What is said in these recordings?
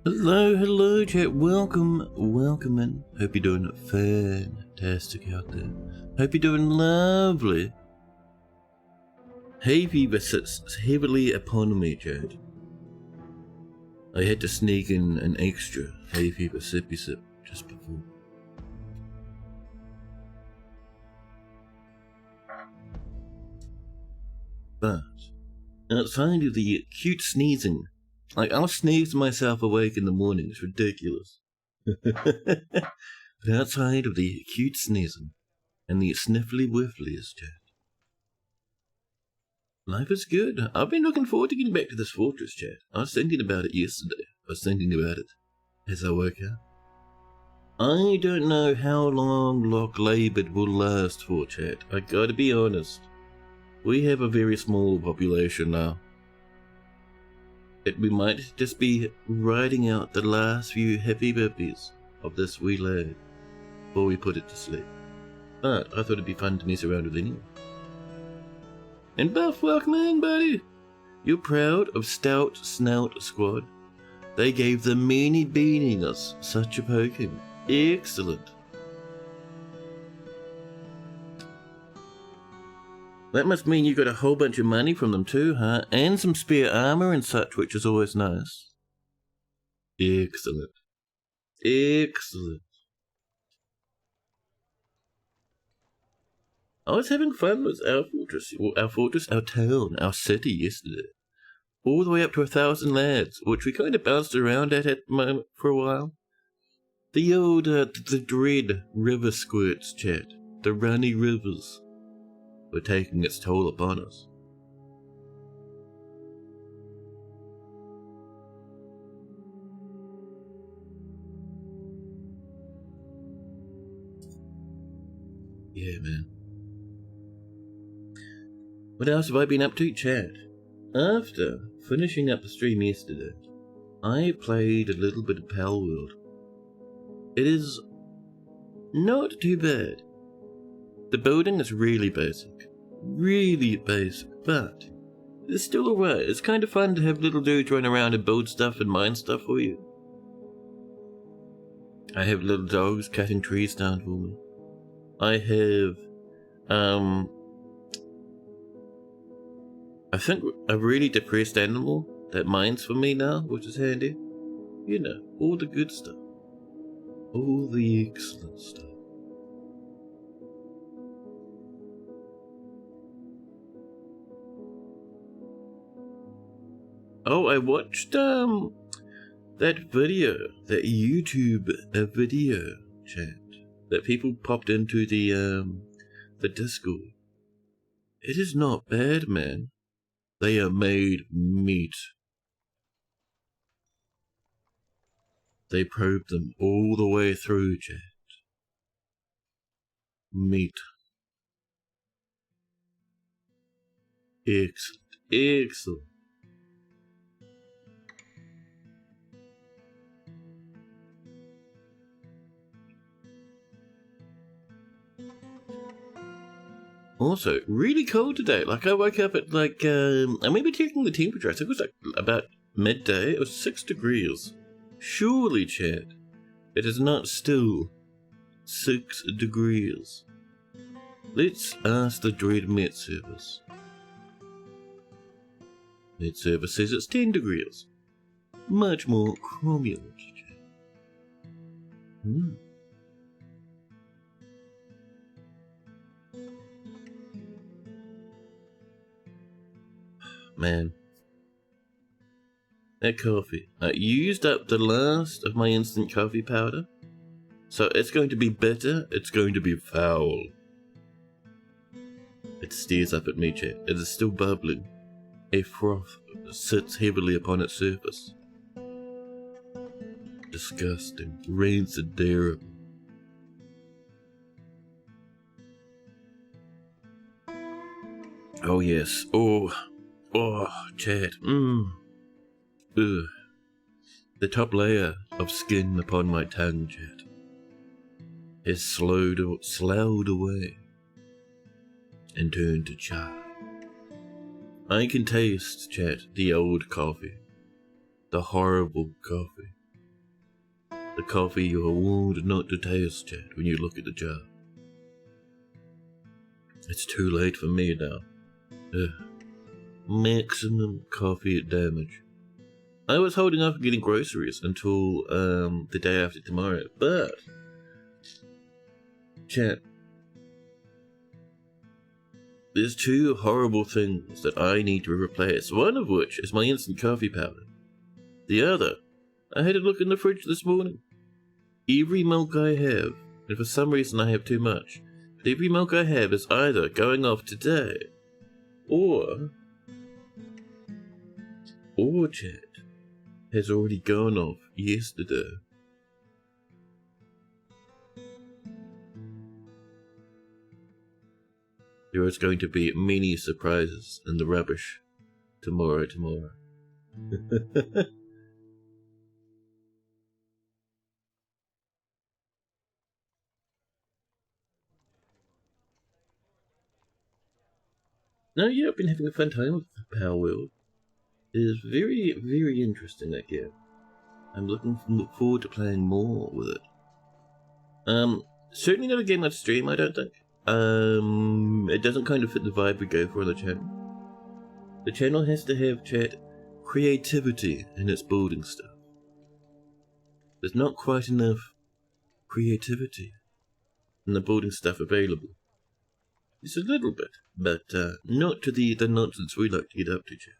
Hello, chat. Welcome in. Hope you're doing fantastic out there. Hope you're doing lovely. Hay fever sits heavily upon me, chat. I had to sneak in an extra hay fever sippy sip just before. But outside of the acute sneezing, like, I'll sneeze myself awake in the morning. It's ridiculous. But outside of the acute sneezing and the sniffly whifflies, chat, life is good. I've been looking forward to getting back to this fortress, chat. I was thinking about it yesterday. I was thinking about it as I woke up. I don't know how long Locklaboured will last for, chat. I gotta be honest. We have a very small population now. We might just be riding out the last few happy burpees of this wee lad before we put it to sleep. But I thought it'd be fun to mess around with anyway. And Buff, welcome in, buddy. You're proud of Stout Snout Squad? They gave the meanie beanie us such a poking. Excellent. That must mean you got a whole bunch of money from them too, huh? And some spare armor and such, which is always nice. Excellent. Excellent. I was having fun with our fortress, our town, our city yesterday. All the way up to 1,000 lads, which we kind of bounced around at the moment for a while. The old, the dread river squirts, chat. The runny rivers were taking its toll upon us. Yeah, man. What else have I been up to, chat? After finishing up the stream yesterday, I played a little bit of Pal World. It is not too bad. The building is really basic, but it's still alright. It's kind of fun to have little dudes run around and build stuff and mine stuff for you. I have little dogs cutting trees down for me. I have, I think a really depressed animal that mines for me now, which is handy. You know, all the good stuff. All the excellent stuff. Oh, I watched, that video, that YouTube video, chat, that people popped into the Discord. It is not bad, man. They are made meat. They probed them all the way through, chat. Meat. Excellent. Excellent. Also, really cold today. Like, I woke up at like, I maybe checking the temperature. I think it was like about midday. It was 6 degrees. Surely, chat, it is not still 6 degrees. Let's ask the dread Met service. Met service says it's 10 degrees. Much more cromulent, chat. Man, that coffee. I used up the last of my instant coffee powder, so it's going to be bitter, it's going to be foul. It stares up at me, chat. It is still bubbling. A froth sits heavily upon its surface. Disgusting, rancid, terrible. Oh yes, oh, chat, Ugh. The top layer of skin upon my tongue, chat, is sloughed away and turned to char. I can taste, chat, the old coffee. The horrible coffee. The coffee you are warned not to taste, Chad, when you look at the jar. It's too late for me now. Maximum coffee damage. I was holding off getting groceries until the day after tomorrow, but Chad, there's two horrible things that I need to replace, one of which is my instant coffee powder. The other, I had a look in the fridge this morning. Every milk I have, and for some reason I have too much, but every milk I have is either going off today, or Chad, has already gone off yesterday. There is going to be many surprises in the rubbish tomorrow. No, yeah, I've been having a fun time with the Power World. It is very, very interesting, that game. I'm looking forward to playing more with it. Certainly not a game I'd stream, I don't think. It doesn't kind of fit the vibe we go for on the channel. The channel has to have, chat, creativity in its building stuff. There's not quite enough creativity in the building stuff available. It's a little bit, but not to the nonsense we like to get up to, chat.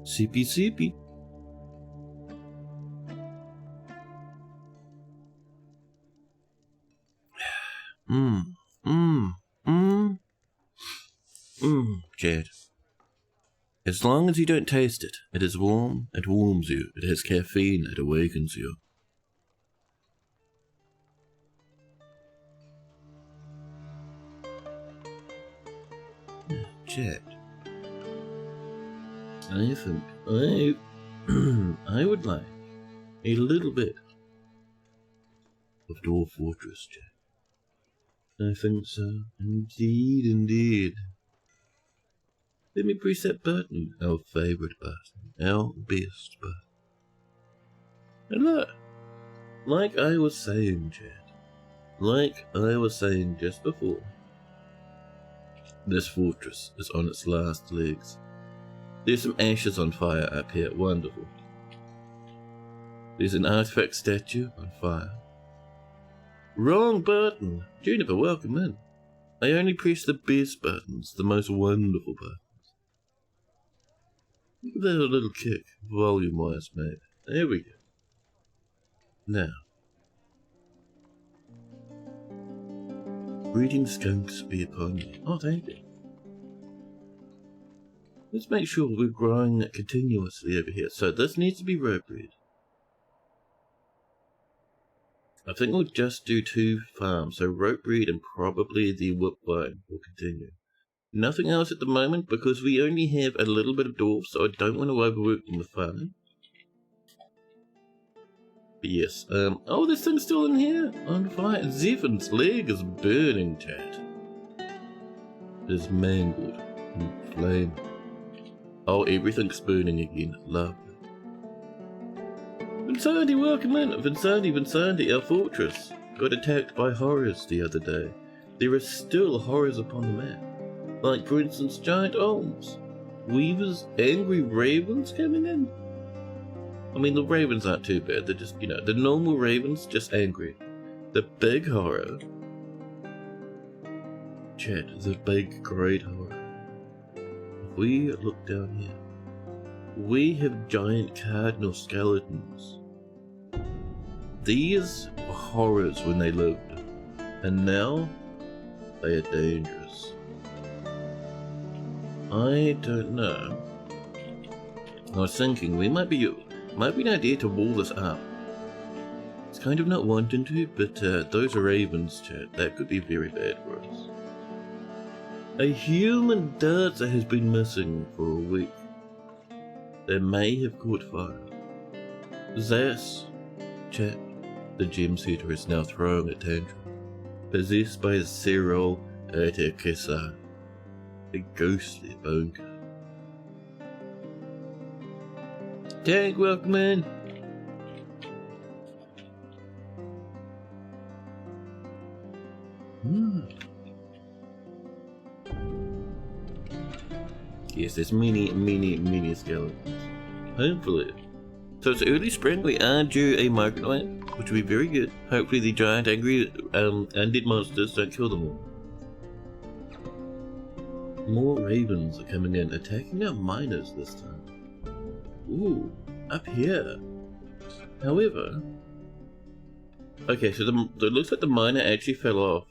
Sippy. Chad. As long as you don't taste it, it is warm, it warms you, it has caffeine, it awakens you. Chad. I think I would like a little bit of Dwarf Fortress, Chad. I think so. Indeed. Let me press that button, our favourite button, our best button. And look, like I was saying, Chad, like I was saying just before, this fortress is on its last legs. There's some ashes on fire up here, wonderful. There's an artifact statue on fire. Wrong button! Juniper, welcome in. I only press the best buttons, the most wonderful buttons. Look at that little kick, volume-wise, mate. There we go. Now. Breeding skunks be upon you. Oh, thank you. Let's make sure we're growing continuously over here. So this needs to be rope breed. I think we'll just do 2 farms. So rope breed and probably the whip vine will continue. Nothing else at the moment because we only have a little bit of dwarf, so I don't want to overwork them with farming. But yes, oh, this thing's still in here on fire. Zephin's leg is burning, chat. It is mangled and flamed. Oh, everything's burning again. Lovely. Vincenti, welcome in. Vincenti, our fortress got attacked by horrors the other day. There are still horrors upon the map. Like, for instance, giant elms, weavers, angry ravens coming in. I mean, the ravens aren't too bad. They're just, the normal ravens, just angry. The big horror. Chat, the big, great horror. If we look down here, we have giant cardinal skeletons. These were horrors when they lived, and now they are dangerous. I don't know. I was thinking we might be an idea to wall this up. It's kind of not wanting to, but those are ravens, chat. That could be very bad for us. A human dancer has been missing for a week. They may have caught fire. This, chat, The gem seeker is now throwing a tantrum, possessed by Cyril Ertekesa, a ghostly bone carver. Tank, welcome in! Yes, there's many skeletons. Hopefully. So it's early spring, we are due a market land, which will be very good. Hopefully the giant angry undead monsters don't kill them all. More ravens are coming in, attacking our miners this time. Ooh, up here. However... Okay, so it looks like the miner actually fell off.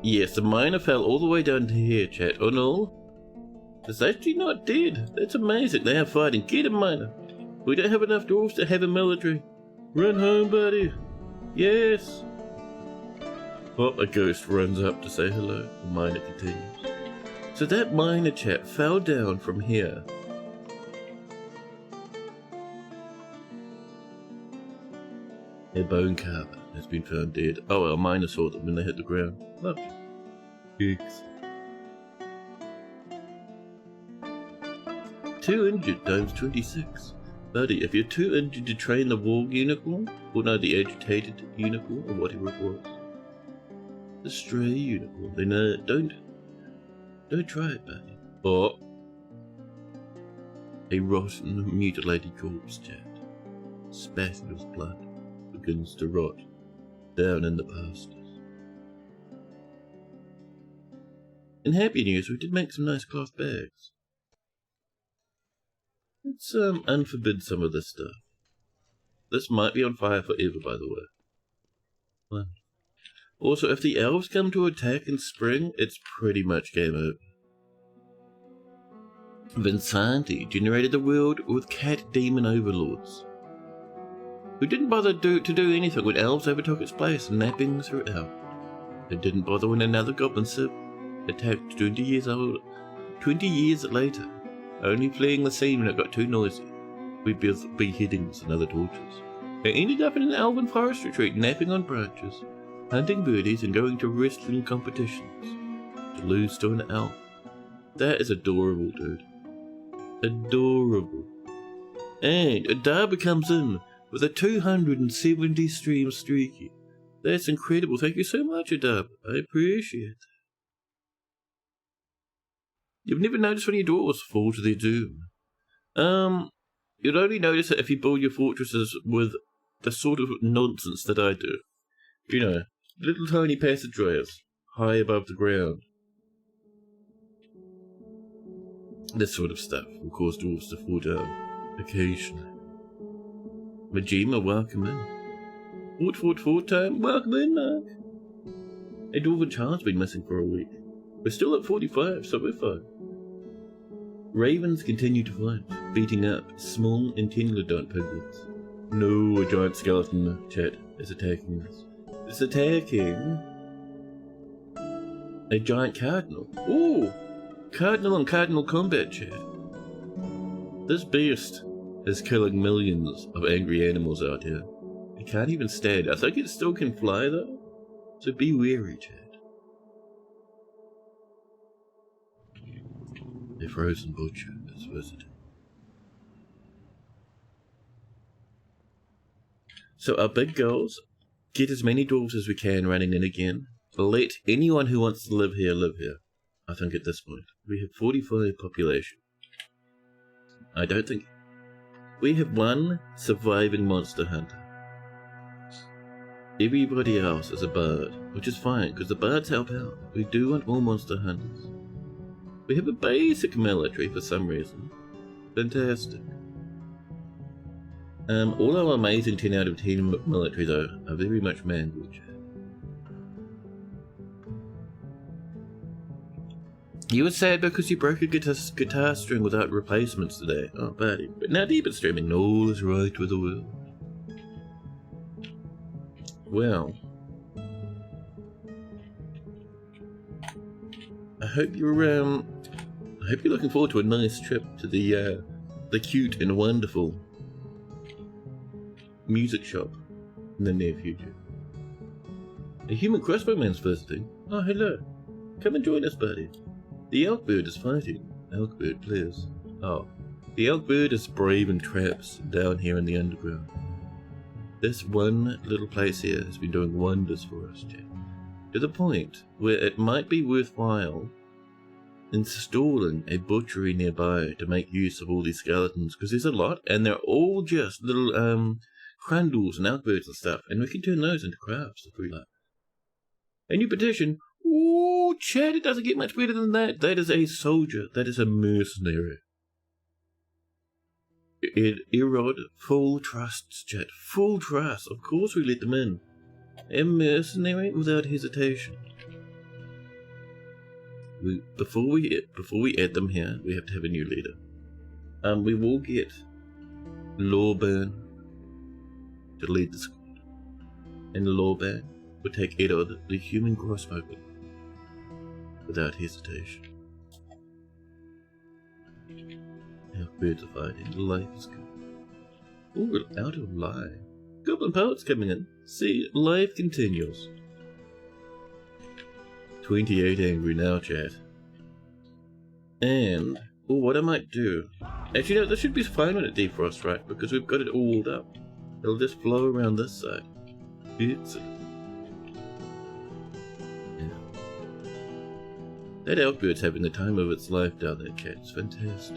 Yes, the miner fell all the way down to here, chat. Oh no? It's actually not dead. That's amazing. They are fighting. Get him, miner. We don't have enough dwarves to have a military. Run home, buddy. Yes. Oh, a ghost runs up to say hello. The miner continues. So that miner, chat, fell down from here. A bone carver has been found dead. Oh, our miner saw them when they hit the ground. Look. Pigs. 2 injured times 26. Buddy, if you're too injured to train the warg unicorn, or no, the agitated unicorn, or whatever it was. The stray unicorn, then don't try it, buddy. Or a rotten, mutilated corpse, chat, spattered with blood, begins to rot down in the pastures. In happy news, we did make some nice cloth bags. Let's unforbid some of this stuff. This might be on fire forever, by the way. Well, also, if the elves come to attack in spring, it's pretty much game over. Vinsanti generated the world with cat demon overlords, who didn't bother to do anything when elves overtook its place, napping throughout. It didn't bother when another goblin ship attacked 20 years later, only fleeing the scene when it got too noisy. With beheadings and other tortures. It ended up in an elven forest retreat, napping on branches, hunting birdies and going to wrestling competitions. To lose to an elf. That is adorable, dude. Adorable. And Adaba comes in with a 270 stream streaky. That's incredible. Thank you so much, Adaba. I appreciate it. You've never noticed when your dwarves fall to their doom. You'll only notice it if you build your fortresses with the sort of nonsense that I do. You know, little tiny passageways high above the ground. This sort of stuff will cause dwarves to fall down occasionally. Majima, welcome in. Fort time, welcome in, Mark. A dwarven child's been missing for a week. We're still at 45, so we're fine. Ravens continue to fight, beating up small Intendilodont piglets. No, a giant skeleton, chat, is attacking us. It's attacking a giant cardinal. Ooh! Cardinal on cardinal combat, chat. This beast is killing millions of angry animals out here. It can't even stand. I think it still can fly, though. So be wary, chat. A frozen butcher is visiting. So our big goals, get as many dwarves as we can running in again. Let anyone who wants to live here. I think at this point. We have 45 population. I don't think... We have one surviving monster hunter. Everybody else is a bard, which is fine, because the bards help out. We do want more monster hunters. We have a basic military for some reason. Fantastic. All our amazing 10 out of 10 military, though, are very much mangled. You were sad because you broke a guitar string without replacements today. Oh, buddy. But now deep in streaming, all is right with the world. Well, I hope you're looking forward to a nice trip to the cute and wonderful music shop in the near future. A human crossbowman's visiting. Oh, hello. Come and join us, buddy. The Elkbird is fighting. Elkbird players. Oh. The Elkbird is braving traps down here in the underground. This one little place here has been doing wonders for us, Jack. To the point where it might be worthwhile installing a butchery nearby to make use of all these skeletons, because there's a lot, and they're all just little crandles and Elkbirds and stuff, and we can turn those into crafts if we like. A new petition. Ooh, Chad, it doesn't get much better than that. That is a soldier. That is a mercenary. Erod, full trust, Chad. Full trust. Of course we let them in. A mercenary without hesitation. Before we add them here, we have to have a new leader. We will get Lawburn to lead the squad. And Lawburn will take Erod, the human crossbowman, without hesitation. Our birds are fighting. Life is good. Oh, we're out of life. Goblin poet's coming in. See, life continues. 28 angry now, chat. And, oh, what I might do. Actually, no, this should be fine when it defrosts, right? Because we've got it all walled up. It'll just flow around this side. Excellent. That Elkbird's having the time of its life down there, chat. It's fantastic.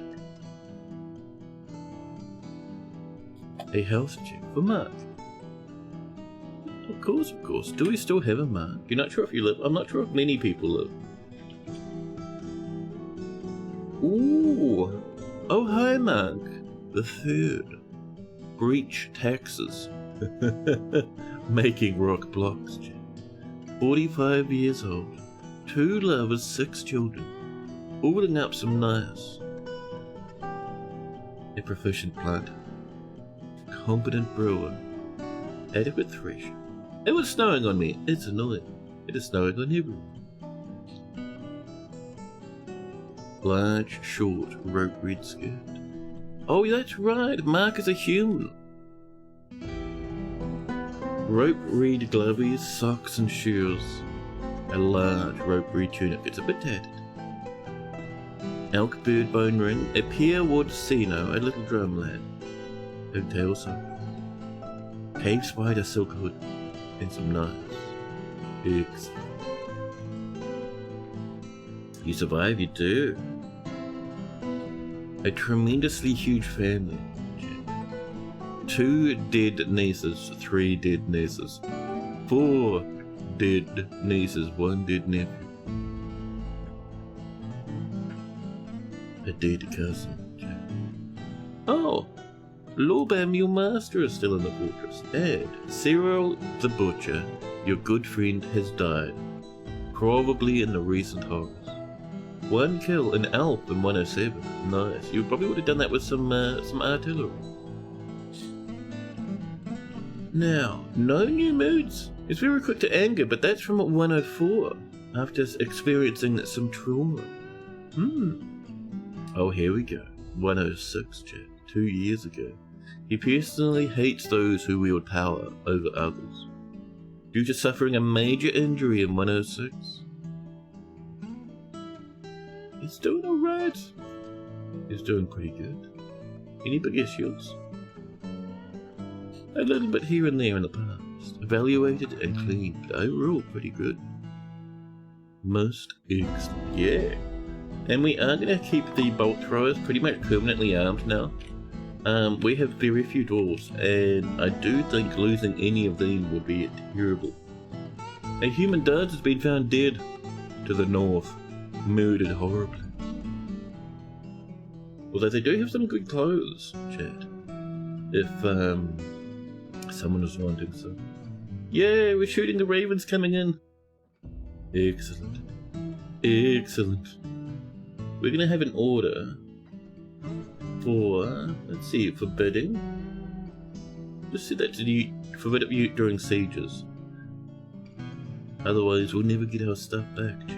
A health check for Mark. Of course, of course. Do we still have a Mark? You're not sure if you live? I'm not sure if many people live. Ooh! Oh, hi, Mark. The third. Breach taxes. Making rock blocks, chat. 45 years old. 2 lovers, 6 children. Oiling up some nice. A proficient planter. Competent brewer. Adequate thresher. It was snowing on me. It's annoying. It is snowing on everyone. Large, short, rope red skirt. Oh, that's right. Mark is a human. Rope reed gloves, socks and shoes. A large rope reed tunic. It's a bit tattered. Elk bird bone ring. A pear wood seno. A little drum lad. Hotel sock. Cave spider silk hood. And some knives. Excellent. You survive, you do. A tremendously huge family. 2 dead nieces, 3 dead nieces, 4 dead nieces, 1 dead nephew. A dead cousin. Oh! Lawbam, your master is still in the fortress. Add, Cyril the Butcher, your good friend, has died. Probably in the recent horrors. 1 kill, an elf in 107. Nice. You probably would have done that with some artillery. Now, no new moods. It's very quick to anger, but that's from 104, after experiencing some trauma. Oh, here we go. 106, chat. 2 years ago. He personally hates those who wield power over others. Due to suffering a major injury in 106. He's doing alright. He's doing pretty good. Any big issues? A little bit here and there in the past. Evaluated and cleaned. Overall, pretty good. Most excellent. Yeah. And we are going to keep the bolt throwers pretty much permanently armed now. We have very few dwarves, and I do think losing any of them would be terrible. A human duds has been found dead to the north. Murdered horribly. Although they do have some good clothes, chat. If, someone was wanting some. Yay, we're shooting the ravens coming in. Excellent. Excellent. We're gonna have an order for, let's see, forbidding. Just set that to forbid it during sieges. Otherwise, we'll never get our stuff back, chat.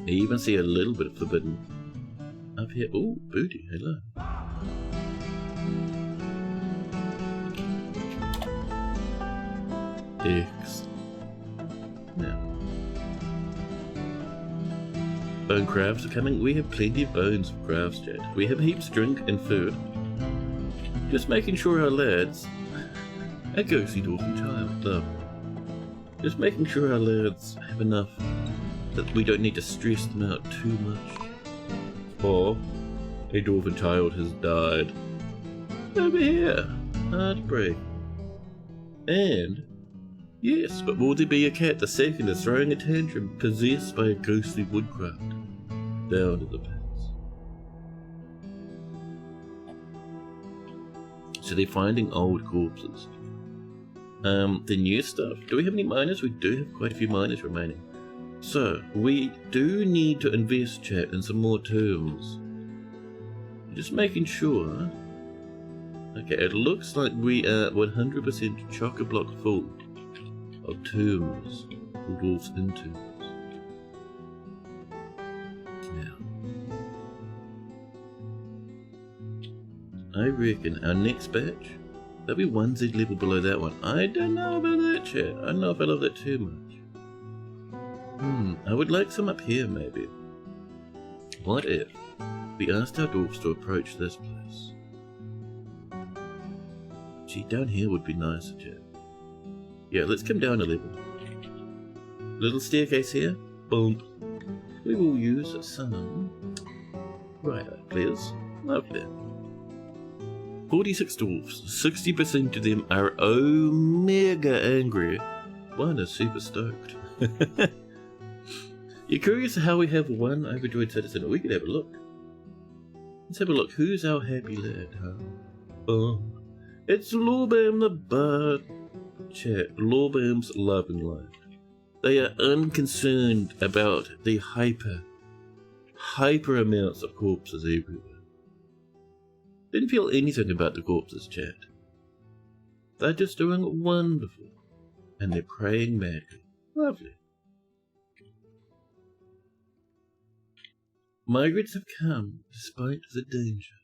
I even see a little bit of forbidden up here. Oh, booty, hello. X. Now, bone crafts are coming. We have plenty of bones for crafts, chat. We have heaps of drink and food. Just making sure our lads... A ghostly dwarven child, love. Just making sure our lads have enough that we don't need to stress them out too much. Or a dwarven child has died. Over here. Heartbreak. And, yes, but will there be a cat the second is throwing a tantrum possessed by a ghostly woodcraft? Down to the pits. So they're finding old corpses. The new stuff. Do we have any miners? We do have quite a few miners remaining. So, we do need to invest, chat, in some more tombs. Just making sure. Okay, it looks like we are 100% chock-a-block full of tombs. Dwarfs in tombs. Now, I reckon our next batch, there'll be 1Z level below that one. I don't know about that, chat. I don't know if I love that too much. I would like some up here, maybe. What if we asked our dwarfs to approach this place? Gee, down here would be nicer, chat. Yeah, let's come down a level. Little staircase here. Boom. We will use some... Right, please. Lovely. 46 dwarfs. 60% of them are mega angry. One is super stoked. You're curious how we have one overjoyed citizen? We could have a look. Let's have a look. Who's our happy lad, huh? Oh, it's Lawbam the Bard. Chat, Lawbam's loving life. They are unconcerned about the hyper amounts of corpses everywhere. Didn't feel anything about the corpses, chat. They're just doing wonderful. And they're praying madly. Lovely. Migrants have come despite the danger.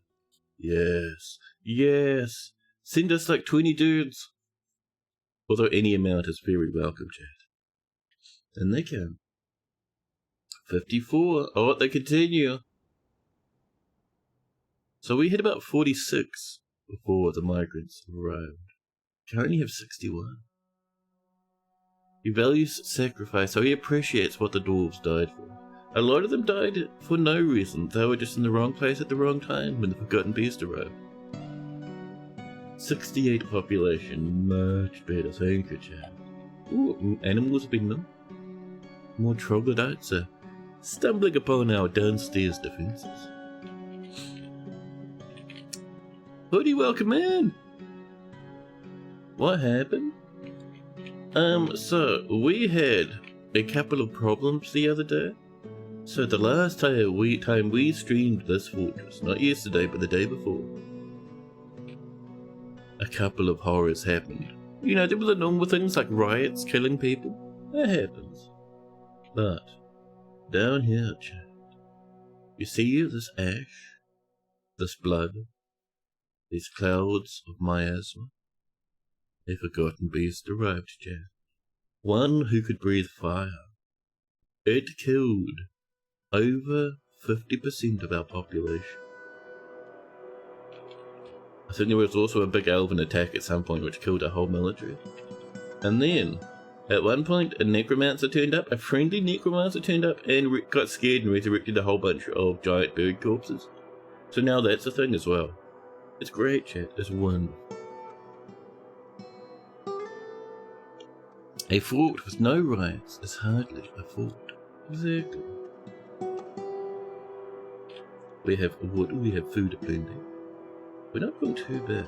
Yes, yes. Send us like 20 dudes. Although any amount is very welcome, chat. And they come. 54. Oh, they continue. So we hit about 46 before the migrants arrived. Currently have 61. He values sacrifice, so he appreciates what the dwarves died for. A lot of them died for no reason. They were just in the wrong place at the wrong time when the Forgotten Beast arrived. 68 population, much better, thank you, chat. Ooh, animals have been milked. More troglodytes are stumbling upon our downstairs defences. Hoodie, welcome in! What happened? So, we had a couple of problems the other day. So the last time we streamed this fortress, not yesterday, but the day before, a couple of horrors happened. You know, there were the normal things like riots, killing people. That happens. But, down here, chat, you see this ash, this blood, these clouds of miasma? A Forgotten Beast arrived, chat. One who could breathe fire. It killed over 50% of our population. I think there was also a big elven attack at some point which killed our whole military. And then, at one point, a necromancer turned up, a friendly necromancer turned up and got scared and resurrected a whole bunch of giant bird corpses. So now that's a thing as well. It's great, chat. It's wonderful. A fort with no riots is hardly a fort. Exactly. We have wood, we have food aplenty. We're not doing too bad.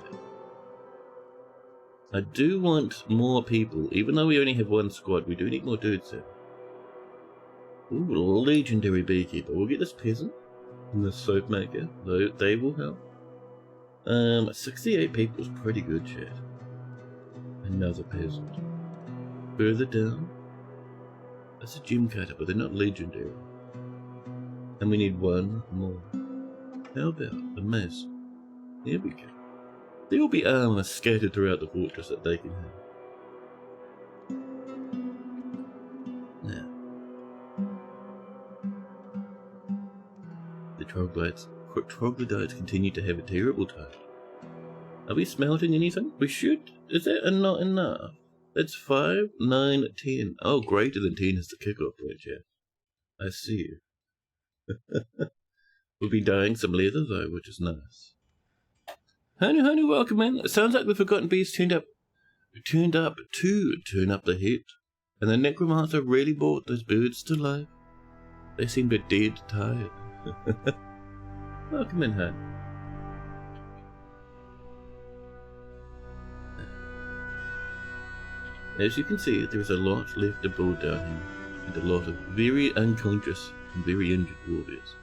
I do want more people, even though we only have one squad, we do need more dudes here. Ooh, legendary beekeeper. We'll get this peasant and this soap maker, though they will help. 68 people is pretty good, chat. Another peasant. Further down, that's a gem cutter, but they're not legendary. And we need one more. How about a mace? There we go. There will be armor scattered throughout the fortress that they can have. The troglodytes continue to have a terrible time. Are we smelting anything? We should. Is that not enough? That's 5, 9, 10. Oh, greater than 10 is the kickoff point, chat. I see you. We'll be dyeing some leather though, which is nice. Honey, welcome in. It sounds like the Forgotten Beast turned up to turn up the heat. And the necromancer really brought those birds to life. They seemed dead tired. Welcome in, hon. As you can see, there is a lot left aboard down here, and a lot of very unconscious and very injured warriors.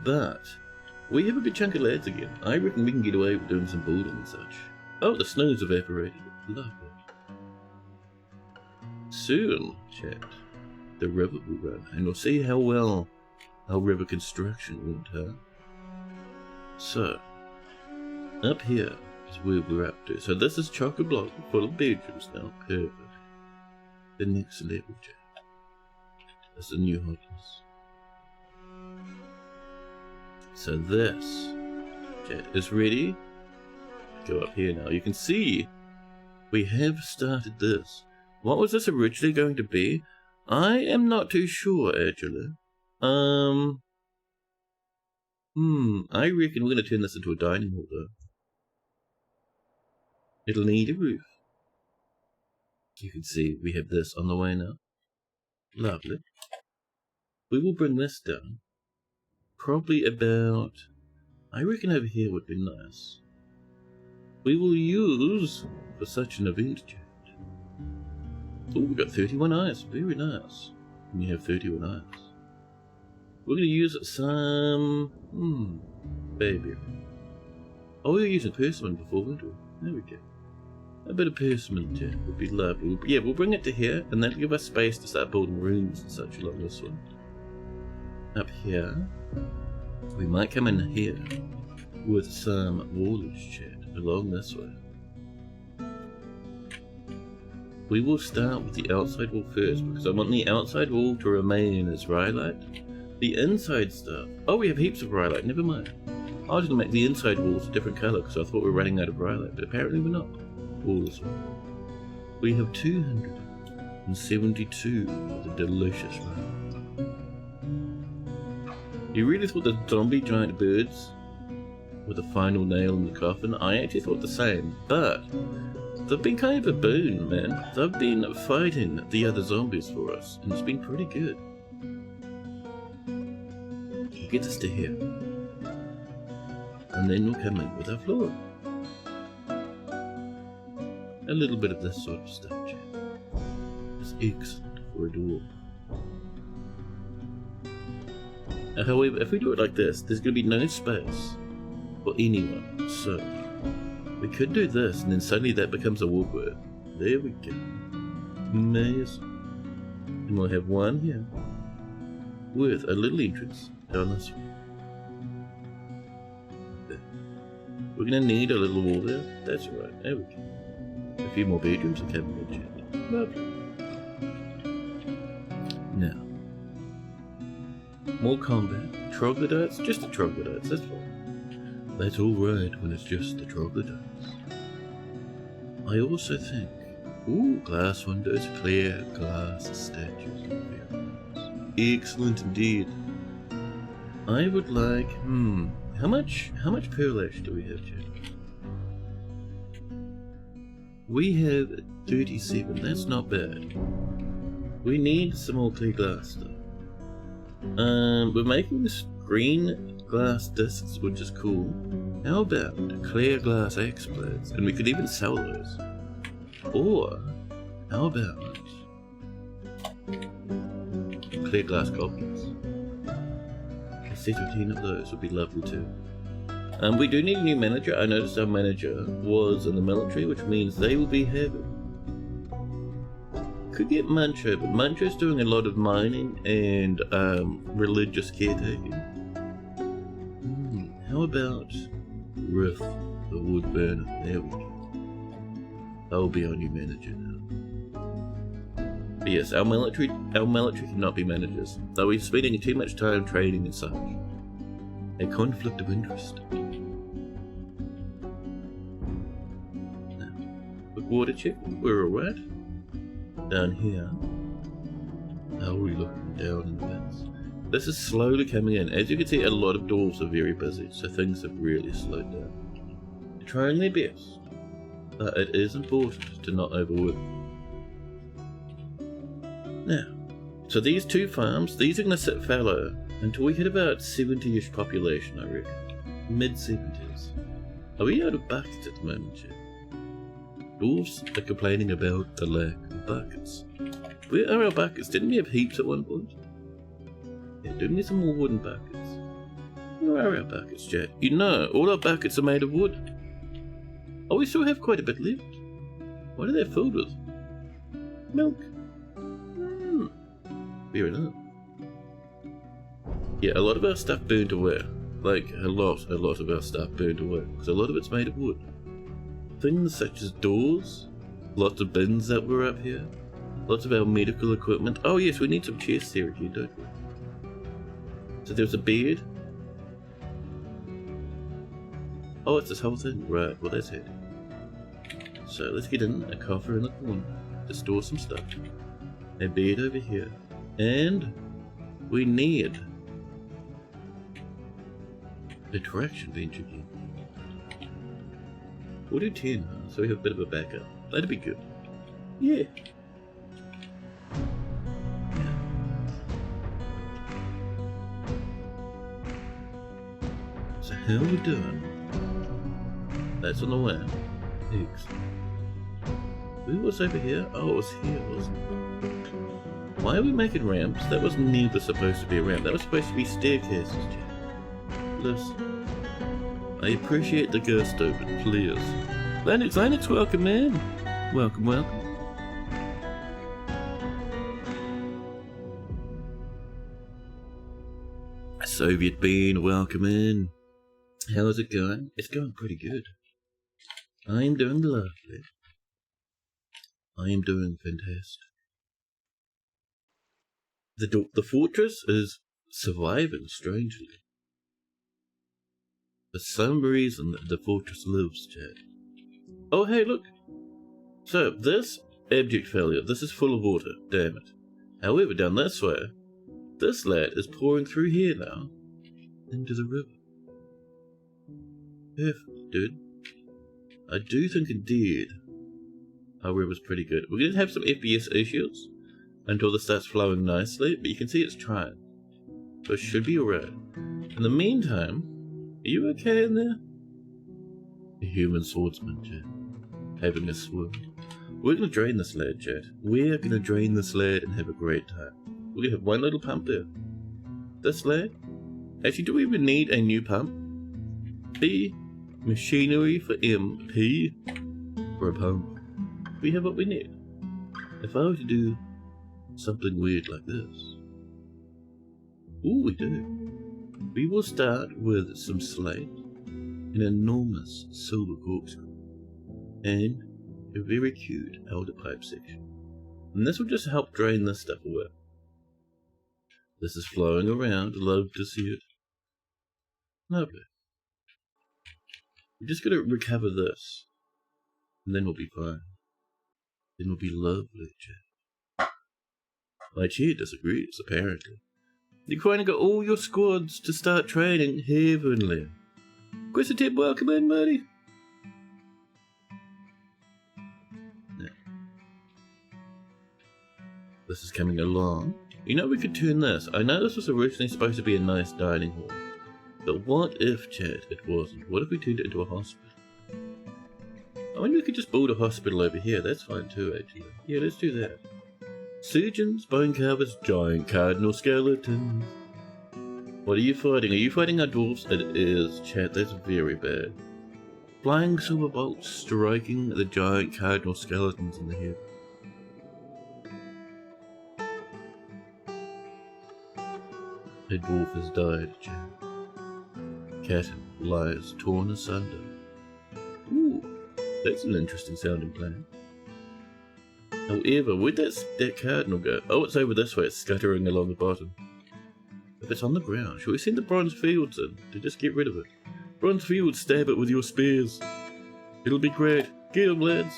But we have a good chunk of lads again. I reckon we can get away with doing some building and such. Oh, the snow's evaporated. Lovely. Soon, chat, the river will run, and we'll see how well our river construction went, huh? So, up here is where we're up to. So this is chock-a-block full of bedrooms now. Perfect. The next level, chat. That's the new hotness. So this, chat, is ready. Go up here now. You can see we have started this. What was this originally going to be? I am not too sure, actually. I reckon we're going to turn this into a dining hall, though. It'll need a roof. You can see we have this on the way now. Lovely. We will bring this down. Probably about... I reckon over here would be nice. We will use for such an event, chat. Oh, we got 31 eyes. Very nice. And you have 31 eyes. We're going to use some... baby. Oh, we were using persimmon before, weren't we? There we go. A bit of persimmon, chat, would be lovely. Yeah, we'll bring it to here, and that'll give us space to start building rooms and such along this one. Up here, we might come in here with some wallage, chat, along this way. We will start with the outside wall first, because I want the outside wall to remain as rhyolite. The inside stuff... Oh, we have heaps of rhyolite, never mind. I was going to make the inside walls a different colour, because I thought we were running out of rhyolite, but apparently we're not. All this way. We have 272 of the delicious rhyolite. You really thought the zombie giant birds were the final nail in the coffin? I actually thought the same, but... they've been kind of a boon, man. They've been fighting the other zombies for us, and it's been pretty good. We'll get this to here. And then we'll come in with our floor. A little bit of this sort of stuff, chat. It's excellent for a dwarf. However, if we do it like this, there's going to be no space for anyone, so... we could do this, and then suddenly that becomes a walkway. There we go. Amazing. And we'll have one here, with a little entrance down this way. There. We're going to need a little wall there. That's right. There we go. A few more bedrooms are coming in, chat. Lovely. Now, more combat. Troglodytes? Just the troglodytes, that's fine. That's alright when it's just the troglodytes. I also think... ooh, glass windows, clear glass statues. Very nice. Excellent indeed. I would like... How much pearl ash do we have, chat? We have 37, that's not bad. We need some more clear glass stuff. We're making this green glass discs, which is cool. How about clear glass axe blades? And we could even sell those. Or, how about clear glass goblins? A set of 10 of those would be lovely too. We do need a new manager. I noticed our manager was in the military, which means they will be having... could get Muncho, but Muncho's doing a lot of mining and religious caretaking. How about Riff, the wood burner? There we go. I'll be our new manager now. But yes, our military cannot be managers. Though we're spending too much time training and such. A conflict of interest. Now, quick water check. We're alright. Down here. How are we looking down in the pits? This is slowly coming in. As you can see, a lot of dwarves are very busy, so things have really slowed down. They're trying their best, but it is important to not overwork. Now, so these two farms, these are going to sit fallow until we hit about 70-ish population, I reckon. Mid-70s. Are we out of buckets at the moment, Chad? Dwarves are complaining about the lack of buckets. Where are our buckets? Didn't we have heaps at one point? Yeah, do we need some more wooden buckets? Where are our buckets, Chad? You know, all our buckets are made of wood. Oh, we still have quite a bit left. What are they filled with? Milk. Fair enough. Yeah, a lot of our stuff burned away. Like, a lot of our stuff burned away. Because a lot of it's made of wood. Things such as doors, lots of bins that were up here, lots of our medical equipment. Oh yes, we need some chests here again, don't we? So there's a bed. Oh, it's this whole thing. Right, well that's it. So let's get in a coffer in the corner to store some stuff. A bed over here. And we need the traction bench again. We'll do 10, so we have a bit of a backup. That'd be good. Yeah. So how are we doing? That's on the way. Excellent. Who was over here? Oh, it was here, wasn't it? Why are we making ramps? That was never supposed to be a ramp. That was supposed to be staircases, Jack. Listen. I appreciate the gusto, but please. Lennox, welcome in. Welcome. Soviet Bean, welcome in. How's it going? It's going pretty good. I am doing lovely. I am doing fantastic. The fortress is surviving strangely. For some reason, the fortress lives, Chad. Oh, hey, look. So, this abject failure, this is full of water, damn it. However, down this way, this lad is pouring through here now, into the river. Perfect, dude. I do think indeed our river's pretty good. We're going to have some FPS issues until this starts flowing nicely, but you can see it's trying. So it should be alright. In the meantime, are you okay in there? A human swordsman, Chad. Having a sword. We're going to drain this lad, Chad. We're going to drain this lad and have a great time. We're going to have one little pump there. This lad? Actually, do we even need a new pump? P. Machinery for M. P. For a pump. We have what we need. If I were to do something weird like this. Ooh, we do. We will start with some slate, an enormous silver corkscrew, and a very cute elder pipe section. And this will just help drain this stuff away. This is flowing around, love to see it. Lovely. We're just going to recover this, and then we'll be fine. Then we'll be lovely, Jack. My chair disagrees, apparently. You're trying to get all your squads to start training heavenly. Quisitive, welcome in, buddy. Now, this is coming along. You know, we could turn this. I know this was originally supposed to be a nice dining hall. But what if, Chad, it wasn't? What if we turned it into a hospital? I mean, we could just build a hospital over here. That's fine too, actually. Yeah, let's do that. Surgeons, bone carvers, giant cardinal skeletons. What are you fighting? Are you fighting our dwarves? It is, Chad. That's very bad. Flying silver bolts striking the giant cardinal skeletons in the head. A dwarf has died, Chad. Catton lies torn asunder. Ooh, that's an interesting sounding plan. However, where'd that cardinal go? Oh, it's over this way. It's scuttering along the bottom. If it's on the ground, shall we send the bronze fields in to just get rid of it? Bronze fields, stab it with your spears. It'll be great. Get 'em, lads.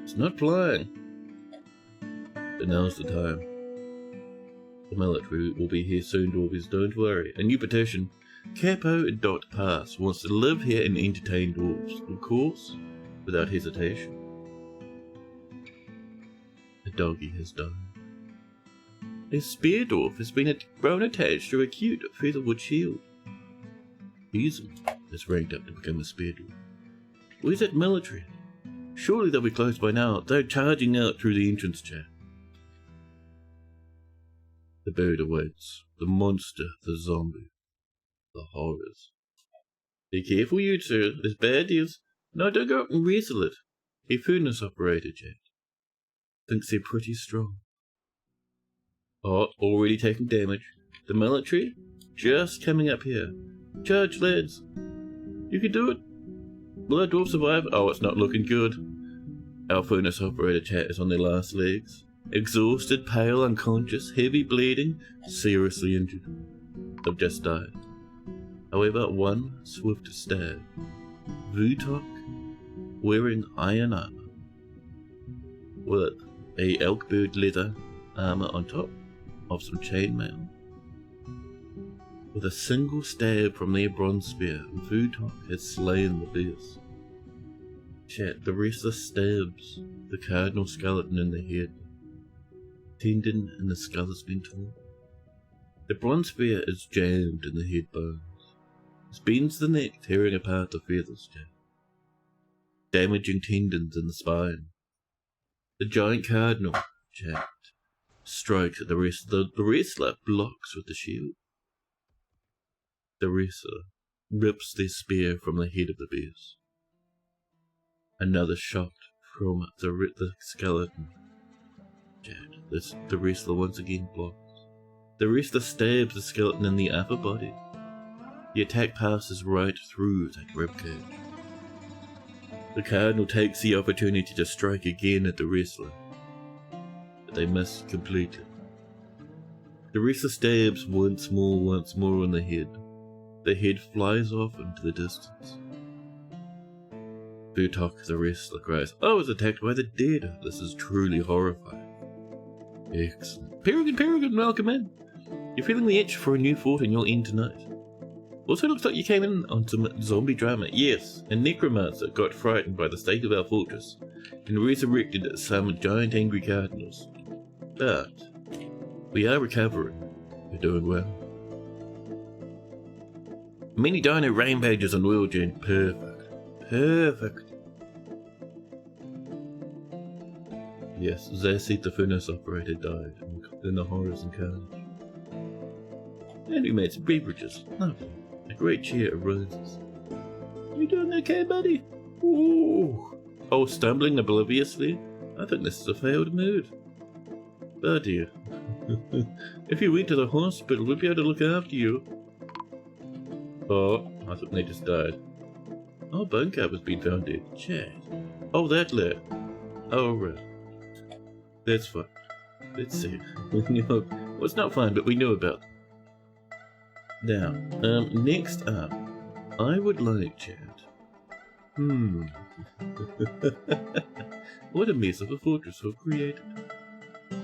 It's not flying. But now's the time. The military will be here soon, Dwarvies, don't worry. A new petition. Capo and Dot Pass wants to live here and entertain dwarves. Of course, without hesitation. A doggy has died. A spear dwarf has been grown attached to a cute featherwood shield. Easy has ranked up to become a spear dwarf. Where's that military? Surely they'll be close by now. They're charging out through the entrance chat. The bird awaits. The monster, the zombie, the horrors. Be careful, you two. There's bad deals. No, don't go up and wrestle it. A furnace operator, Jack. Thinks they're pretty strong. Oh, already taking damage. The military? Just coming up here. Charge, lads. You can do it. Will our dwarf survive? Oh, it's not looking good. Our furnace operator chat is on their last legs. Exhausted, pale, unconscious, heavy bleeding, seriously injured. They've just died. However, one swift stab. Vutok, wearing iron armor, with a elkbird leather armor on top of some chainmail. With a single stab from their bronze spear, Vutok has slain the beast. Chat, the wrestler stabs the cardinal skeleton in the head. Tendon in the skull has been torn. The bronze spear is jammed in the head bones. It bends the neck, tearing apart the feathers, Chat. Damaging tendons in the spine. The giant cardinal, Chat, strikes at the wrestler. The wrestler blocks with the shield. The wrestler rips their spear from the head of the beast. Another shot from the skeleton. The wrestler once again blocks. The wrestler stabs the skeleton in the upper body. The attack passes right through that ribcage. The cardinal takes the opportunity to strike again at the wrestler, but they miss completely. The wrestler stabs once more in the head. The head flies off into the distance. Vutok, the wrestler, cries, "I was attacked by the dead. This is truly horrifying." Excellent. Peregrine, welcome in. You're feeling the itch for a new fort in your inn tonight. Also looks like you came in on some zombie drama. Yes, a necromancer got frightened by the state of our fortress and resurrected some giant angry cardinals. But we are recovering. We're doing well. Many dino rampages on Wheelgen. Perfect. Yes, Zassit, the furnace operator, died in the horrors and carnage. And we made some beverages. Lovely. A great cheer of roses. You doing okay, buddy? Ooh. Oh, stumbling obliviously? I think this is a failed mood. Oh dear. If you went to the hospital, we'd be able to look after you. Oh, I thought they just died. Oh, bone cap has been found dead. Chad. Oh, that lad. Oh, right. That's fine. Let's see. Well, it's not fine, but we know about them. Now, next up, I would like, Chad. What a mess of a fortress we've created.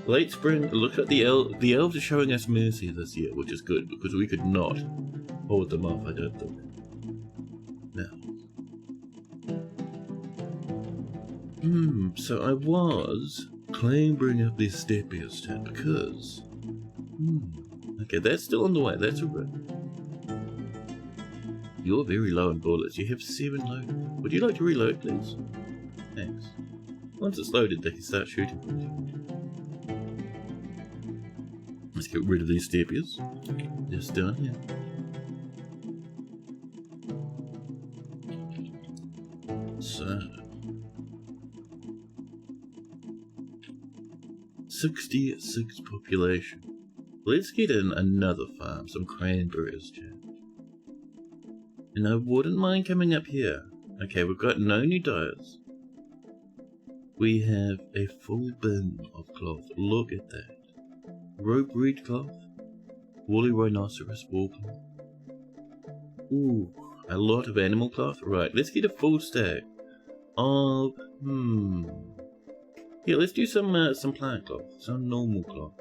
Late spring, it looks like the elves are showing us mercy this year, which is good, because we could not hold them off, I don't think. Now. So I was clambering up these stairs, Chad, because... Okay, that's still on the way, that's alright. You're very low on bullets, you have 7 loaded. Would you like to reload, please? Thanks. Once it's loaded, they can start shooting for you. Let's get rid of these stairs. Just down here. So... 66 population. Let's get in another farm, some cranberries, Jack. And I wouldn't mind coming up here. Okay, we've got no new dyers. We have a full bin of cloth. Look at that. Rope reed cloth. Woolly rhinoceros walking. Ooh, a lot of animal cloth. Right, let's get a full stack of Here, let's do some plant cloth, some normal cloth.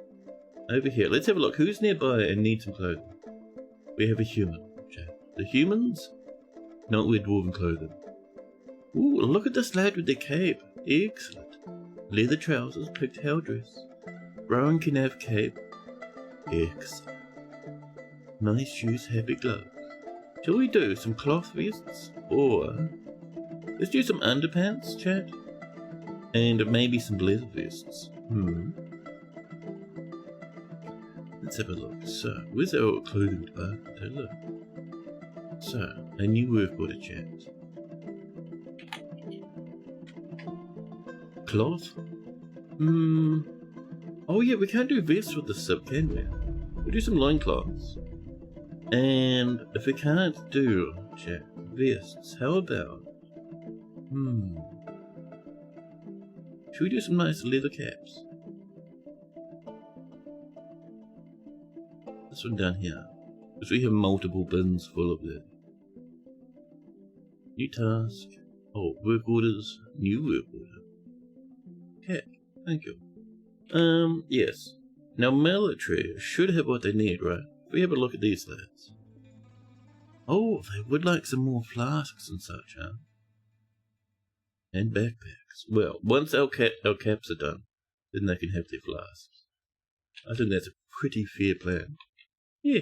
Over here, let's have a look. Who's nearby and needs some clothing? We have a human. The humans? Not with dwarven clothing. Ooh, look at this lad with the cape. Excellent. Leather trousers, pigtail dress. Brown can have cape. Excellent. Nice shoes, heavy gloves. Shall we do some cloth vests? Or let's do some underpants, chat? And maybe some leather vests. Let's have a look. So, where's our clothing department? Hey, look. So, a new work order, chat. Cloth? Oh yeah, we can't do vests with the sub, can we? We'll do some loincloths. And if we can't do, chat, vests, how about... Should we do some nice leather caps? This one down here. Because we have multiple bins full of them. New task. Oh, work orders. New work order. Okay, thank you. Yes. Now military should have what they need, right? If we have a look at these lads. Oh, they would like some more flasks and such, huh? And backpacks. Well, once our caps are done, then they can have their flasks. I think that's a pretty fair plan. Yeah.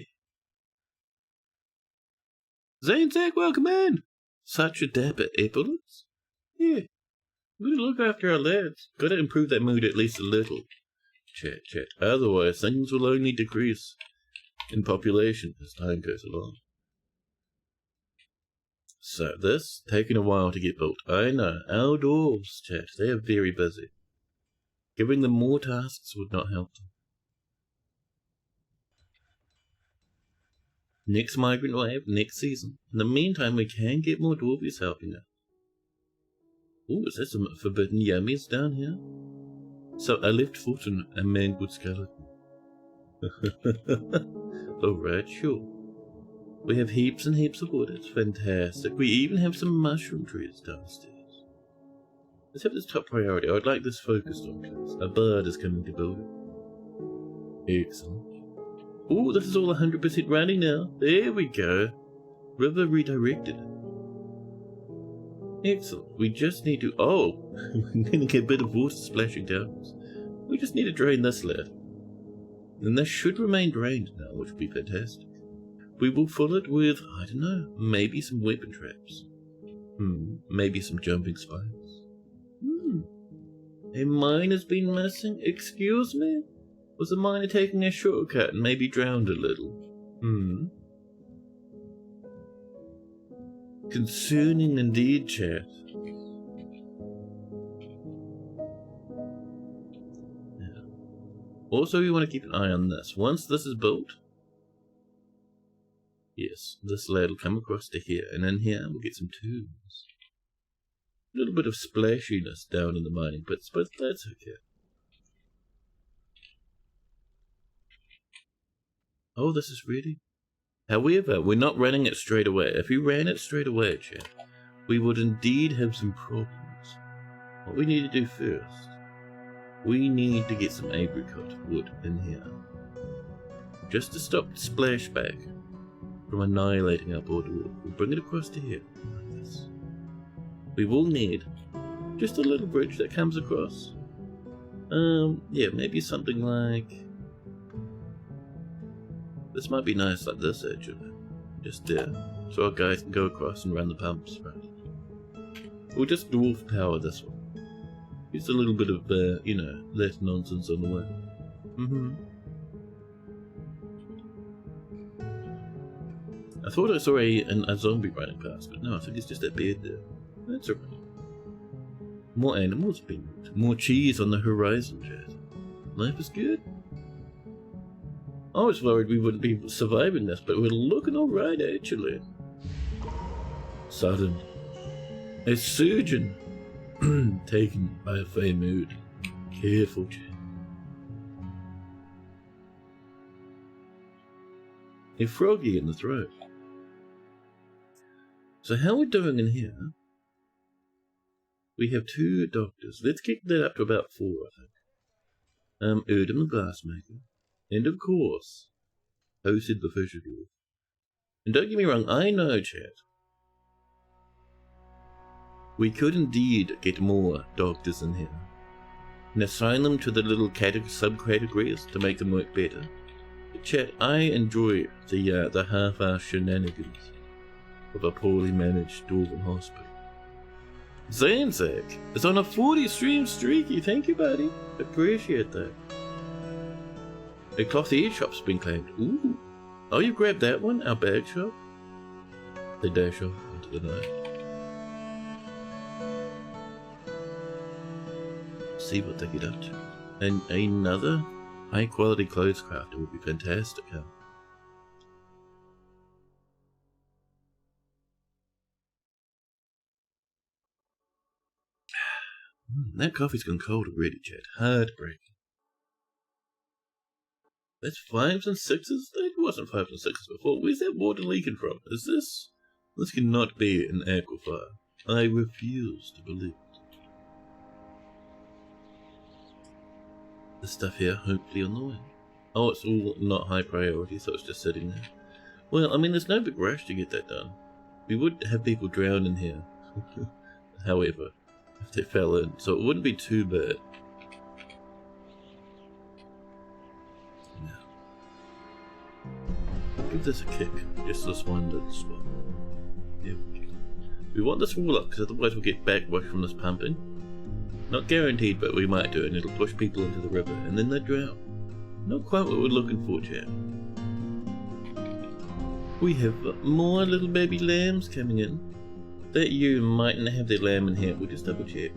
Zane Zach, welcome in! Such a dapper epaulets? Yeah. Gotta look after our lads. Gotta improve that mood at least a little. Chat. Otherwise, things will only decrease in population as time goes along. So this, taking a while to get built. I know, our dwarves, chat, they are very busy. Giving them more tasks would not help them. Next migrant wave, next season. In the meantime, we can get more dwarvies helping us. Ooh, is there some forbidden yummies down here? So, a left foot and a mangled skeleton. Alright, sure. We have heaps and heaps of wood, it's fantastic. We even have some mushroom trees downstairs. Let's have this top priority. I would like this focused on, please. A bird is coming to build it. Excellent. Ooh, this is all 100% running now. There we go. River redirected. Excellent. We just need to... Oh, we're going to get a bit of water splashing down us. We just need to drain this lad. And this should remain drained now, which would be fantastic. We will fill it with, I don't know, maybe some weapon traps. Maybe some jumping spikes. A mine has been missing? Excuse me? Was the miner taking a shortcut and maybe drowned a little? Concerning indeed, chat. Yeah. Also, you want to keep an eye on this. Once this is built, yes, this lad will come across to here, and in here we'll get some tubes. A little bit of splashiness down in the mining pits, but that's okay. Oh, this is ready. However, we're not running it straight away. If we ran it straight away, chat, we would indeed have some problems. What we need to do first, we need to get some apricot wood in here. Just to stop the splashback from annihilating our border wall. We'll bring it across to here, like this. We will need just a little bridge that comes across. Yeah, maybe something like... This might be nice like this, actually. Just there. So our guys can go across and run the pumps, right? We'll just dwarf power this one. Just a little bit of, you know, less nonsense on the way. I thought I saw a zombie running past, but no, I think it's just that bed there. That's alright. More animals being moved. More cheese on the horizon, chat. Life is good. I was worried we wouldn't be surviving this, but we're looking alright, actually. Sudden. A surgeon taken by a fey mood. Careful, chat. a froggy in the throat. So how we're doing in here, we have 2 doctors. Let's kick that up to about 4, I think. Erdem the glassmaker. And of course, Osid the fisher dwarf. And don't get me wrong, I know, chat. We could indeed get more doctors in here. And assign them to the little subcategories to make them work better. But chat, I enjoy the half-assed shenanigans of a poorly managed dwarven hospital. Zanzak is on a 40 stream streaky, thank you buddy, appreciate that. A clothier shop's been claimed, ooh, oh you grabbed that one, our bag shop? They dash off into the night. See what they get up to. And another high quality clothes crafter would be fantastic, huh? That coffee's gone cold already, chat. Heartbreaking. That's 5s and 6s? That wasn't 5s and 6s before. Where's that water leaking from? Is this? This cannot be an aquifer. I refuse to believe it. This stuff here, hopefully on the way. Oh, it's all not high priority, so it's just sitting there. Well, I mean, there's no big rush to get that done. We would have people drown in here. However, if they fell in, so it wouldn't be too bad. Now, give this a kick, just this one little spot. There we go. We want this wall up, because otherwise we'll get backwash from this pumping. Not guaranteed, but we might do it, and it'll push people into the river, and then they drown. Not quite what we're looking for, chap. We have more little baby lambs coming in. That you mightn't have their lamb in here, we'll just double check.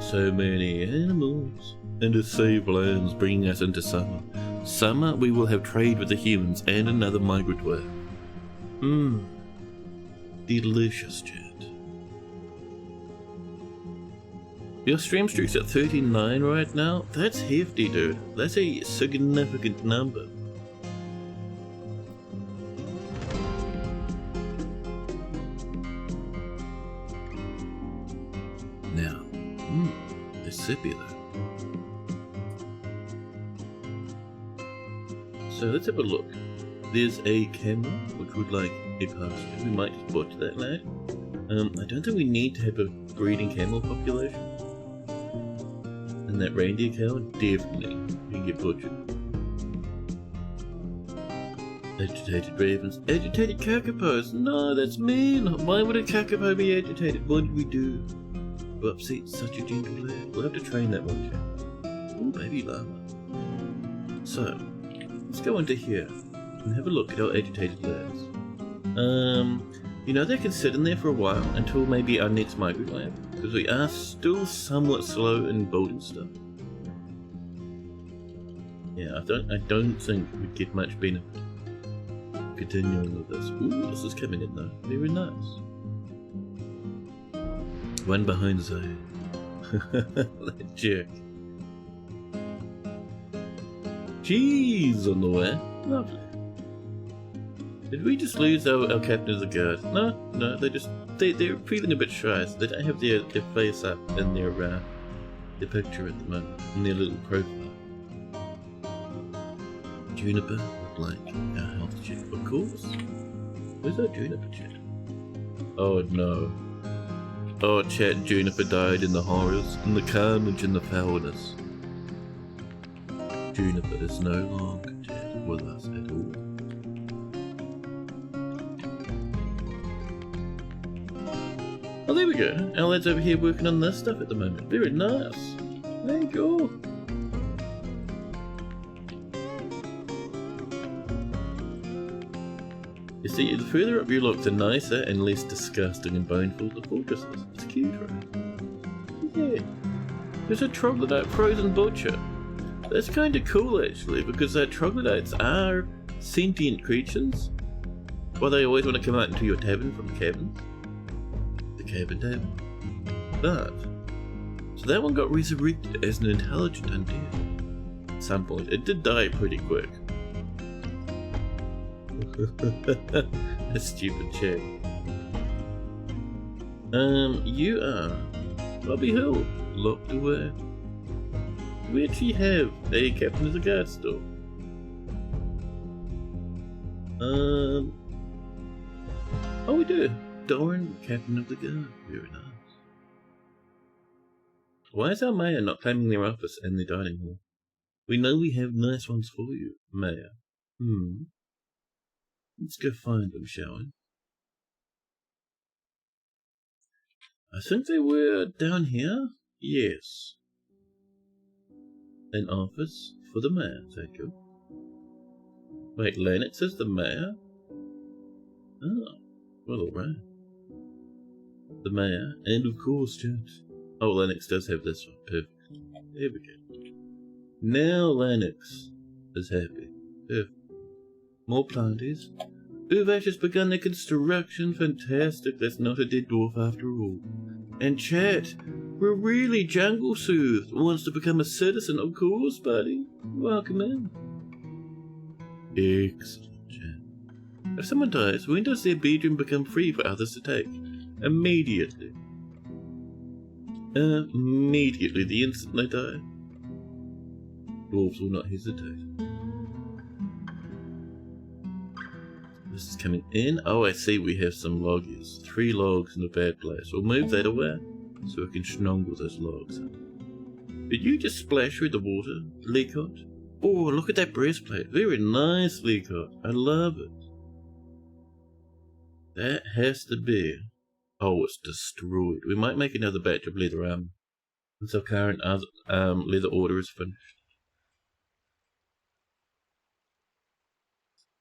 So many animals. And to save lambs, bringing us into summer. Summer, we will have trade with the humans and another migrant wave. Delicious, chat. Your stream streak's at 39 right now? That's hefty, dude. That's a significant number. Now, there's Sippy though. So let's have a look. There's a camel which would like a pasture. We might just butcher that lad. I don't think we need to have a breeding camel population. And that reindeer cow definitely can get butchered. Agitated ravens. Agitated kakapos. No, that's mean. Why would a kakapo be agitated? What did we do? To upset such a gentle lad? We'll have to train that one, chap. Oh, baby llama. So, let's go into here and have a look at our agitated lads. You know, they can sit in there for a while until maybe our next migrant wave, because we are still somewhat slow in building stuff. Yeah, I don't think we'd get much benefit continuing with this. Ooh, this is coming in though. Very nice. One behind Zoe. That jerk. Cheese on the way. Lovely. Did we just lose our captain of the guard? No, they're feeling a bit shy, so they don't have their face up in their picture at the moment, in their little profile. Juniper would like our health check, of course. Where's our Juniper chat? Oh no. Oh chat, Juniper died in the horrors, in the carnage and the foulness. Juniper is no longer with us at all. Oh, there we go. Our lad's over here working on this stuff at the moment. Very nice. Thank you. You see, the further up you look, the nicer and less disgusting and boneful the fortress is. It's cute, right? Yeah. There's a troglodyte frozen butcher. That's kind of cool, actually, because troglodytes are sentient creatures. Well, they always want to come out into your tavern from the cabins. But so that one got resurrected as an intelligent undead at some point. It did die pretty quick, A stupid chat. You are Bobby Hill, locked away. We actually have a captain of the guard store. Oh, we do. Doran, captain of the guard. Very nice. Why is our mayor not claiming their office and their dining hall? We know we have nice ones for you, mayor. Let's go find them, shall we? I think they were down here. Yes. An office for the mayor, thank you. Wait, Lennox is the mayor? Oh, well, alright. The mayor, and of course, Jones. Oh, Lennox does have this one. Perfect. There we go. Now Lennox is happy. Perfect. More planties. Uvash has begun the construction. Fantastic. That's not a dead dwarf after all. And chat, we're really jungle soothed. Wants to become a citizen, of course, buddy. Welcome in. Excellent, chat. If someone dies, when does their bedroom become free for others to take? Immediately. Immediately, the instant they die. Dwarves will not hesitate. This is coming in. Oh, I see we have some loggers. 3 logs in a bad place. We'll move that away so we can snuggle those logs. Did you just splash through the water, Leacott? Oh, look at that breastplate. Very nice, Leacott. I love it. That has to be... Oh, it's destroyed. We might make another batch of leather armor once our current leather order is finished.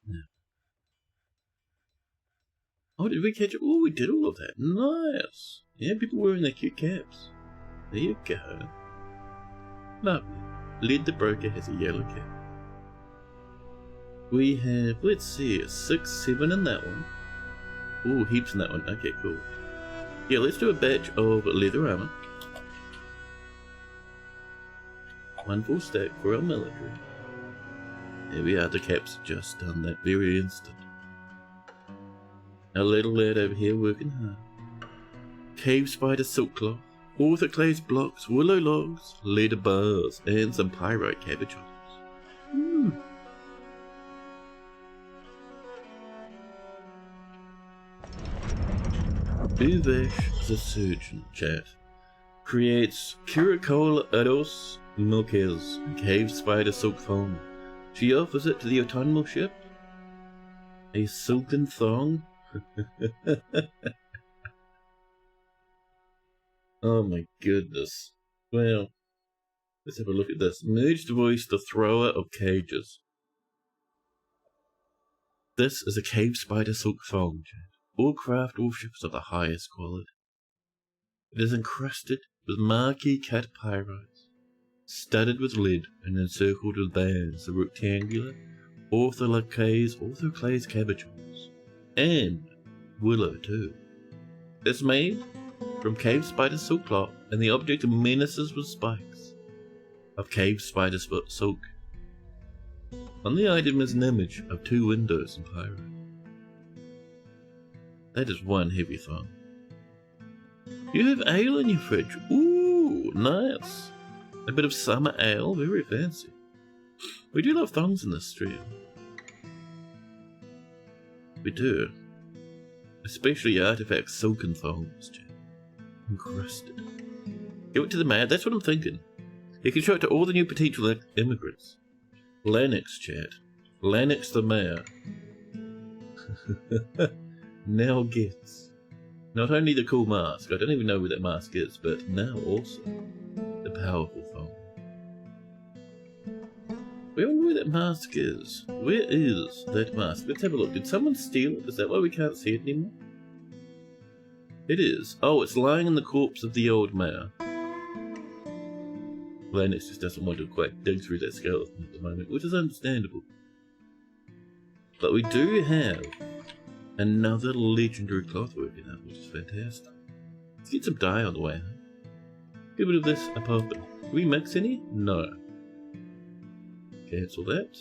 No. Oh, did we catch it? Oh, we did all of that. Nice. Yeah, people wearing their cute caps. There you go. Lovely. Led the broker has a yellow cap. We have, let's see, 6, 7 in that one. Oh, heaps in that one. Okay, cool. Yeah, let's do a batch of leather armor. 1 full stack for our military. There we are, the caps just done that very instant. Our little lad over here working hard. Cave spider silk cloth, orthoclase blocks, willow logs, leather bars, and some pyrite cabbage hulls. Uvash the surgeon, chat. Creates Curacol Ados Milkers, cave spider silk foam. She offers it to the autumnal ship. A silken thong. Oh my goodness. Well, let's have a look at this. Merged voice, the thrower of cages. This is a cave spider silk thong, chat. All craft warships of the highest quality. It is encrusted with marquee cut pyrites, studded with lead and encircled with bands of rectangular orthoclase cabbage hulls, and willow too. It's made from cave spider silk cloth, and the object menaces with spikes of cave spider silk. On the item is an image of 2 windows in pyrite. That is one heavy thong. You have ale in your fridge. Ooh, nice. A bit of summer ale, very fancy. We do love thongs in this stream. We do. Especially artifact silken thongs, chat. Encrusted. Give it to the man, that's what I'm thinking. You can show it to all the new potential immigrants. Lennox, chat. Lennox the mayor. Now gets not only the cool mask, I don't even know where that mask is, but now also the powerful thong. We don't know where that mask is. Where is that mask? Let's have a look. Did someone steal it? Is that why we can't see it anymore? It is. Oh, it's lying in the corpse of the old mayor. Lennox just doesn't want to quite dig through that skeleton at the moment, which is understandable. But we do have another legendary cloth working out, which is fantastic. Let's get some dye on the way. Get rid of this a pop. Do we mix any? No. Cancel that.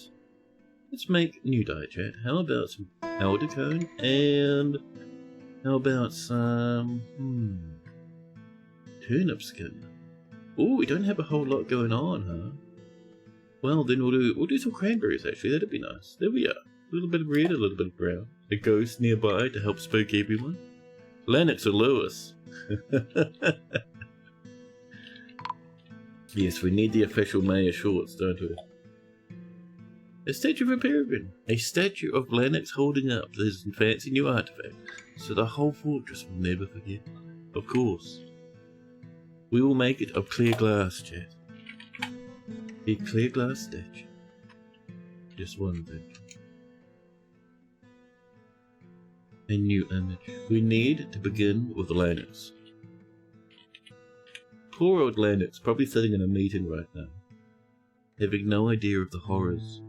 Let's make new diet, chat. How about some powder cone? And how about some turnip skin? Oh, we don't have a whole lot going on, huh? Well, then we'll do some cranberries, actually. That'd be nice. There we are. A little bit of red, a little bit of brown. A ghost nearby to help spook everyone. Lennox or Lewis. Yes, we need the official mayor shorts, don't we? A statue of a peregrine. A statue of Lennox holding up this fancy new artifact, so the whole fortress will never forget. Of course. We will make it of clear glass, chat. A clear glass statue. Just one thing. A new image. We need to begin with Lennox. Poor old Lennox, probably sitting in a meeting right now, having no idea of the horrors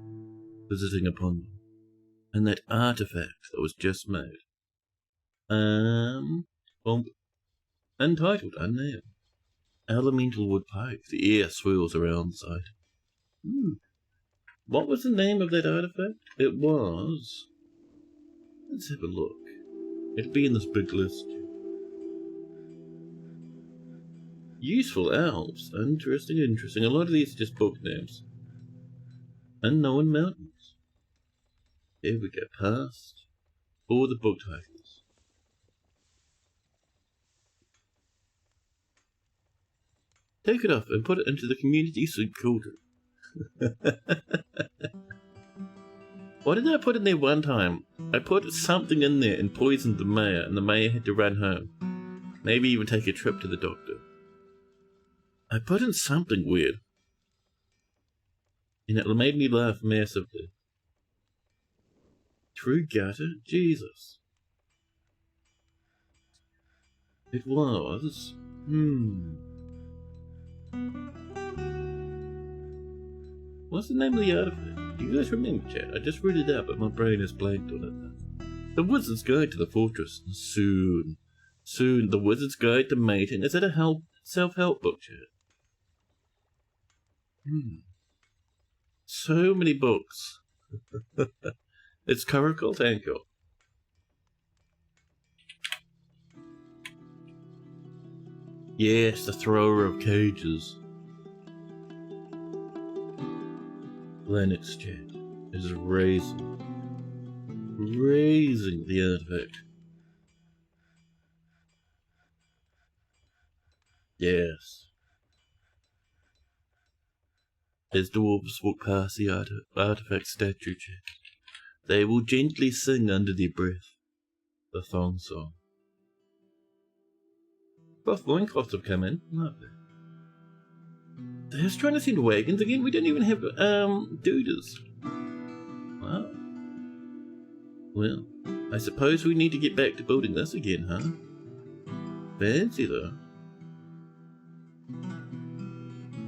visiting upon them, and that artifact that was just made. Well, untitled, unnamed. Elemental wood pike. The air swirls around the side. What was the name of that artifact? It was... Let's have a look. It'll be in this big list. Useful elves. Interesting. A lot of these are just book names. Unknown mountains. Here we go. Past. All the book titles. Take it off and put it into the community soup cauldron. What did I put in there one time? I put something in there and poisoned the mayor, and the mayor had to run home. Maybe even take a trip to the doctor. I put in something weird. And it made me laugh massively. True gutter? Jesus. It was... What's the name of the artifact? Do you guys remember, chat? I just read it out, but my brain is blanked on it now. The Wizard's Guide to the Fortress. Soon. The Wizard's Guide to Mating. Is that a self-help book, chat? So many books. It's Caracal Tanko. Yes, the thrower of cages. Lennox chat is raising the artifact. Yes. As dwarves walk past the artifact statue chat, they will gently sing under their breath the thong song. Both loincloths have come in. Lovely. They're just trying to send wagons again. We don't even have doodles. Wow. Well, I suppose we need to get back to building this again, huh? Fancy though.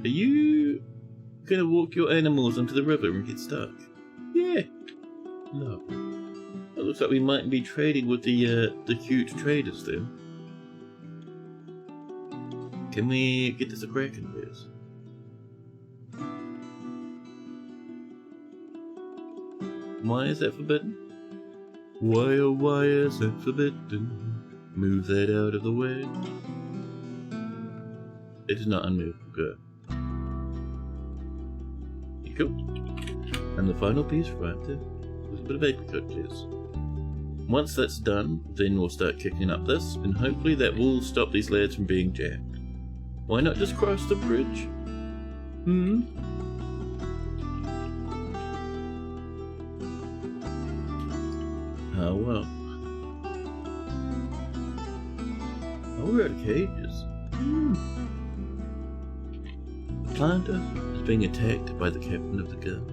Are you gonna walk your animals onto the river and get stuck? Yeah. No. It looks like we might be trading with the cute traders then. Can we get this a cracking, please? Why is that forbidden? Why oh why is that forbidden? Move that out of the way. It is not unmovable. Good. Cool. And the final piece right there. A little bit of apricot, please. Once that's done, then we'll start kicking up this, and hopefully that will stop these lads from being jacked. Why not just cross the bridge? Oh well. Oh, we're out of cages. The planter is being attacked by the captain of the gun.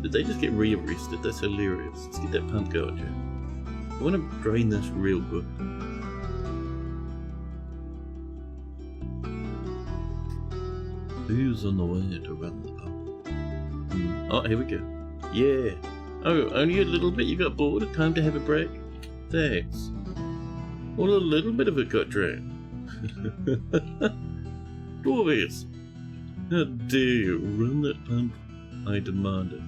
Did they just get rearrested? That's hilarious. Let's get that pump going, Jack. I want to drain this real good. Who's on the way to run the pump? Oh, here we go. Yeah. Oh, only a little bit? You got bored? Time to have a break? Thanks. Well, a little bit of it got drained. Dwarves! How dare you run that pump? I demand it.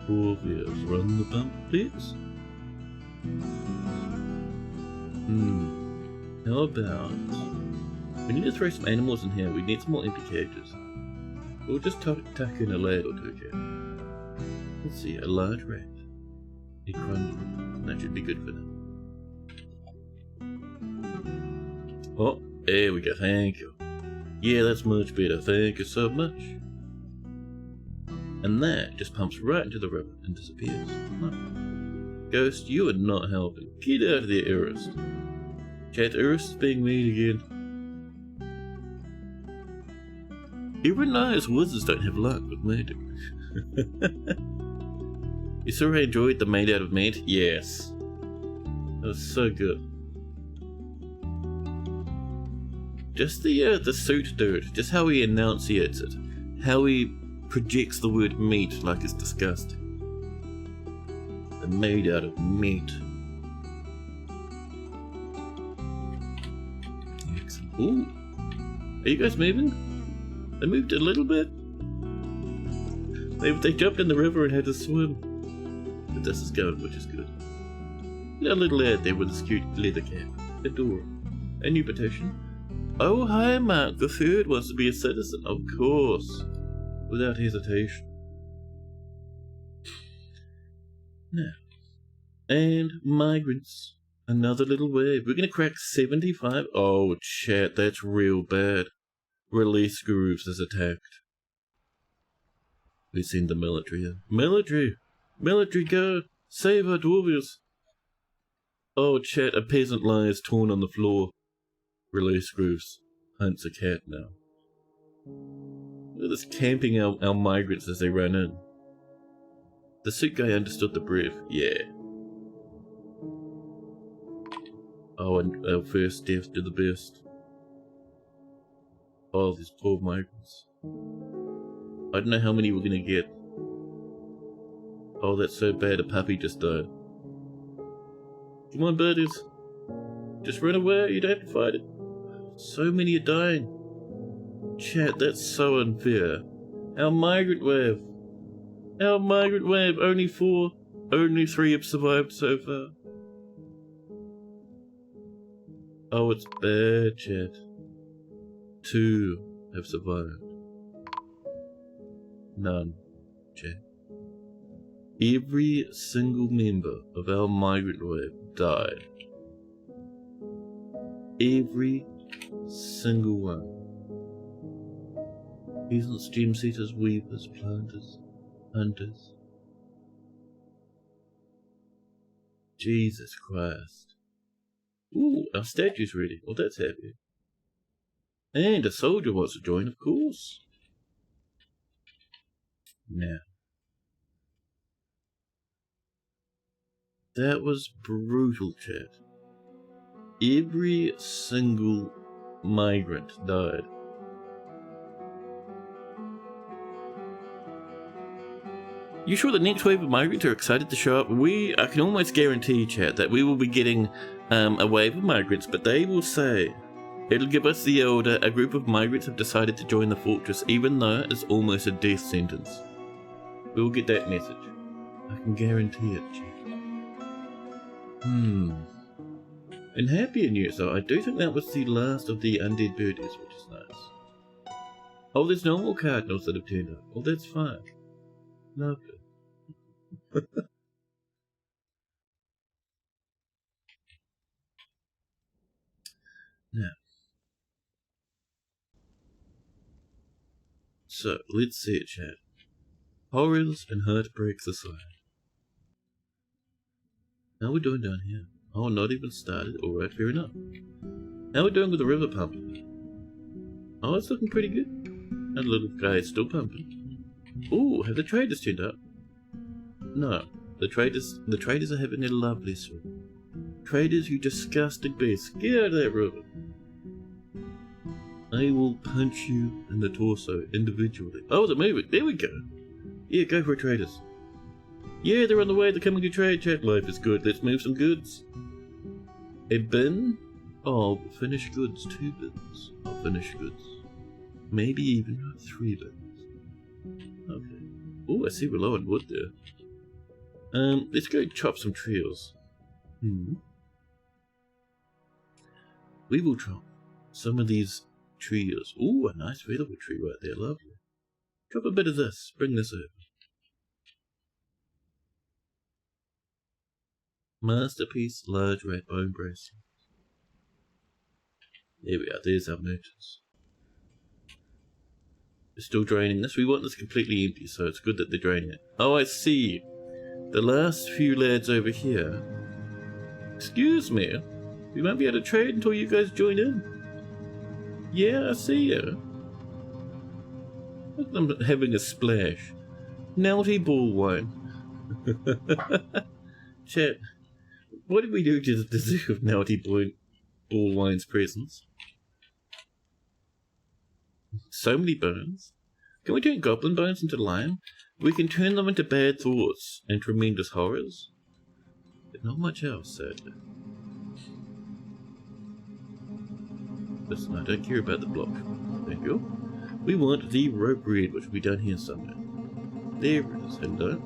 Dwarf, run the pump, please. How about... We need to throw some animals in here. We need some more empty cages. We'll just tuck in a layer or two here. Let's see, a large rat. A crundle. That should be good for them. Oh, there we go, thank you. Yeah, that's much better, thank you so much. And that just pumps right into the river and disappears. No. Ghost, you are not helping. Get out of there, Erist. Chat, Erist is being mean again. Everyone knows wizards don't have luck with murder. You saw I enjoyed the made out of meat? Yes. That was so good. Just the suit dude, just how he enunciates it. How he projects the word meat like it's disgusting. They're made out of meat. Excellent. Ooh. Are you guys moving? They moved a little bit. They jumped in the river and had to swim. But this is going, which is good. A little lad there with his cute leather cap. Adorable. A new petition. Oh, hi, Mark. The third wants to be a citizen. Of course. Without hesitation. Now. And migrants. Another little wave. We're going to crack 75. Oh, chat. That's real bad. Release Grooves is attacked. We send the military in. Military! Military, go! Save our dwarves! Oh, chat, a peasant lies torn on the floor. Release Grooves hunts a cat now. Look at this camping our migrants as they run in. The suit guy understood the brief. Yeah. Oh, and our first death to the best. Oh, these poor migrants. I don't know how many we're gonna get. Oh, that's so bad, a puppy just died. Come on, birdies. Just run away, you don't have to fight it. So many are dying. Chat, that's so unfair. Our migrant wave. Our migrant wave, only 4. Only 3 have survived so far. Oh, it's bad, chat. 2 have survived. None, chat. Every single member of our migrant wave died. Every single one. Peasants, gem seekers, weavers, planters, hunters. Jesus Christ. Ooh, our statue's ready. Well, that's happy. And a soldier wants to join, of course. Now. That was brutal, chat. Every single migrant died. You sure the next wave of migrants are excited to show up? I can almost guarantee, chat, that we will be getting a wave of migrants, but they will say, it'll give us the order, a group of migrants have decided to join the fortress, even though it's almost a death sentence. We will get that message. I can guarantee it, chat. In happier news, though, I do think that was the last of the undead birdies, which is nice. Oh, there's no more cardinals that have turned up. Well, that's fine. Lovely. Now. So, let's see it, chat. Horrors and heartbreaks aside. How are we doing down here? Oh, not even started. Alright, fair enough. How are we doing with the river pumping? Oh, it's looking pretty good. That little guy is still pumping. Ooh, have the traders turned up? No. The traders are having a lovely swim. Traders, you disgusting beasts. Get out of that river. I will punch you in the torso individually. Oh, they're moving. There we go. Yeah, go for it, traders. Yeah, they're on the way. They're coming to trade. Chat, life is good. Let's move some goods. A bin? Oh, finished goods. 2 bins. Oh, finished goods. Maybe even 3 bins. Okay. Oh, I see we're low on wood there. Let's go chop some trees. We will chop some of these trees. Ooh, a nice redwood tree right there, lovely. Chop a bit of this, bring this over. Masterpiece, large red bone bracelet. There we are, there's our merchants. They're still draining this. We want this completely empty, so it's good that they're draining it. Oh, I see. The last few lads over here. Excuse me. We won't be able to trade until you guys join in. Yeah, I see you. Look at them having a splash. Naughty ball wine. Chat, what did we do to deserve Naughty ball wine's presence? So many bones. Can we turn goblin bones into lime? We can turn them into bad thoughts and tremendous horrors. But not much else, sadly. Listen, I don't care about the block. Thank you. We want the rope red, which will be down here somewhere. There it is, hello.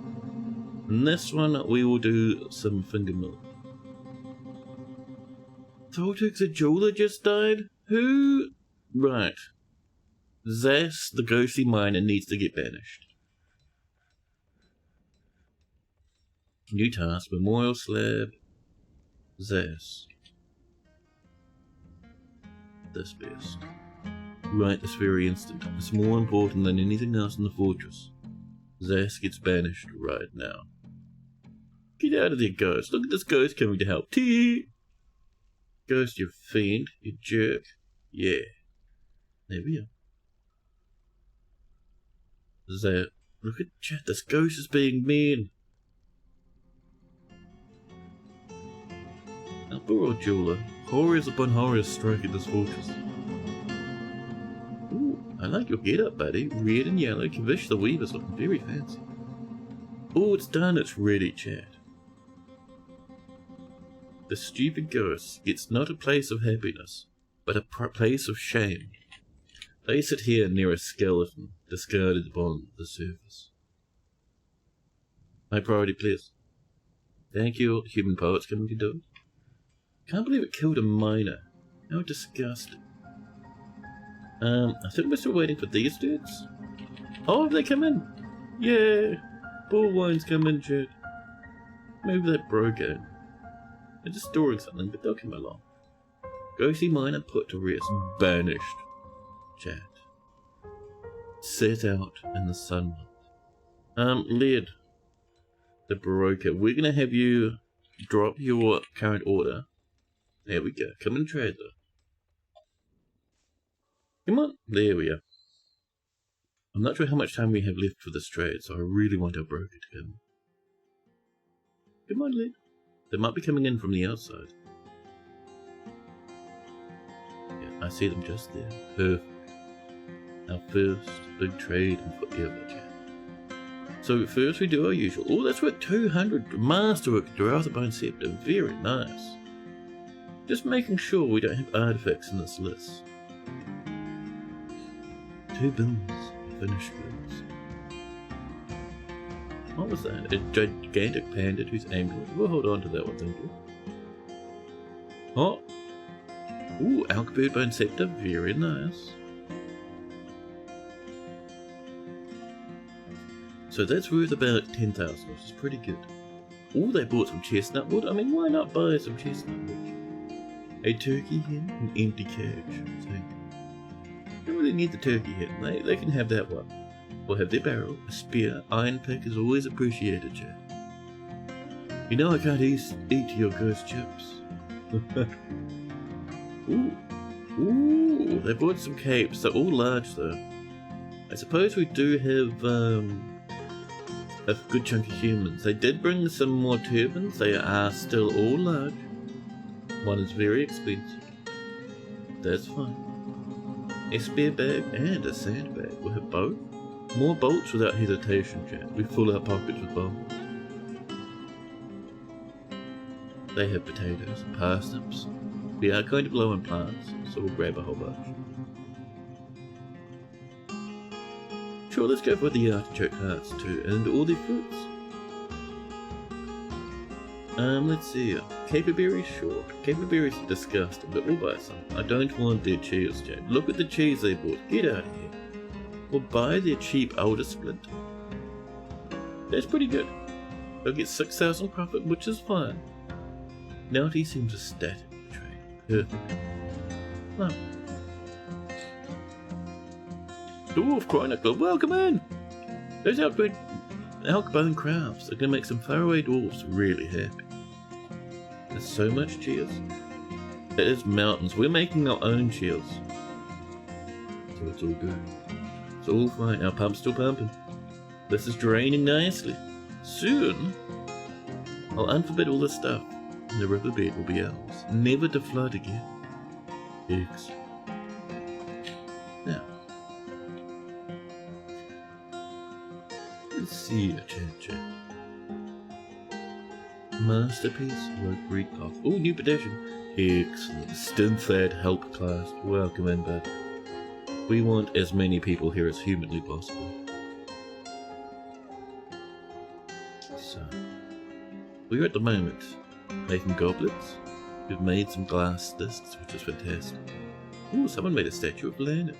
And this one, we will do some finger mill. Thortex, the jeweler, just died? Who? Right. Zas, the ghostly miner, needs to get banished. New task, memorial slab. Zas. This best. Right this very instant. It's more important than anything else in the fortress. Zas gets banished right now. Get out of there, ghost. Look at this ghost coming to help. Tee! Ghost, you fiend. You jerk. Yeah. There we are. Zas. Look at chat. This ghost is being mean. Now, poor old jeweler. Horrors upon horrors striking this fortress. Ooh, I like your get-up, buddy. Red and yellow. Kavish the Weaver's looking very fancy. Oh, it's done. It's ready, chat. The stupid ghost gets not a place of happiness, but a place of shame. Place it here near a skeleton, discarded upon the surface. My priority, please. Thank you, human poets coming to do it. Can't believe it killed a miner. How disgusting. I think we're still waiting for these dudes. Oh, have they come in? Yeah. Bull wine's come in, chat. Maybe they're broken. They're just storing something, but they'll come along. Ghostly miner put to rest. Banished. Chat. Set out in the sunlight. Lead. The broker. We're gonna have you drop your current order. There we go. Come and trade though. Come on. There we are. I'm not sure how much time we have left for this trade, so I really want our broker to come. Come on, Lid. They might be coming in from the outside. Yeah, I see them just there. Perfect. Our first big trade in forever, chat. So first we do our usual. Oh, that's worth 200. Masterwork, Dwarf Bone Scepter. Very nice. Just making sure we don't have artifacts in this list. 2 bills. Finished goods. What was that? A gigantic panda whose amulet. We'll hold on to that one, thank you. Oh! Ooh, Alkbird Bone Scepter. Very nice. So that's worth about 10,000, which is pretty good. Ooh, they bought some chestnut wood. I mean, why not buy some chestnut wood? A turkey hen, an empty cage. Don't really need the turkey hen. They can have that one. We'll have their barrel, a spear, iron pick is always appreciated, chat. You know I can't eat your ghost chips. Ooh, they bought some capes. They're all large though. I suppose we do have a good chunk of humans. They did bring some more turbans. They are still all large. One is very expensive. That's fine. A spear bag and a sandbag. We'll have both. More bolts without hesitation, chat. We fill our pockets with bolts. They have potatoes, parsnips. We are kind of low on plants, so we'll grab a whole bunch. Sure, let's go for the artichoke hearts too, and all the fruits. Let's see. Caperberries, sure. Caperberries are disgusting, but we'll buy some. I don't want their cheese, Jack. Look at the cheese they bought. Get out of here. We'll buy their cheap older splint. That's pretty good. They'll get 6,000 profit, which is fine. Now he seems ecstatic. Perfect. Lovely. Dwarf Chronicle, welcome in! Those Alkbone crafts are going to make some faraway dwarfs really happy. There's so much cheers. It is mountains. We're making our own cheers. So it's all good. It's all fine. Our pump's still pumping. This is draining nicely. Soon, I'll unforbid all this stuff, and the riverbed will be ours, never to flood again. Excellent. Now, let's see a chat. Masterpiece, work breed cough. Oh, new petition. Excellent. Stinthad help class. Welcome in, bud. We want as many people here as humanly possible. So, we're at the moment making goblets. We've made some glass discs, which is fantastic. Ooh, someone made a statue of Lennox.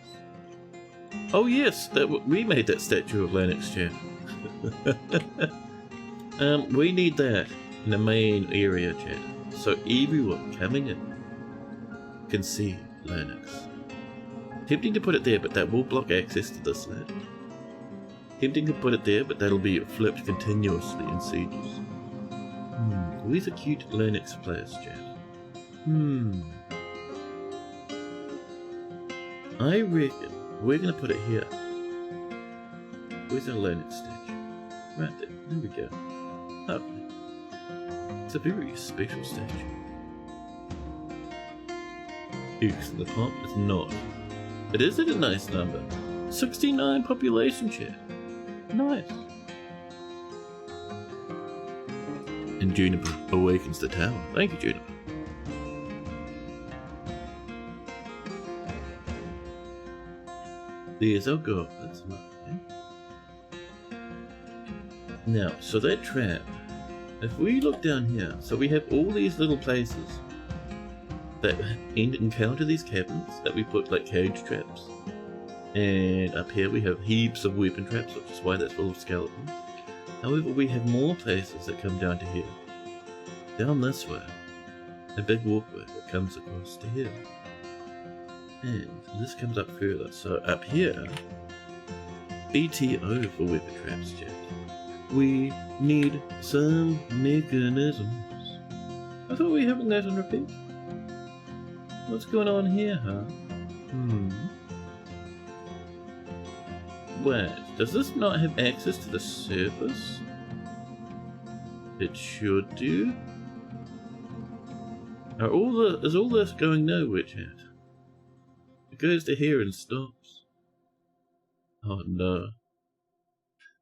Oh yes, we made that statue of Lennox, chat. We need that in the main area, chat, so everyone coming in can see Lennox. Tempting to put it there, but that will block access to this ladder. Tempting to put it there, but that'll be flipped continuously in sieges. Where's a cute Lennox place, chat? I reckon we're gonna put it here. Where's our Lennox statue? Right there. There we go. Lovely. It's a very special statue. Excellent. The pomp is not. It is at a nice number. 69 population, chat. Nice. And Juniper awakens the tower. Thank you, Juniper. There's our goal. That's lovely. Now, so that trap, if we look down here, so we have all these little places that encounter these cabins that we put like cage traps. And up here we have heaps of weapon traps, which is why that's full of skeletons. However, we have more places that come down to here. Down this way. A big walkway that comes across to here. And this comes up further. So up here, BTO for weapon traps, chat. We need some mechanisms. I thought we were having that on repeat. What's going on here, huh? Wait, does this not have access to the surface? It should do. Is all this going nowhere, chat? It goes to here and stops. Oh no.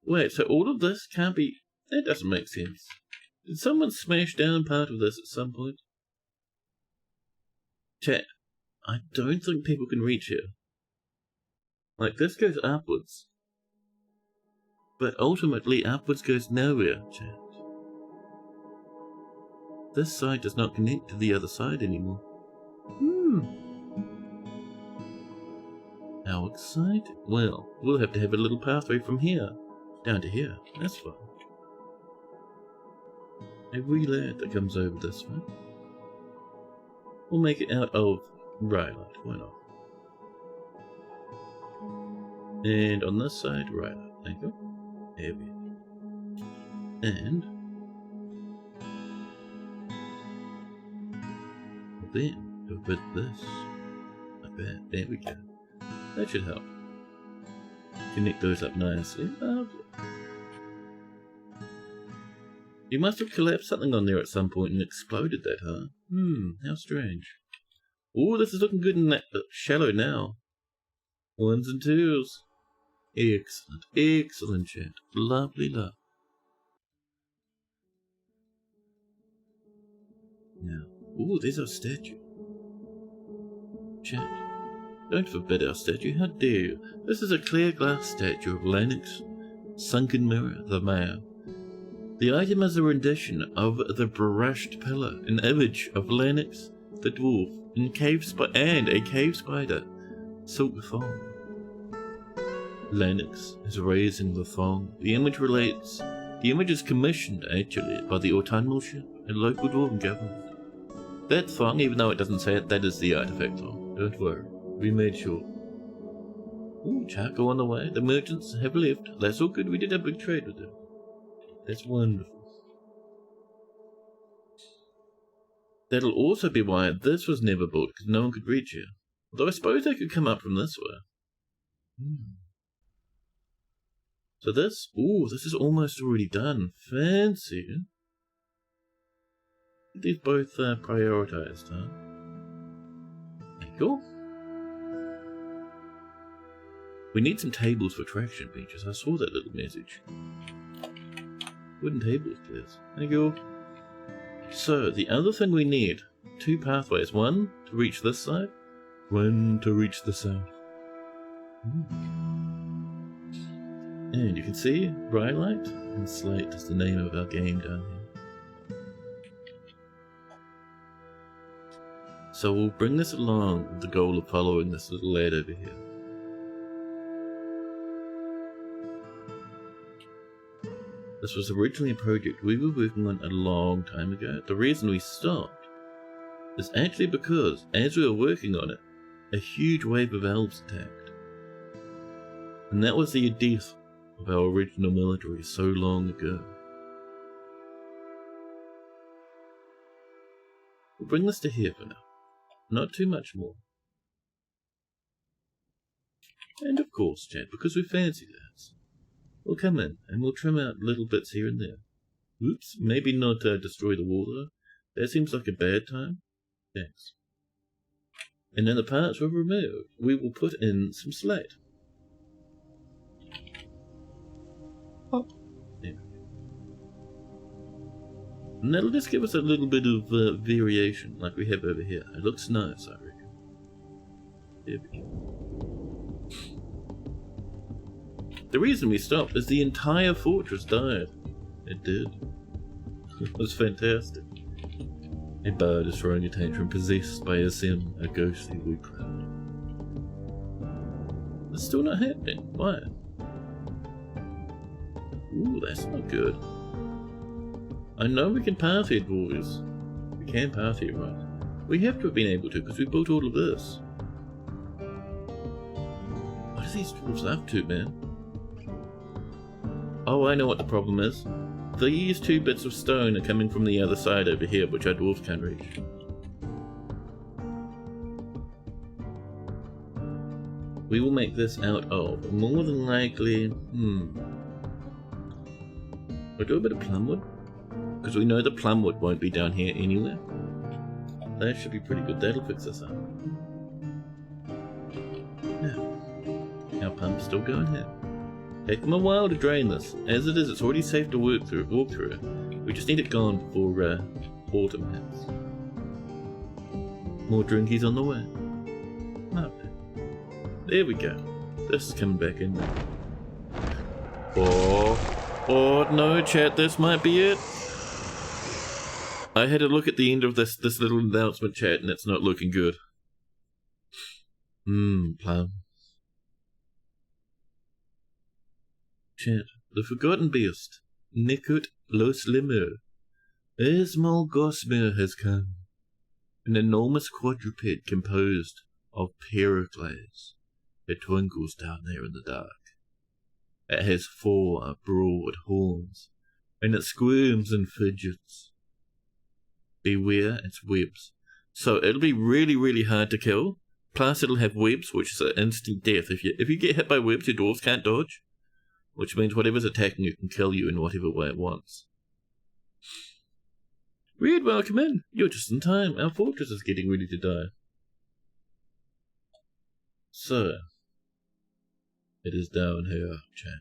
Wait, so all of this can't be... That doesn't make sense. Did someone smash down part of this at some point? Chat, I don't think people can reach here. Like, this goes upwards. But ultimately, upwards goes nowhere, chat. This side does not connect to the other side anymore. How exciting. Well, we'll have to have a little pathway from here down to here. That's fine. A wee lad that comes over this way. We'll make it out of Rhyolite. Why not? And on this side, Rhyolite. Thank you. There we go. And then we'll put this like that. There we go. That should help. Connect those up nicely. Lovely. You must have collapsed something on there at some point and exploded that, huh? How strange. Oh, this is looking good in that shallow now. 1s and 2s. Excellent, excellent, chat. Lovely, love. Now, ooh, there's our statue. Chat, don't forbid our statue, how dare you? This is a clear glass statue of Lennox, Sunken Mirror, the mayor. The item is a rendition of the brushed pillar, an image of Lennox the dwarf and a cave spider, silk thong. Lennox is raising the thong. The image is commissioned actually by the autumnal ship and local dwarven government. That thong, even though it doesn't say it, that is the artifact thong. Don't worry, we made sure. Ooh, charcoal on the way. The merchants have left. That's all good. We did a big trade with them. That's wonderful. That'll also be why this was never built, because no one could reach here. Although I suppose they could come up from this way. So this, this is almost already done. Fancy. These both prioritized, huh? Cool. We need some tables for traction benches. I saw that little message. Wooden tables, please. Thank you. So, the other thing we need, 2 pathways. One to reach this side, one to reach the south. And you can see, Rhylight and Slate is the name of our game down here. So we'll bring this along with the goal of following this little lad over here. This was originally a project we were working on a long time ago. The reason we stopped is actually because, as we were working on it, a huge wave of elves attacked. And that was the death of our original military so long ago. We'll bring this to here for now. Not too much more. And of course, chat, because we fancy that, we'll come in and we'll trim out little bits here and there. Oops, maybe not destroy the wall though. That seems like a bad time. Thanks. And then the parts we've removed, we will put in some slate. Pop. There we go. And that'll just give us a little bit of variation like we have over here. It looks nice, I reckon. There we go. The reason we stopped is the entire fortress died. It did. It was fantastic. A bird is throwing a tantrum possessed by a ghostly wood cloud. It's still not happening. Why? Ooh, that's not good. I know we can path here, boys. We can path here, right? We have to have been able to, because we built all of this. What are these dwarves up to, man? Oh, I know what the problem is. These 2 bits of stone are coming from the other side over here, which our dwarves can't reach. We will make this out of, more than likely, we'll do a bit of plumwood, because we know the plumwood won't be down here anywhere. That should be pretty good. That'll fix us up. Now, our pump's still going here. Take them a while to drain this. As it is, it's already safe to walk through it. We just need it gone before autumn hits. More drinkies on the way. Lovely. There we go. This is coming back in. Oh no, chat, this might be it. I had a look at the end of this little announcement, chat, and it's not looking good. Plum. Chat, the forgotten beast, Nikut Los Lemur. Esmal Gosmer has come. An enormous quadruped composed of Pericles. It twinkles down there in the dark. It has 4 broad horns, and it squirms and fidgets. Beware its webs. So it'll be really, really hard to kill. Plus it'll have webs, which is an instant death. If you get hit by webs, your dwarves can't dodge. Which means whatever's attacking you can kill you in whatever way it wants. Weird, welcome in. You're just in time. Our fortress is getting ready to die. So, it is down here, chat.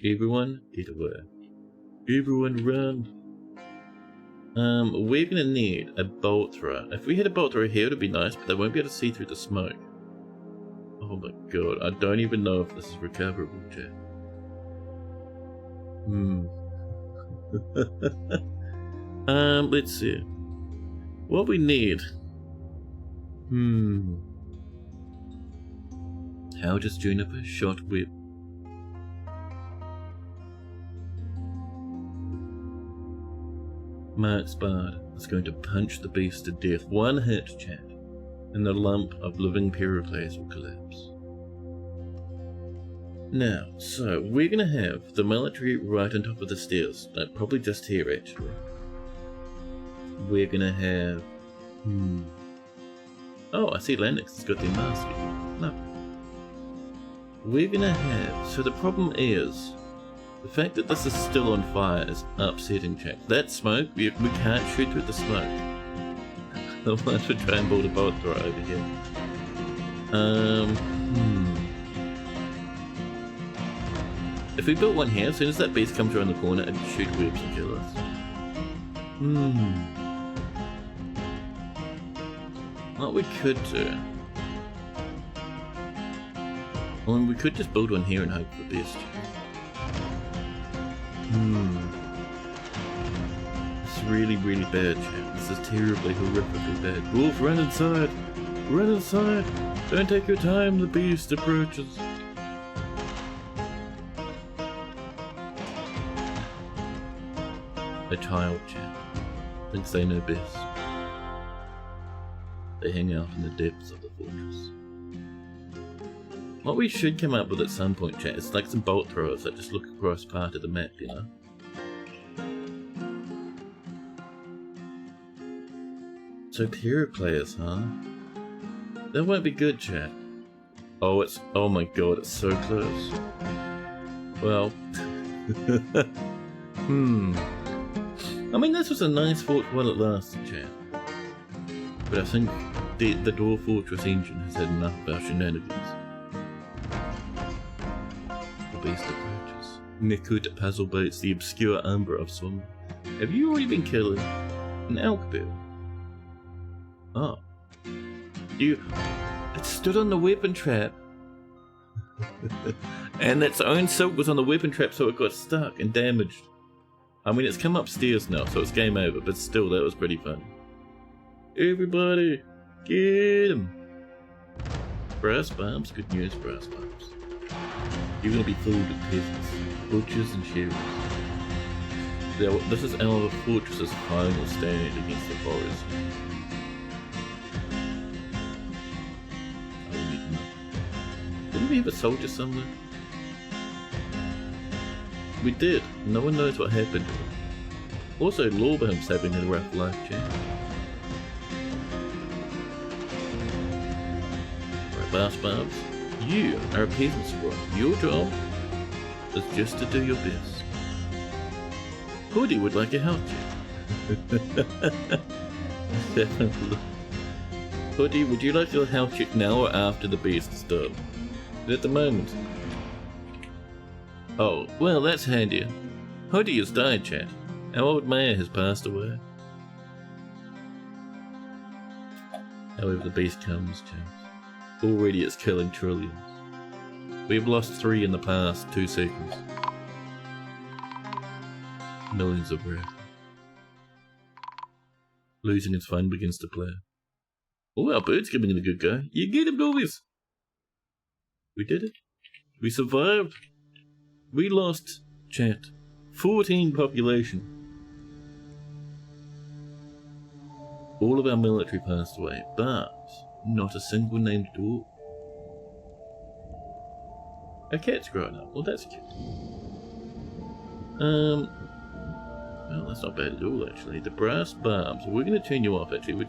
Everyone, get away. Everyone run. We're gonna need a bolt thrower. If we had a bolt thrower here, it'd be nice, but they won't be able to see through the smoke. Oh my god, I don't even know if this is recoverable, chat. Let's see. What we need. How does Juniper shot whip? Mark's Bard is going to punch the beast to death. One hit, chat, and the lump of living pyroclase will collapse. Now, so we're going to have the military right on top of the stairs. Probably just here, actually. We're going to have... Oh, I see Lennox has got their mask. Lovely. We're going to have... So the problem is... The fact that this is still on fire is upsetting, chat. That smoke, we can't shoot through the smoke. Otherwise we'll try and build a bolt thrower over here. If we built one here, as soon as that beast comes around the corner, it'd shoot webs and kill us. What we could do... Well, we could just build one here and hope for the best. It's really, really bad, chat. This is terribly, horrifically bad. Wolf, run inside! Run inside! Don't take your time, the beast approaches. A child, chat. Thinks they know best. They hang out in the depths of the fortress. What we should come up with at some point, chat, is like some bolt throwers that just look across part of the map, you know? So pyroclase, huh? That won't be good, chat. Oh, oh my god, it's so close. Well... I mean, this was a nice fort while it lasted, chat. But I think the Dwarf Fortress engine has had enough of our shenanigans. The beast approaches. Nikut puzzle boats the obscure umbra of Swim. Have you already been killing an elk bill? Oh. It stood on the weapon trap. And its own silk was on the weapon trap, so it got stuck and damaged. I mean, it's come upstairs now, so it's game over, but still, that was pretty fun. Everybody, get him! Brass bombs? Good news, brass bombs. You're gonna be fooled with peasants, butchers and sheriffs. This is our fortress's final stand against the forest. Didn't we have a soldier somewhere? We did. No one knows what happened to him. Also, Lawburn's having a rough life, chat. Right, Bass Barbs, you are a peasant squad. Your job is just to do your best. Hoodie would like a health check. Hoodie, would you like your health check now or after the beast is done? But at the moment. Oh, well, that's handy. Hoodie has died, chat. Our old mayor has passed away. However, the beast comes, chat. Already it's killing trillions. We've lost 3 in the past 2 seconds. Millions of breath. Losing is fun begins to play. Oh, our bird's giving it a good go. You get him, boys! We did it. We survived. We lost, chat, 14 population. All of our military passed away, but not a single named dwarf. Our cat's grown up. Well, that's cute. Well, that's not bad at all, actually. The brass barbs. We're going to turn you off, actually. We'll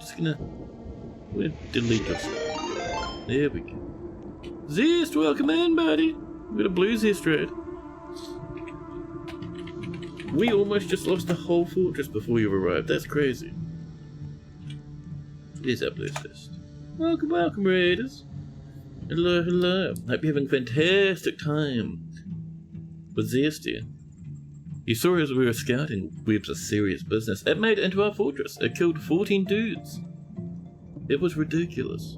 delete this. There we go. Zest, welcome in, buddy. We've got a blue Zest red. We almost just lost the whole fortress before you arrived. That's crazy. Here's our blue Zest. Welcome, welcome, raiders. Hello, hello. Hope you're having a fantastic time with Zest here. You saw as we were scouting, webs are serious business. It made it into our fortress. It killed 14 dudes. It was ridiculous.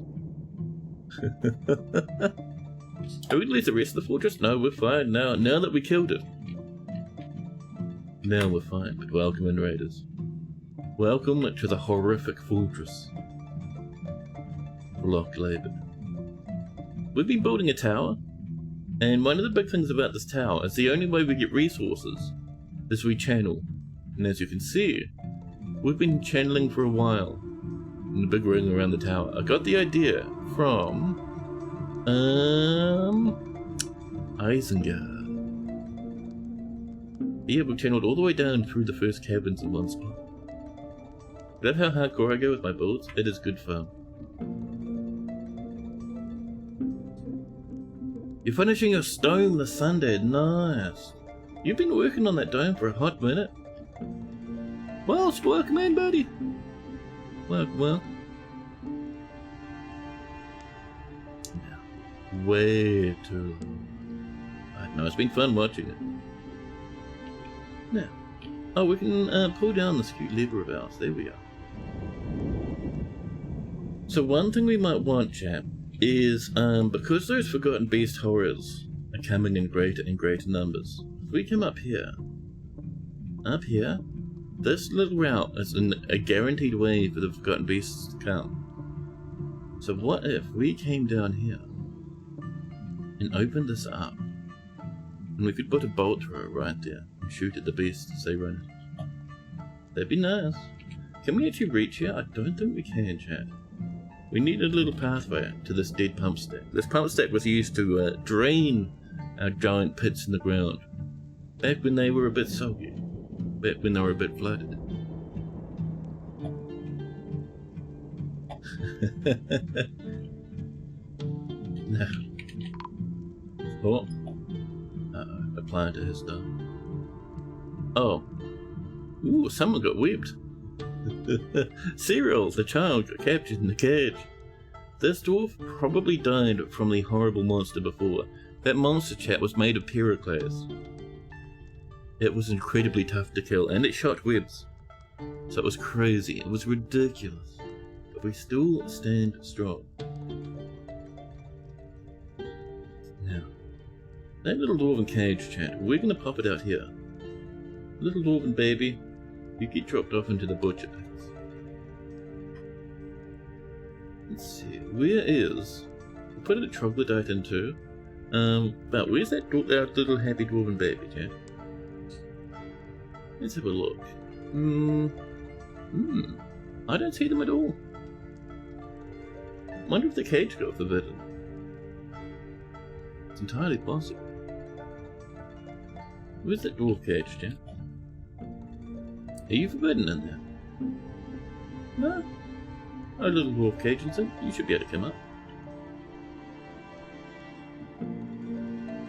Are we to leave the rest of the fortress? No, we're fine now. Now that we killed it. Now we're fine, but welcome in, raiders. Welcome to the horrific fortress. Locklaboured. We've been building a tower, and one of the big things about this tower is the only way we get resources is we channel. And as you can see, we've been channeling for a while in the big ring around the tower. I got the idea from Isengard. Yeah, we channeled all the way down through the first caverns in one spot. Love how hardcore I go with my builds. It is good fun. You're finishing your stone this Sunday. Nice. You've been working on that dome for a hot minute. Well, welcome in, buddy. Well. Way too long. I know, it's been fun watching it. Now, oh, we can pull down this cute lever of ours. There we are. So one thing we might want, chap, is because those forgotten beast horrors are coming in greater and greater numbers. If we come up here, this little route is a guaranteed way for the forgotten beasts to come. So what if we came down here and opened this up, and we could put a bolt through it right there and shoot at the beasts as they run it? That'd be nice. Can we actually reach here? I don't think we can, chat. We need a little pathway to this dead pump stack. This pump stack was used to drain our giant pits in the ground back when they were a bit soggy, back when they were a bit flooded. Now. Oh. Uh-oh, applying to his stuff. Oh. Ooh, someone got whipped. Cyril, the child, got captured in the cage. This dwarf probably died from the horrible monster before. That monster, chat, was made of pyroclast. It was incredibly tough to kill, and it shot webs. So it was crazy, it was ridiculous. But we still stand strong. Now, that little dwarven cage, chat, we're gonna pop it out here. Little dwarven baby, you get dropped off into the butcher pits. Let's see, where is... We'll put a troglodyte into. But where's that little happy dwarven baby, chat? Let's have a look. I don't see them at all. Wonder if the cage got forbidden. It's entirely possible. Where's that dwarf cage, chat? Are you forbidden in there? No? Oh, little dwarf Cajunson, you should be able to come up.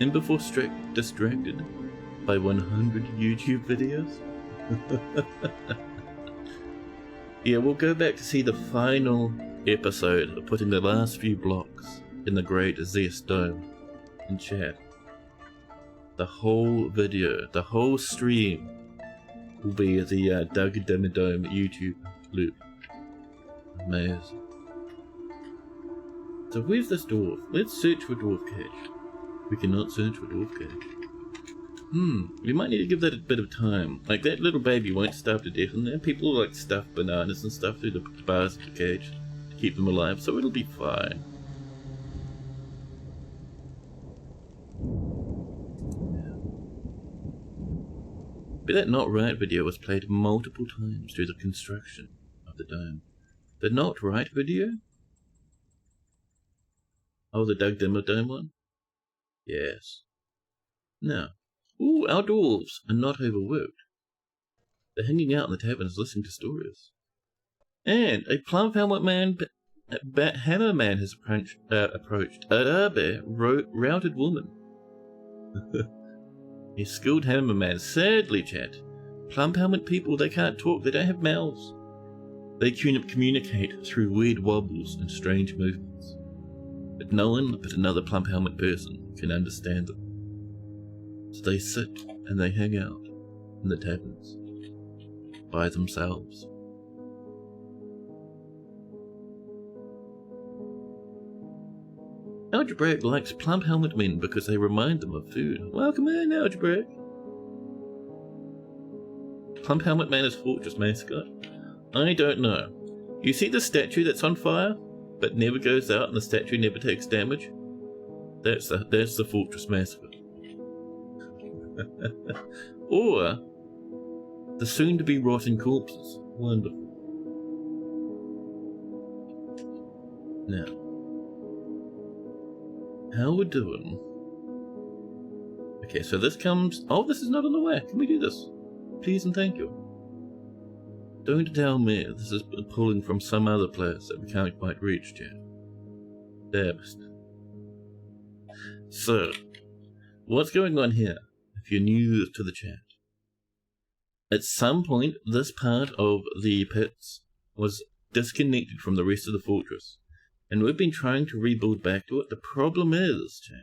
And before distracted by 100 YouTube videos? Yeah, we'll go back to see the final episode of putting the last few blocks in the Great Zeus Dome in chat. The whole video, the whole stream will be the Doug Dimmadome YouTube loop. Amazing. So where's this dwarf? Let's search for dwarf cage. We cannot search for dwarf cage. We might need to give that a bit of time. Like, that little baby won't starve to death in there. People like stuff bananas and stuff through the bars of the cage to keep them alive, so it'll be fine. But that Not Right video was played multiple times through the construction of the dome. The Not Right video? Oh, the Doug Dimmadome one? Yes. Now, ooh, our dwarves are not overworked. They're hanging out in the taverns listening to stories. And a plump helmet man, hammer man has approached a routed woman. A skilled hammer man. Sadly, chat, plump helmet people, they can't talk, they don't have mouths. They communicate through weird wobbles and strange movements. But no one but another plump helmet person can understand them. So they sit and they hang out in the taverns by themselves. Algebraic likes plump helmet men because they remind them of food. Welcome in, Algebraic. Plump Helmet Man is Fortress mascot? I don't know. You see the statue that's on fire, but never goes out and the statue never takes damage? That's the Fortress mascot. Or the soon-to-be rotting corpses. Wonderful. Now, how we're doing? Okay, so this comes... Oh, this is not on the way. Can we do this? Please and thank you. Don't tell me this is pulling from some other place that we can't quite reach yet. Damn it. So, what's going on here, if you're new to the chat? At some point, this part of the pits was disconnected from the rest of the fortress, and we've been trying to rebuild back to it. The problem is, chat,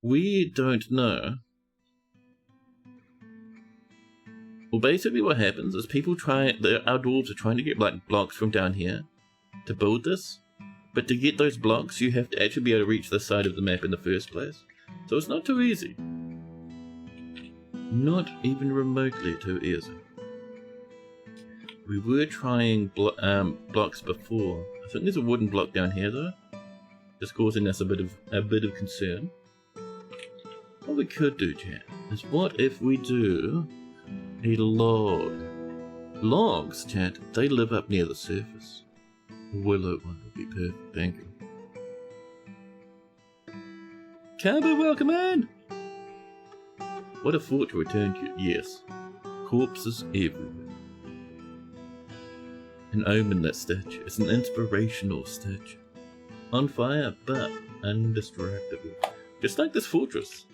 we don't know. Well, basically what happens is people our dwarves are trying to get like blocks from down here to build this, but to get those blocks you have to actually be able to reach this side of the map in the first place. So it's not too easy. Not even remotely too easy. We were trying blocks before. I think there's a wooden block down here though, just causing us a bit of concern. What we could do, chat, is what if we do a log? Logs, chat, they live up near the surface. Willow one would be perfect, thank you. Cabo, welcome in! What a fort to return to, yes. Corpses everywhere. An omen, that statue. It's an inspirational statue. On fire, but indestructible. Just like this fortress.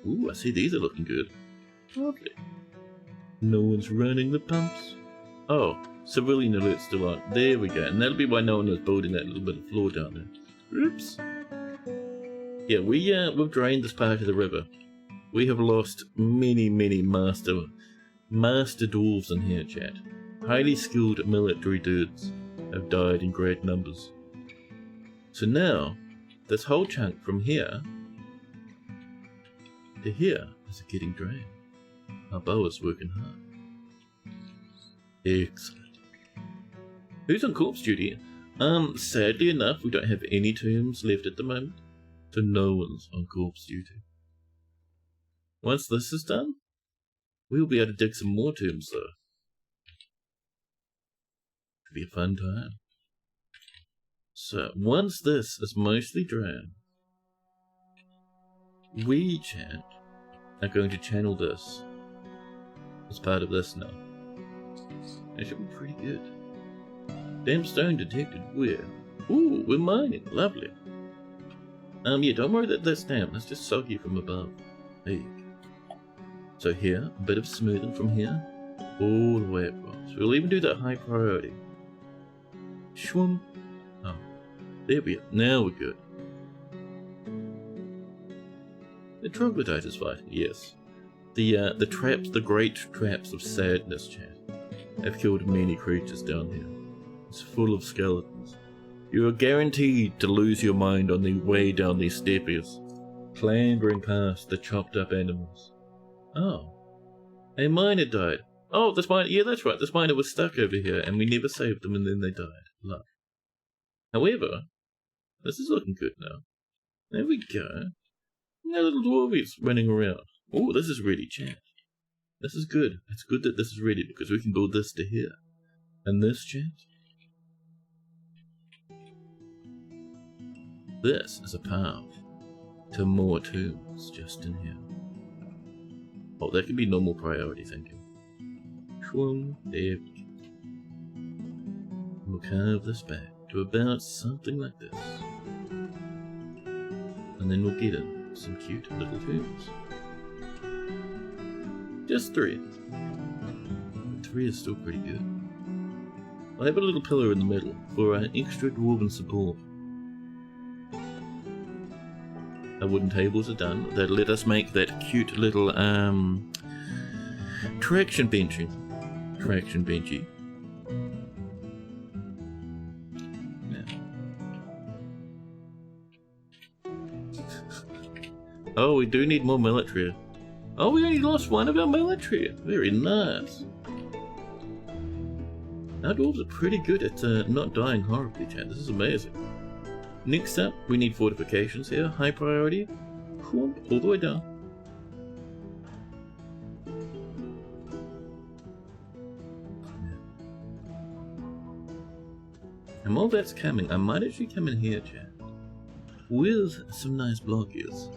Ooh, I see these are looking good. Lovely. No one's running the pumps. Oh, civilian alert's still on. There we go. And that'll be why no one was building that little bit of floor down there. Oops. Yeah, we've drained this part of the river. We have lost many master dwarves in here, chat. Highly skilled military dudes have died in great numbers. So now, this whole chunk from here to here is getting drained. Our bow is working hard. Excellent. Who's on corpse duty? Sadly enough, we don't have any tombs left at the moment, so no one's on corpse duty. Once this is done, we'll be able to dig some more tombs though. It'll be a fun time. So, once this is mostly drained, we, chat, are going to channel this as part of this now. That should be pretty good. Damn stone detected. Where? Ooh, we're mining. Lovely. Yeah, don't worry that that's damp. That's just soggy from above. There you go. So here, a bit of smoothing from here, all the way across. We'll even do that high priority. Shwoom. Oh, there we are. Now we're good. The troglodyte is fighting, yes. The traps, the great traps of sadness, chat, have killed many creatures down here. It's full of skeletons. You are guaranteed to lose your mind on the way down these steppes, clambering past the chopped up animals. Oh, a miner died. Oh, this miner, yeah, that's right, this miner was stuck over here and we never saved them and then they died. Luck. However, this is looking good now. There we go. Now little dwarvies running around. Oh, this is ready, chat. This is good. It's good that this is ready because we can build this to here. And this, chat. This is a path to more tombs just in here. Oh, that could be normal priority, thank you. Shwoom, there we go. We'll carve this back to about something like this. And then we'll get in some cute little tombs. Just 3. 3 is still pretty good. I'll have a little pillar in the middle for our extra dwarven support. Our wooden tables are done. That let us make that cute little traction benchy. Yeah. Oh, we do need more military. Oh, we only lost one of our military. Very nice. Our dwarves are pretty good at not dying horribly, chat. This is amazing. Next up, we need fortifications here. High priority. Cool. All the way down. And while that's coming, I might actually come in here, chat, with some nice blockies.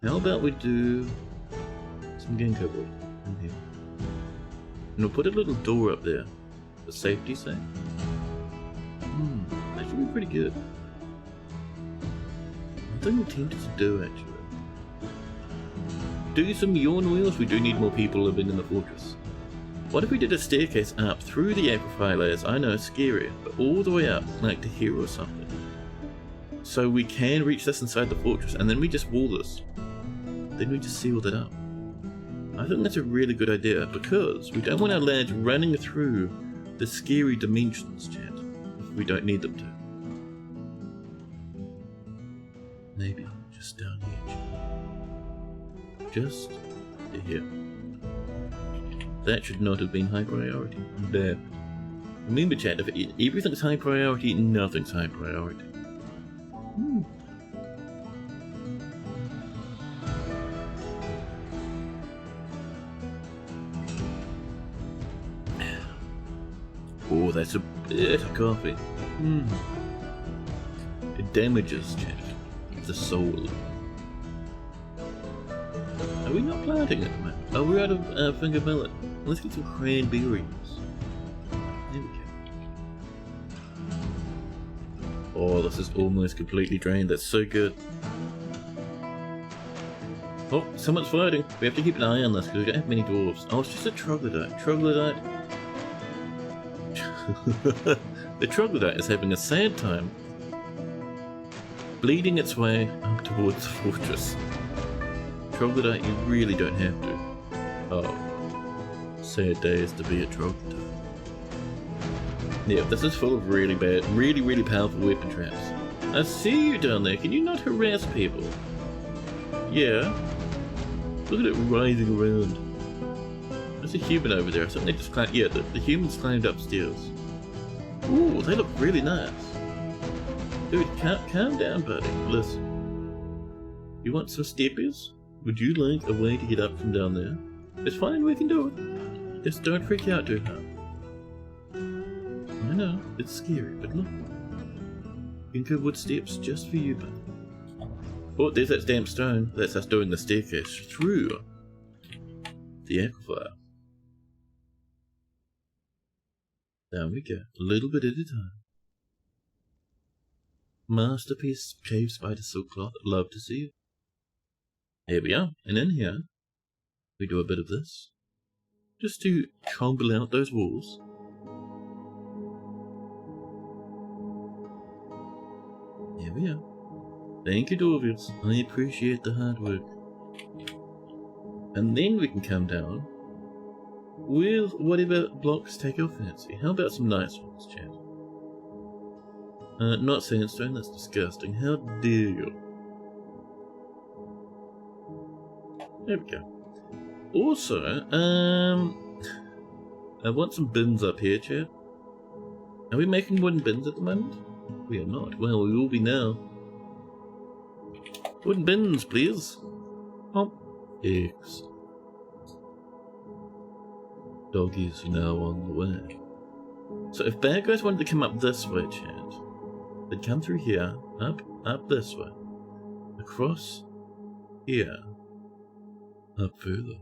How about we do some ginkgo wood in here? And we'll put a little door up there for safety's sake. That should be pretty good. I think we're tempted to do actually. Do some yawn wheels. We do need more people living in the fortress. What if we did a staircase up through the amplifier layers? I know, scary, but all the way up, like to here or something. So we can reach this inside the fortress, and then we just wall this. Then we just seal that up. I think that's a really good idea, because we don't want our lads running through the scary dimensions, chat, if we don't need them to. Maybe just down here, chat. Just to here. That should not have been high priority. There. Remember, chat, if everything's high priority, nothing's high priority. Oh, that's a bit of coffee. It damages, chat, the soul. Are we not planting at the moment? Oh, we're out of finger millet. Let's get some cranberries. There we go. Oh, this is almost completely drained. That's so good. Oh, someone's fighting. We have to keep an eye on this because we don't have many dwarves. Oh, it's just a troglodyte. Troglodyte. The troglodyte is having a sad time bleeding its way up towards the fortress. Troglodyte, you really don't have to. Oh, sad days to be a troglodyte. Yeah, this is full of really bad, really powerful weapon traps. I see you down there. Can you not harass people? Yeah. Look at it writhing around. There's a human over there. I think they just climbed. Yeah, the humans climbed upstairs. Ooh, they look really nice. Dude, calm down, buddy. Listen. You want some steppies? Would you like a way to get up from down there? It's fine, we can do it. Just don't freak out too hard. I know, it's scary, but look. Ginkgo wood steps just for you, buddy. Oh, there's that damn stone. That's us doing the staircase through the aquifer. Down we go, a little bit at a time. Masterpiece cave spider silk cloth. Love to see it. Here we are, and in here we do a bit of this, just to crumble out those walls. Here we are. Thank you, Dwarvians. I appreciate the hard work. And then we can come down with whatever blocks take your fancy. How about some nice ones, chat? Not sandstone, that's disgusting. How dare you? There we go. Also, I want some bins up here, chat. Are we making wooden bins at the moment? We are not. Well, we will be now. Wooden bins, please. Oh, eggs. Doggies are now on the way. So if bad guys wanted to come up this way, chat, they'd come through here, up this way, across here, up further,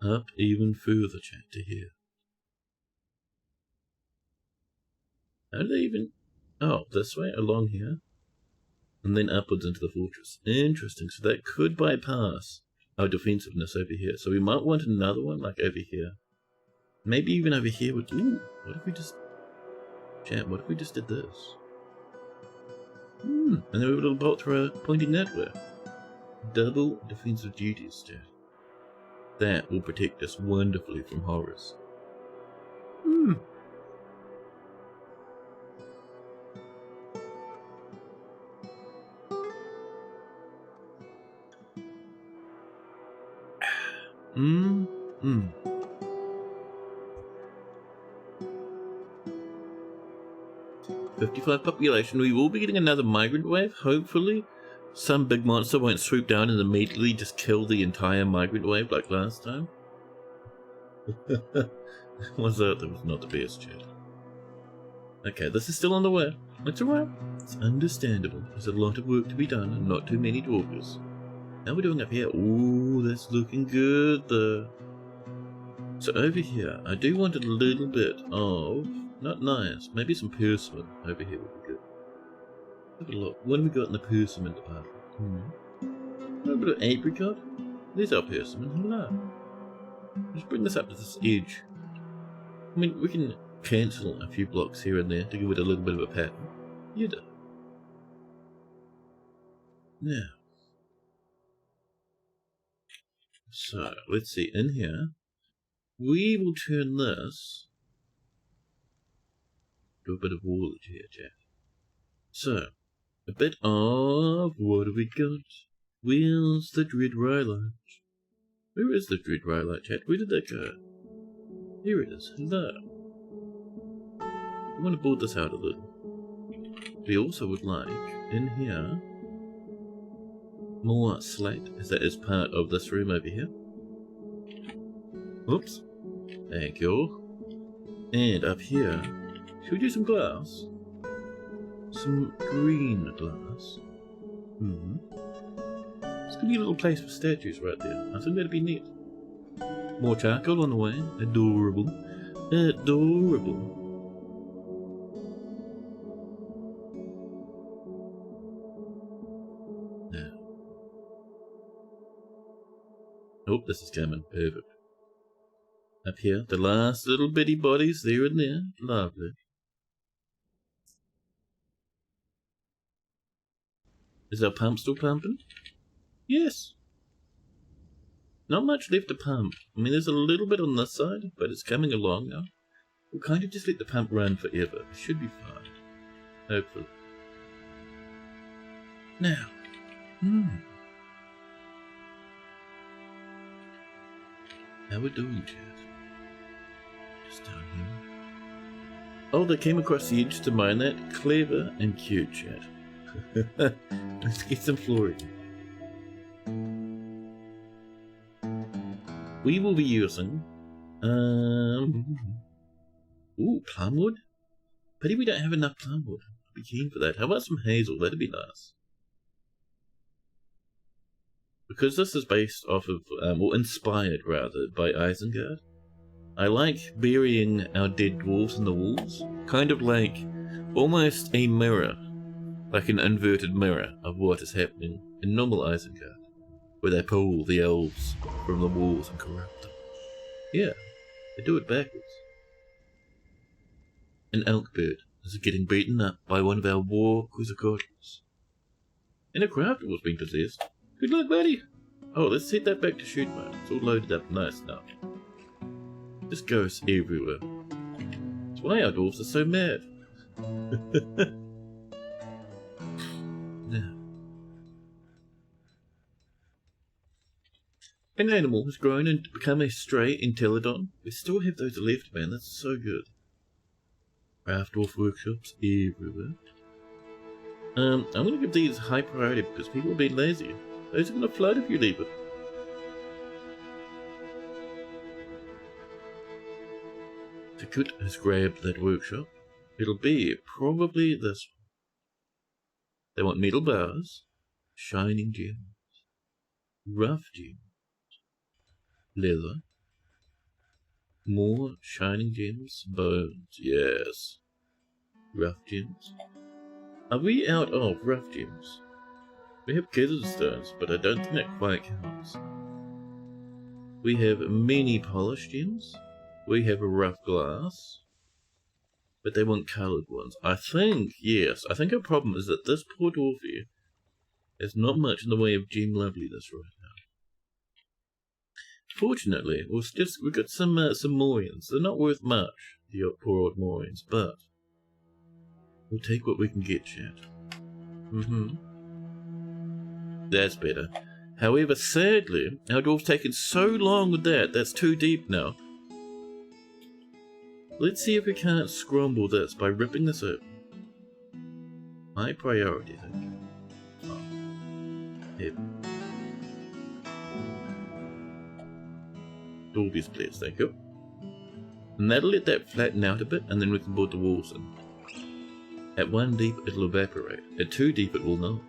up even further, chat, to here. How do they even... Oh, this way, along here, and then upwards into the fortress. Interesting, so that could bypass our defensiveness over here. So we might want another one, like over here. Maybe even over here would... Ooh, what if we just... Chat, what if we just did this? And then we have a little bolt thrower pointing that way. Double defensive duties, chat. That will protect us wonderfully from horrors. Mm-hmm. 55 population. We will be getting another migrant wave, hopefully. Some big monster won't swoop down and immediately just kill the entire migrant wave like last time. That was not the best, chat. Okay, this is still on the way. It's alright. It's understandable. There's a lot of work to be done and not too many dwarfers. How are we doing up here? Ooh, that's looking good though. So over here, I do want a little bit of, not nice, maybe some persimmon over here would be good. Have a look. What do we got in the persimmon department? A little bit of apricot. There's our persimmon. Hello. Just bring this up to this edge. I mean, we can cancel a few blocks here and there to give it a little bit of a pattern. You do. Now. So, let's see. In here, we will turn this to a bit of wallage here, Jack. So, a bit of, what have we got? Where's the Dread Rhylight? Where is the Dread Rhylight, chat? Where did that go? Here it is. Hello. I want to build this out a little. We also would like, in here, more slate, as that is part of this room over here. Oops. Thank you. And up here, should we do some glass? Some green glass. It's gonna be a little place for statues right there. I think that'd be neat. More charcoal on the way. Adorable. Adorable. Now. Oh, this is coming. Perfect. Up here, the last little bitty bodies there and there. Lovely. Is our pump still pumping? Yes. Not much left to pump. I mean, there's a little bit on this side, but it's coming along now. We'll kind of just let the pump run forever. It should be fine. Hopefully. Now. How we doing, chat? Just down here. Oh, they came across the edge to mine that. Clever and cute, chat. Let's get some flooring. We will be using ooh, plumwood? Pity we don't have enough plumwood. I'd be keen for that. How about some hazel? That'd be nice. Because this is based off of, or inspired rather, by Isengard. I like burying our dead dwarves in the walls. Kind of like, almost a mirror. Like an inverted mirror of what is happening in normal Isengard. Where they pull the elves from the walls and corrupt them. Yeah, they do it backwards. An elk bird is getting beaten up by one of our war quizzicottles. And a crafter was being possessed. Good luck, buddy! Oh, let's set that back to shoot mode. It's all loaded up nice now. This goes everywhere. That's why our dwarves are so mad. Now. An animal has grown and become a stray Entelodon. We still have those left, man. That's so good. Craft dwarf workshops everywhere. I'm going to give these high priority because people are being lazy. Those are going to flood if you leave it. Takut has grabbed that workshop. It'll be probably this one. They want metal bars, shining gems, rough gems, leather, more shining gems, bones, yes, rough gems. Are we out of rough gems? We have gathered stones, but I don't think that quite counts. We have many polished gems. We have a rough glass. But they want coloured ones. I think, yes, I think our problem is that this poor dwarf here has not much in the way of gem loveliness right now. Fortunately, we've got some Morians. They're not worth much, the poor old Morians, but we'll take what we can get, chat. That's better. However, sadly, our dwarf's taken so long with that. That's too deep now. Let's see if we can't scramble this by ripping this open. High priority, I think. Oh. Yep. Dorby's place, thank you. And that'll let that flatten out a bit, and then we can board the walls in. At 1 deep, it'll evaporate. At 2 deep, it will not.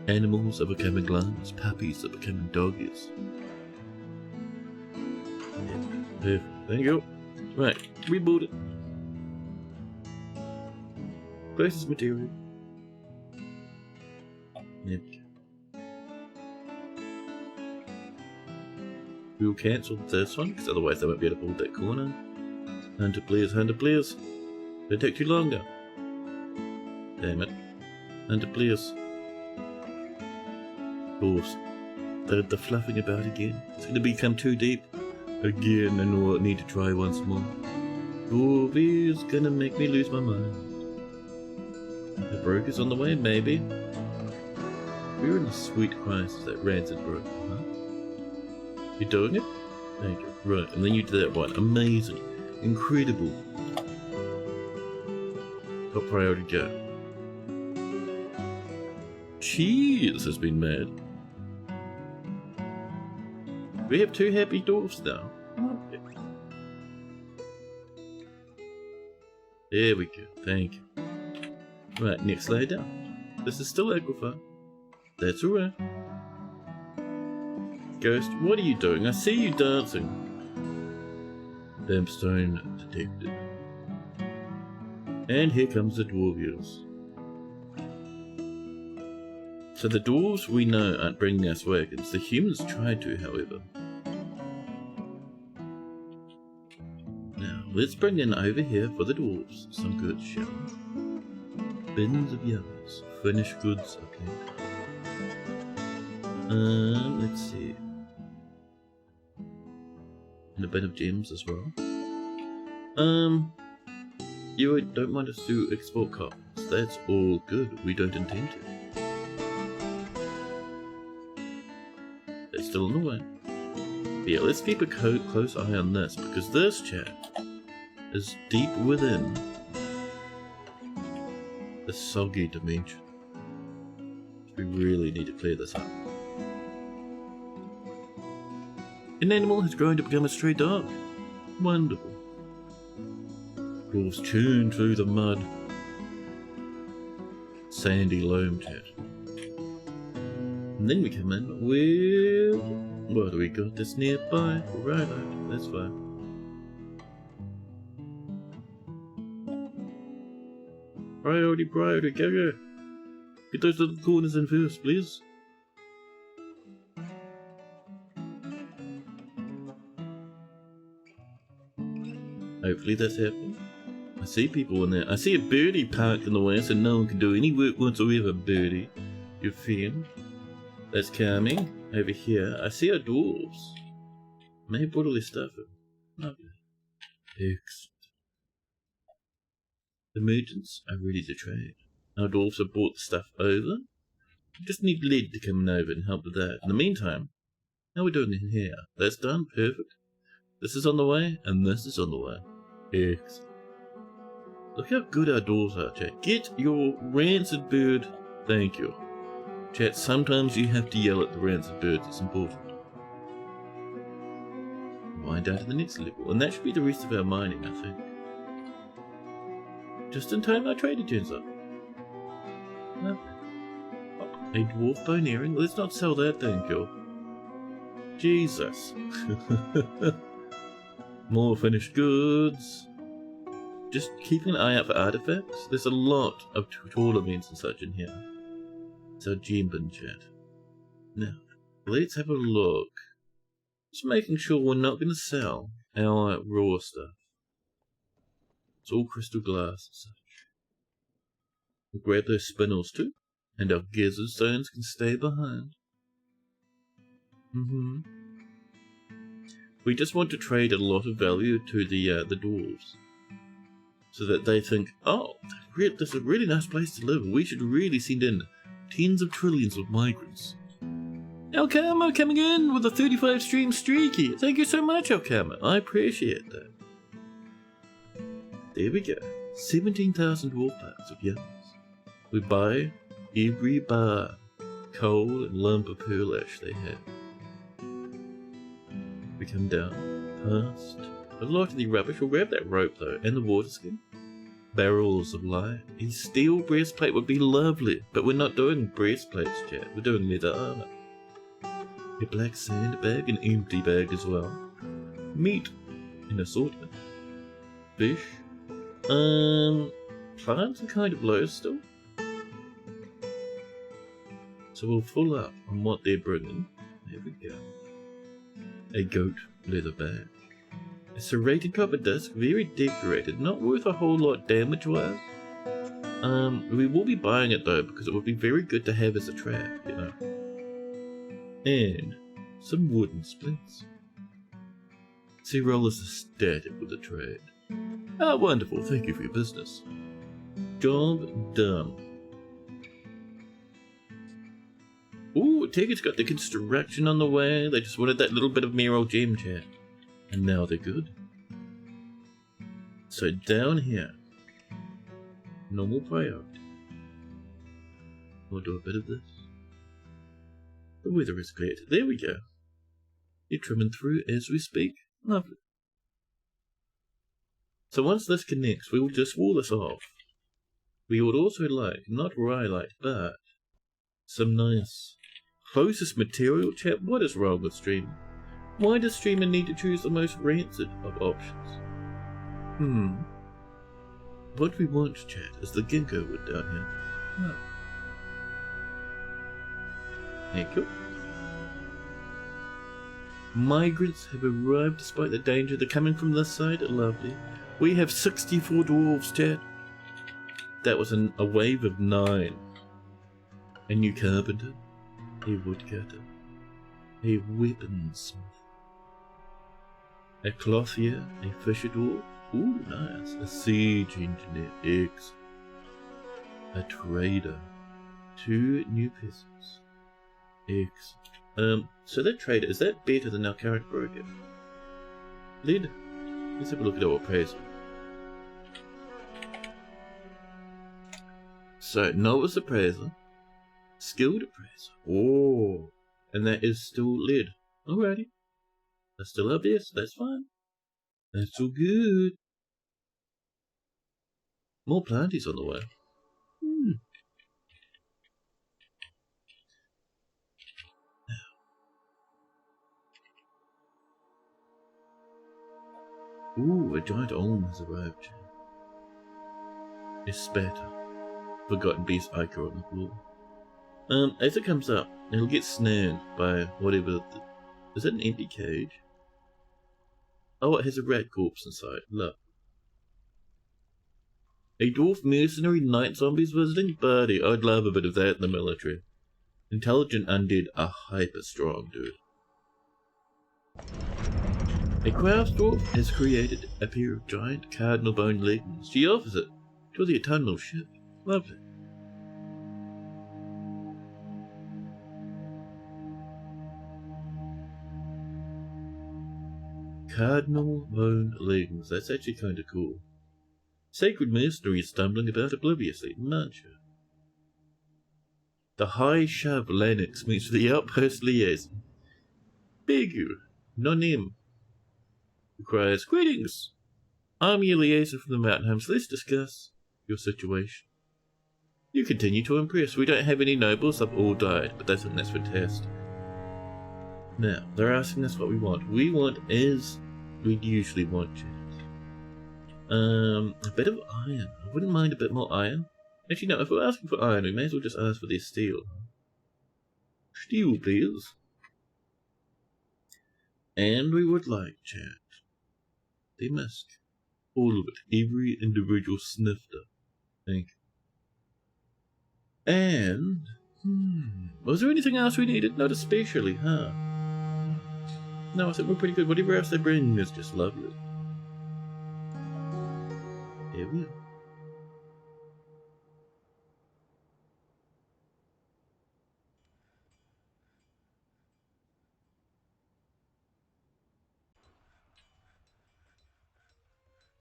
Animals are becoming lions, puppies are becoming doggies. Yeah, perfect. Thank you. Right, reboot it. Places material. There we go. We'll cancel this one, because otherwise I won't be able to hold that corner. 100 players, 100 players. It'll take too longer. Damn it. 100 players. Dwarves. They're fluffing about again. It's going to become too deep. Again, I know I need to try once more. Dwarf is going to make me lose my mind. The broke is on the way, maybe. We're in the sweet crisis, that rancid broke, huh? You doing it? Thank you. Right, and then you do that one. Amazing. Incredible. Top priority go. Cheese has been made. We have 2 happy dwarfs now. There we go. Thank you. Right, next layer down. This is still aquifer. That's alright. Ghost, what are you doing? I see you dancing. Dampstone detected. And here comes the dwarvials. So the dwarves we know aren't bringing us wagons. The humans tried to, however. Now, let's bring in over here for the dwarves some goods, shall we? Bins of yellows. Finished goods, okay. Let's see. And a bit of gems as well. You don't want us to export copies. That's all good. We don't intend to. They're still on the way. But yeah, let's keep a close eye on this, because this chat is deep within the soggy dimension. We really need to clear this up. An animal has grown to become a stray dog. Wonderful. Dwarves churn through the mud. Sandy loam chat. And then we come in with... what do we got this nearby? Right, that's fine. Priority, go. Get those little corners in first, please. Hopefully that's happening. I see people in there. I see a birdie parked in the way, so no one can do any work whatsoever, birdie. You feel? That's calming. Over here, I see our dwarves. Maybe brought all their stuff in. Lovely. Excellent. The merchants are ready to trade. Our dwarves have brought the stuff over. We just need Lead to come over and help with that. In the meantime, how are we doing in here? That's done. Perfect. This is on the way, and this is on the way. Excellent. Look how good our dwarves are, chat. Get your rancid bird. Thank you. Chat, sometimes you have to yell at the rancid birds. It's important. Mine down to the next level. And that should be the rest of our mining, I think. Just in time our trader turns up. No. Oh, a dwarf bone earring? Let's not sell that, thank you. Jesus. More finished goods. Just keeping an eye out for artifacts. There's a lot of tutorial events and such in here. It's our gem bin chat. Now, let's have a look. Just making sure we're not going to sell our raw stuff. It's all crystal glass and such. We'll grab those spinels too, and our gizzard stones can stay behind. We just want to trade a lot of value to the dwarves. so that they think, oh, this is a really nice place to live. We should really send in tens of trillions of migrants. Alkama coming in with a 35 stream streaky. Thank you so much, Alkama. I appreciate that. There we go. 17,000 dwarf packs of yellows. We buy every bar, coal and lump of pearl ash they have. We come down past a lot of the rubbish. We'll grab that rope though, and the water skin. Barrels of light. A steel breastplate would be lovely, but we're not doing breastplates, chat. We're doing leather armor. A black sandbag, an empty bag as well. Meat in assortment. Fish. Plants are kind of low still. So we'll full up on what they're bringing. There we go. A goat leather bag. A serrated copper disc, very decorated, not worth a whole lot damage-wise. We will be buying it though, because it would be very good to have as a trap, you know. And some wooden splints. C-Roll is ecstatic with the trade. Ah, wonderful, thank you for your business. Job done. Ooh, Ticket's got the construction on the way. They just wanted that little bit of Miro gem chat. And now they're good. So down here, normal priority. We'll do a bit of this. The weather is cleared. There we go. You're trimming through as we speak. Lovely. So once this connects, we will just wall this off. We would also like, not rhyolite, but some nice closest material chat. What is wrong with streaming? Why does streamer need to choose the most rancid of options? What we want, chat, is the ginkgo wood down here. Oh. Thank you. Migrants have arrived despite the danger. They're coming from this side. Lovely. We have 64 dwarves, chat. That was a wave of 9. A new carpenter. A woodcutter. A weaponsmith. A clothier. A fisher dwarf. Ooh, nice. A siege engineer. Excellent. A trader. 2 new peasants. Excellent. So that trader, is that better than our current broker? Lead. Let's have a look at our appraisal. So, novice appraiser. Skilled appraiser. Oh. And that is still lead. Alrighty. That's still our best. That's fine. That's all good. More planties on the way. Ooh, a giant olm has arrived. A spatter. Forgotten beast ichor on the floor. As it comes up, it'll get snared by whatever. Is that an empty cage? Oh, it has a rat corpse inside. Look. A dwarf mercenary night zombies visiting? Buddy, I'd love a bit of that in the military. Intelligent undead are hyper strong, dude. A craft dwarf has created a pair of giant cardinal bone leggings. She offers it to the eternal ship. Lovely. Cardinal bone leggings. That's actually kind of cool. Sacred mercenary is stumbling about obliviously. Muncher. The high shove Lennox meets the outpost liaison. Begu. Non-im. Requires greetings. I'm your liaison from the mountain homes. Let's discuss your situation. You continue to impress. We don't have any nobles. They've all died, but I think that's fantastic. Now, they're asking us what we want. We want as we usually want, chat. A bit of iron. I wouldn't mind a bit more iron. Actually, no, if we're asking for iron, we may as well just ask for their steel. Steel, please. And we would like, chat, the musk. All of it. Every individual snifter. Thank you. And, was there anything else we needed? Not especially, huh? No, I think we're pretty good. Whatever else they bring is just lovely. Here we are.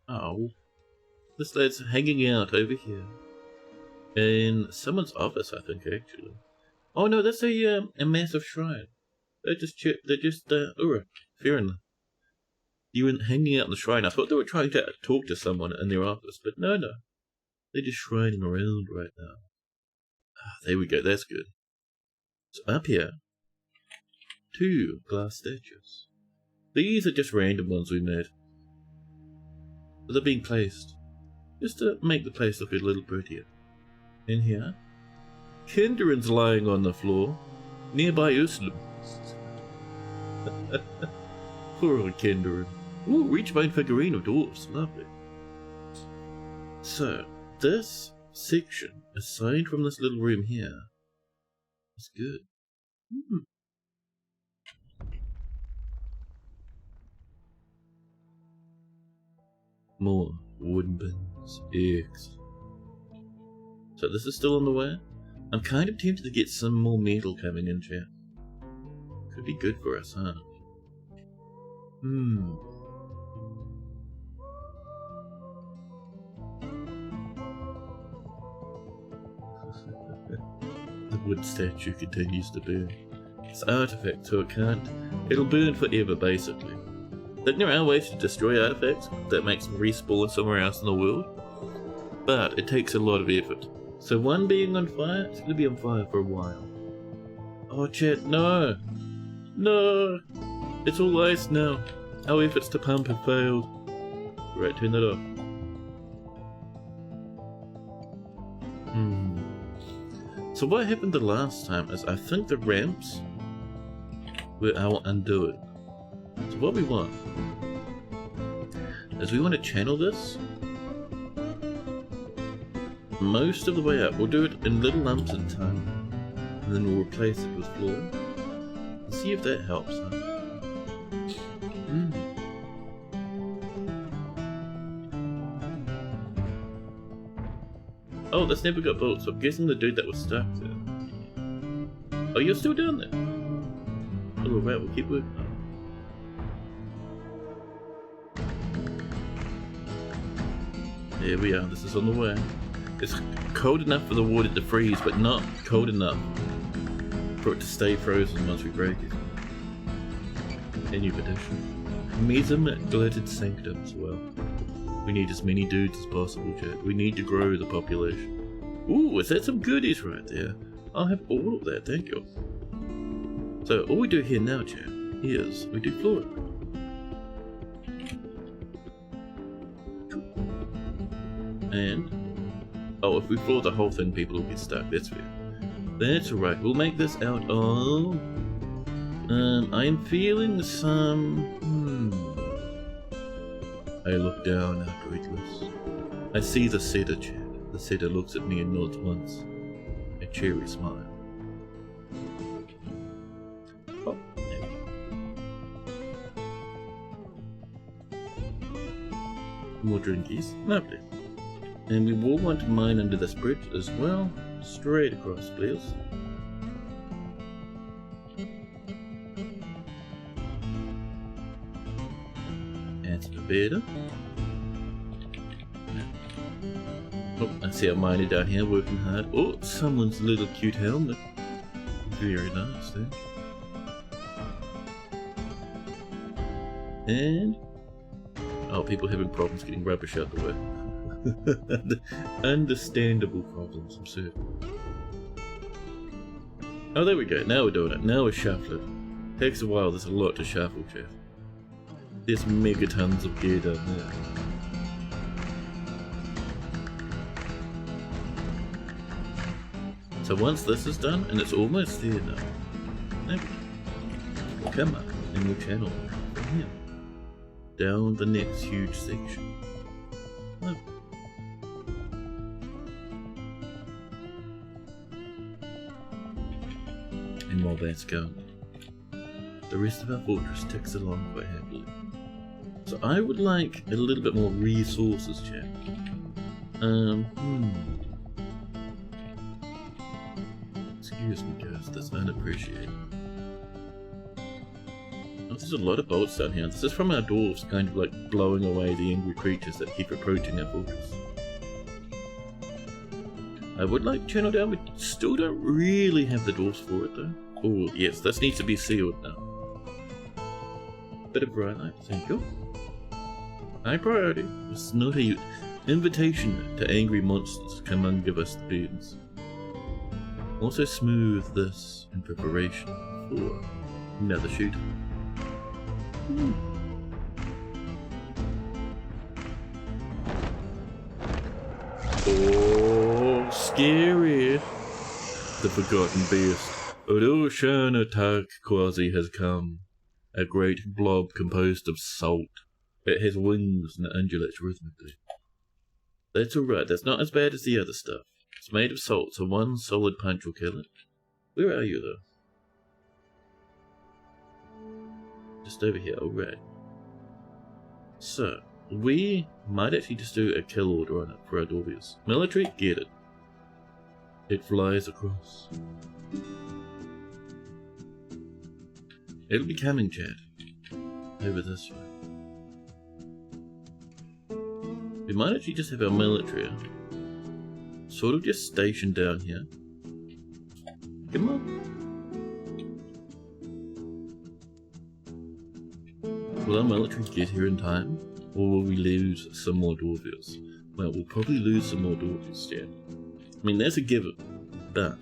Oh, this lad's hanging out over here. In someone's office, I think, actually. Oh no, that's a massive shrine. They're just, alright, fair enough. You were hanging out in the shrine. I thought they were trying to talk to someone in their office, but no. They're just shrining around right now. Ah, there we go, that's good. So up here, 2 glass statues. These are just random ones we made. But they're being placed just to make the place look a little prettier. In here, Kinderen's lying on the floor, nearby Uslu. Poor old Kinderen. Ooh, reach-bone figurine of dwarfs, lovely. So, this section, aside from this little room here, is good. More wooden bins. Excellent. So this is still on the way. I'm kind of tempted to get some more metal coming in, chat. Could be good for us, huh? The wood statue continues to burn. It's an artifact, so it'll burn forever, basically. There are ways to destroy artifacts that makes them respawn somewhere else in the world, but it takes a lot of effort. So one being on fire, it's going to be on fire for a while. Oh chat, no! No! It's all ice now. Our efforts to pump have failed. Right, turn that off. So what happened the last time is I think the ramps were our undoing. So what we want is we want to channel this most of the way up. We'll do it in little lumps in time, and then we'll replace it with floor. And see if that helps, huh? Oh, that's never got built, so I'm guessing the dude that was stuck there. Oh, you're still down there? Oh, right, we'll keep working on it. There we are, this is on the way. It's cold enough for the water to freeze, but not cold enough for it to stay frozen once we break it. A new petition. Mesum glittered sanctum as well. We need as many dudes as possible, chat. We need to grow the population. Ooh, is that some goodies right there? I'll have all of that, thank you. So all we do here now, chat, is we do floor. And oh, if we floor the whole thing, people will get stuck. That's fair. That's alright. We'll make this out of. I am feeling some. I look down at Ridiculous. I see the setter, chat. The setter looks at me and nods once. A cheery smile. Oh, there we go. More drinkies. Lovely. And we will want to mine under this bridge as well. Straight across, please. That's better. Oh, I see a miner down here working hard. Oh, someone's little cute helmet. Very nice, thank you. And oh, people having problems getting rubbish out the way. Understandable problems, I'm certain. Oh, there we go. Now we're doing it. Now we're shuffling. Takes a while. There's a lot to shuffle, Jeff. There's megatons of gear down there. So once this is done, and it's almost there now, we'll come up and we'll channel from here down the next huge section. Lovely. And while that's going, the rest of our fortress ticks along quite happily. So I would like a little bit more resources, chat. Excuse me, guys, that's unappreciated. Oh, there's a lot of bolts down here. This is from our dwarves, kind of like blowing away the angry creatures that keep approaching our fortress. I would like to channel down, we still don't really have the dwarves for it though. Oh yes, this needs to be sealed now. Bit of bright light, thank you. High priority. It's not an invitation to angry monsters to come and give us the beans. Also smooth this in preparation for another shoot. Oh, scary! The forgotten beast. Ocean attack quasi has come. A great blob composed of salt. It has wings and undulates rhythmically. That's alright, that's not as bad as the other stuff. It's made of salt, so one solid punch will kill it. Where are you though? Just over here, alright. So, we might actually just do a kill order on it for our Dwarvies. Military, get it. It flies across. It'll be coming, Chad. Over this way. We might actually just have our military sort of just stationed down here. Come on. Will our military get here in time? Or will we lose some more Dwarvies? Well, we'll probably lose some more Dwarvies, yeah. I mean, that's a given. But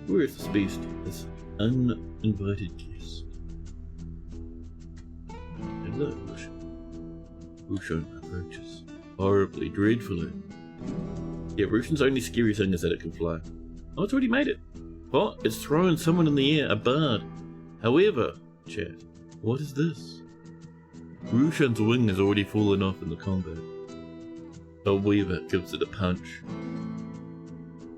where is this beast? This uninvited guest. Hello, Russian. Rushan approaches. Horribly, dreadfully. Yeah, Rushan's only scary thing is that it can fly. Oh, it's already made it. Oh, it's throwing someone in the air, a bird. However, chat, what is this? Rushan's wing has already fallen off in the combat. A weaver gives it a punch.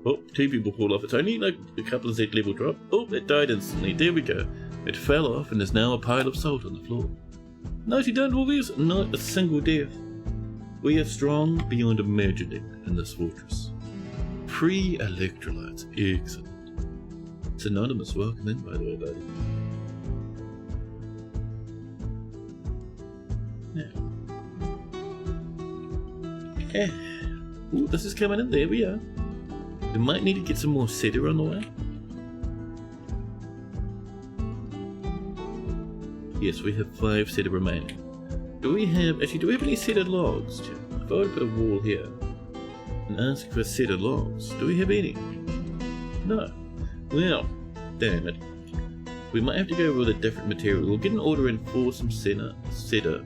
Oh, 2 people fall off. It's only like a couple of Z level drop. Oh, it died instantly. There we go. It fell off and is now a pile of salt on the floor. Nicely done, Dwarvies. Not a single death. We are strong beyond imagining in this fortress. Free electrolytes. Excellent. Synonymous, welcome in, by the way, buddy. Now. Ooh, this is coming in. There we are. We might need to get some more cedar on the way. Yes, we have 5 cedar remaining. Do we have any cedar logs? If I were to put a wall here and ask for cedar logs, do we have any? No. Well, damn it. We might have to go with a different material. We'll get an order in for some cedar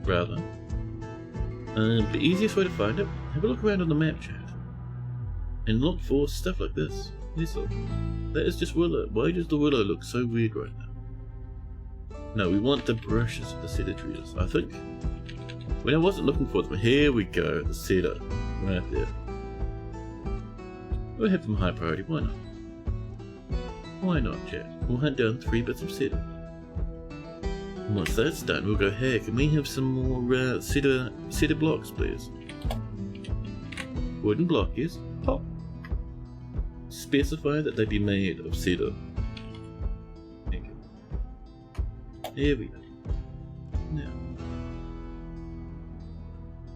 rather. The easiest way to find it, have a look around on the map, chat. And look for stuff like this. Listen, that is just willow. Why does the willow look so weird right now? No, we want the brushes of the cedar trees, I think. When I wasn't looking for them, here we go, the cedar. Right there. We'll have them high priority, why not? Why not, chat? We'll hunt down 3 bits of cedar. And once that's done, we'll go, hey, can we have some more cedar blocks, please? Wooden block, yes? Pop. Specify that they be made of cedar. Thank you. There we go. Now.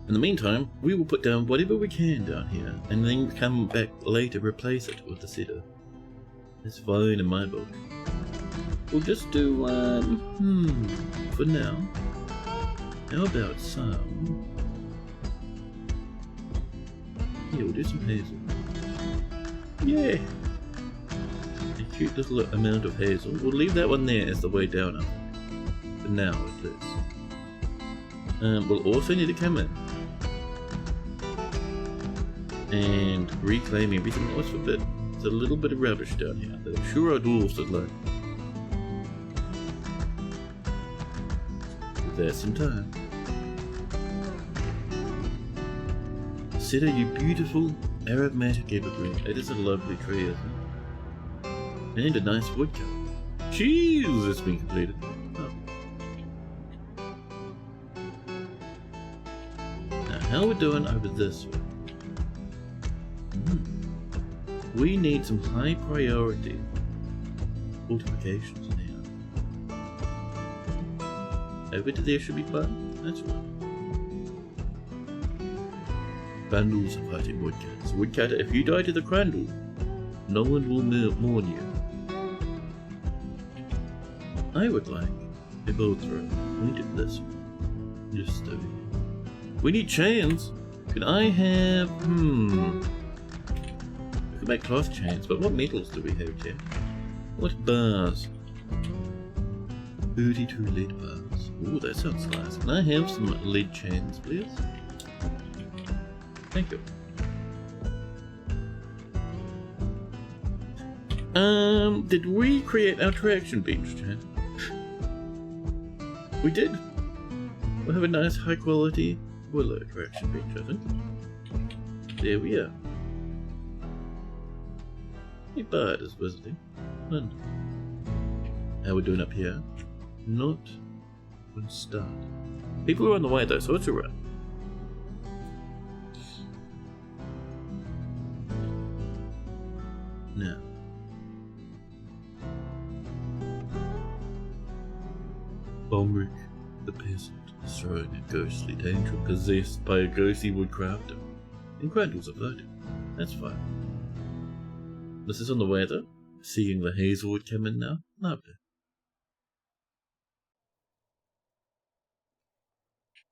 In the meantime, we will put down whatever we can down here, and then come back later replace it with the cedar. It's fine in my book. We'll just do, for now, how about some... Yeah, we'll do some hazel. Yeah! A cute little amount of hazel. We'll leave that one there as the way down up. For now, at least. We'll also need to come in and reclaim everything that was forbidden. There's a little bit of rubbish down here that I'm sure our dwarves would like. There's some time. Cedar, you beautiful aromatic evergreen. It is a lovely tree, isn't it? And a nice woodcut. Jeez, it's been completed. Oh. Now, how are we doing over this way? We need some high priority fortifications in here. Over to there should be fun. That's right. Crandalls are fighting woodcutters. Woodcutter, if you die to the crandall, no one will mourn you. I would like a bow throw pointed this way. Just over here. We need chains. Can I have... We could make cloth chains, but what metals do we have here? What bars? 32 lead bars. Ooh, that sounds nice. Can I have some lead chains, please? Thank you. Did we create our traction beach, Chad? We did. We'll have a nice high quality willow traction beach, I think. There we are. A bird is visiting. Wonderful. How we doing up here? Not on start. People are on the way though, so it's alright. Now. Ulrich, the peasant, is throwing a ghostly danger, possessed by a ghostly woodcrafter. And Crandall's a fighting. That's fine. This is on the weather. Seeing the hazelwood come in now. Lovely.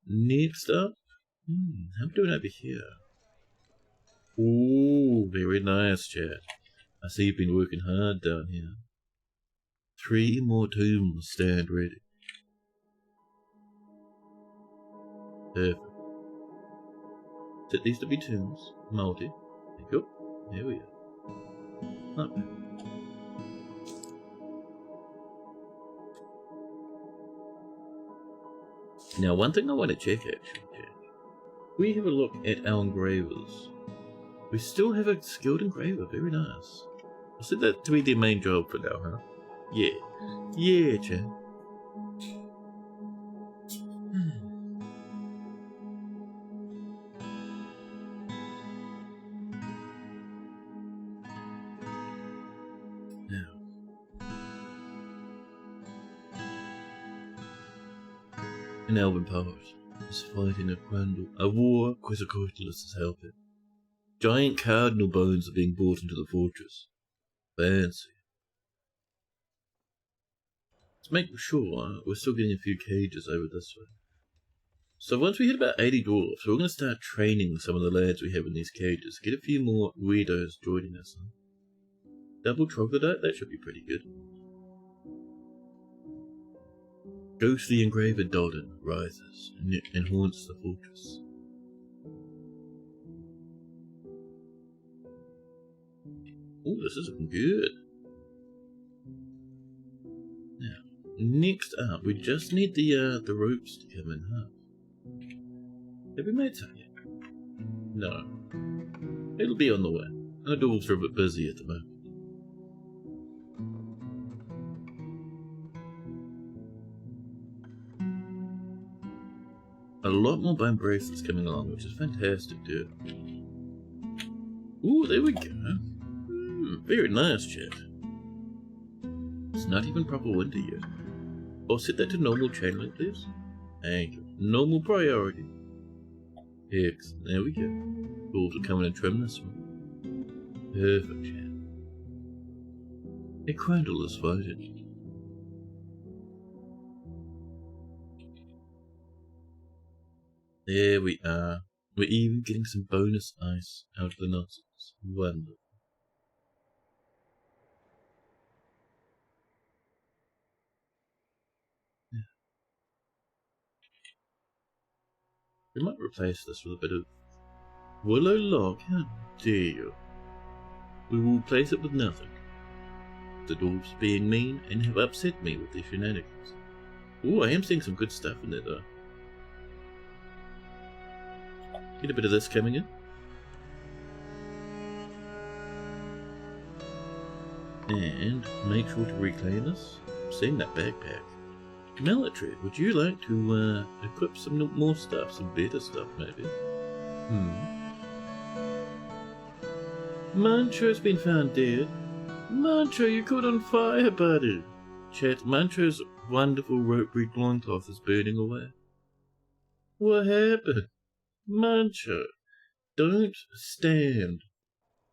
Next up. I'm doing over here. Ooh, very nice, Chad. I see you've been working hard down here. 3 more tombs stand ready. Perfect. Set these to be tombs. Multi. There you go. There we are. Not bad. Now, one thing I want to check actually, Jack. We have a look at our engravers. We still have a skilled engraver. Very nice. I'll set that to be their main job for now, huh? Yeah. Yeah, Chad. An elven poet is fighting a crandall. A war Quetzalcoatlus is helping. Giant cardinal bones are being brought into the fortress. Fancy. To make sure, we're still getting a few cages over this way. So once we hit about 80 dwarfs, we're going to start training some of the lads we have in these cages. Get a few more weirdos joining us. Huh? Double troglodyte? That should be pretty good. Ghostly engraver Doddin rises and haunts the fortress. Oh, this is looking good. Now, next up, we just need the ropes to come in, huh? Have we made some yet? No. It'll be on the way. Our dwarves are a bit busy at the moment. A lot more bone bracelets coming along, which is fantastic, dude. Ooh, there we go. Very nice, chat. It's not even proper winter yet. I'll set that to normal chain link, please. Thank you. Normal priority. Excellent. There we go. Dwarves will come in and trim this one. Perfect, chat. A crandall is fighting. There we are. We're even getting some bonus ice out of the nonsense. Wonderful. Yeah. We might replace this with a bit of willow log. How dare you? We will replace it with nothing. The dwarves being mean and have upset me with their shenanigans. Ooh, I am seeing some good stuff in there though. Get a bit of this coming in. And make sure to reclaim this. I'm seeing that backpack. Military, would you like to equip some more stuff, some better stuff maybe? Mancho's been found dead. Mancho, you caught on fire, buddy. Chat, Mancho's wonderful rope-rigged loincloth is burning away. What happened? Mancho, don't stand.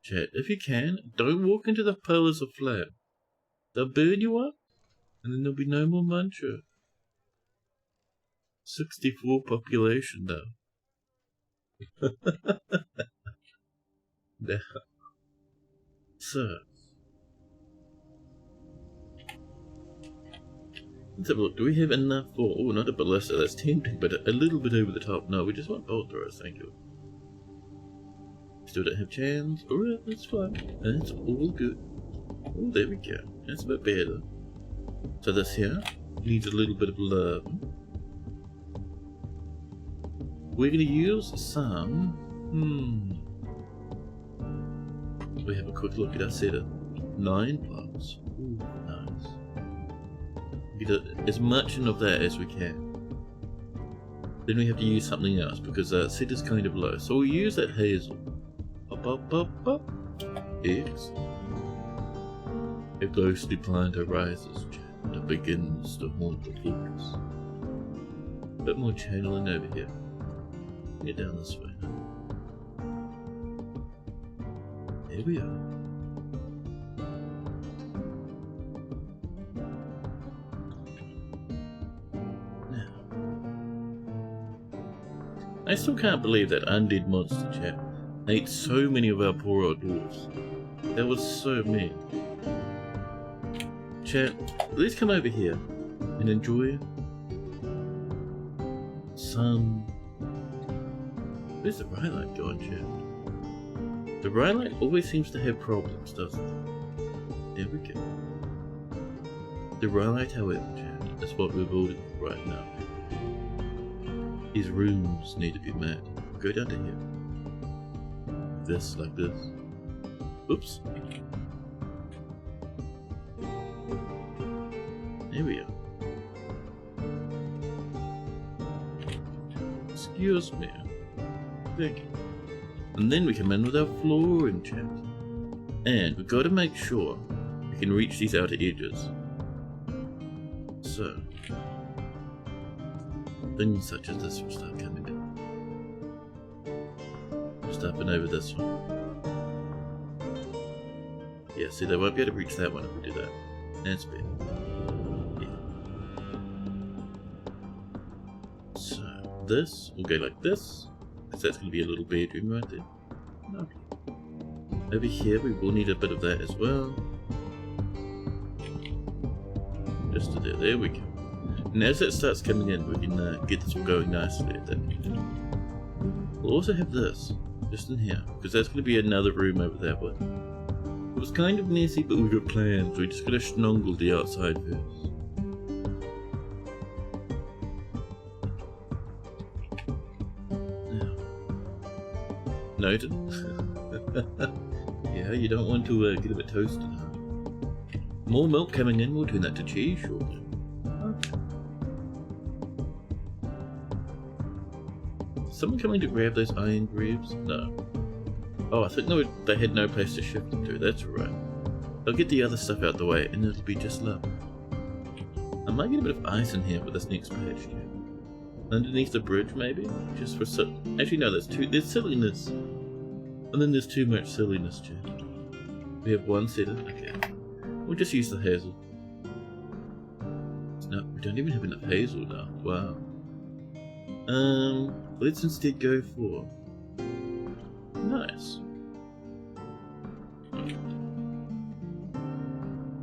Chat, if you can, don't walk into the pillars of flame. They'll burn you up, and then there'll be no more Mancho. 64 population, though. Now, so, let's have a look. Do we have enough for... Oh, not a ballista, that's tempting, but a little bit over the top. No, we just want bolt throwers, thank you. Still don't have chans. Alright, that's fine. That's all good. Oh, there we go. That's a bit better. So this here needs a little bit of love. We're going to use some... We have a quick look at our setup. 9 plots. Ooh, nice. Get as much of that as we can. Then we have to use something else because our set is kind of low. So we'll use that hazel. Up, up, up, up. X. A ghostly plant arises and begins to haunt the fortress. A bit more channeling over here. Get down this way. Here we are. Now, I still can't believe that undead monster chat ate so many of our poor old dwarves. That was so mean. Chat, let's come over here and enjoy some... Where's the Rhylight going, chat? The Rhylight always seems to have problems, doesn't it? There we go. The Rhylight, however, chat, is what we're building right now. These rooms need to be made. Go down to here. This, like this. Oops. There we are. Excuse me. Thank you. And then we come in with our flooring chat. And we've got to make sure we can reach these outer edges. So, things such as this will start coming in. Just up and over this one. Yeah, see, they won't be able to reach that one if we do that. That's better. So, this will go like this, because that's going to be a little bedroom right there. Okay. Over here we will need a bit of that as well. Just to there we go. And as that starts coming in, we can get this all going nicely at that point. We'll also have this, just in here, because that's going to be another room over that way. It was kind of messy, but we've got plans. We just got to snuggle the outside first. Noted. Yeah, you don't want to get a bit toasted, huh? More milk coming in, we'll turn that to cheese shortly. Okay. Someone coming to grab those iron greaves? No. Oh, I think they had no place to shift them to, that's alright. They'll get the other stuff out the way and it'll be just lovely. I might get a bit of ice in here for this next patch, too. Underneath the bridge, maybe? Just for actually, no, there's silliness. And then there's too much silliness, chat. We have one setter. Okay. We'll just use the hazel. No, we don't even have enough hazel now. Wow. Let's instead go for... Nice.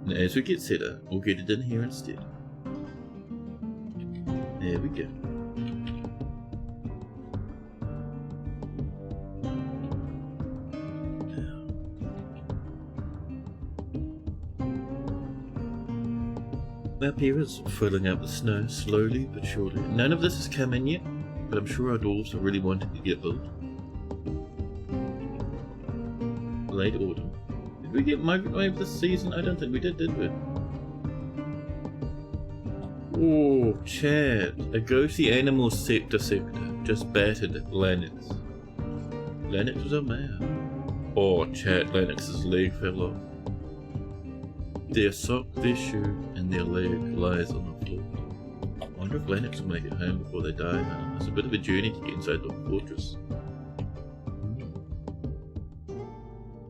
Now, as we get setter, we'll get it in here instead. There we go. Up here is filling up with snow, slowly but surely. None of this has come in yet, but I'm sure our dwarves are really wanting to get built. Late autumn. Did we get migrant wave this season? I don't think we did we? Oh, Chad. A ghostly animal sector just battered Lanix. Lanix was a man. Oh, chat, Lennox's leg fell off. Their sock, their shoe, and their leg lies on the floor. I wonder if Lennox will make it home before they die now. It's a bit of a journey to get inside the fortress.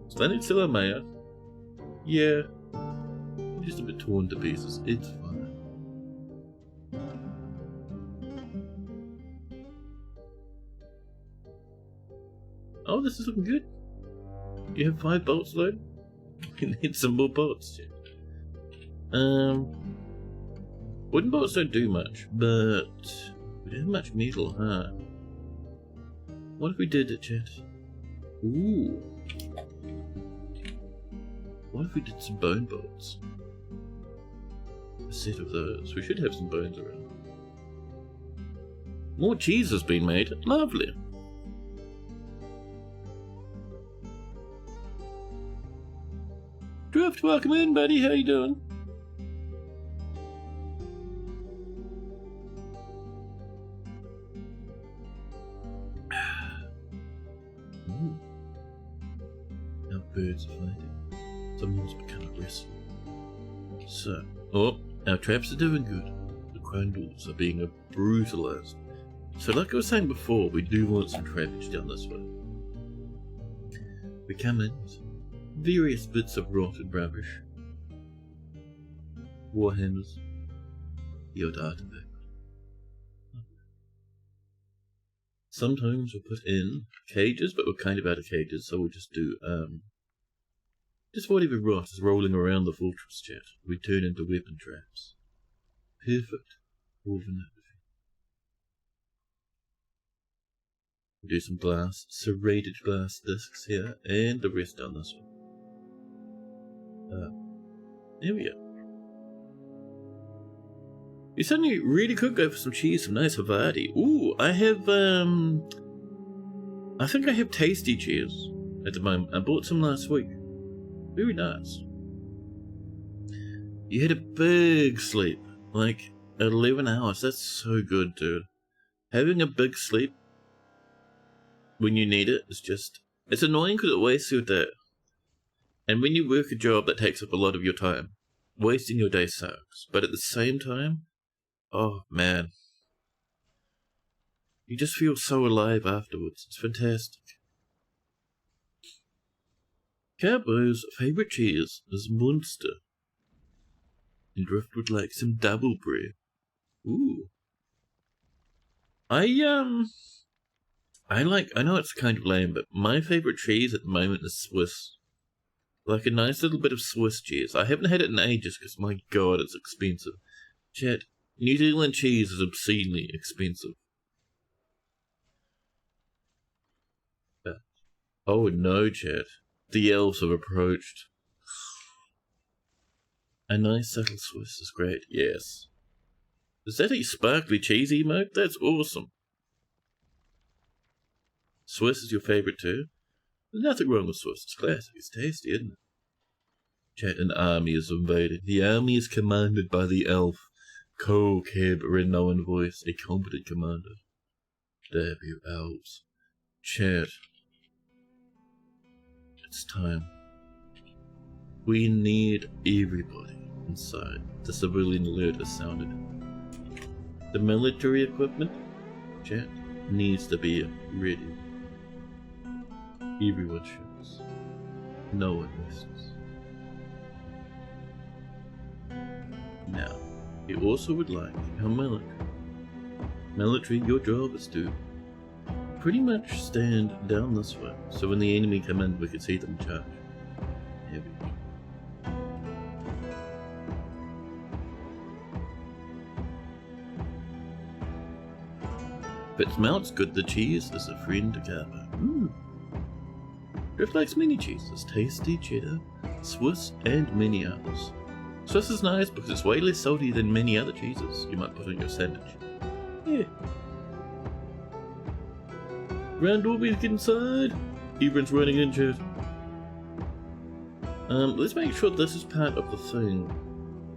Is Lennox still a mayor? Yeah. I'm just a bit torn to pieces. It's fine. Oh, this is looking good. You have 5 bolts loaded? You need some more bolts. Wooden bolts don't do much, but we don't have much metal, huh? What if we did it, chat? Ooh. What if we did some bone bolts? A set of those. We should have some bones around. More cheese has been made. Lovely. Dwarf, welcome in, buddy. How you doing? Now birds are fighting. Someone's become aggressive. So, our traps are doing good. The crundles are being brutalized. So like I was saying before, we do want some trappage down this way. We come in with various bits of rotted rubbish. Warhammers. The odd artifact. Sometimes we'll put in cages, but we're kind of out of cages, so we'll just do, just whatever rot is rolling around the fortress, chat. We turn into weapon traps. Perfect. Overnight. We do some glass, serrated glass discs here, and the rest down this one. There we go. You suddenly really could go for some cheese, some nice Havarti. Ooh, I have, I think I have tasty cheese at the moment. I bought some last week. Very nice. You had a big sleep, like 11 hours. That's so good, dude. Having a big sleep when you need it is just, it's annoying because it wastes your day. And when you work a job that takes up a lot of your time, wasting your day sucks. But at the same time, oh man, you just feel so alive afterwards. It's fantastic. Carbo's favourite cheese is Munster. And Drift would like some double bread. Ooh. I know it's kind of lame, but my favourite cheese at the moment is Swiss. Like a nice little bit of Swiss cheese. I haven't had it in ages because, my god, it's expensive. Chat, New Zealand cheese is obscenely expensive. Oh no, chat. The elves have approached. A nice subtle Swiss is great, yes. Is that a sparkly cheese emote? That's awesome. Swiss is your favourite too? There's nothing wrong with Swiss. It's classic. It's tasty, isn't it? Chat, an army is invaded. The army is commanded by the elf Ko-Keb Renown Voice, a competent commander. Damn you elves. Chat. It's time. We need everybody inside. The civilian alert has sounded. The military equipment, chat, needs to be ready. Everyone shoots. No one misses. Now, you also would like our military. Military, your job is to pretty much stand down this way, so when the enemy come in, we can see them charge. Here we go. If it smells good, the cheese is a friend to Carbo. Drift likes mini cheeses, tasty cheddar, Swiss, and many others. Swiss is nice because it's way less salty than many other cheeses you might put on your sandwich. Yeah. Round Orbeez, get inside! Everyone's running in, chat. Let's make sure this is part of the thing.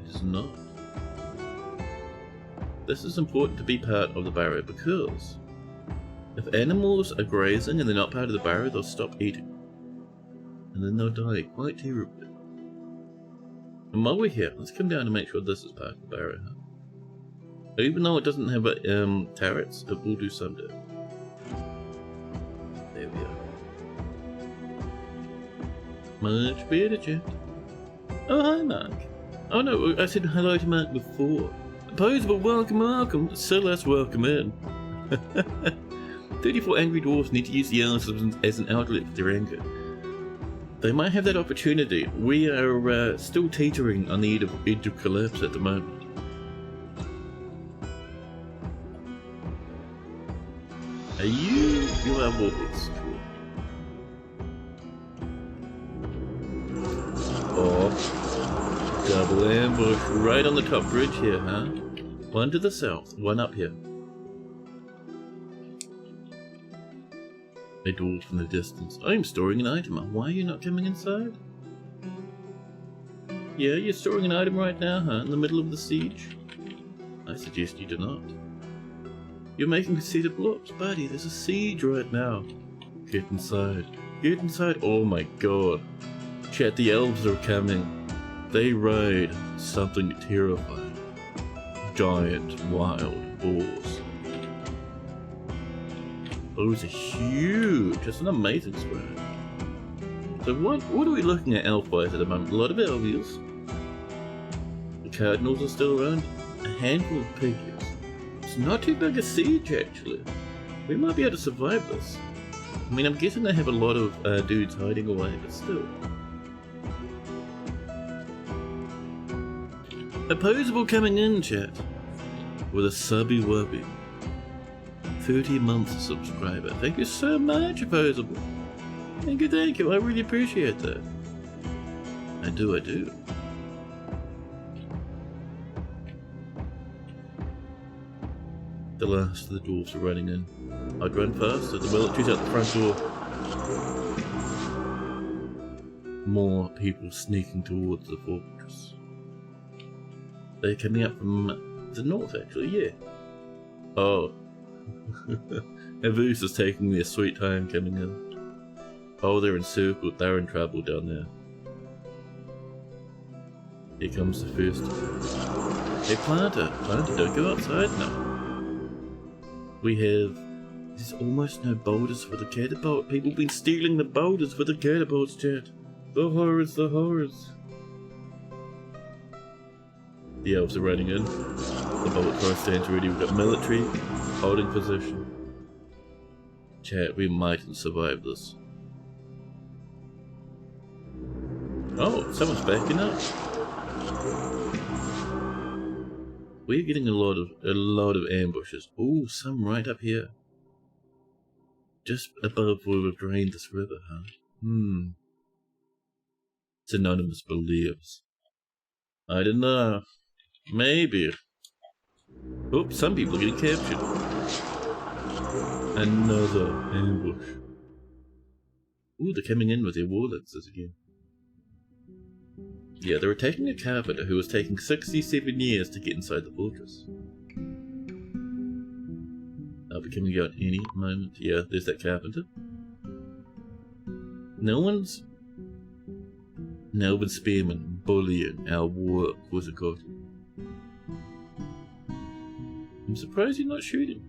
It is not. This is important to be part of the barrier because if animals are grazing and they're not part of the barrier, they'll stop eating. and then they'll die quite terribly. And while we're here, let's come down and make sure this is part of the barrier. Even though it doesn't have turrets, it will do someday. There we are. Much better, chat. Oh, hi, Mark. Oh no, I said hello to Mark before. Opposable, welcome. Celeste, welcome in. 34 angry dwarfs need to use the elves as an outlet for their anger. They might have that opportunity. We are still teetering on the edge of collapse at the moment. Are you are wolves. Oh, double ambush right on the top bridge here, huh? One to the south, one up here. A dwarf in the distance. I'm storing an item. Why are you not coming inside? Yeah, you're storing an item right now, huh? In the middle of the siege? I suggest you do not. You're making conceited blocks, buddy. There's a siege right now. Get inside. Get inside. Oh my god. Chat, the elves are coming. They ride something terrifying. Giant, wild boars. Those are huge. It's an amazing spread. So what are we looking at elf-wise at the moment? A lot of elvies. The cardinals are still around. A handful of piggies. It's not too big a siege, actually. We might be able to survive this. I mean, I'm guessing they have a lot of dudes hiding away, but still. Opposable coming in, chat. With a subby wubby. 30 months subscriber. Thank you so much, Opposable. Thank you. I really appreciate that. I do. The last of the dwarves are running in. I'd run faster. The military's out the front door. More people sneaking towards the fortress. They're coming up from the north, actually, yeah. Oh. Avus is taking their sweet time coming in. Oh, they're encircled. They're in trouble down there. Here comes the first. Hey, Planter, don't go outside now. We have... There's almost no boulders for the catapult. People have been stealing the boulders for the catapults, chat. The horrors. The elves are running in. The bolt thrower stands ready. We've got military holding position. Chat, we mightn't survive this. Oh, someone's backing up. We're getting a lot of ambushes. Ooh, some right up here. Just above where we've drained this river, huh? It's anonymous believes. I don't know. Maybe. Oops, some people are getting captured. Another ambush. Ooh, they're coming in with their war lances again. Yeah, they're attacking a carpenter who was taking 67 years to get inside the fortress. They'll be coming out any moment. Yeah, there's that carpenter. No one's Spearman bullying our war was a god. I'm surprised you're not shooting.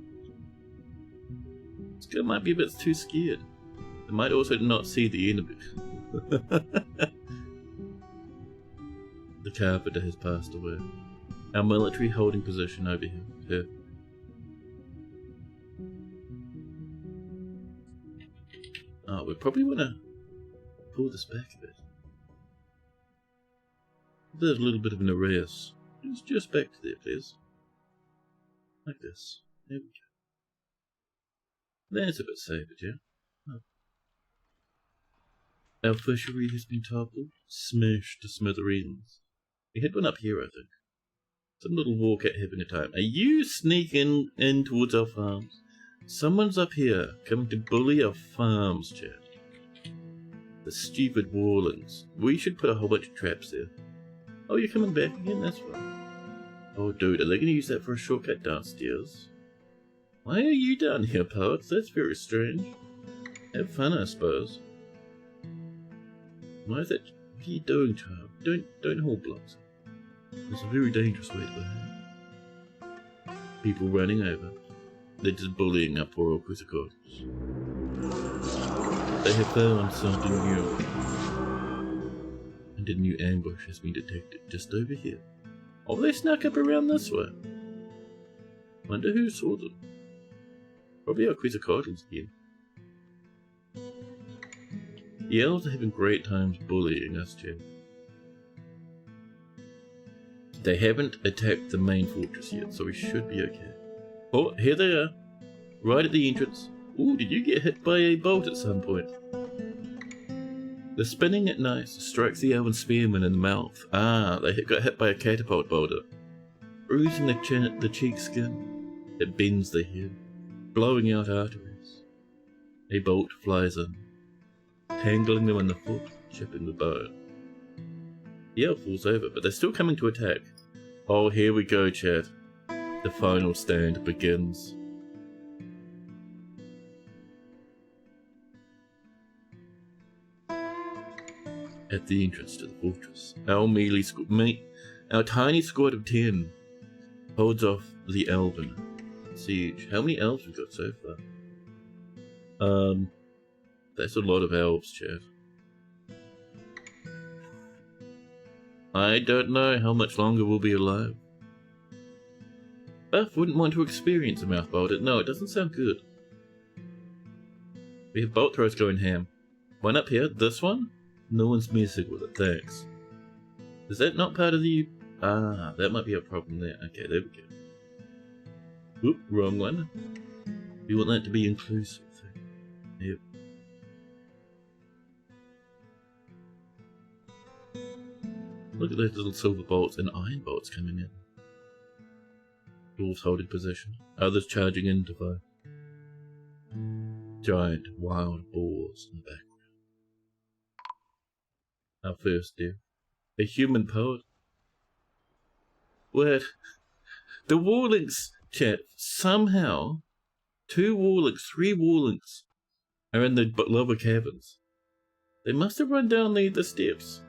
This guy might be a bit too scared. They might also not see the enemy. The carpenter has passed away. Our military holding position over here. Oh, we probably want to pull this back a bit. There's a little bit of an erase. Just back to there, please. Like this. There we go. That's a bit safer, yeah. Oh. Our fishery has been toppled, smashed to smithereens. We had one up here, I think. Some little warcat having a time. Are you sneaking in towards our farms? Someone's up here, coming to bully our farms, chat. The stupid warlings. We should put a whole bunch of traps there. Oh, you're coming back again? That's fine. Oh, dude, are they going to use that for a shortcut downstairs? Why are you down here, Poets? That's very strange. Have fun, I suppose. Why is that? What are you doing, child? Don't hold blocks. It's a very dangerous way to behave. People running over. They're just bullying our poor old Quizzicotters. They have found something new. And a new ambush has been detected just over here. Oh, they snuck up around this way. Wonder who saw them. Probably our Quizzicotters again. The elves are having great times bullying us, Jim. They haven't attacked the main fortress yet, so we should be okay. Oh, here they are. Right at the entrance. Ooh, did you get hit by a bolt at some point? The spinning at night strikes the elven spearman in the mouth. Ah, they got hit by a catapult boulder. Bruising the cheek skin. It bends the head, blowing out arteries. A bolt flies in, tangling them in the foot, chipping the bone. The elf falls over, but they're still coming to attack. Oh, here we go, chat. The final stand begins. At the entrance to the fortress, our tiny squad of 10 holds off the elven siege. How many elves we got so far? That's a lot of elves, chat. I don't know how much longer we'll be alive. Buff wouldn't want to experience a mouth bolt. No, it doesn't sound good. We have bolt throws going ham. One up here, this one? No one's messing with it, thanks. Is that not part of the... Ah, that might be a problem there. Okay, there we go. Whoop, wrong one. We want that to be inclusive. Yep. Look at those little silver bolts and iron bolts coming in. Dwarves holding position. Others charging into fire. Giant wild boars in the background. Our first death. A human poet. What? The warlings, chat. Somehow, 2 warlings, 3 warlings are in the lava caverns. They must have run down the steps.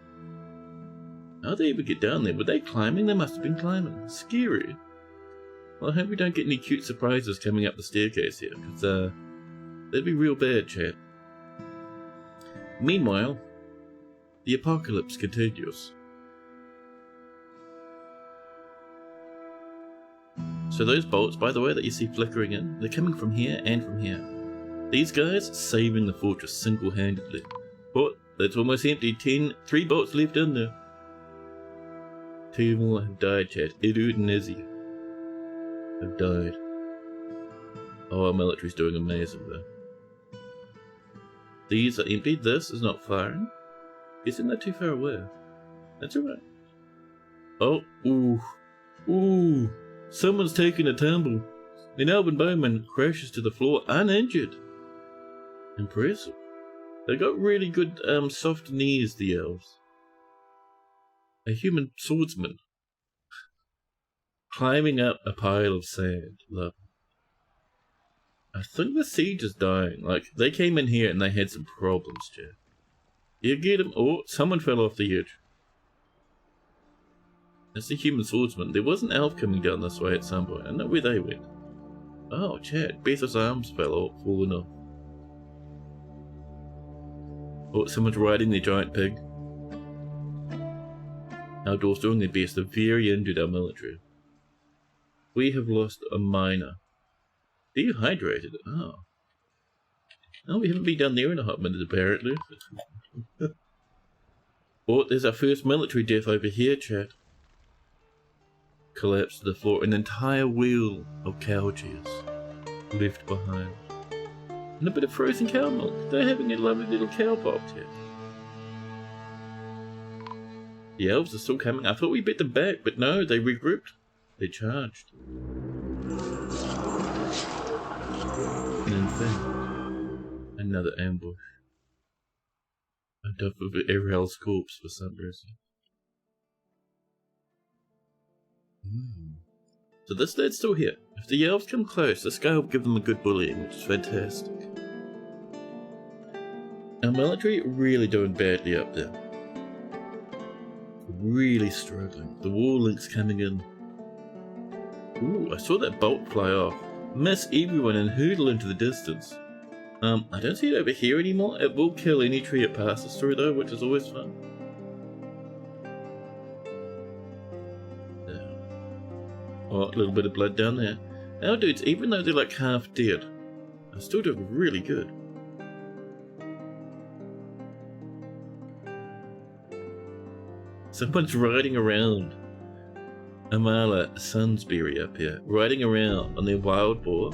How'd they even get down there? Were they climbing? They must have been climbing. Scary. Well, I hope we don't get any cute surprises coming up the staircase here, because that'd be real bad, chat. Meanwhile, the apocalypse continues. So those bolts, by the way, that you see flickering in, they're coming from here and from here. These guys saving the fortress single-handedly. But that's almost empty. 3 bolts left in there. 2 more have died, chat. Edud and Izzy have died. Oh, our military's doing amazing though. These are empty. This is not firing. Isn't that too far away? That's alright. Oh, ooh. Someone's taking a tumble. An elven bowman crashes to the floor uninjured. Impressive. They got really good soft knees, the elves. A human swordsman climbing up a pile of sand. Love. I think the siege is dying. Like, they came in here and they had some problems, Jeff. You get him. Oh, someone fell off the edge. That's the human swordsman. There was an elf coming down this way at some point. I don't know where they went. Oh, Chad. Beth's arms fallen off. Oh, someone's riding their giant pig. Our dwarfs doing their best. They're very injured, our military. We have lost a miner. Dehydrated. Oh. Oh, we haven't been down there in a hot minute, apparently. Oh, there's our first military death over here, chat. Collapsed to the floor. An entire wheel of cow cheers left behind. And a bit of frozen cow milk. They're having a lovely little cow pop, chat. The elves are still coming. I thought we beat them back, but no, they regrouped. They charged. And in fact, another ambush. On top of Ariel's corpse for some reason. So this lad's still here. If the elves come close, this guy will give them a good bullying, which is fantastic. Our military really doing badly up there. Really struggling. The wall link's coming in. Ooh, I saw that bolt fly off. Miss everyone and hurtle into the distance. I don't see it over here anymore. It will kill any tree it passes through though, which is always fun. Yeah. Oh, a little bit of blood down there. Our dudes, even though they're like half dead, are still doing really good. Someone's riding around. Amala Sunsberry up here, riding around on their wild boar,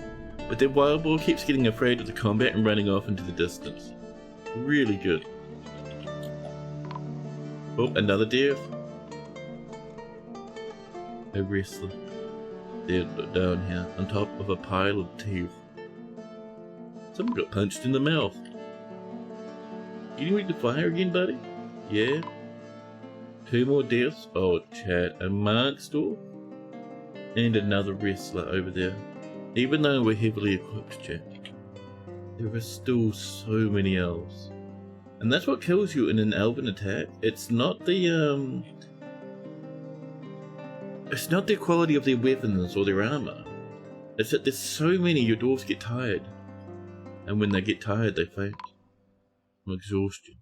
but their wild boar keeps getting afraid of the combat and running off into the distance. Really good. Oh, another death. A wrestler. They're down here, on top of a pile of teeth. Someone got punched in the mouth. You need to fire again, buddy? Yeah. 2 more deaths. Oh, Chad. A Markstor. And another wrestler over there. Even though we're heavily equipped, Chad, there are still so many elves. And that's what kills you in an elven attack. It's not the, it's not the quality of their weapons or their armor. It's that there's so many, your dwarves get tired. And when they get tired, they faint from exhaustion.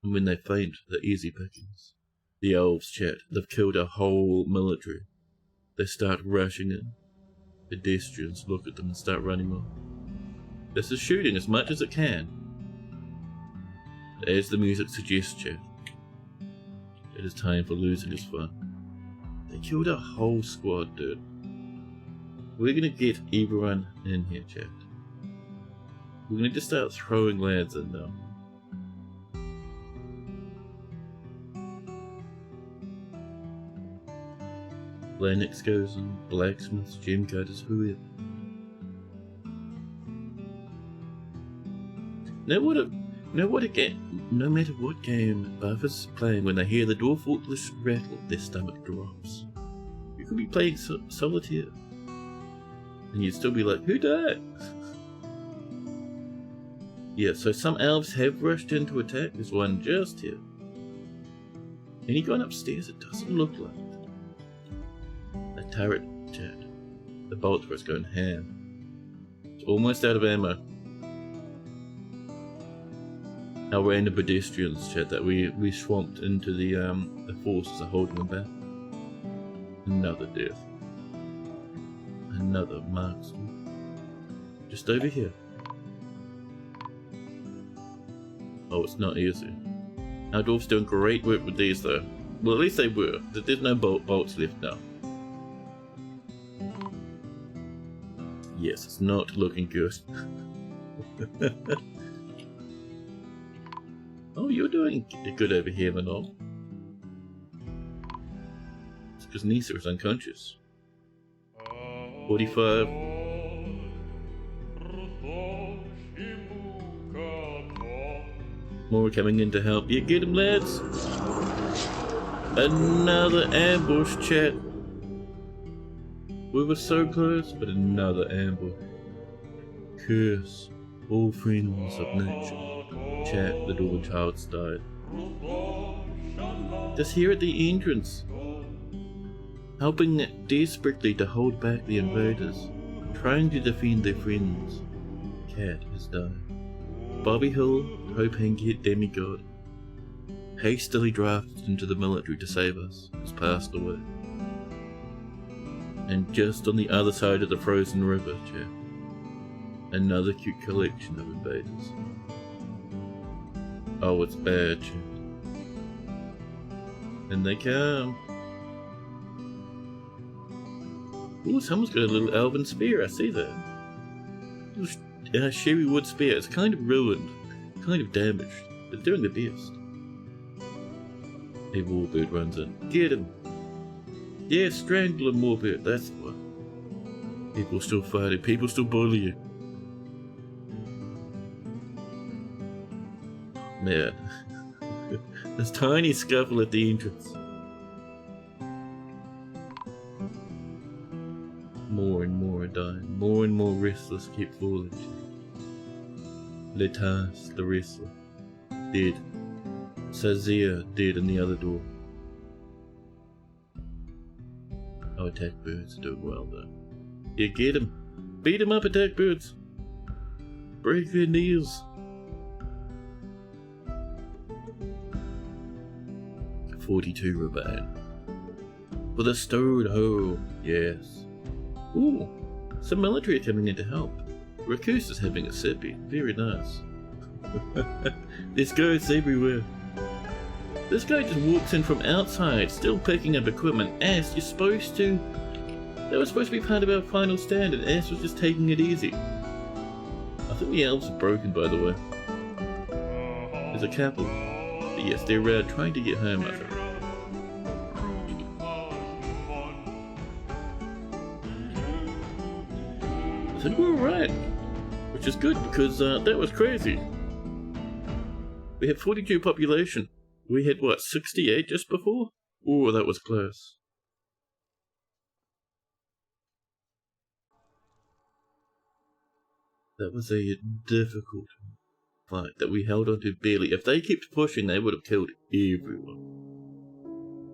And when they faint, they're easy pickings. The elves, chat, they've killed a whole military. They start rushing in. Pedestrians look at them and start running off. This is shooting as much as it can. As the music suggests, chat, it is time for losing is fun. They killed a whole squad, dude. We're gonna get everyone in here, chat. We're gonna just start throwing lads in now. Lennox goes in, blacksmiths, gem cutters, whoever. No matter what game buffers playing, when they hear the Dwarf Fortress rattle, their stomach drops. You could be playing solitaire, and you'd still be like, who died? Yeah, so some elves have rushed in to attack. There's one just here. Any gone upstairs? It doesn't look like it. A turret, chat. The bolt was going ham. It's almost out of ammo. Our random pedestrians, chat, that we swamped into the forces are holding them back. Another death. Another marksman. Just over here. Oh, it's not easy. Our dwarf's doing great work with these though. Well, at least they were. There's no bolts left now. Yes, it's not looking good. Oh, you're doing good over here, Manol. It's because Nisa is unconscious. 45. More coming in to help. Yeah, get him, lads. Another ambush, chat. We were so close, but another ambush. Curse all friends of nature. Chat, the Dwarven child's died. Just here at the entrance, helping desperately to hold back the invaders, trying to defend their friends. Cat has died. Bobby Hill, Hope-Hankett demigod, hastily drafted into the military to save us, has passed away. And just on the other side of the frozen river, chat, another cute collection of invaders. Oh, it's bad, chat. And they come. Ooh, someone's got a little elven spear, I see that. Little sherry wood spear. It's kind of ruined, kind of damaged, but doing the best. A warbird runs in. Get him! Yeah, strangle him, warbird, that's the one. People still fighting, people still bullying. Man. This tiny scuffle at the entrance. More and more are dying. More and more wrestlers keep falling. Letas, the wrestler, dead. Sazia dead in the other door. Our attack birds are doing well though. Yeah, get him. Beat him up, attack birds. Break their knees. 42 remain. For the stone hole, yes. Ooh, some military are coming in to help. Rakus is having a sippy. Very nice. There's ghosts everywhere. This guy just walks in from outside, still picking up equipment. Ass, you're supposed to... That was supposed to be part of our final stand, and Ass was just taking it easy. I think the elves are broken, by the way. There's a couple. But yes, they're trying to get home, I think. I think we're alright. Which is good, because that was crazy. We had 42 population. We had, what, 68 just before? Ooh, that was close. That was a difficult fight that we held on to barely. If they kept pushing, they would have killed everyone.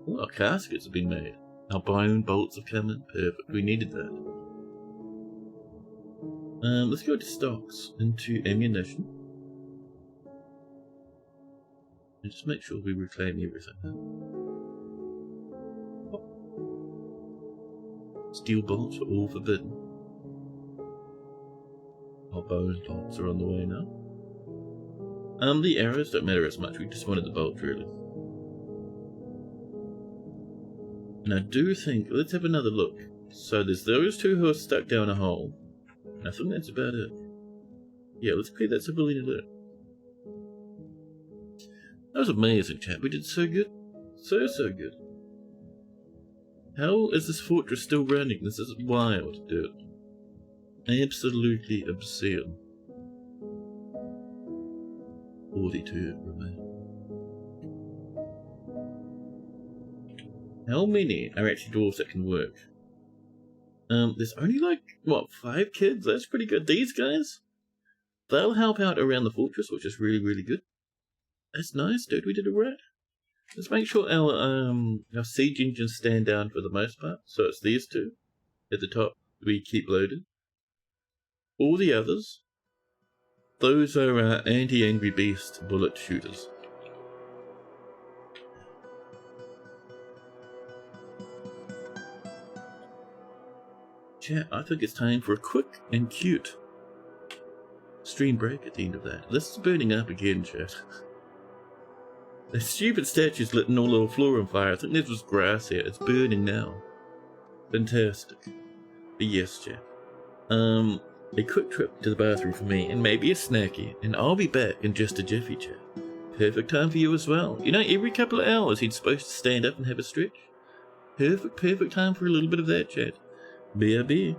Ooh, our caskets have been made. Our bone bolts have come in. Perfect. We needed that. Let's go to stocks, into ammunition. And just make sure we reclaim everything. Steel bolts are all forbidden. Our bone bolts are on the way now. The arrows don't matter as much, we just wanted the bolts really. And I do think, let's have another look. So there's those two who are stuck down a hole. And I think that's about it. Yeah, let's clear that civilian alert. That was amazing, chat. We did so good. So good. How is this fortress still running? This is wild, dude. Absolutely obscene. 42 remain. How many are actually dwarves that can work? There's only like, what, 5 kids? That's pretty good. These guys, they'll help out around the fortress, which is really good. That's nice, dude. We did it right. Let's make sure our siege engines stand down for the most part. So it's these two at the top. We keep loaded. All the others, those are anti-angry beast bullet shooters. Chat, I think it's time for a quick and cute stream break at the end of that. This is burning up again, chat. The stupid statue's lit all over the floor on fire. I think this was grass here. It's burning now. Fantastic. But yes, chat. A quick trip to the bathroom for me, and maybe a snacky, and I'll be back in just a jiffy, chat. Perfect time for you as well. You know, every couple of hours he's supposed to stand up and have a stretch. Perfect time for a little bit of that, chat. BRB.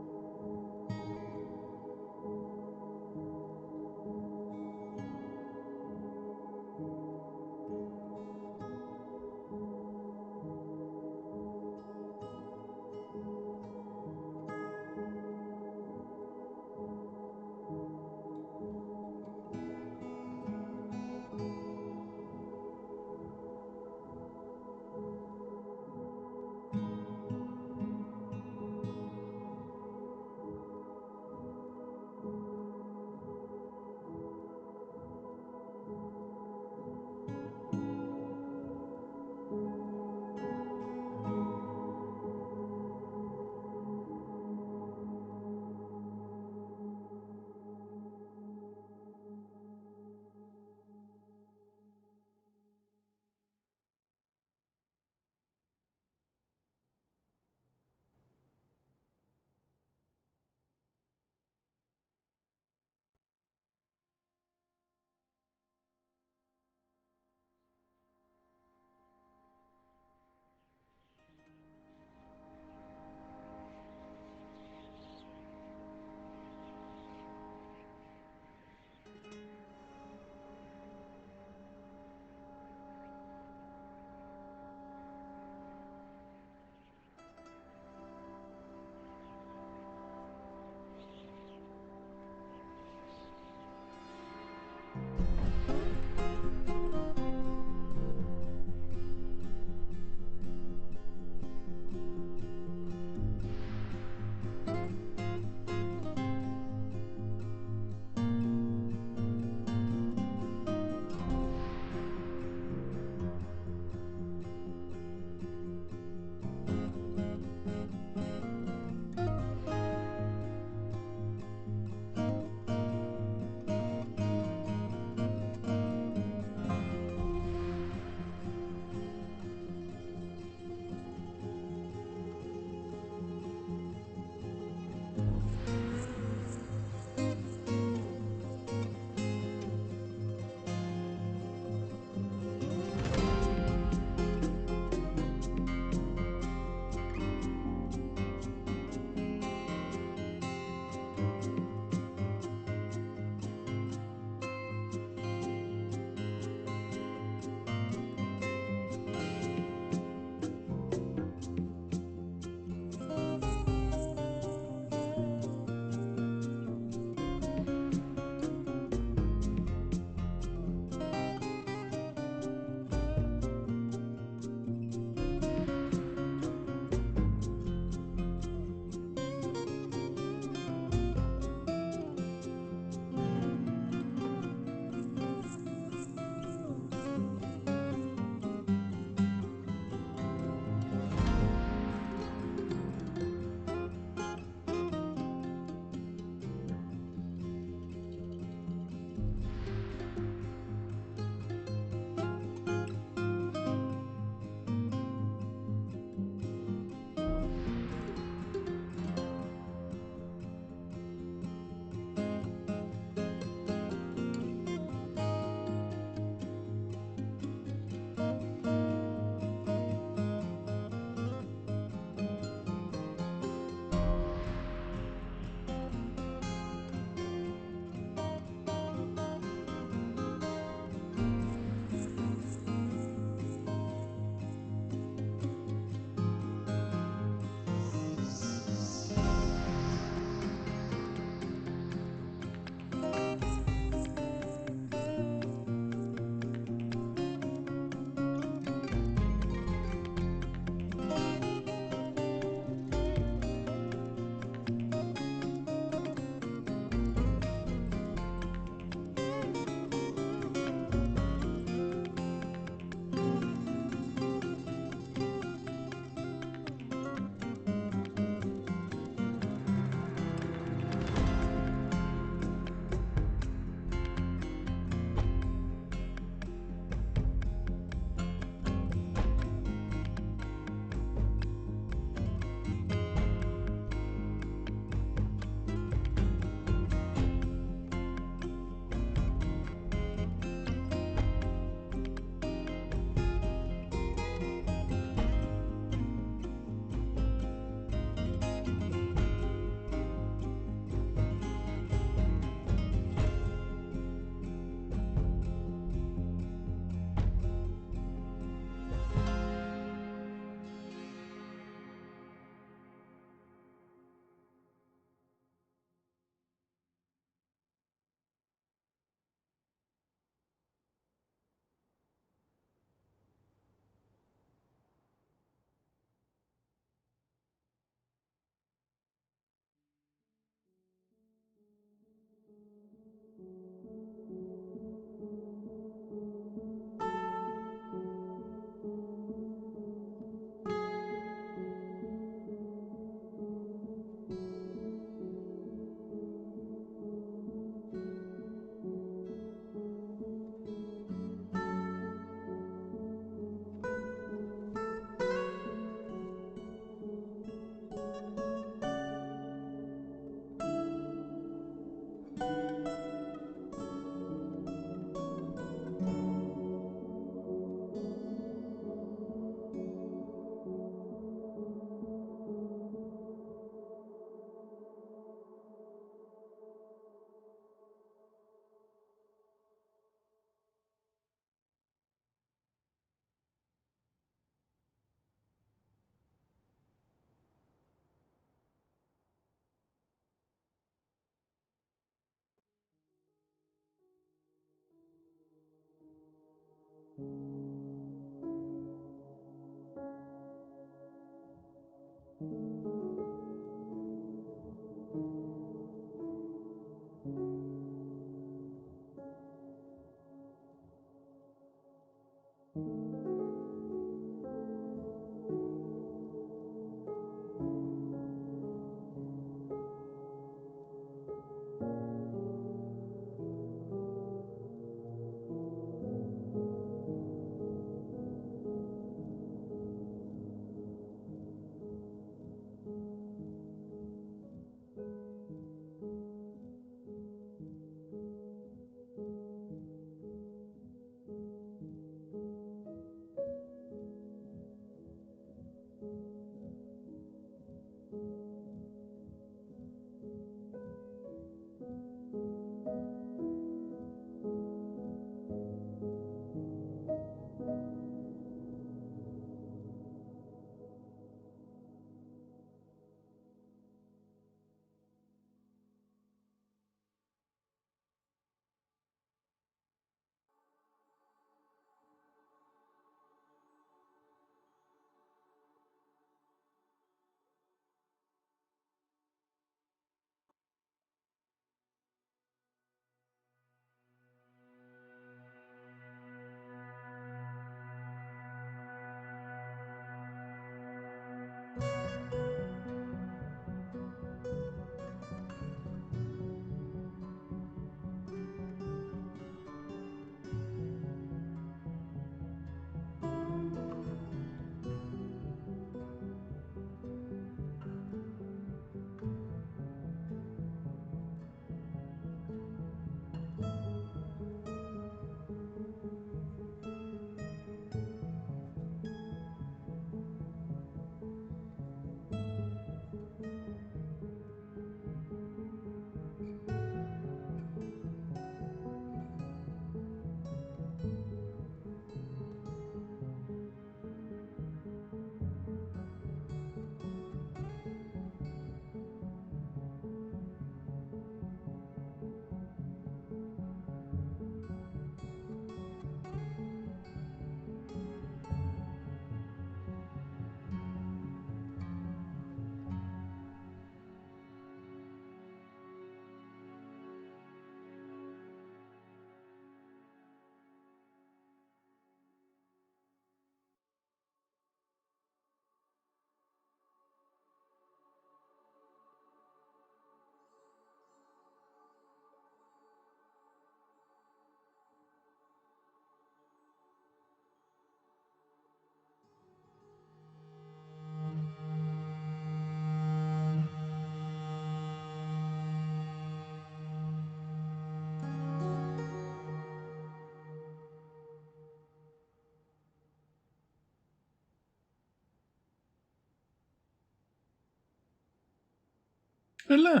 Hello.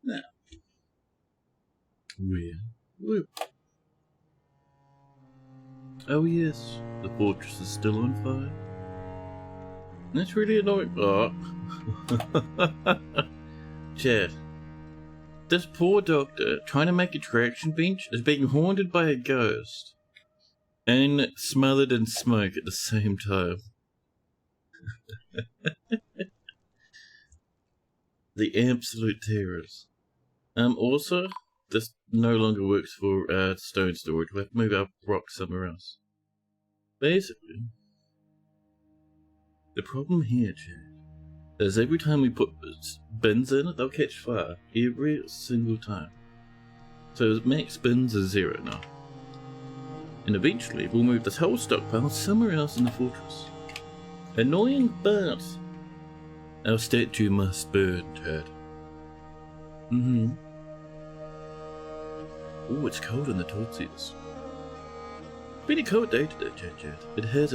Now, where? Oh yes, the fortress is still on fire. That's really annoying. Oh. Chad, this poor doctor trying to make a traction bench is being haunted by a ghost and smothered in smoke at the same time. The absolute terrors. Also, this no longer works for stone storage. We'll have to move our rocks somewhere else. Basically, the problem here, Chad, is every time we put bins in it, they'll catch fire. Every single time. So max bins is 0 now. And eventually, we'll move this whole stockpile somewhere else in the fortress. Annoying, but our statue must burn, Chad. Oh, it's cold in the Tootsies. Been a cold day today, Chad. It has.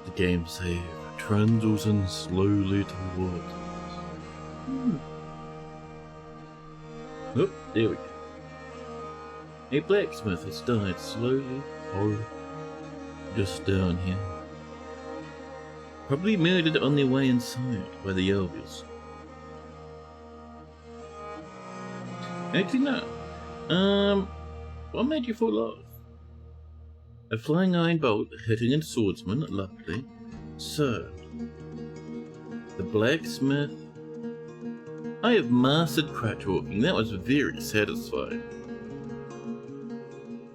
The game save trundles in slowly towards us. Oh, there we go. A blacksmith has died slowly, just down here. Probably murdered on their way inside by the elders. Actually, no. What made you fall off? A flying iron bolt hitting a swordsman, lovely. So, the blacksmith. I have mastered crutch walking. That was very satisfying.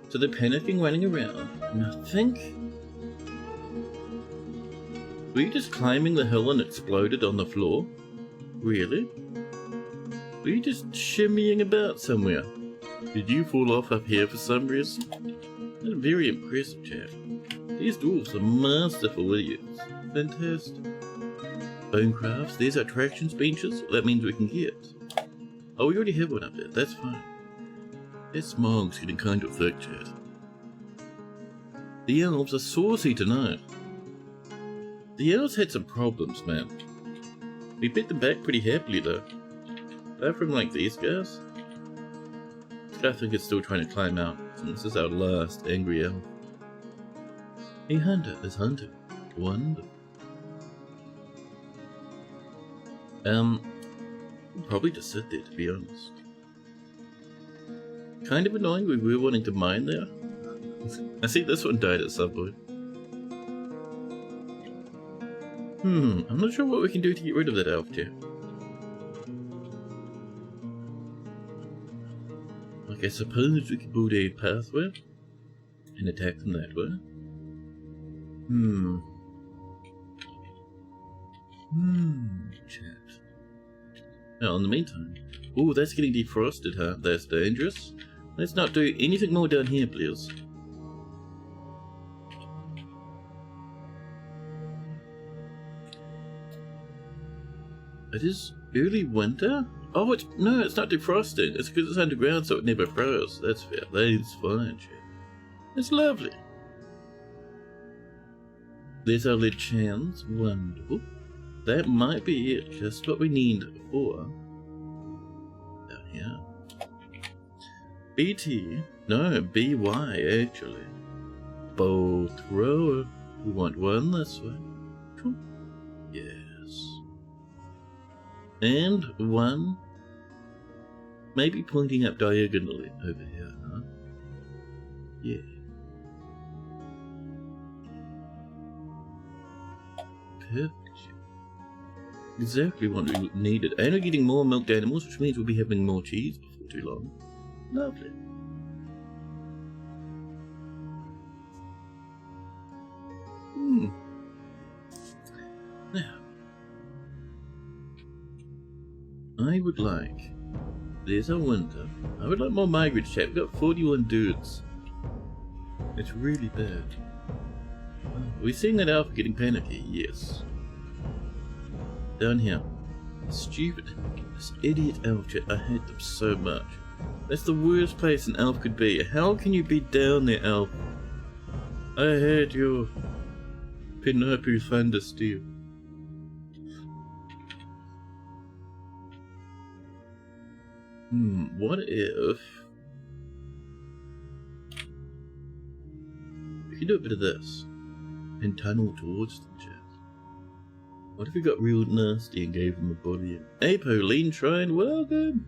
So they're panicking, running around, and I think. Were you just climbing the hill and exploded on the floor? Really? Were you just shimmying about somewhere? Did you fall off up here for some reason? That's very impressive, chap. These dwarfs are masterful idiots. Fantastic. Bone crafts, there's our tractions benches. That means we can get. Oh, we already have one up there. That's fine. That smog's getting kind of thick, chat. The elves are saucy tonight. The elves had some problems, man. We beat them back pretty happily, though. Apart from, like, these guys. This guy I think is still trying to climb out. And this is our last angry elf. A hunter is hunting. Wonderful. Probably just sit there, to be honest. Kind of annoying we were wanting to mine there. I see this one died at some point. I'm not sure what we can do to get rid of that elf chair. Like, I suppose we could build a pathway and attack them that way. Chat. Now, in the meantime, oh, that's getting defrosted, huh? That's dangerous. Let's not do anything more down here, please. It is early winter? Oh, it's not defrosting. It's because it's underground, so it never froze. That's fair. That's fine, chat. It's lovely. There's our lead chance. Wonderful. That might be it. Just what we need for down here. BT. No, BY actually. Bow thrower. We want one this way. Cool. Yes. And one. Maybe pointing up diagonally over here, huh? Yeah. Perfect. Exactly what we needed. And we're getting more milked animals, which means we'll be having more cheese before too long. Lovely. Now, I would like. There's our winter. I would like more migrants, chat. We've got 41 dudes. It's really bad. Are we seeing that alpha getting panicky? Yes. Down here. Stupid. This idiot elf chat. I hate them so much. That's the worst place an elf could be. How can you be down there, elf? I hate you. Pineapple Thunder Steel. What if we could do a bit of this and tunnel towards them, chat? What if we got real nasty and gave them a body? Hey, Pauline Shrine, welcome!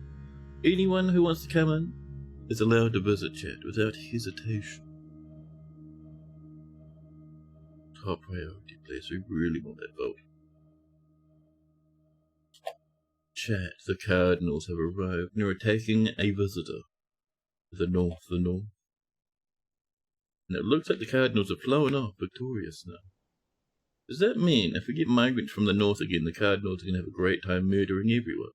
Anyone who wants to come in is allowed to visit, chat, without hesitation. Top priority place, we really want that vote. Chat, the Cardinals have arrived and are attacking a visitor. The north. And it looks like the Cardinals are flowing off victorious now. Does that mean if we get migrants from the north again, the Cardinals are going to have a great time murdering everyone?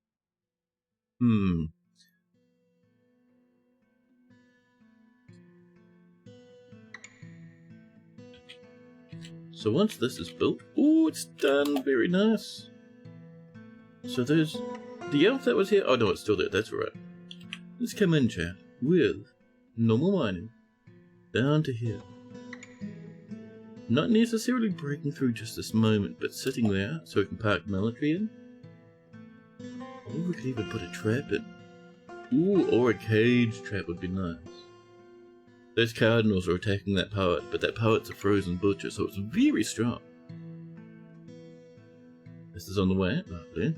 So once this is built, ooh, it's done, very nice. So there's the elf that was here. Oh no, it's still there, that's right. Let's come in, chat, with normal mining down to here. Not necessarily breaking through just this moment, but sitting there so we can park military in. Or we could even put a trap in. Ooh, or a cage trap would be nice. Those Cardinals are attacking that poet, but that poet's a frozen butcher, so it's very strong. This is on the way, lovely.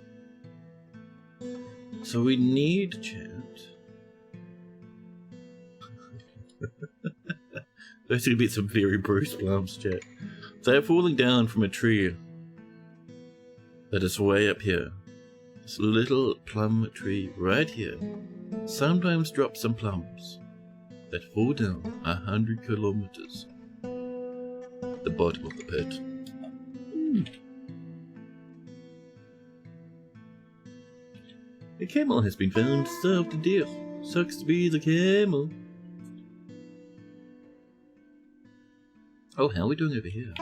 So we need, chat. There's going to be some very Bruce Plums, chat. They're falling down from a tree that is way up here. This little plum tree right here sometimes drops some plums that fall down 100 kilometers the bottom of the pit. A camel has been found starved to death. Sucks to be the camel. Oh, how are we doing over here?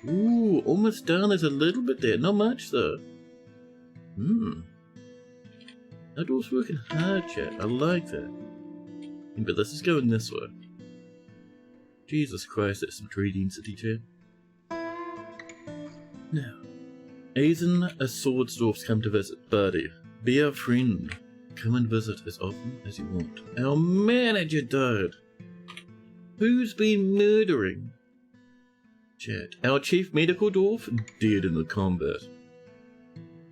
Ooh, almost done. There's a little bit there. Not much, though. That dwarf's working hard, chat. I like that. But this is going this way. Jesus Christ, that's some tree density, chat. Now, Ethan, a sword dwarf's come to visit. Buddy, be our friend. Come and visit as often as you want. Our manager died. Who's been murdering? Chat. Our chief medical dwarf dead in the combat.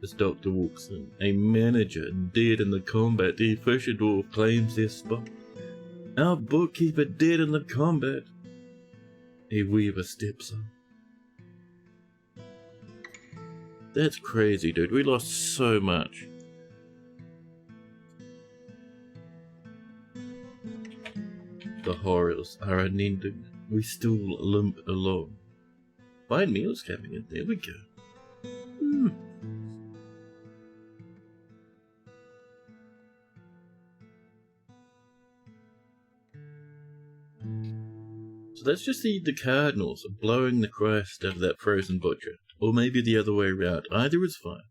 This doctor walks in. A manager dead in the combat. The Fisher dwarf claims their spot. Our bookkeeper dead in the combat. A weaver steps in. That's crazy, dude. We lost so much. The horrors are unending. We still limp along. Fine meals coming in. There we go. So that's just the Cardinals blowing the Christ out of that frozen butcher. Or maybe the other way around. Either is fine.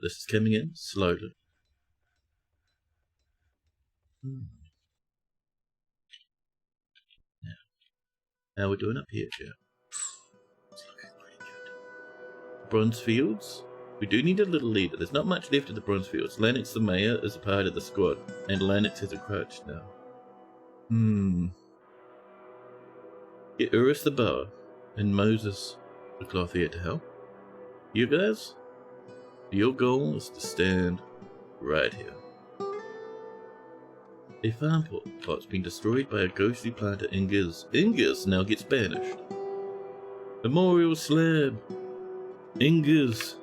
This is coming in slowly. Now, how we're doing up here, Joe? It's looking pretty good. Bronze Fields. We do need a little leader. There's not much left of the Bronze Fields. Lennox the mayor is a part of the squad, and Lennox has a crutch now. Get Urus the bower, and Moses the clothier to help. You guys, your goal is to stand right here. A farm plot's been destroyed by a ghostly planter, Ingiz. Ingiz now gets banished. Memorial slab. Ingiz,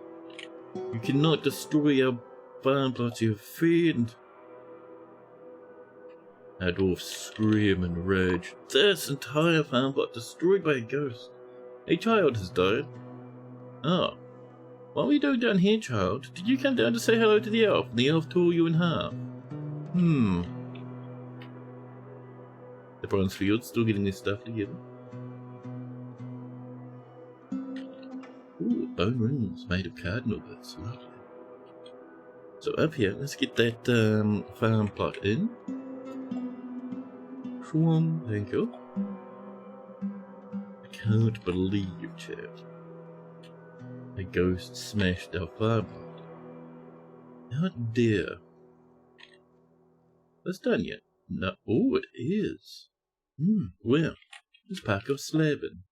you cannot destroy our farm plots, you friend. Our dwarfs scream in rage. This entire farm plot destroyed by a ghost. A child has died. Oh. What were you doing down here, child? Did you come down to say hello to the elf, and the elf tore you in half? The Bronze Fields still getting their stuff together. Ooh, bone rings made of cardinal bits. Lovely. So up here, let's get that farm plot in. Thank you. can't believe, chat. A ghost smashed our firebolt. How dare. That's done yet? No. Oh, it is. Well, let's pack our slabbing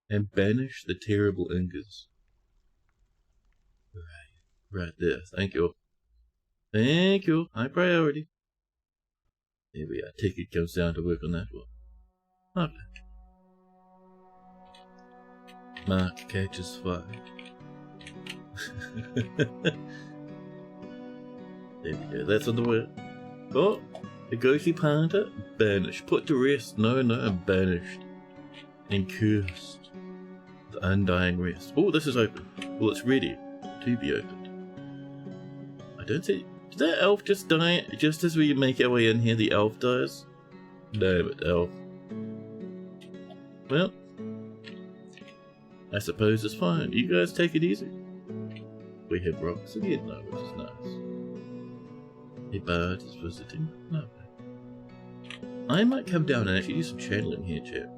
and banish the terrible ingers. Right there. Thank you. Thank you. High priority. There we are. Ticket goes down to work on that one. Lovely. Mark catches fire. There we go. That's on the way. Oh, the ghostly panther banished. Put to rest. No, banished. And cursed. The undying rest. Oh, this is open. Well, it's ready to be opened. I don't see. Did that elf just die just as we make our way in here? The elf dies? Damn it, elf. Well, I suppose it's fine. You guys take it easy. We have rocks again now, which is nice. A bird is visiting. Lovely. I might come down and actually do some channeling here, chap.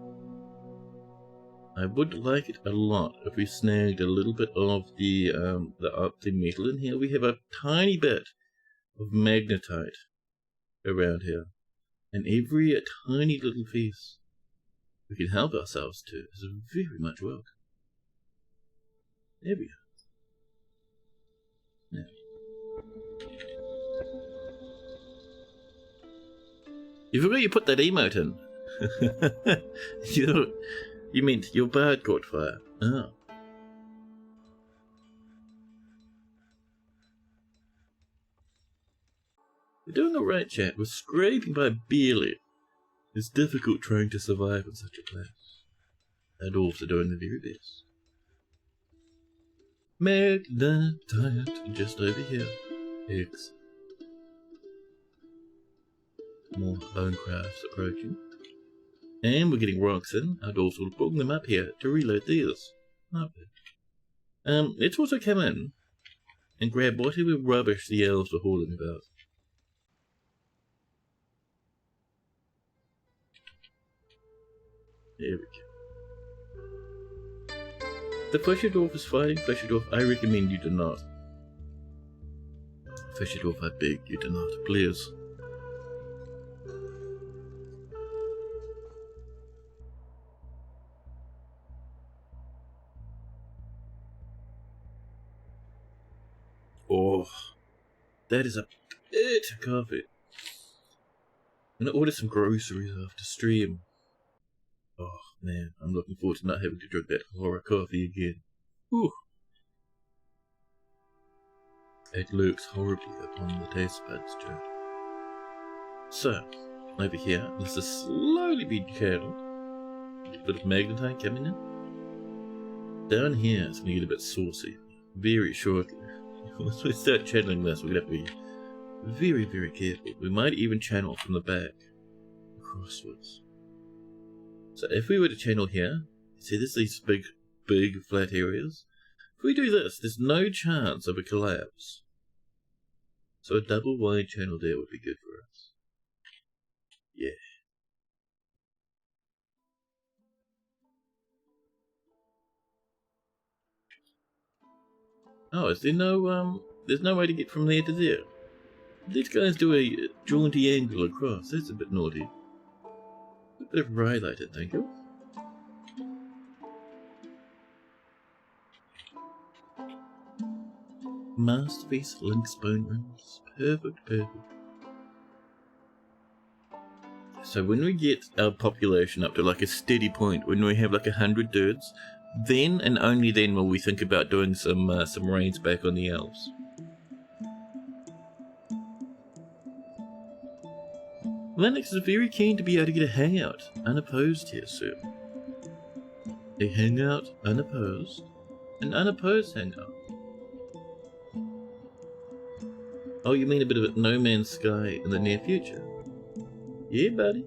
I would like it a lot if we snagged a little bit of the metal in here. We have a tiny bit of magnetite around here, and every tiny little piece we can help ourselves to is very much welcome. There we go. Now, you forgot you put that emote in. You meant your bird caught fire. Oh. We're doing alright, chat. We're scraping by barely. It's difficult trying to survive in such a place. And also doing the very best. Magnetite just over here. X. More bone crafts approaching. And we're getting rocks in. I'd also bring them up here to reload these. Okay. Let's also come in and grab whatever rubbish the elves were hauling about. There we go. The Fisher Dwarf is fighting. Fisher Dwarf, I recommend you do not. Fisher Dwarf, I beg you do not. Please. Oh, that is a bit of coffee. I'm gonna order some groceries after stream. Oh man, I'm looking forward to not having to drink that horror coffee again. Whew. It lurks horribly upon the taste buds, Joe. So, over here, this is slowly being channeled. A bit of magnetite coming in. Down here, it's gonna get a bit saucy very shortly. Once we start channeling this, we're going to have to be very, very careful. We might even channel from the back, crosswards. So if we were to channel here, see there's these big flat areas? If we do this, there's no chance of a collapse. So a double wide channel there would be good for us. Yeah. Oh, is there no, there's no way to get from there to there? These guys do a jaunty angle across. That's a bit naughty. A bit of rhyolite, I think. Masterpiece Link's bone rings. Perfect, perfect. So when we get our population up to like a steady point, when we have like 100 dudes, then and only then will we think about doing some raids back on the elves. Lennox is very keen to be able to get a hangout unopposed here soon. A hangout unopposed? An unopposed hangout? Oh, you mean a bit of a No Man's Sky in the near future? Yeah, buddy.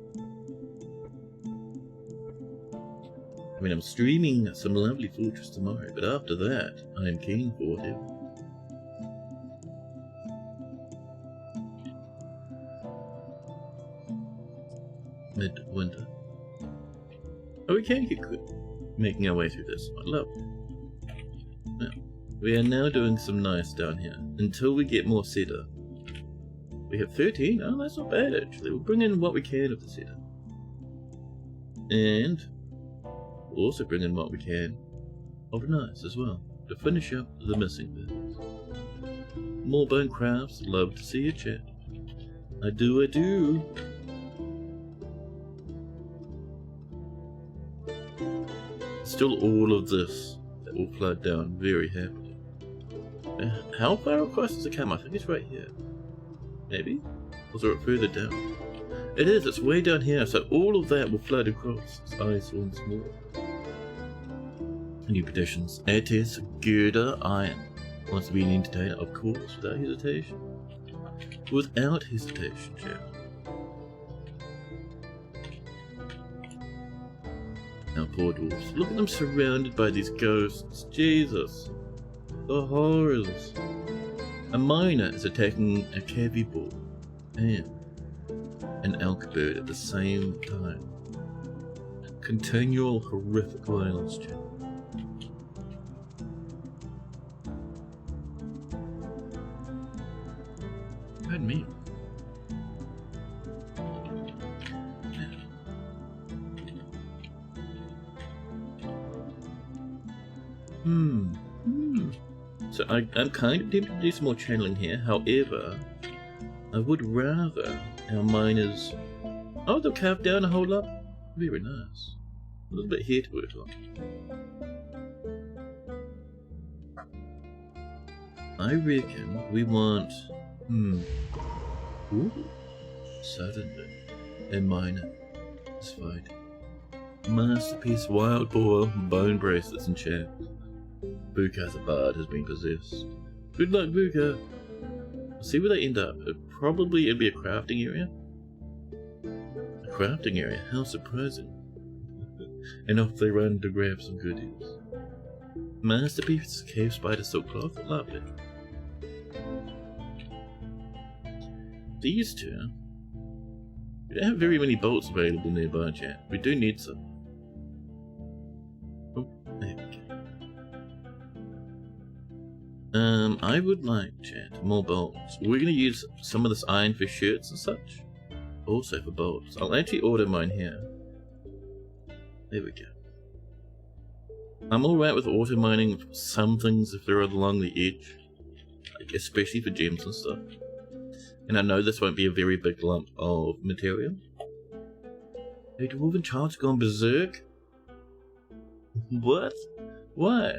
I mean, I'm streaming some lovely Fortress tomorrow, but after that, I am keen for whatever. Midwinter. Oh, we can get good. making our way through this. I love it. Now, we are now doing some nice down here until we get more cedar. We have 13. Oh, that's not bad actually. We'll bring in what we can of the cedar. And we'll also bring in what we can of nice as well to finish up the missing bits. More bone crafts. Love to see you, chat. I do, I do. Still all of this that will flood down very happily. How far across does it come? I think it's right here. Maybe? Or is it further down? It is, it's way down here, so all of that will flood across. It's ice once more. New petitions. Ates Girder Iron wants to be an entertainer, of course, without hesitation. Without hesitation, chat. Now, poor dwarfs. Look at them surrounded by these ghosts. Jesus. The horrors. A miner is attacking a cavy bull and an elk bird at the same time. Continual horrific violence, chat. Pardon me. So I'm kind of tempted to do some more channeling here. However, I would rather our miners... Oh, they'll carve down a whole lot. Very nice. A little bit here to work on. I reckon we want... Ooh. Suddenly, a miner is fighting. Masterpiece wild boar, bone bracelets and chains. Buka's a bard has been possessed. Good luck, Buka. Let's see where they end up. It'd be a crafting area. A crafting area? How surprising. And off they run to grab some goodies. Masterpiece cave spider silk cloth. Lovely. These two. We don't have very many bolts available nearby, chat. We do need some. Oh, there we go. I would like, chat, more bolts. We're going to use some of this iron for shirts and such. Also for bolts. I'll actually order mine here. There we go. I'm alright with auto mining some things if they're along the edge. Like especially for gems and stuff. And I know this won't be a very big lump of material. Hey, Dwarven Child's gone berserk? What? Why?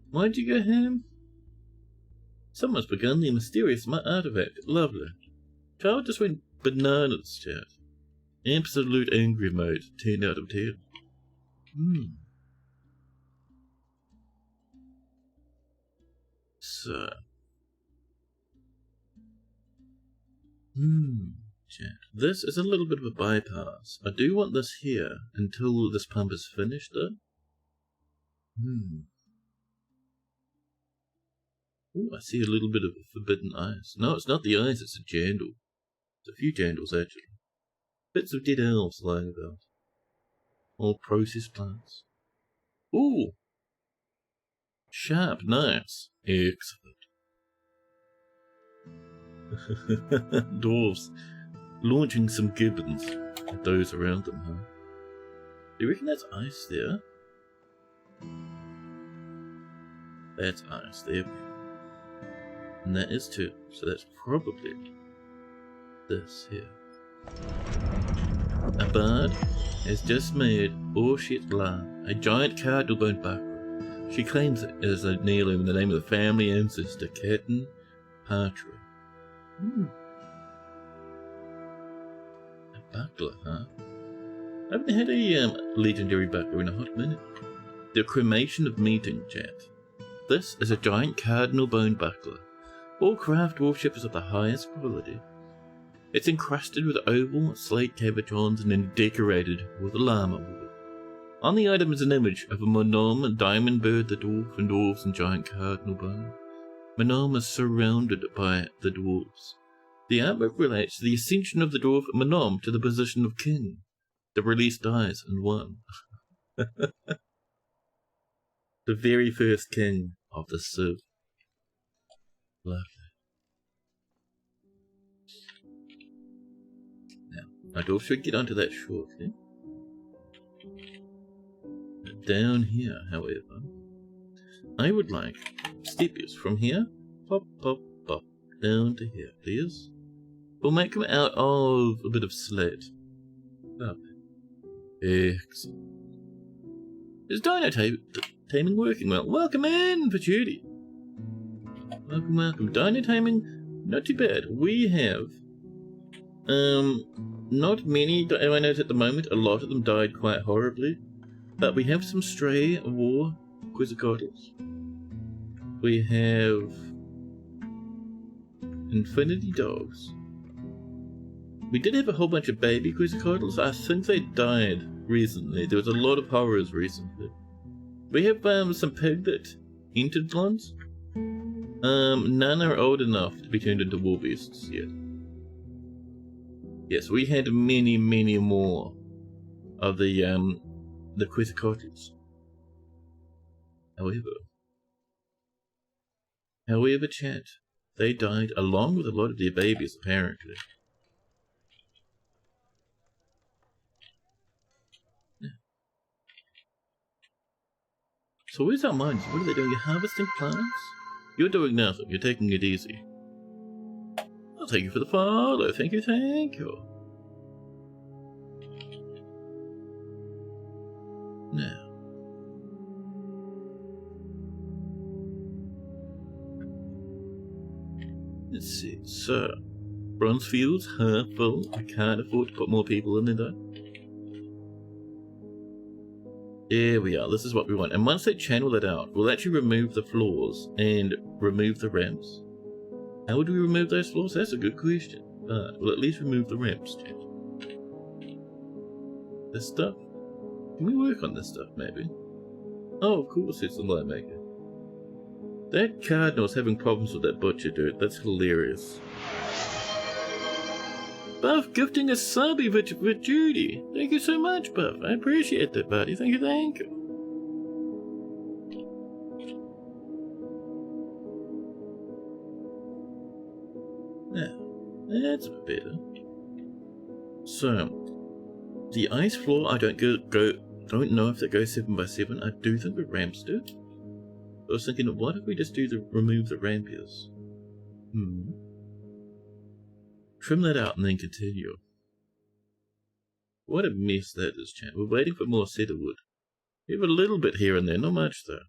Why'd you go ham? Someone's begun the mysterious artifact. Lovely. Child just went bananas, chat. Absolute angry mode. 10 out of 10. So. Chat. This is a little bit of a bypass. I do want this here until this pump is finished, though. Ooh, I see a little bit of forbidden ice. No, it's not the ice, it's a jandal. It's a few jandals, actually. Bits of dead elves lying about. All processed plants. Ooh! Sharp, nice. Excellent. Dwarves launching some gibbons at those around them, huh? Do you reckon that's ice there? That's ice there. And that is too, so that's probably this here. A bard has just made La, a giant cardinal bone buckler. She claims it as a heirloom in the name of the family ancestor, Caton Partry. A buckler, huh? I haven't had a legendary buckler in a hot minute. The cremation of meeting, chat. This is a giant cardinal bone buckler. All craft dwarfship is of the highest quality. It's encrusted with oval slate cabochons and then decorated with llama wood. On the item is an image of a Monom, diamond bird, the dwarf, and dwarves and giant cardinal bone. Monom is surrounded by the dwarves. The artwork relates to the ascension of the dwarf Monom to the position of king. The release dies and won. The very first king of the Civ. Lovely. Now, I should get onto that shortly. Down here, however, I would like steppers from here. Pop, pop, pop. Down to here, please. We'll make them out of a bit of slate. Lovely. Excellent. Is dino taming working well? Welcome in, Patchouli. Welcome, welcome. Dino taming, not too bad. We have, not many dinos at the moment. A lot of them died quite horribly. But we have some stray war quizzicottles. We have infinity dogs. We did have a whole bunch of baby quizzicottles. I think they died recently. There was a lot of horrors recently. We have some piglet entered ones. None are old enough to be turned into war beasts yet. Yes, we had many, many more of the quizzicottles. However, chat, they died along with a lot of their babies, apparently. Yeah. So where's our mines? What are they doing? You're harvesting plants? You're doing nothing. You're taking it easy. I'll thank you for the follow. Thank you, thank you. Now. Let's see. So, bronze fields, half full. I can't afford to put more people in there though. There we are. This is what we want. And once they channel that out, we'll actually remove the floors and remove the ramps. How would we remove those floors? That's a good question. But we'll at least remove the ramps, chat. This stuff? Can we work on this stuff, maybe? Oh, of course, it's the light maker. That cardinal's having problems with that butcher dude. That's hilarious. Buff gifting a subby for Judy. Thank you so much, Buff. I appreciate that, buddy. Thank you, thank you. Now, that's a bit better. So, the ice floor, I don't know if that goes 7x7. I do think the ramps do. I was thinking, what if we just remove the rampiers? Trim that out and then continue. What a mess that is, chat. We're waiting for more cedar wood. We have a little bit here and there, not much though.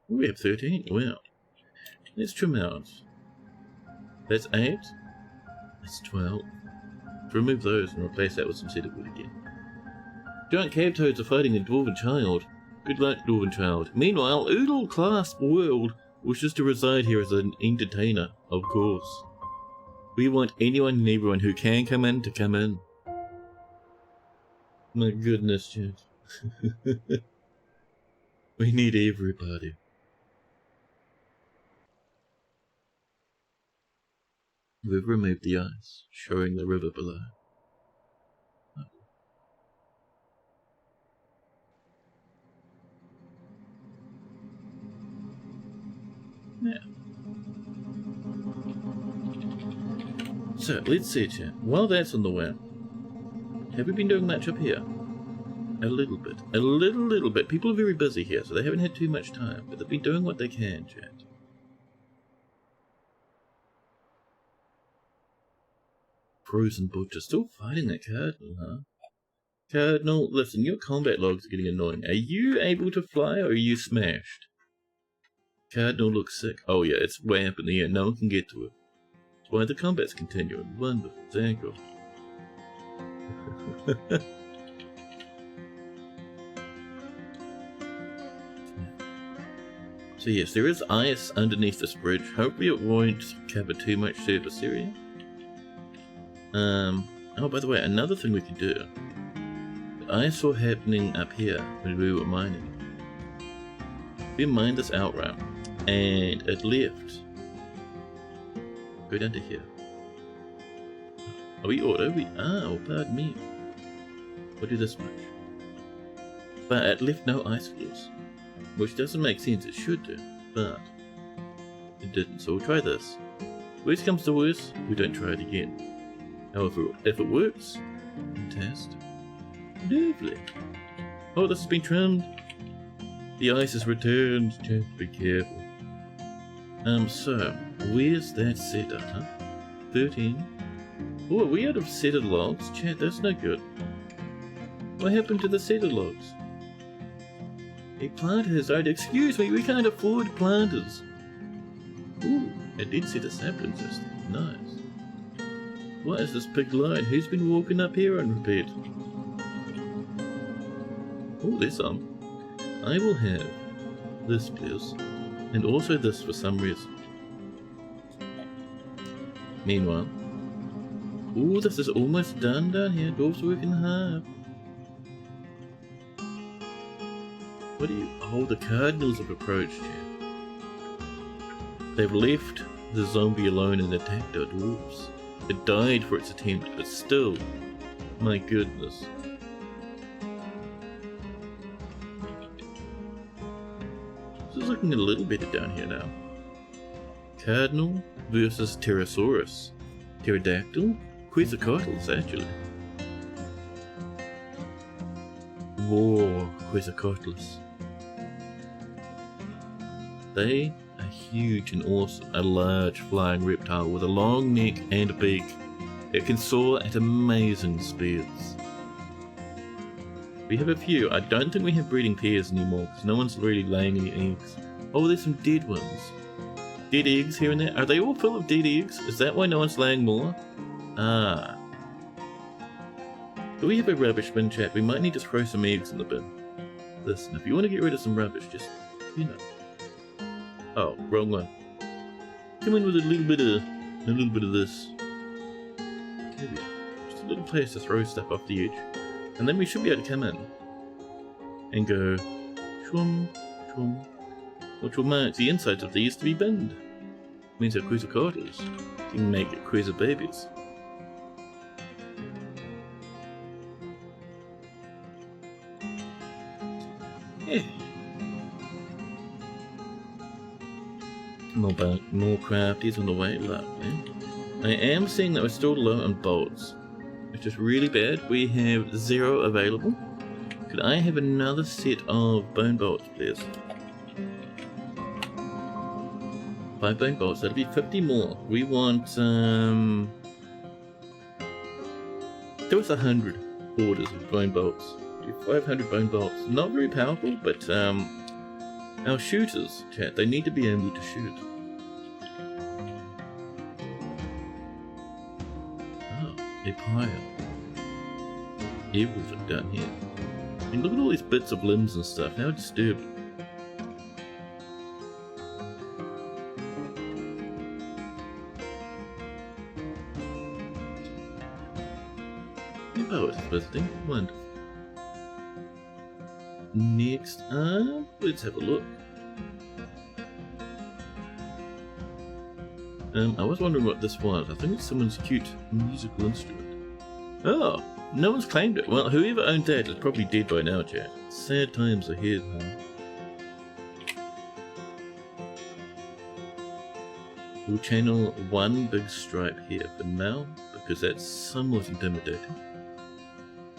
We have 13. Wow. Let's trim out. That's 8. That's 12. Remove those and replace that with some cedar wood again. Giant cave toads are fighting a dwarven child. Good luck, dwarven child. Meanwhile, Oodle Clasp World wishes to reside here as an entertainer, of course. We want anyone and everyone who can come in to come in. My goodness, chat. We need everybody. We've removed the ice, showing the river below. Yeah. So, let's see, chat. While that's on the way, have we been doing much up here? A little bit. A little bit. People are very busy here, so they haven't had too much time, but they've been doing what they can, chat. Frozen Butcher. Still fighting that Cardinal, huh? Cardinal, listen, your combat logs are getting annoying. Are you able to fly, or are you smashed? Cardinal looks sick. Oh yeah, it's way up in the air. No one can get to it. That's why the combat's continuing. Wonderful. Thank you. So yes, there is ice underneath this bridge. Hopefully it won't cover too much surface area. Oh, by the way, another thing we can do. I saw happening up here when we were mining. We mined this out route, and it left. Go down to here. Are we auto? Oh, pardon me. I'll do this much. But it left no ice floors, which doesn't make sense. It should do, but it didn't. So we'll try this. Worst comes to worst, we don't try it again. However, if it works, fantastic. Lovely. Oh, this has been trimmed. The ice has returned. Just be careful. So, where's that setter, huh? 13. Oh, are we out of setted logs? Chat, that's no good. What happened to the setted logs? A plant has died. Excuse me, we can't afford planters. Ooh, it did set a sapling system. Nice. What is this big line? Who's been walking up here unprepared? Oh, there's some. I will have this, please. And also this for some reason. Meanwhile. Ooh, this is almost done down here. Dwarf's working hard. What do you... Oh, the cardinals have approached here. They've left the zombie alone and attacked our dwarves. It died for its attempt, but still, my goodness. This is looking a little better down here now. Cardinal versus Pterosaurus. Pterodactyl? Quetzalcoatlus, actually. War Quetzalcoatlus. They are huge and awesome. A large flying reptile with a long neck and a beak. It can soar at amazing speeds. We have a few. I don't think we have breeding pairs anymore because no one's really laying any eggs. Oh, there's some dead ones. Dead eggs here and there. Are they all full of dead eggs? Is that why no one's laying more? Ah. Do we have a rubbish bin, chat? We might need to throw some eggs in the bin. Listen, if you want to get rid of some rubbish, just, you know. Oh, wrong one. Come in with a little bit of this. Maybe just a little place to throw stuff off the edge. And then we should be able to come in and go shwum, shwum, which will mark the insides of these to be binned. Means that Quetzalcoatlus can make it Quetzal babies. Yeah. More crafties on the way, lovely. I am seeing that we're still low on bolts, which is really bad. We have 0 available. Could I have another set of bone bolts, please? 5 bone bolts, that'll be 50 more. We want, there was 100 orders of bone bolts. 500 bone bolts. Not very powerful, but, our shooters, chat, they need to be able to shoot. Oh, a pile. Everything down here. I mean, look at all these bits of limbs and stuff. How disturbing. Oh, it's visiting. Wonderful. Next up, let's have a look. I was wondering what this was. I think it's someone's cute musical instrument. Oh, no one's claimed it. Well, whoever owned that is probably dead by now, chat. Sad times ahead, huh? We'll channel one big stripe here for now, because that's somewhat intimidating.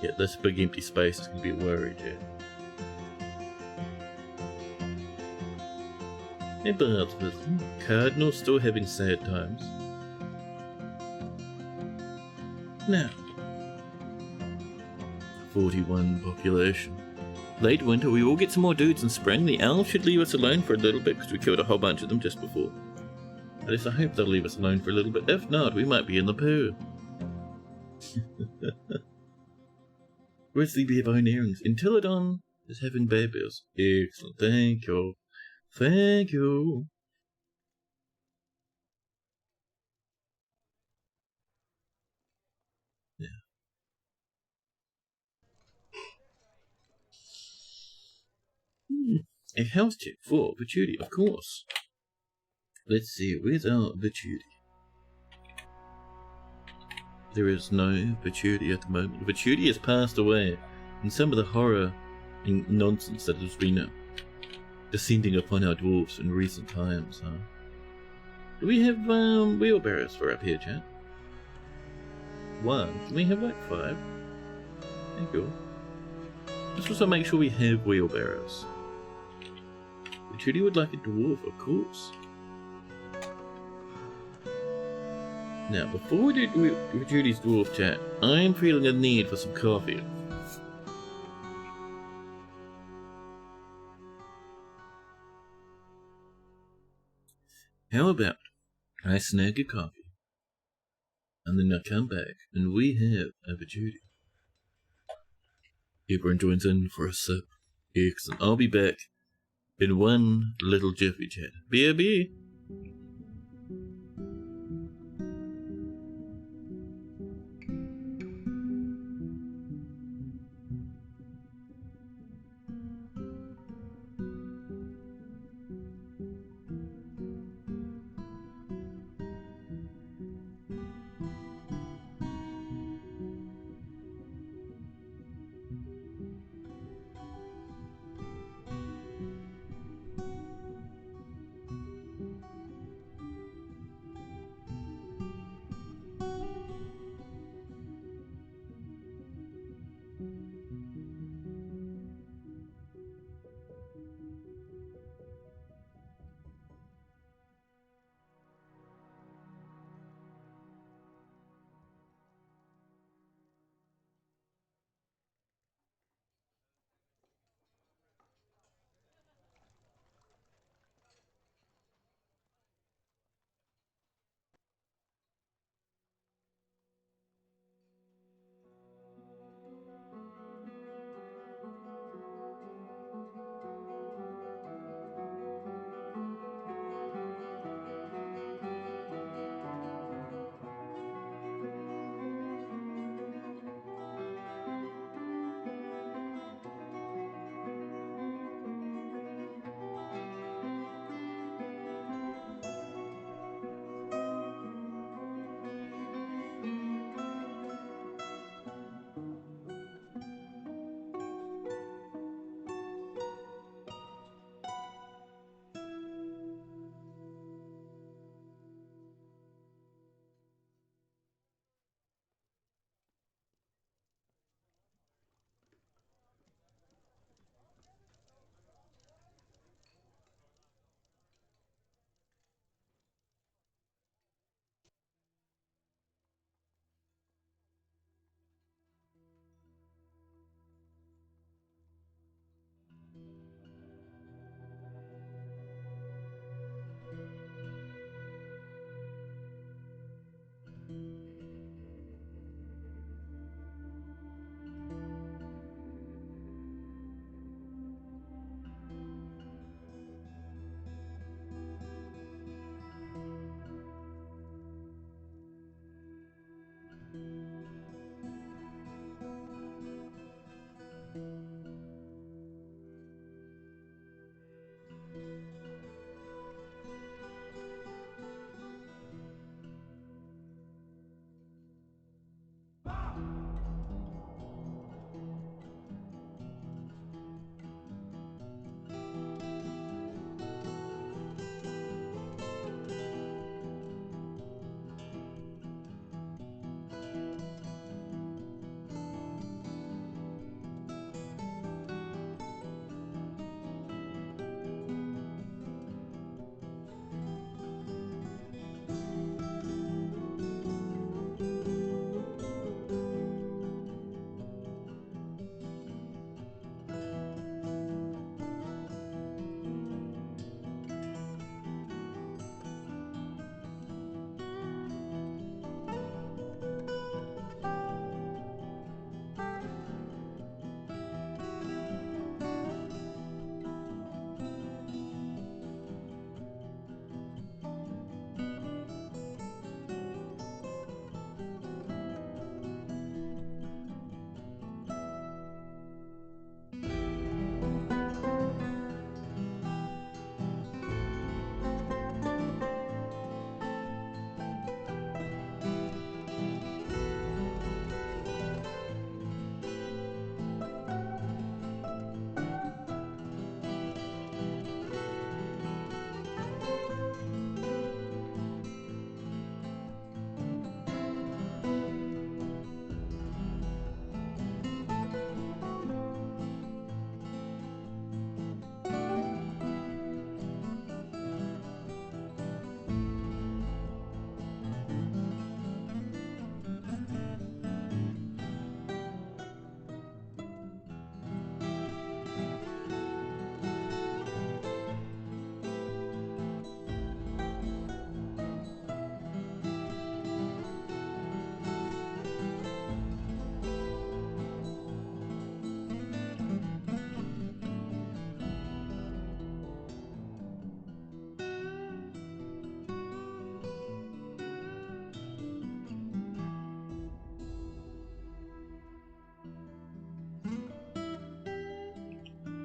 Yeah, this big empty space is going to be a worry, chat. Hey, birds visiting. Cardinal still having sad times. Now, 41 population. Late winter, we will get some more dudes in spring. The elves should leave us alone for a little bit because we killed a whole bunch of them just before. At least I hope they'll leave us alone for a little bit. If not, we might be in the poo. Grizzly bear bone earrings. Intilodon is having babies. Excellent. Thank you. Thank you. Yeah. A health check for Vituti, of course. Let's see, where's our Vituti? There is no patchouli at the moment. The patchouli has passed away, and some of the horror and nonsense that has been descending upon our dwarves in recent times. Do we have wheelbarrows for up here, chat? One. Can we have like 5? Thank you. Let's also make sure we have wheelbarrows. Patchouli would like a dwarf, of course. Now, before we do Patchouli's dwarf chat, I'm feeling a need for some coffee. How about I snag a coffee, and then I come back, and we have a Patchouli. Everyone joins in for a sip. Excellent. I'll be back in one little jiffy, chat. B.A.B.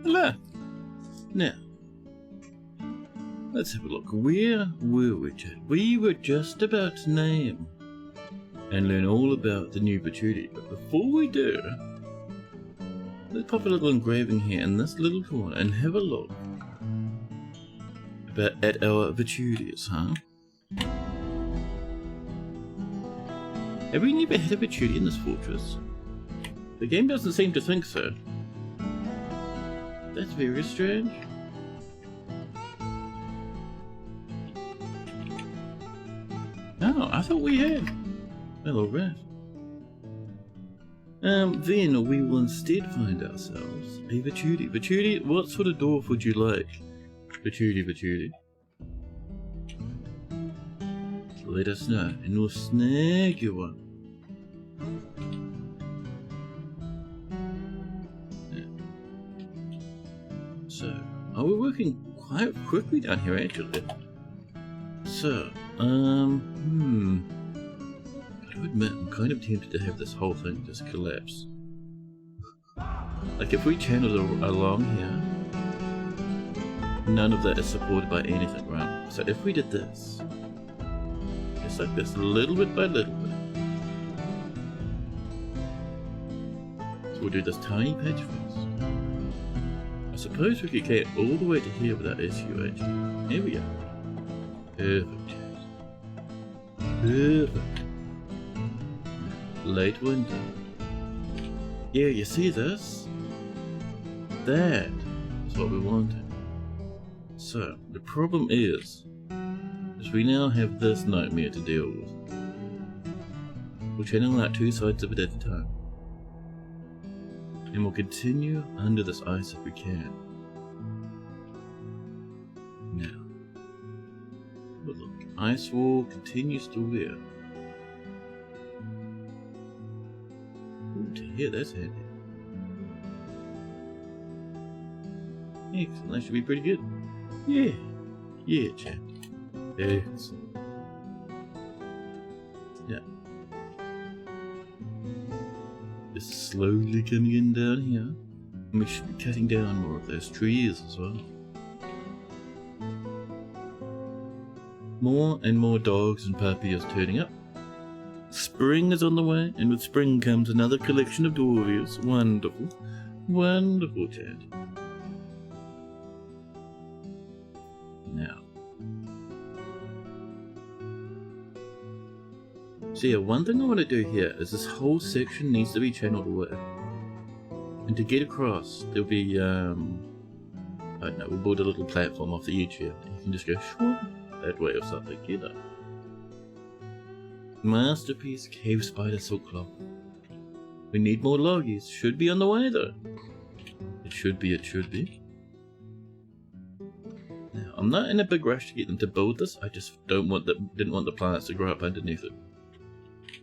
Hello. Now, let's have a look. Where were we, Chad? We were just about to name and learn all about the new patchouli. But before we do, let's pop a little engraving here in this little corner and have a look at our patchoulis, huh? Have we never had a patchouli in this fortress? The game doesn't seem to think so. That's very strange. Oh, I thought we had. Well, alright. Then we will instead find ourselves a patchouli. Patchouli, what sort of dwarf would you like? Patchouli. Let us know, and we'll snag you one. So, we're working quite quickly down here, actually. So, gotta admit, I'm kind of tempted to have this whole thing just collapse. Like, if we channeled along here, none of that is supported by anything, right? So if we did this, just like this, little bit by little bit. So we'll do this tiny patch first. I suppose we could get all the way to here without SUH. Here we go. Perfect. Late winter. Yeah, you see this? That is what we wanted. So, the problem is we now have this nightmare to deal with. We'll channel out two sides of it at a time. And we'll continue under this ice if we can. Now, but look, ice wall continues to wear. Ooh, to here, that's handy. Excellent, that should be pretty good. Yeah, chap. Excellent. Yeah. This is slowly coming in down here. And we should be cutting down more of those trees as well. More and more dogs and puppies turning up. Spring is on the way, and with spring comes another collection of dwarves. Wonderful. Wonderful, Chad. Now. So yeah, one thing I want to do here is this whole section needs to be channeled away. And to get across, there'll be, I don't know, we'll build a little platform off the edge here. You can just go that way or something, you know. Masterpiece Cave Spider Silk Cloth. We need more loggies. Should be on the way though. It should be. Now, I'm not in a big rush to get them to build this. I just didn't want the plants to grow up underneath it.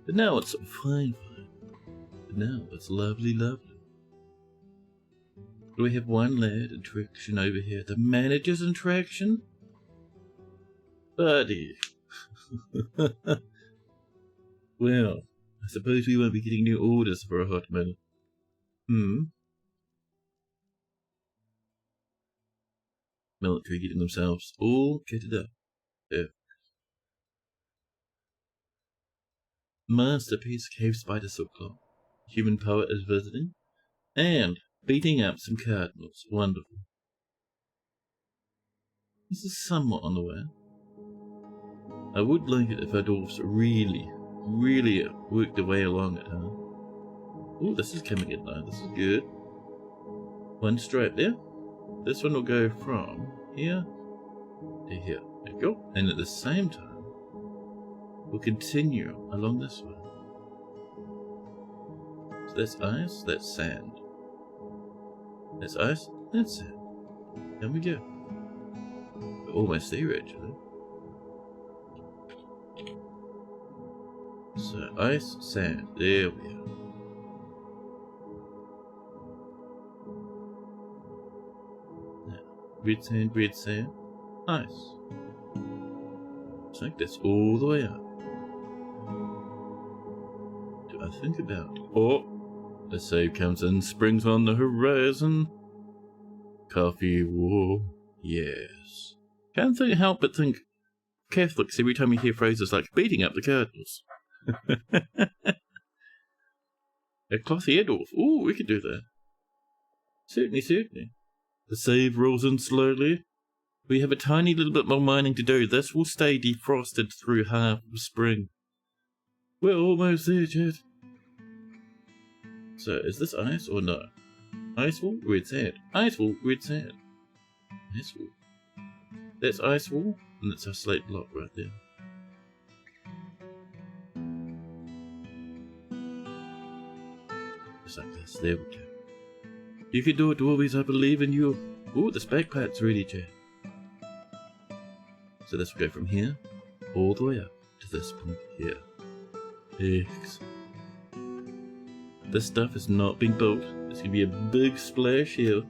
But now it's fine. But now it's lovely. We have one lad interaction over here. The manager's interaction? Buddy. Well, I suppose we won't be getting new orders for a hot minute. Military getting themselves all kitted up. Yeah. Masterpiece Cave Spider Silk Cloth. Human poet is visiting. And beating up some cardinals. Wonderful. This is somewhat on the way. I would like it if our dwarfs really worked their way along it, huh? Oh, this is coming in now. This is good. One stripe there. This one will go from here to here. There we go. And at the same time, we'll continue along this one. So that's ice, that's sand. That's ice, that's sand. There we go. We're almost there, actually. So, ice, sand. There we are. Now, red sand, ice. Looks like that's all the way up. Do I think about... Oh! The save comes in, springs on the horizon. Coffee war. Yes. Can't help but think Catholics every time you hear phrases like beating up the Cardinals. A clothier dwarf. Ooh, we could do that. Certainly, certainly. The save rolls in slowly. We have a tiny little bit more mining to do. This will stay defrosted through half of spring. We're almost there, Chad. So, is this ice or no? Ice wall, red sand. Ice wall, red sand. Ice wall. That's ice wall, and that's our slate block right there. Just like this. There we go. You can do it, dwarvies. I believe in you. Ooh, this backpack's ready, Chad. So this will go from here all the way up to this point here. Excellent. This stuff is not being built. There's going to be a big splash here,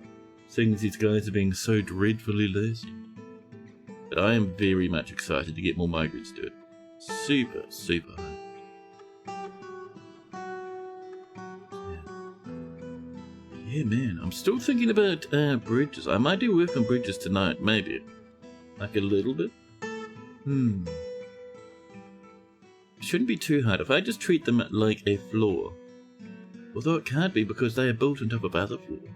seeing as these guys are being so dreadfully lazy. But I am very much excited to get more migrants to it. Super, super high. Yeah, man. I'm still thinking about bridges. I might do work on bridges tonight, maybe. Like a little bit. It shouldn't be too hard if I just treat them like a floor. Although it can't be because they are built on top of other floors.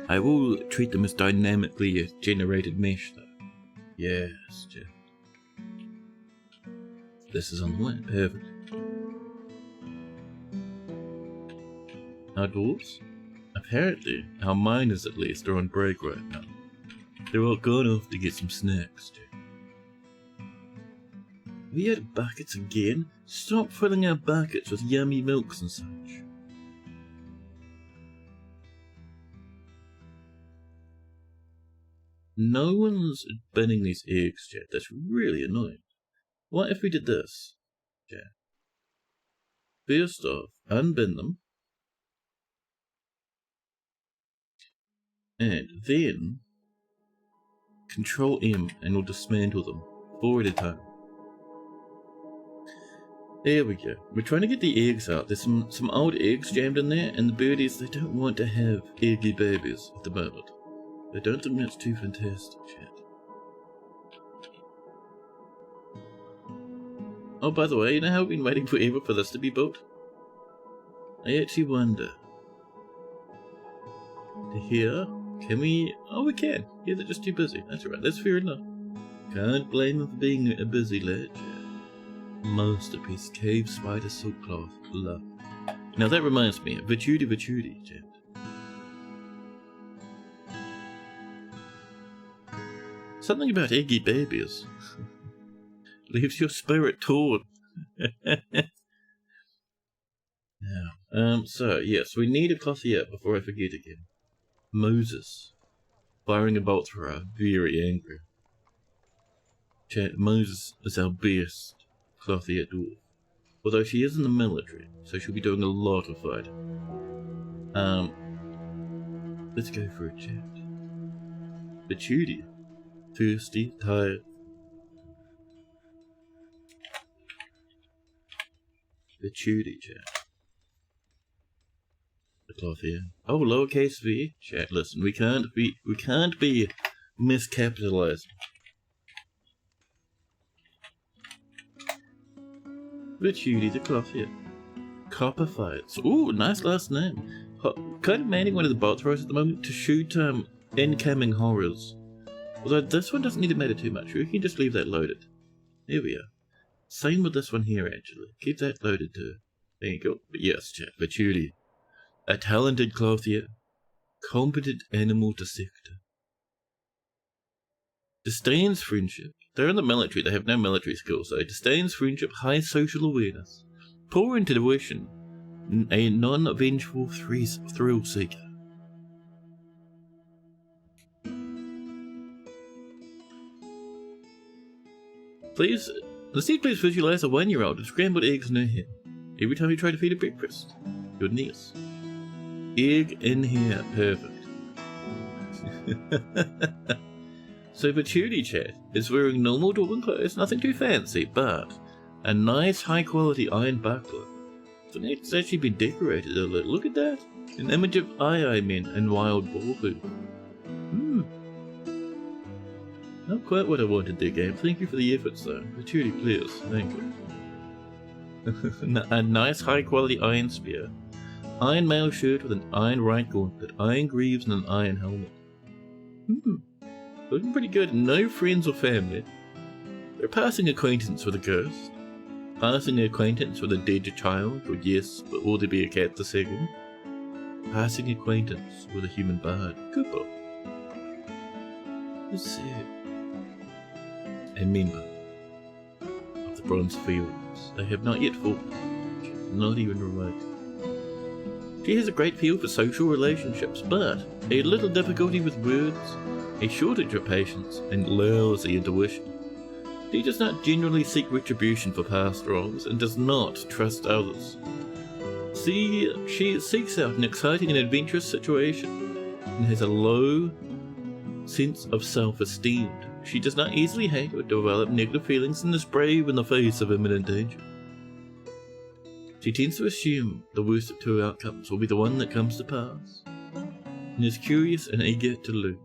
I will treat them as dynamically generated mesh though. Yes, Jeff. This is on the way. Perfect. Our dwarves? Apparently, our miners at least are on break right now. They're all gone off to get some snacks, too. We had buckets again? Stop filling our buckets with yummy milks and such. No one's binning these eggs, Chad. That's really annoying. What if we did this, Chad? First off, unbin them. And then Control M and we'll dismantle them 4 at a time. There we go. We're trying to get the eggs out. There's some old eggs jammed in there, and the birdies, they don't want to have eggy babies at the moment. They don't think that's too fantastic, chat. Oh, by the way, you know how I've been waiting forever for this to be built? I actually wonder. To here, can we... Oh, we can. Yeah, they're just too busy. That's alright, that's fair enough. Can't blame them for being a busy lad. Masterpiece, cave spider silk cloth. Love. Now that reminds me, Vachudi, chat. Something about eggy babies. Leaves your spirit torn. Now, so, yes, we need a clothier before I forget again. Moses. Firing a bolt through her, very angry. Chat, Moses is our best clothier dwarf. Although she is in the military, so she'll be doing a lot of fighting. Let's go for a chat. Vachudi. Thirsty, tired. Vachudi, chat. The clothier. Oh, lowercase v. Chat, listen, we can't be miscapitalized. Vachudi, the clothier. Copper fights. Ooh, nice last name. Kind of manning one of the bolt throwers at the moment to shoot incoming horrors. Although this one doesn't need to matter too much. We can just leave that loaded. There we are. Same with this one here, actually. Keep that loaded too. There you go. But yes, chat. Vachudi. A talented clothier. Competent animal dissector. Disdains friendship. They're in the military. They have no military skills, though. Disdains friendship. High social awareness. Poor intuition. A non-vengeful thrill seeker. Please, the seed please visualize a 1-year-old with scrambled eggs in her head. Every time you try to feed it breakfast. Goodness. Egg in here. Perfect. So Vachudi chat is wearing normal dwarven clothes, nothing too fancy, but A nice high quality iron buckler. It's actually been decorated a little. Look at that. An image of Ai men and wild boar hoof. Not quite what I wanted there, game. Thank you for the efforts though. Truly, please. Thank you. A nice high quality iron spear. Iron mail shirt with an iron right gauntlet, iron greaves and an iron helmet. Looking pretty good. No friends or family. They're passing acquaintance with a ghost. Passing acquaintance with a dead child, or yes, but will there be a cat the second? Passing acquaintance with a human bard. Cooper. Let's see. A member of the Bronze Fields. They have not yet fought. Not even remote. She has a great feel for social relationships, but a little difficulty with words, a shortage of patience, and lousy intuition. She does not generally seek retribution for past wrongs, and does not trust others. She seeks out an exciting and adventurous situation, and has a low sense of self-esteem. She does not easily hate or develop negative feelings, and is brave in the face of imminent danger. She tends to assume the worst of two outcomes will be the one that comes to pass, and is curious and eager to learn.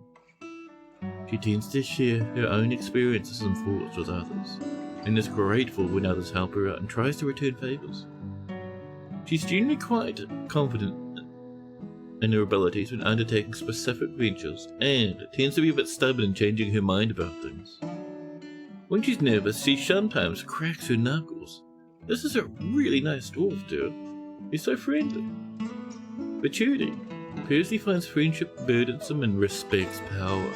She tends to share her own experiences and thoughts with others, and is grateful when others help her out and tries to return favours. She's generally quite confident in her abilities when undertaking specific ventures, and tends to be a bit stubborn in changing her mind about things. When she's nervous, she sometimes cracks her knuckles. This is a really nice dwarf, dude. He's so friendly. But Judy personally finds friendship burdensome and respects power.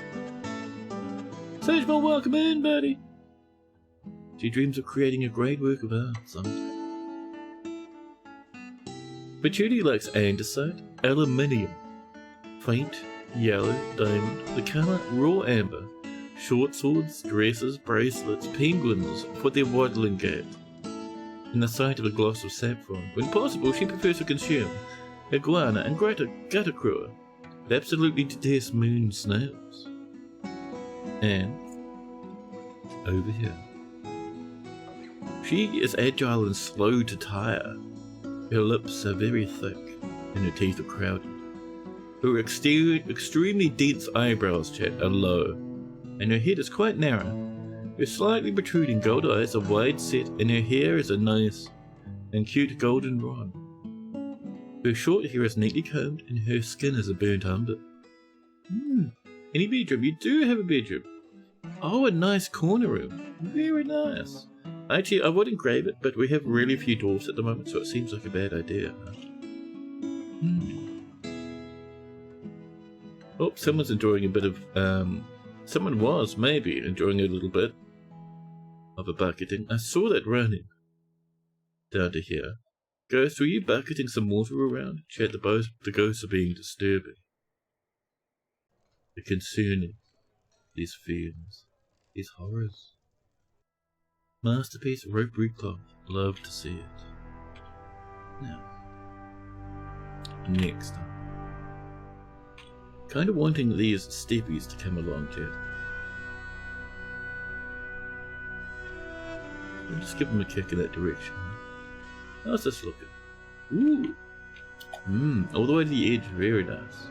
Sagewell, welcome in, buddy. She dreams of creating a great work of art someday. But Judy likes andesite, aluminium, faint yellow diamond, the colour raw amber, short swords, dresses, bracelets, penguins for their waddling gait, and the sight of a gloss of saffron. When possible, she prefers to consume iguana and gutter cruer, but absolutely detests moon snails. And over here, she is agile and slow to tire. Her lips are very thick, and her teeth are crowded. Her extremely dense eyebrows, chat, are low, and her head is quite narrow. Her slightly protruding gold eyes are wide set, and her hair is a nice and cute golden blonde. Her short hair is neatly combed, and her skin is a burnt umber. Any bedroom? You do have a bedroom. Oh, a nice corner room. Very nice. Actually, I would engrave it, but we have really few dwarfs at the moment, so it seems like a bad idea. Oh, someone's enjoying a bit of, someone was, maybe, enjoying a little bit of a bucketing. I saw that running down to here. Ghost, were you bucketing some water around? Chat, the ghosts are being disturbing. They're concerning. These feelings. These horrors. Masterpiece, rope recloth. Love to see it. Now, next time. Kind of wanting these steppies to come along, chat. I'll just give them a kick in that direction. How's this looking? Ooh! All the way to the edge, very nice.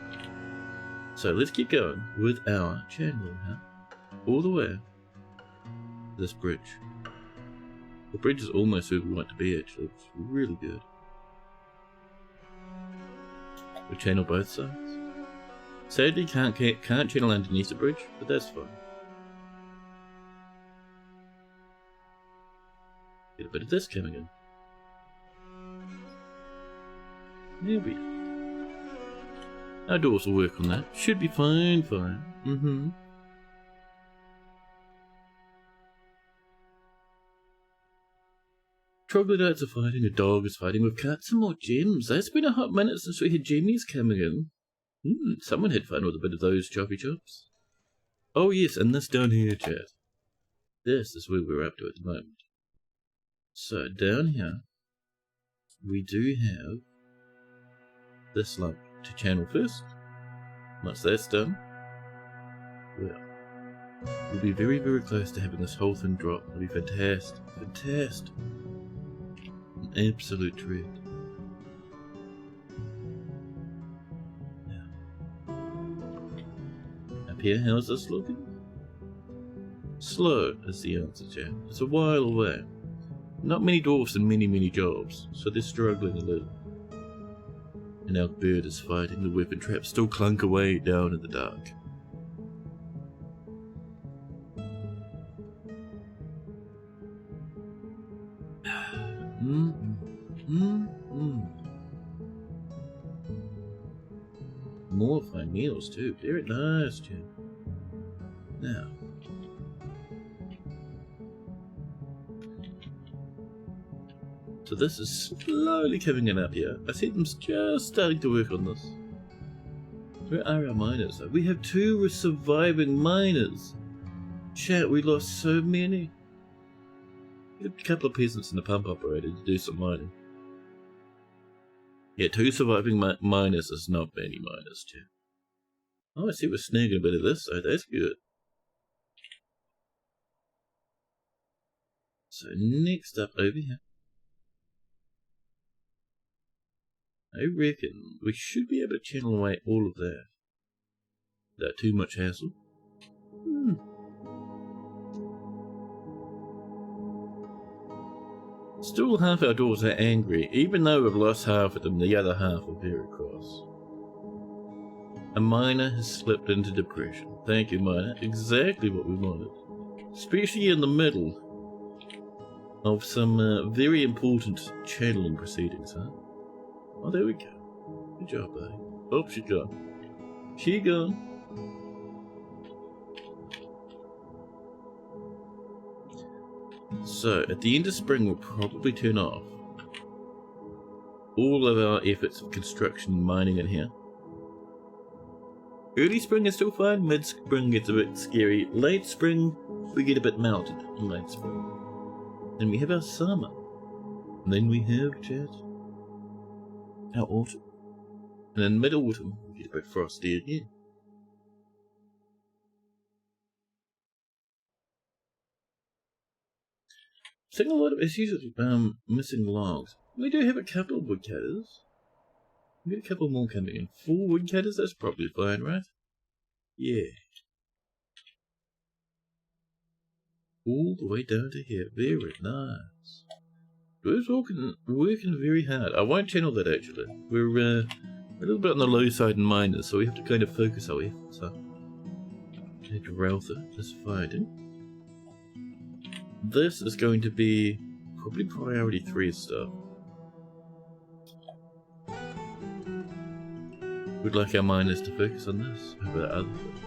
So let's keep going with our channeling, all the way to this bridge. The bridge is almost where we want to be, actually. It's really good. We channel both sides. Sadly, can't channel underneath the bridge, but that's fine. Get a bit of this coming in. Maybe. Our doors will work on that. Should be fine. Troglodytes are fighting, a dog is fighting. We've cut some more gems. That's been a hot minute since we had gemmies coming in. Someone had fun with a bit of those choppy chops. Oh yes, and this down here, chat. This is where we're up to at the moment. So down here, we do have this lump to channel first. Once that's done, well, we'll be very, very close to having this whole thing drop. It'll be fantastic. Fantastic. An absolute treat. Up here, how's this looking? Slow is the answer, chap. It's a while away. Not many dwarfs and many jobs, so they're struggling a little. And our bird is fighting the weapon trap, still clunk away down in the dark. More fine meals too. Very nice, Jim. Now. So this is slowly coming in up here. I see them just starting to work on this. Where are our miners? We have 2 surviving miners. Chat, we lost so many. A couple of peasants and a pump operator to do some mining. Yeah, 2 surviving miners is not many miners, chat. Oh, I see we're snagging a bit of this, so that's good. So next up over here. I reckon we should be able to channel away all of that without too much hassle. Still half our dwarves are angry, even though we've lost half of them, the other half are very cross. A miner has slipped into depression. Thank you, miner. Exactly what we wanted. Especially in the middle of some very important channeling proceedings, huh? Oh, there we go. Good job, buddy. Oh, she's gone. She gone. So, at the end of spring, we'll probably turn off all of our efforts of construction and mining in here. Early spring is still fine, mid-spring gets a bit scary, late spring we get a bit melted in late spring. Then we have our summer, and then we have, chat, our autumn, and then mid-autumn we get a bit frosty again. Seeing a lot of issues with missing logs. We do have a couple of woodcutters. We got a couple more coming in. 4 woodcutters, that's probably fine, right? Yeah. All the way down to here. Very nice. We're working very hard. I won't channel that actually. We're a little bit on the low side in miners, so we have to kind of focus our efforts up. Raltha is fighting. This is going to be probably priority 3 stuff. We'd like our miners to focus on this over other things.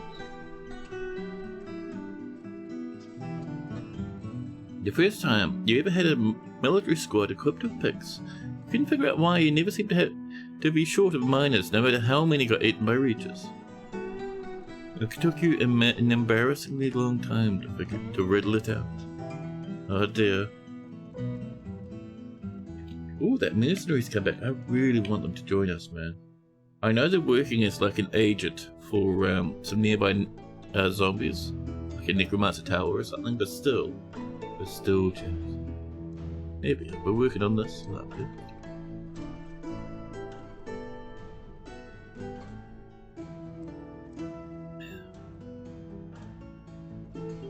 The first time you ever had a military squad equipped with picks, you couldn't figure out why you never seemed to be short of miners, no matter how many got eaten by reaches. It took you an embarrassingly long time to riddle it out. Oh dear. Ooh, that mercenary's come back. I really want them to join us, man. I know they're working as like an agent for some nearby zombies, like a necromancer tower or something, but still, chance. There we are. We're working on this. Lovely.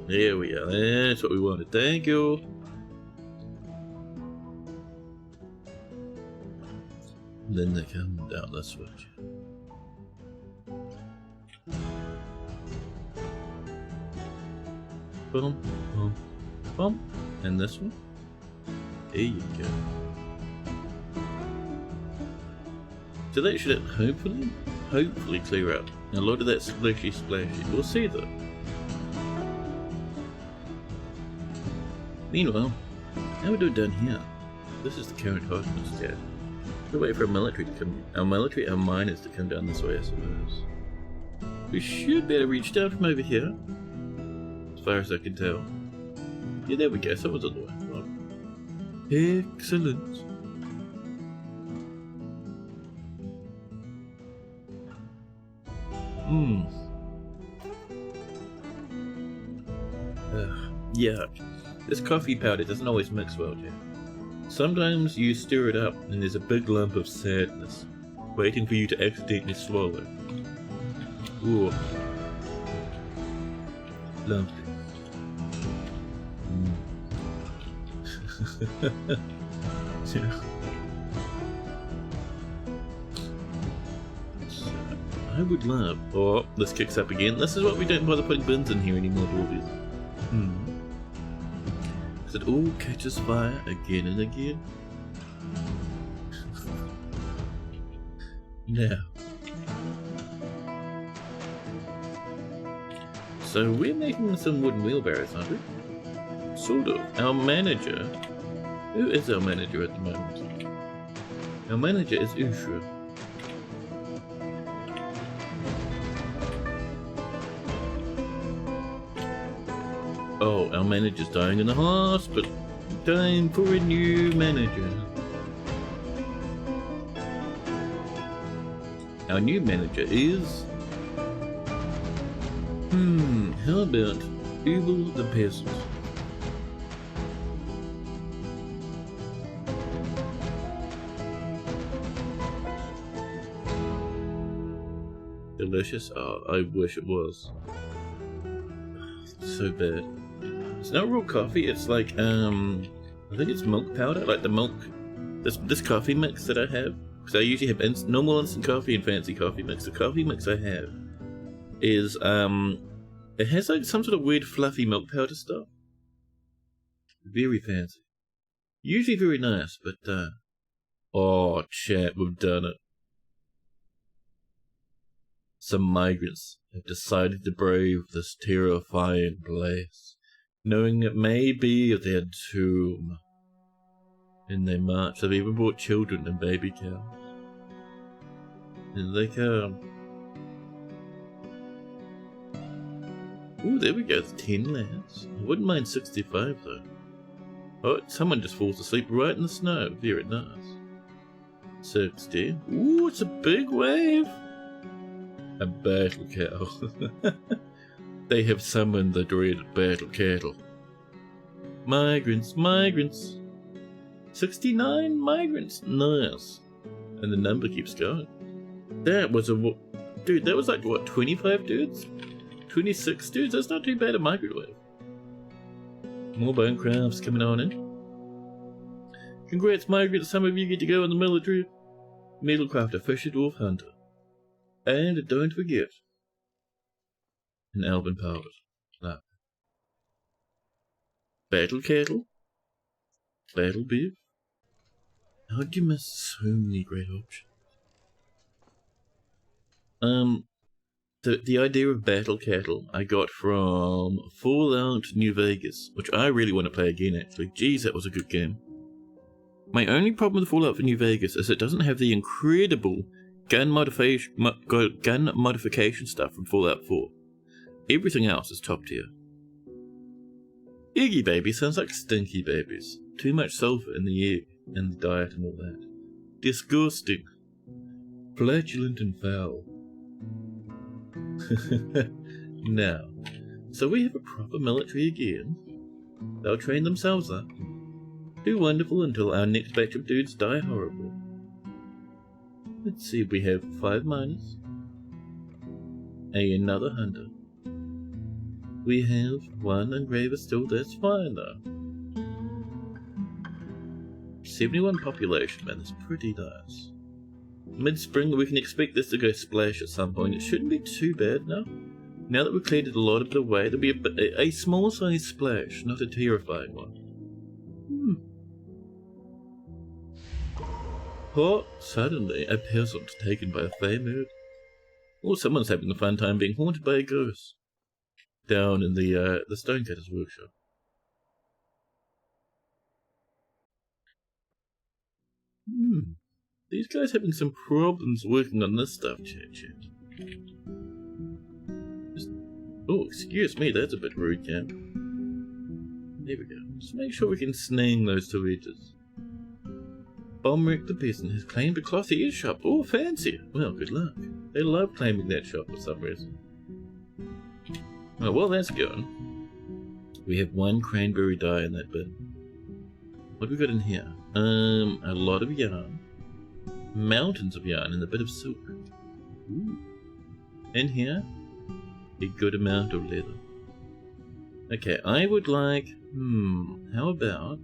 There we are. That's what we wanted. Thank you. And then they come down this way. Boom, boom, boom. And this one. There you go. So that should hopefully clear up a lot of that splashy. We'll see though. Meanwhile, how we do it down here? This is the current hospital tab. We'll wait for our miners to come down this way, I suppose. We should be able to reach down from over here, as far as I can tell. Yeah, there we go. Someone's on the way. Oh. Excellent. Yuck. This coffee powder doesn't always mix well, Jack. Sometimes you stir it up and there's a big lump of sadness waiting for you to accidentally swallow. Ooh. Lovely. I would love... Oh, this kicks up again. This is why we don't bother putting bins in here anymore, Dwarfies. Because it all catches fire again and again. Now. So we're making some wooden wheelbarrows, aren't we? Sort of. Our manager... Who is our manager at the moment? Our manager is Usha. Oh, our manager's dying in the hospital. Time for a new manager. Our new manager is... how about Ubel the Peasant? Delicious? Oh, I wish it was. So bad. It's not real coffee, it's like, I think it's milk powder, like the milk, this coffee mix that I have, because I usually have normal instant coffee and fancy coffee mix. The coffee mix I have is, it has like some sort of weird fluffy milk powder stuff. Very fancy. Usually very nice, but, oh chat, we've done it. Some migrants have decided to brave this terrifying place, knowing it may be their tomb. In their march, they've even brought children and baby cows. And they come. Ooh, there we go, 10 lads. I wouldn't mind 65 though. Oh, someone just falls asleep right in the snow. Very nice. 60. Ooh, it's a big wave. A battle cow. They have summoned the dreaded battle cattle. Migrants, migrants. 69 migrants. Nice. And the number keeps going. That was a... Dude, that was like, what, 25 dudes? 26 dudes? That's not too bad a migrant wave. More bone crafts coming on in. Congrats, migrants. Some of you get to go in the military. Metalcrafter, fisher, dwarf, hunter. And don't forget, an elven poet. Ah. Battle cattle, battle beef. How'd you miss so many great options? The idea of battle cattle I got from Fallout New Vegas, which I really want to play again actually. Geez, that was a good game. My only problem with Fallout for New Vegas is it doesn't have the incredible gun modification stuff from Fallout 4. Everything else is top tier. Eggy baby sounds like stinky babies. Too much sulfur in the egg and the diet and all that. Disgusting. Flatulent and foul. Now, so we have a proper military again. They'll train themselves up. Do wonderful until our next batch of dudes die horribly. Let's see, we have 5 miners. Another hunter. We have 1 engraver still, that's fine though. 71 population, man, that's pretty nice. Mid-spring, we can expect this to go splash at some point. It shouldn't be too bad now. Now that we've cleared it a lot of it away, there'll be a small size splash, not a terrifying one. Oh, suddenly a peasant taken by a fey mood. Or someone's having a fun time being haunted by a ghost. Down in the stonecutter's workshop. These guys having some problems working on this stuff, chat. Oh, excuse me, that's a bit rude, Cam. There we go. Just make sure we can sling those 2 edges. Bomrick the peasant has claimed a clothier shop. Oh, fancy. Well, good luck. They love claiming that shop for some reason. Oh, well, that's going. We have 1 cranberry dye in that bin. What have we got in here? A lot of yarn. Mountains of yarn and a bit of silk. Ooh. In here, a good amount of leather. Okay, I would like, how about,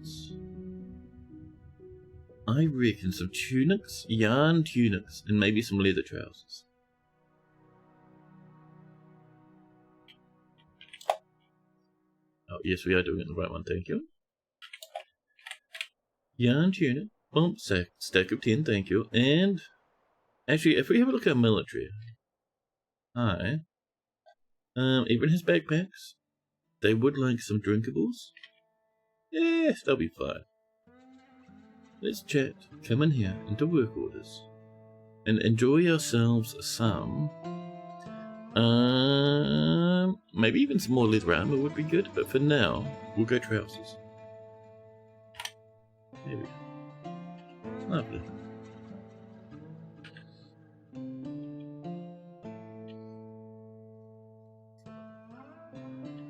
I reckon some tunics, yarn tunics, and maybe some leather trousers. Oh, yes, we are doing it the right one, thank you. Yarn tunic, bump stack of 10, thank you. And, actually, if we have a look at our military, hi. Everyone has backpacks. They would like some drinkables. Yes, they'll be fine. Let's chat, come in here, into work orders, and enjoy ourselves some, maybe even some more leather armor would be good, but for now, we'll go trousers. There we go. Lovely.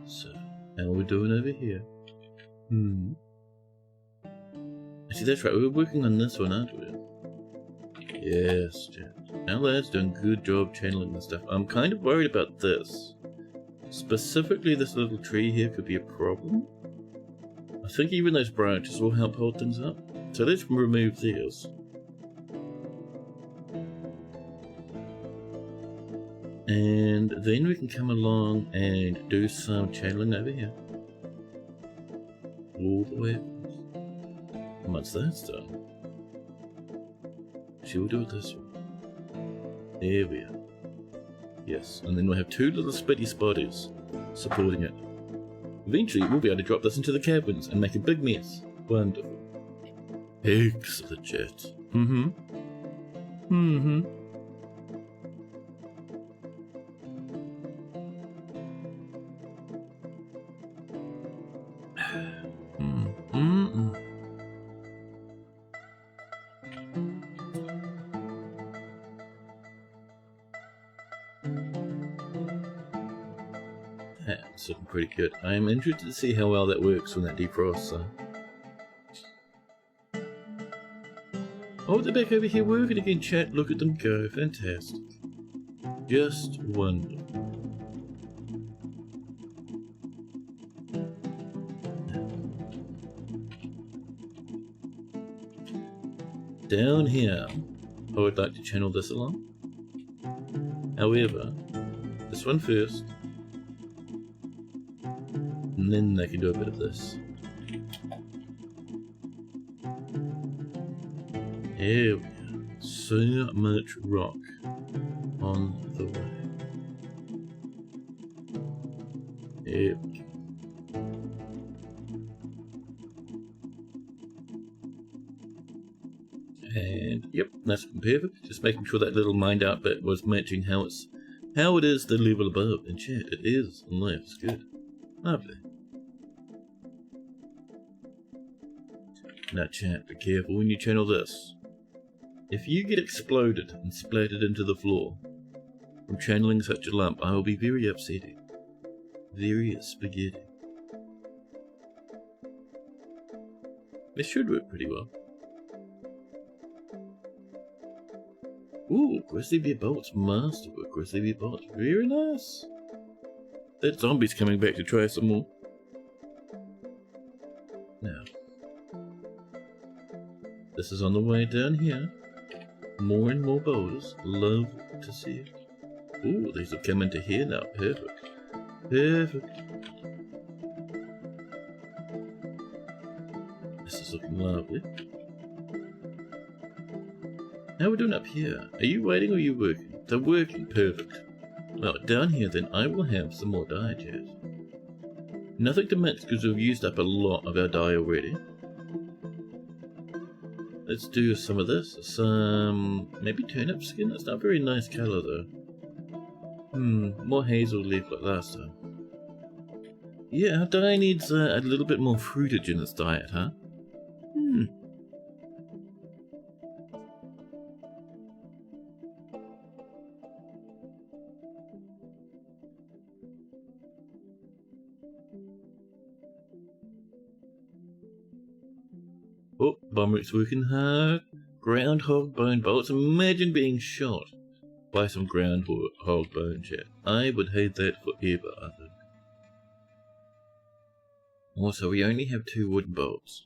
So, how are we doing over here? See, that's right, we're working on this one, aren't we? Yes, Jack. Our lad's doing a good job channeling this stuff. I'm kind of worried about this. Specifically, this little tree here could be a problem. I think even those branches will help hold things up. So let's remove these. And then we can come along and do some channeling over here. All the way across. And once that's done, we'll do it this way. There we are. Yes, and then we'll have two little spitty spotties supporting it. Eventually, we'll be able to drop this into the cabins and make a big mess. Wonderful. Excellent, chat. That's looking pretty good. I am interested to see how well that works when that defrosts. Oh, they're back over here working again, chat. Look at them go. Fantastic. Just wonderful. Down here, I would like to channel this along. However, this one first. And then I can do a bit of this. Here we go. So much rock on the way. Here we go. And yep, that's perfect. Just making sure that little mined out bit was matching how it is the level above. And chat, it is on left. It's good. Lovely. Now chat, be careful when you channel this. If you get exploded and splattered into the floor from channeling such a lump, I will be very upsetting. Very spaghetti. This should work pretty well. Ooh, Grizzly Bear Bolts, masterwork, Grizzly Bear Bolts, very nice. That zombie's coming back to try some more. Now, this is on the way down here. More and more boulders. Love to see it. Ooh, these have come into here now. Perfect. Perfect. This is looking lovely. How are we doing up here? Are you waiting or are you working? They're working. Perfect. Well, down here then I will have some more dye, chat. Nothing to mix because we've used up a lot of our dye already. Let's do some of this. Some maybe turnip skin. That's not a very nice colour though. More hazel leaf like last time. Yeah, our dye needs a little bit more fruitage in its diet, huh? Bomberic's working hard. Groundhog bone bolts. Imagine being shot by some groundhog bone, chat. I would hate that forever, I think. Also, we only have 2 wooden bolts.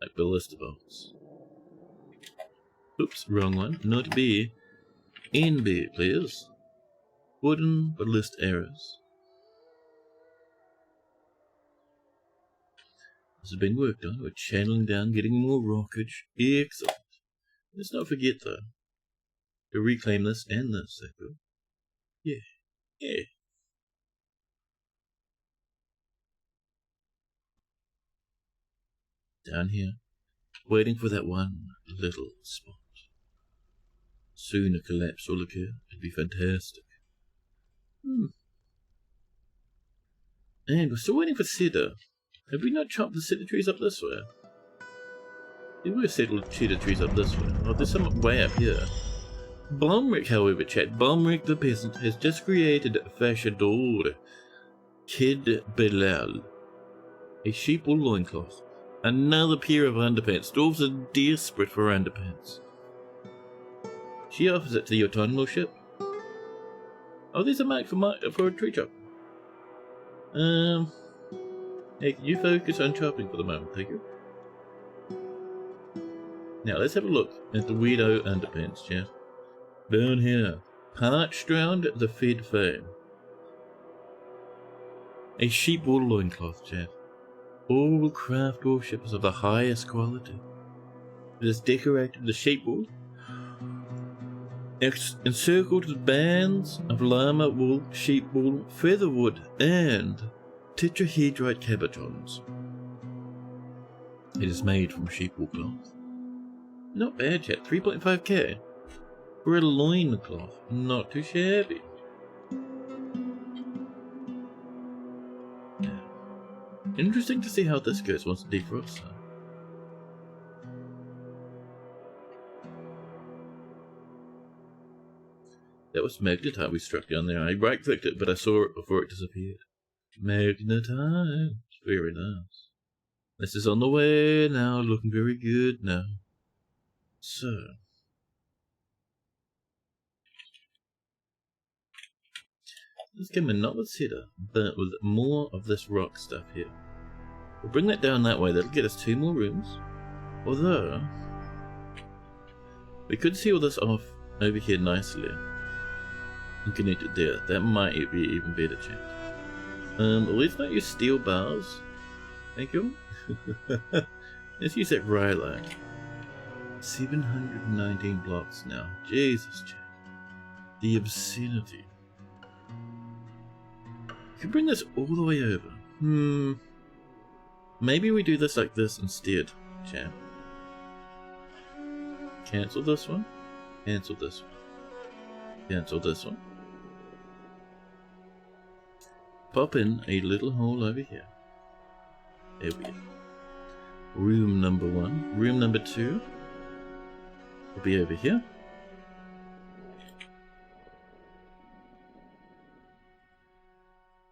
Like ballista bolts. Oops, wrong one. Not B. In B, please. Wooden ballista arrows. This has been worked on. We're channeling down, getting more rockage. Excellent. Let's not forget, though, to reclaim this and this, Echo. Yeah. Yeah. Down here. Waiting for that one little spot. Soon a collapse will occur. It'd be fantastic. And we're still waiting for cedar. Have we not chopped the cedar trees up this way? There were cedar trees up this way. Oh, there's some way up here. Bomric, however, chat, Bomric the peasant has just created Fashador Kid Belal. A sheep wool loincloth. Another pair of underpants. Dwarves are desperate for underpants. She offers it to the autumnal ship. Oh, there's a mark for a tree chop. Hey, can you focus on chopping for the moment, thank you? Now, let's have a look at the weirdo underpants, chat. Down here. Parched round the fed fame. A sheep wool loincloth, chat. All craft worshippers of the highest quality. It is decorated with sheep wool, encircled with bands of llama wool, sheep wool, feather wood, and tetrahedrite cabochons. It is made from sheep wool cloth. Not bad, chat. 3.5k for a loincloth. Not too shabby. Interesting to see how this goes once the defrosts are. That was magnetite we struck down there. I right-clicked it, but I saw it before it disappeared. Magnetite. Very nice. This is on the way now, looking very good now. So. Let's come in, not with cedar, but with more of this rock stuff here. We'll bring that down that way. That'll get us 2 more rooms. Although, we could seal this off over here nicely and connect it there. That might be even better, chat. Let's not use steel bars. Thank you. Let's use that rhyolite. 719 blocks now. Jesus, chat. The obscenity. We can bring this all the way over. Maybe we do this like this instead, chat. Cancel this one. Cancel this one. Cancel this one. Pop in a little hole over here. There we go. Room number 1. Room number 2 will be over here.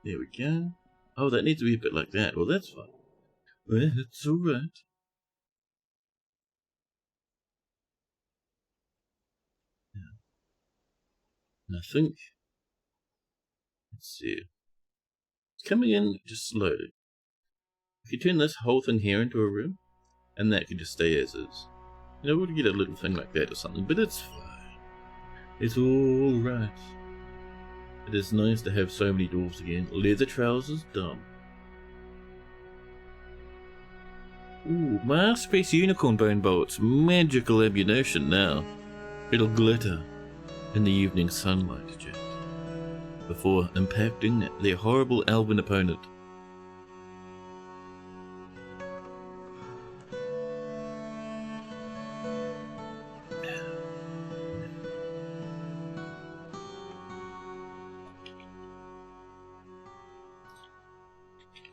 There we go. Oh, that needs to be a bit like that. Well, that's fine. It's alright. Yeah. And I think, let's see. It's coming in just slowly. If you turn this whole thing here into a room, and that can just stay as is. You know, we'll get a little thing like that or something, but it's fine. It's alright. It is nice to have so many dwarves again. Leather trousers, dumb. Ooh, Mars Space Unicorn Bone Bolts. Magical ammunition now. It'll glitter in the evening sunlight, Jack. Before impacting their horrible elven opponent.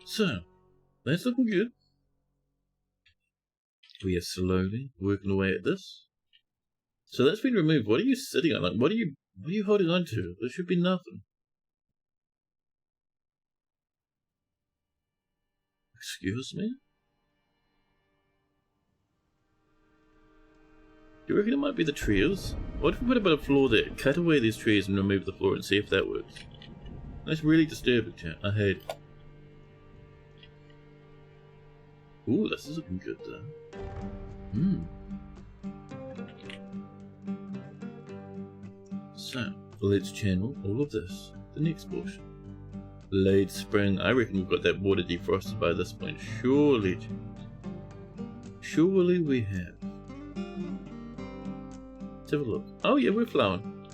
So, that's looking good. We are slowly working away at this. So that's been removed. What are you sitting on? Like, what are you holding on to? There should be nothing. Excuse me? Do you reckon it might be the trees? What if we put a bit of floor there, cut away these trees and remove the floor and see if that works? That's really disturbing, chat. I hate it. Ooh, this is looking good though. So, let's channel all of this. The next portion. Late spring. I reckon we've got that water defrosted by this point. Surely. Surely we have. Let's have a look. Oh yeah, we're flowing.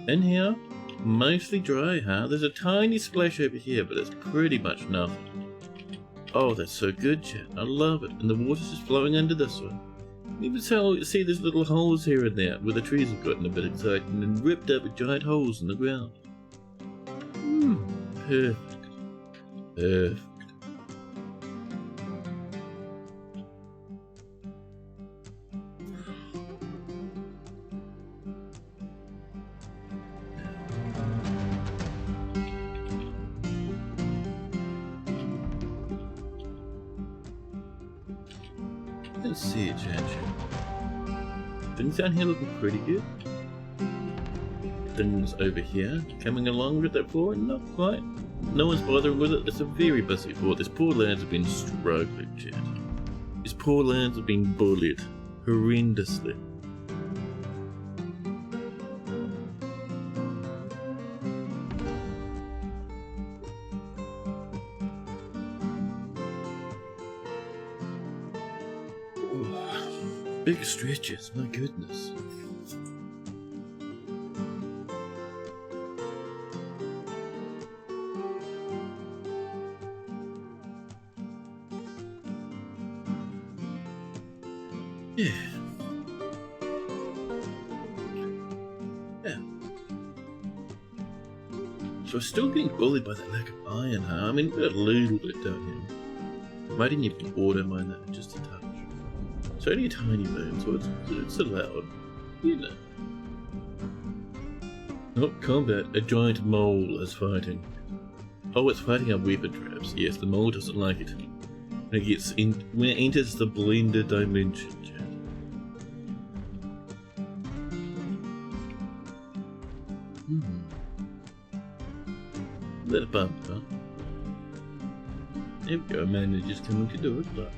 In here, mostly dry, huh? There's a tiny splash over here, but it's pretty much nothing. Oh, that's so good, chat. I love it. And the water's just flowing under this one. You can see there's little holes here and there where the trees have gotten a bit excited and ripped up with giant holes in the ground. Perfect. Perfect. Let's see it, chat. Things down here looking pretty good. Things over here coming along with that floor, not quite. No one's bothering with it. It's a very busy floor. These poor lads have been struggling, chat. These poor lads have been bullied horrendously. Big stretches, my goodness. Yeah. So we're still getting bullied by that lack of iron, huh? I mean, we've got a little bit down here. Might even auto mine that just a touch. It's only a tiny moon, so it's allowed, you know. Not combat, a giant mole is fighting. Oh, it's fighting our weapon traps. Yes, the mole doesn't like it. When it enters the blended dimension, chat. Let it bump, huh? There we go, manager's coming to do it, but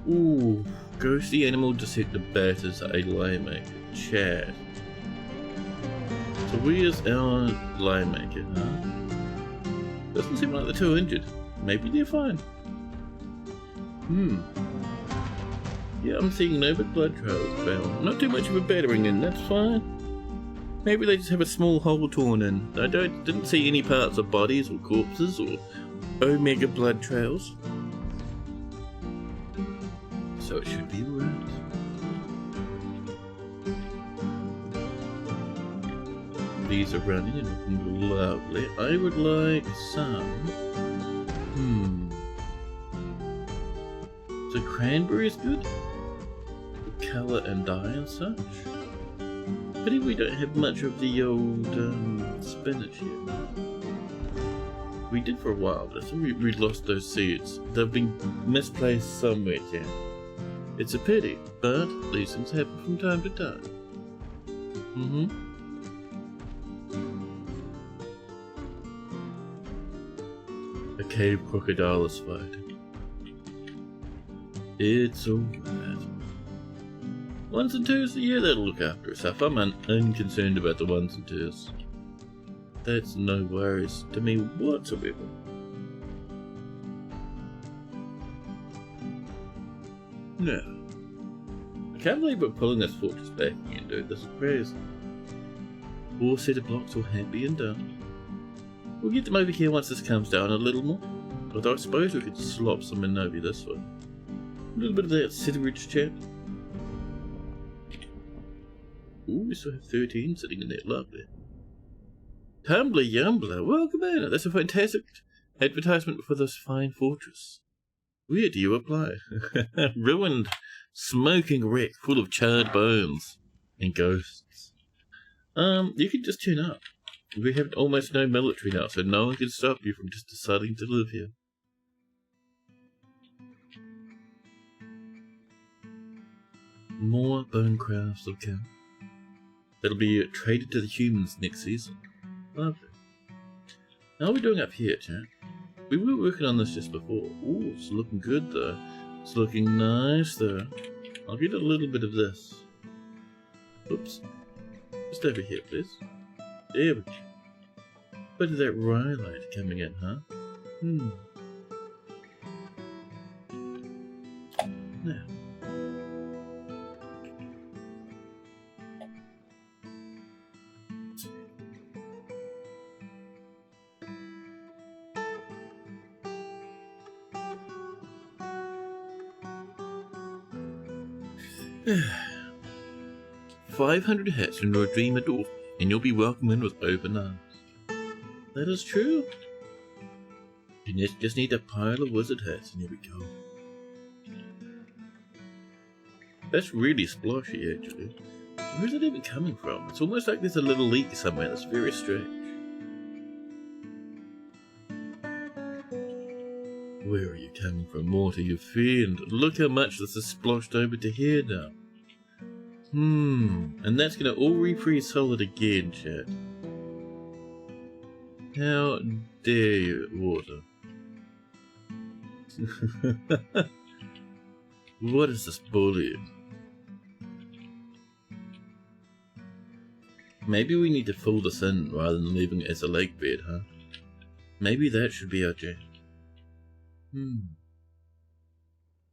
ooh, ghosty animal detector batters a lion maker. Chat. So where's our lion maker, huh? Doesn't seem like they're too injured. Maybe they're fine. Yeah, I'm seeing no big blood trails found. Not too much of a battering in, that's fine. Maybe they just have a small hole torn in. I didn't see any parts of bodies or corpses or omega blood trails. So it should be alright. These are running and looking lovely. I would like some. So cranberry is good. The colour and dye and such. Pity we don't have much of the old spinach here. We did for a while, but I think we lost those seeds. They've been misplaced somewhere, yeah. It's a pity, but these things happen from time to time. A cave crocodile is fighting. It's alright. Ones and twos, yeah, that'll look after itself. I'm unconcerned about the ones and twos. That's no worries to me whatsoever. No. I can't believe we're pulling this fortress back again, dude. This is crazy. 4 set of blocks all happy and done. We'll get them over here once this calms down a little more. Although I suppose we could slop some in over this way. A little bit of that citterage, chat. Ooh, we still have 13 sitting in there. Lovely. Tumbler Yumbler, welcome in. That's a fantastic advertisement for this fine fortress. Where do you apply? Ruined, smoking wreck full of charred bones and ghosts. You can just turn up. We have almost no military now, so no one can stop you from just deciding to live here. More bone crafts, okay. That'll be traded to the humans next season. Lovely. How are we doing up here, chat? We were working on this just before. Ooh, it's looking good though. It's looking nice though. I'll get a little bit of this. Oops. Just over here, please. There we go. Bit of that rhyolite coming in, huh? Now. 500 hats and you'll dream a dwarf, and you'll be welcomed in with open arms. That is true. You just need a pile of wizard hats and here we go. That's really sploshy, actually. Where's it even coming from? It's almost like there's a little leak somewhere that's very strange. Where are you coming from, Mortar, you fiend? Look how much this is sploshed over to here now. And that's gonna all refreeze solid again, chat. How dare you, water? What is this bullying? Maybe we need to fill this in rather than leaving it as a lake bed, huh? Maybe that should be our jam.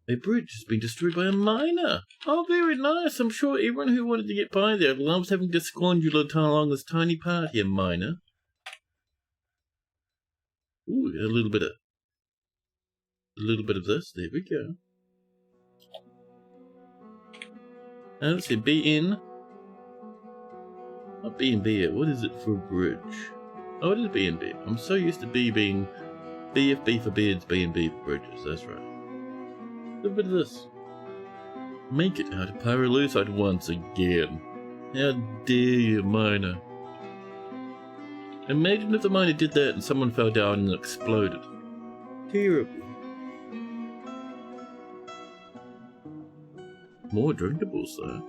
A bridge has been destroyed by a miner. Oh, very nice. I'm sure everyone who wanted to get by there loves having to squander along this tiny part here, miner. Ooh, a little bit of this. There we go. Let's see, BN. Not BNB. What is it for a bridge? Oh, it is BNB. I'm so used to B being BFB for beds, BNB for bridges. That's right. A little bit of this. Make it out of pyrolusite once again. How dare you, miner? Imagine if the miner did that and someone fell down and exploded. Terrible. More drinkables though.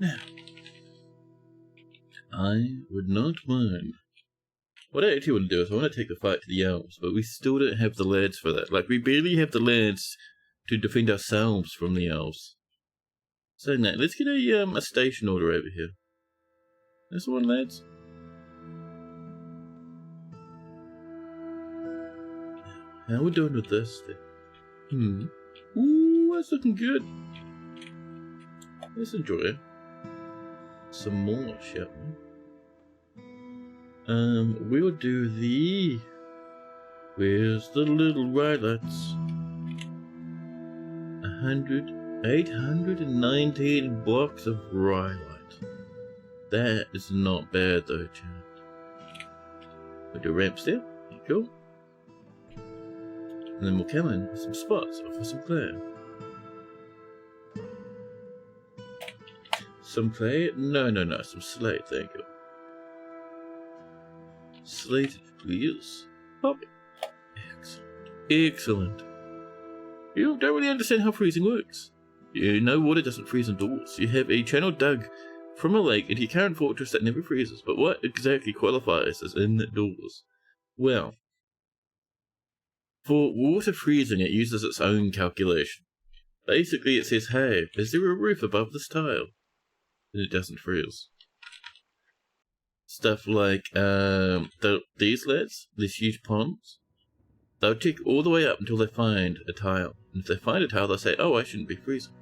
Now, I would not mind. What I actually want to do is I want to take the fight to the elves, but we still don't have the lads for that. Like, we barely have the lads to defend ourselves from the elves. Saying that, let's get a station order over here. This one, lads. How are we doing with this thing? Ooh, that's looking good. Let's enjoy it. Some more, shall we? We'll do the... Where's the little rhyolites? 819 blocks of rhyolite. That is not bad though, chat. We'll do ramps there. Cool. And then we'll come in with some spots for some clay. Some clay? No, some slate, thank you. Slate, please. Copy. Excellent. You don't really understand how freezing works. You know water doesn't freeze indoors. You have a channel dug from a lake into your current fortress that never freezes. But what exactly qualifies as indoors? Well, for water freezing, it uses its own calculation. Basically, it says, hey, is there a roof above this tile? And it doesn't freeze. Stuff like these lads, these huge ponds, they'll tick all the way up until they find a tile. And if they find a tile, they'll say, oh, I shouldn't be freezing.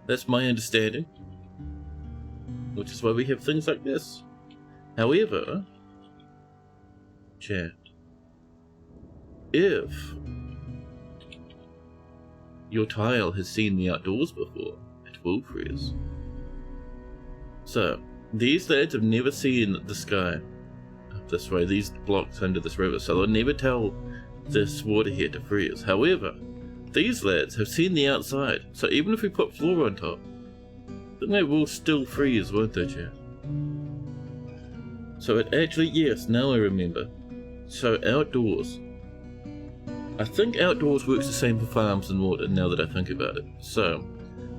That's my understanding. Which is why we have things like this. However, chat, if your tile has seen the outdoors before, it will freeze. So, these lads have never seen the sky up this way, these blocks under this river, so they'll never tell this water here to freeze. However, these lads have seen the outside, so even if we put floor on top, then they will still freeze, won't they, chat? So it actually, yes, now I remember. So outdoors, I think outdoors works the same for farms and water now that I think about it. So,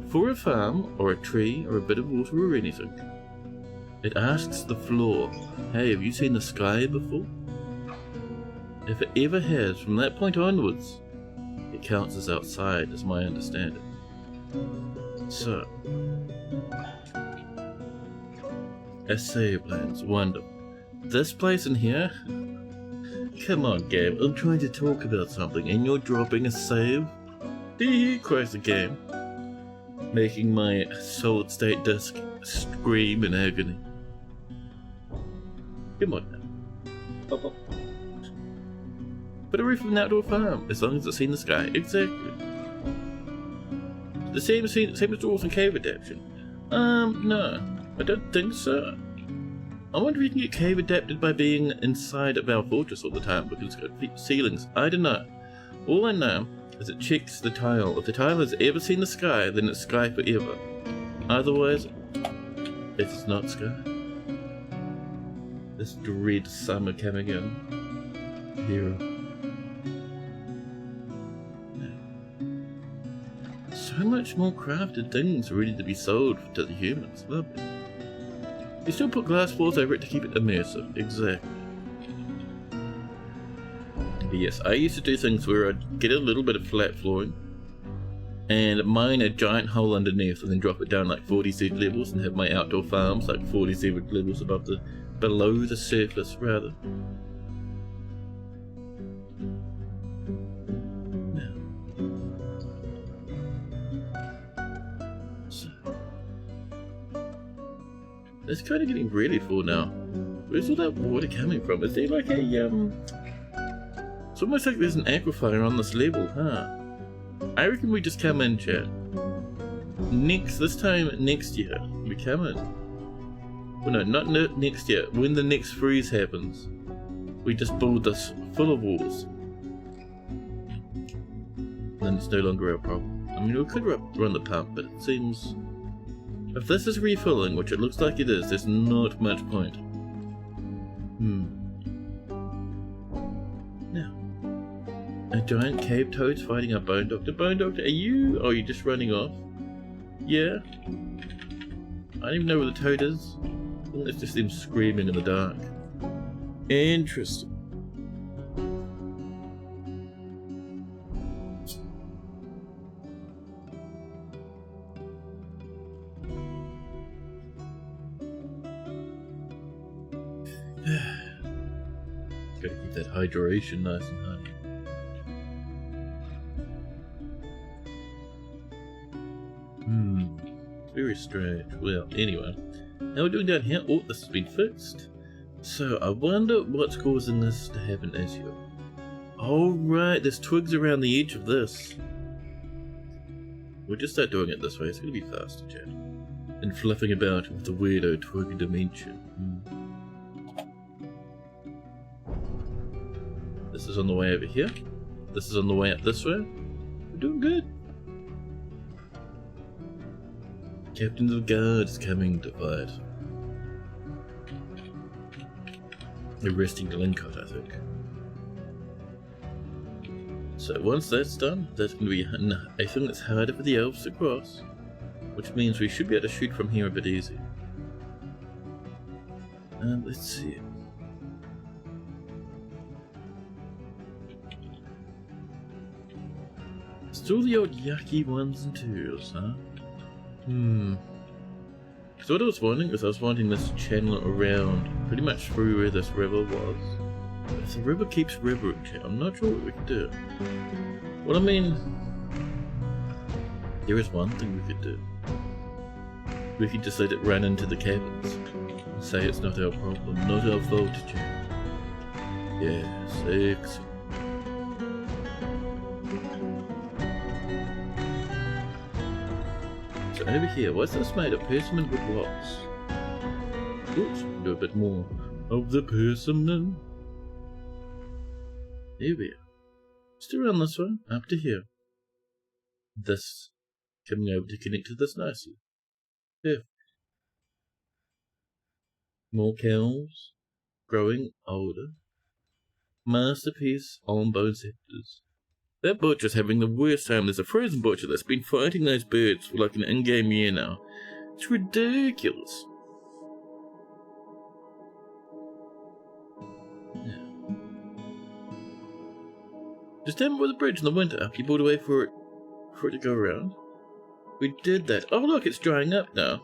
for a farm, or a tree, or a bit of water, or anything, it asks the floor, hey, have you seen the sky before? If it ever has, from that point onwards, it counts as outside, as my understanding. So, essay plans, wonderful. This place in here? Come on, game, I'm trying to talk about something and you're dropping a save? Cries the game, making my solid state disk scream in agony. Come on now. Pop up. Put a roof of an outdoor farm, as long as it's seen the sky. Exactly. The same as Dwarf and Cave adaptation. No, I don't think so. I wonder if you can get cave adapted by being inside of our fortress all the time because it's got ceilings. I don't know. All I know is it checks the tile. If the tile has ever seen the sky, then it's sky forever. Otherwise, it's not sky. This dread summer coming in. Hero. So much more crafted things ready to be sold to the humans. Lovely. You still put glass floors over it to keep it immersive. Exactly. But yes, I used to do things where I'd get a little bit of flat flooring and mine a giant hole underneath and then drop it down like 47 levels and have my outdoor farms like 47 levels below the surface rather. It's kind of getting really full now. Where's all that water coming from? Is there like a, It's almost like there's an aquifer on this level, huh? I reckon we just come in, chat. This time next year, we come in. Well, no, not next year. When the next freeze happens, we just build this full of walls. Then it's no longer our problem. I mean, we could run the pump, but it seems... If this is refilling, which it looks like it is, there's not much point. Now, a giant cave toad's fighting a bone doctor. Bone doctor, are you just running off? Yeah? I don't even know where the toad is. I think it's just them screaming in the dark. Interesting. Gotta keep that hydration nice and high. Very strange. Well, anyway. How we're doing down here? Oh, this has been fixed. So, I wonder what's causing this to have an issue. Oh, right. There's twigs around the edge of this. We'll just start doing it this way. It's gonna be faster, chat. And fluffing about with the weirdo twig dimension. This is on the way over here. This is on the way up this way. We're doing good. Captain of the Guard is coming to fight. Arresting the Lincott, I think. So once that's done, that's going to be a thing that's harder for the elves to cross. Which means we should be able to shoot from here a bit easier. Let's see. Still the old yucky 1s and 2s, huh? So what I was wondering is I was wanting this channel around pretty much through where this river was. But if the river keeps rivering, I'm not sure what we can do. Well, I mean, there is one thing we could do. We could just let it run into the cabins and say it's not our problem, not our fault, chat. Yes, excellent. So over here, what's this made of? Persimmon with blocks. Oops, do a bit more of the persimmon. There we are. Just around this one, up to here. This coming over to connect to this nicely. Perfect. More cows, growing older. Masterpiece on bone scepters. That butcher's having the worst time. There's a frozen butcher that's been fighting those birds for like an in-game year now. It's ridiculous. Yeah. Just down by the bridge in the winter, you pulled away for it to go around. We did that. Oh look, it's drying up now.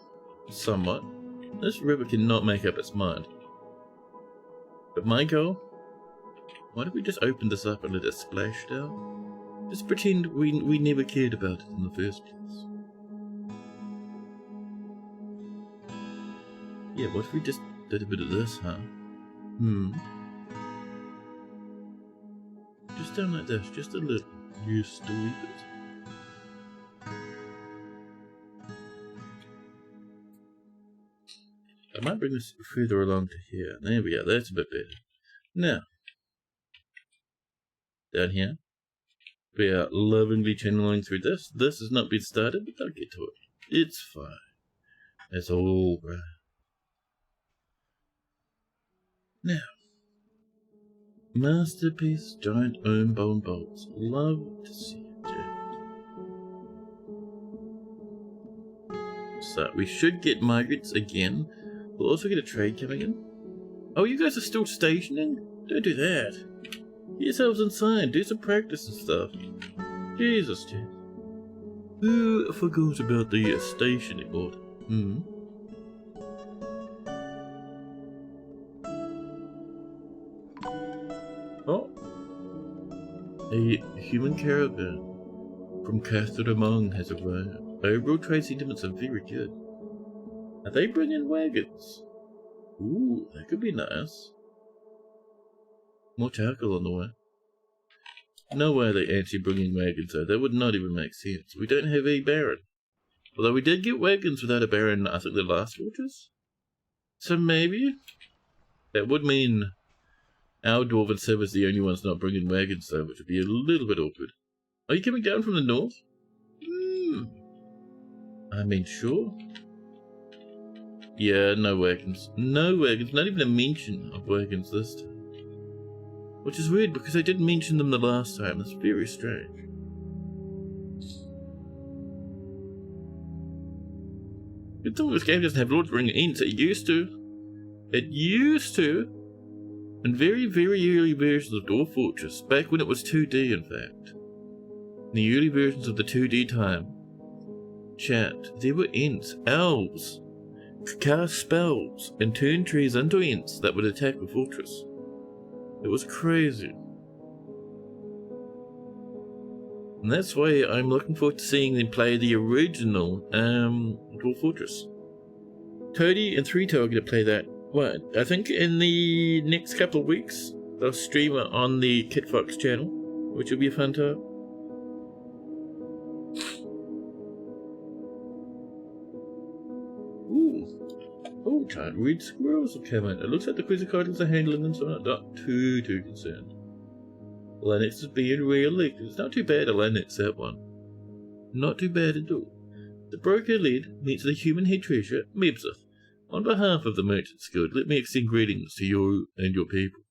Somewhat. This river cannot make up its mind. But my goal? Why don't we just open this up and let it splash down? Just pretend we never cared about it in the first place. Yeah, what if we just did a bit of this, huh? Just down like this, just a little. Just a wee bit. I might bring this further along to here. There we are, that's a bit better. Now, down here, we are lovingly channeling through this. This has not been started, but I'll get to it. It's fine. It's all right. Now, masterpiece, giant ohm bone bolts. Love to see it, Jack. So, we should get migrants again. We'll also get a trade coming in. Oh, you guys are still stationing? Don't do that. Get yourselves inside, do some practice and stuff. Jesus, Jack. Who forgot about the stationing order? Oh. A human caravan from Cathedramong has arrived. Overall trade sentiments are very good. Are they bringing wagons? Ooh, that could be nice. More charcoal on the way. No way they actually bringing wagons though. That would not even make sense. We don't have a baron. Although we did get wagons without a baron, I think the last fortress. So maybe that would mean our dwarven civ is the only ones not bringing wagons though, which would be a little bit awkward. Are you coming down from the north? I mean, sure. Yeah, no wagons. No wagons. Not even a mention of wagons this time. Which is weird because I didn't mention them the last time. That's very strange. Good thing this game doesn't have Lord of the Rings ends. It used to. It used to. In very, very early versions of Dwarf Fortress. Back when it was 2D, in fact. In the early versions of the 2D time. Chat. There were ents. Elves. Could cast spells and turn trees into ents that would attack the fortress. It was crazy. And that's why I'm looking forward to seeing them play the original Dwarf Fortress. Toadie and 3 are going to play that. What? I think in the next couple of weeks they'll stream it on the KitFox channel, which will be a fun time. Oh, giant red squirrels have come in. It looks like the Quetzalcoatlus are handling them, so I'm not too concerned. Linux is being really. It's not too bad, Linux, that one. Not too bad at all. The broker lead meets the human head treasure, Mebsith. On behalf of the Merchants Guild, let me extend greetings to you and your people.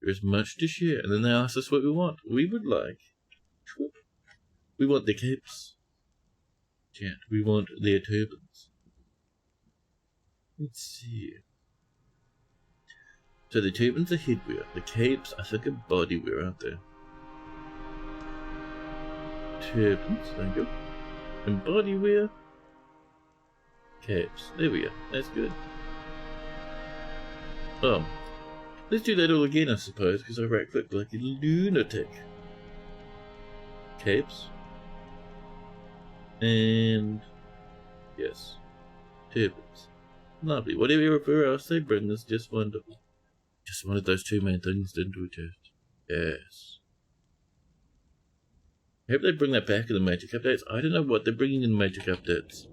There is much to share, and then they ask us what we want. We would like. We want their capes. Chat, we want their turbans. Let's see. So the turbans are headwear, the capes I think are bodywear, aren't they? Turbans, there you go. And bodywear. Capes, there we go, that's good. Let's do that all again I suppose, because I right clicked like a lunatic. Capes. And yes. Turbans. Lovely. Whatever else they bring is just wonderful. Just wanted those two main things, didn't we, Just? Yes. I hope they bring that back in the Magic Updates. I don't know what they're bringing in the Magic Updates.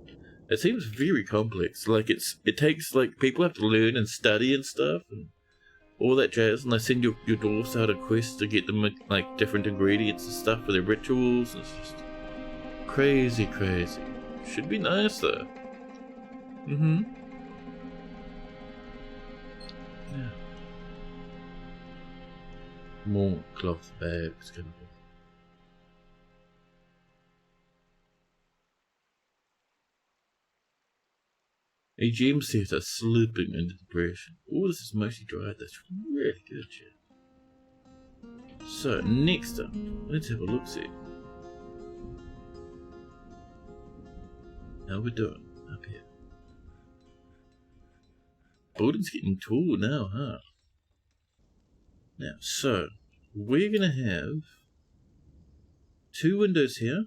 It seems very complex. Like, it takes, like, people have to learn and study and stuff, and all that jazz, and they send your dwarfs out on quests to get them, like, different ingredients and stuff for their rituals, and it's just crazy. Should be nice, though. Yeah. More cloth bags coming in. A gem setter slipping into depression. All this is mostly dried. That's really good shit. So, next up, let's have a look-see. How we doing up here? Building's getting tall now, huh? Now, so, we're gonna have 2 windows here.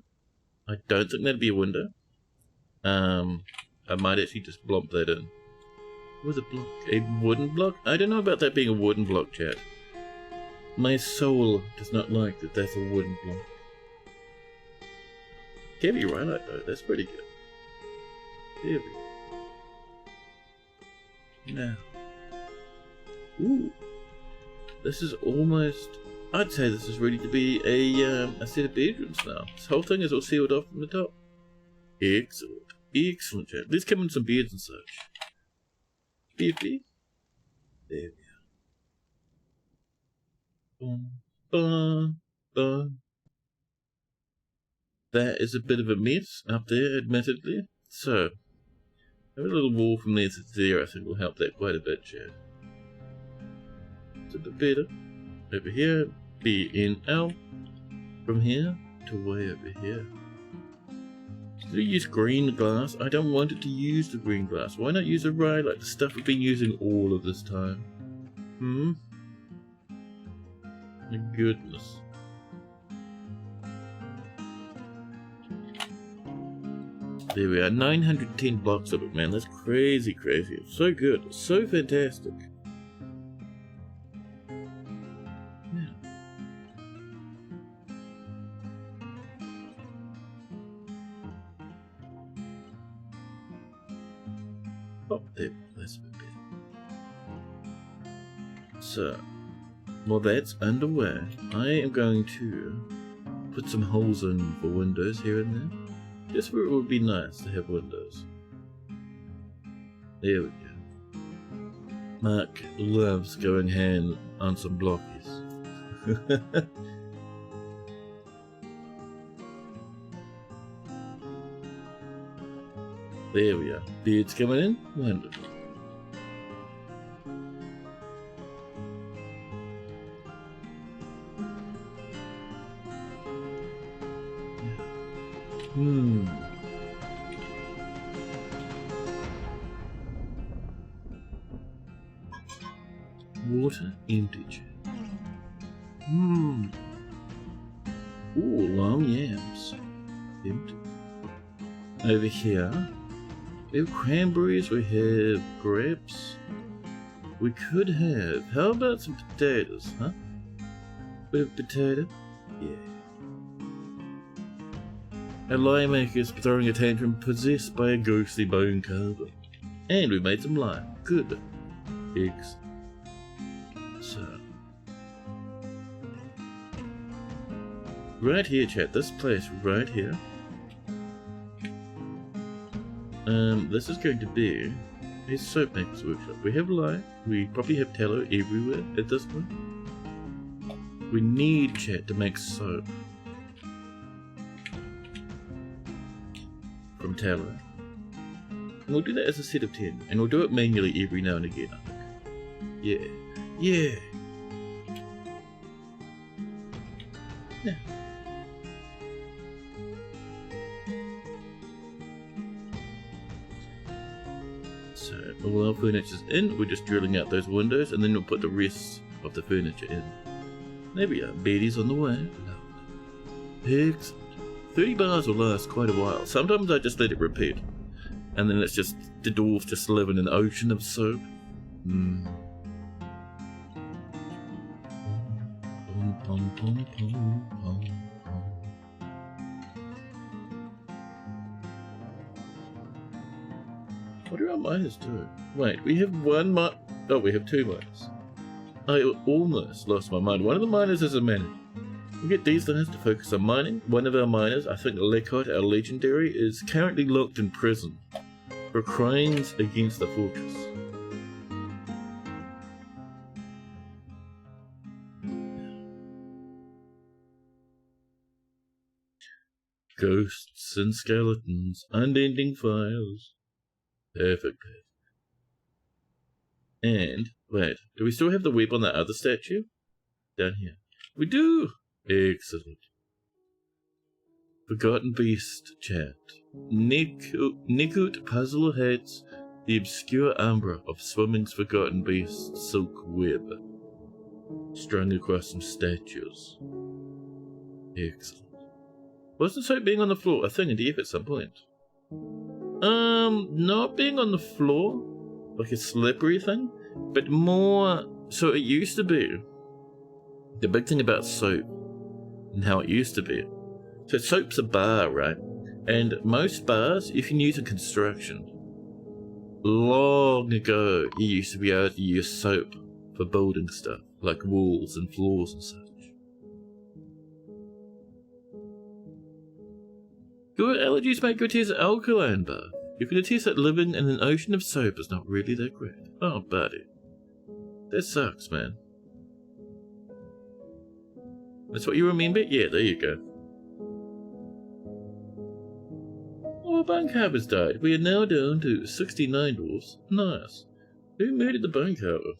I don't think that'd be a window. I might actually just blomp that in. With a block? A wooden block? I don't know about that being a wooden block, chat. My soul does not like that that's a wooden block. Can be right though, that's pretty good. There we go. Now. Ooh. This is almost... I'd say this is ready to be a set of bedrooms now. This whole thing is all sealed off from the top. Excellent. Excellent, chat. Let's come in some beds and such. BFB. There we are. Boom, boom, boom. That is a bit of a mess up there, admittedly. So, have a little wall from there to there, I think will help that quite a bit, chat. It's a bit better. Over here, BNL. From here to way over here. Should I use green glass? I don't want it to use the green glass. Why not use a rye like the stuff we've been using all of this time? My goodness. There we are, 910 blocks of it, man. That's crazy, crazy. It's so good. It's so fantastic. Oh, there, that's a bit better. So, while that's underway, I am going to put some holes in for windows here and there. Just where it would be nice to have windows. There we go. Mark loves going hand on some blockies. There we are. Beards coming in. Wonderful. Water empty. Ooh, long yams. Empty. Over here, we have cranberries, we have grapes. We could have, how about some potatoes, huh? Bit of potato? Yeah. A lime maker's throwing a tantrum possessed by a ghostly bone carver. And we made some lime. Good. Eggs. So. Right here, chat, this place right here. This is going to be a soap maker's workshop. We have lime, we probably have tallow everywhere at this point. We need, chat, to make soap from tallow. And we'll do that as a set of 10, and we'll do it manually every now and again, I think. Yeah. Yeah! Yeah. So, all our furniture's in, we're just drilling out those windows, and then we'll put the rest of the furniture in. There we are, beddies on the way. Excellent. 30 bars will last quite a while. Sometimes I just let it repeat. And then it's just the dwarf just live in an ocean of soap. What do our miners do? Wait, we have one mine. Oh, we have 2 miners. I almost lost my mind. One of the miners is a manager. We get these guys to focus on mining. One of our miners, I think Locklaboured, our legendary, is currently locked in prison for crimes against the fortress. Ghosts and skeletons, unending fires. Perfect. And, wait, do we still have the web on that other statue? Down here. We do! Excellent. Forgotten Beast chat. Nikut puzzle heads the obscure umbra of swimming's forgotten beast silk web strung across some statues. Excellent. Wasn't soap being on the floor a thing in DF at some point? Not being on the floor, like a slippery thing, but more, so it used to be. The big thing about soap and how it used to be. So soap's a bar, right? And most bars, you can use in construction. Long ago, you used to be able to use soap for building stuff, like walls and floors and such. Your allergies make your tears alkaline bath. You can attest that living in an ocean of soap is not really that great. Oh, buddy. That sucks, man. That's what you remember? Yeah, there you go. All bunk harvers died. We are now down to 69 dwarfs. Nice. Who murdered the bunk harbor?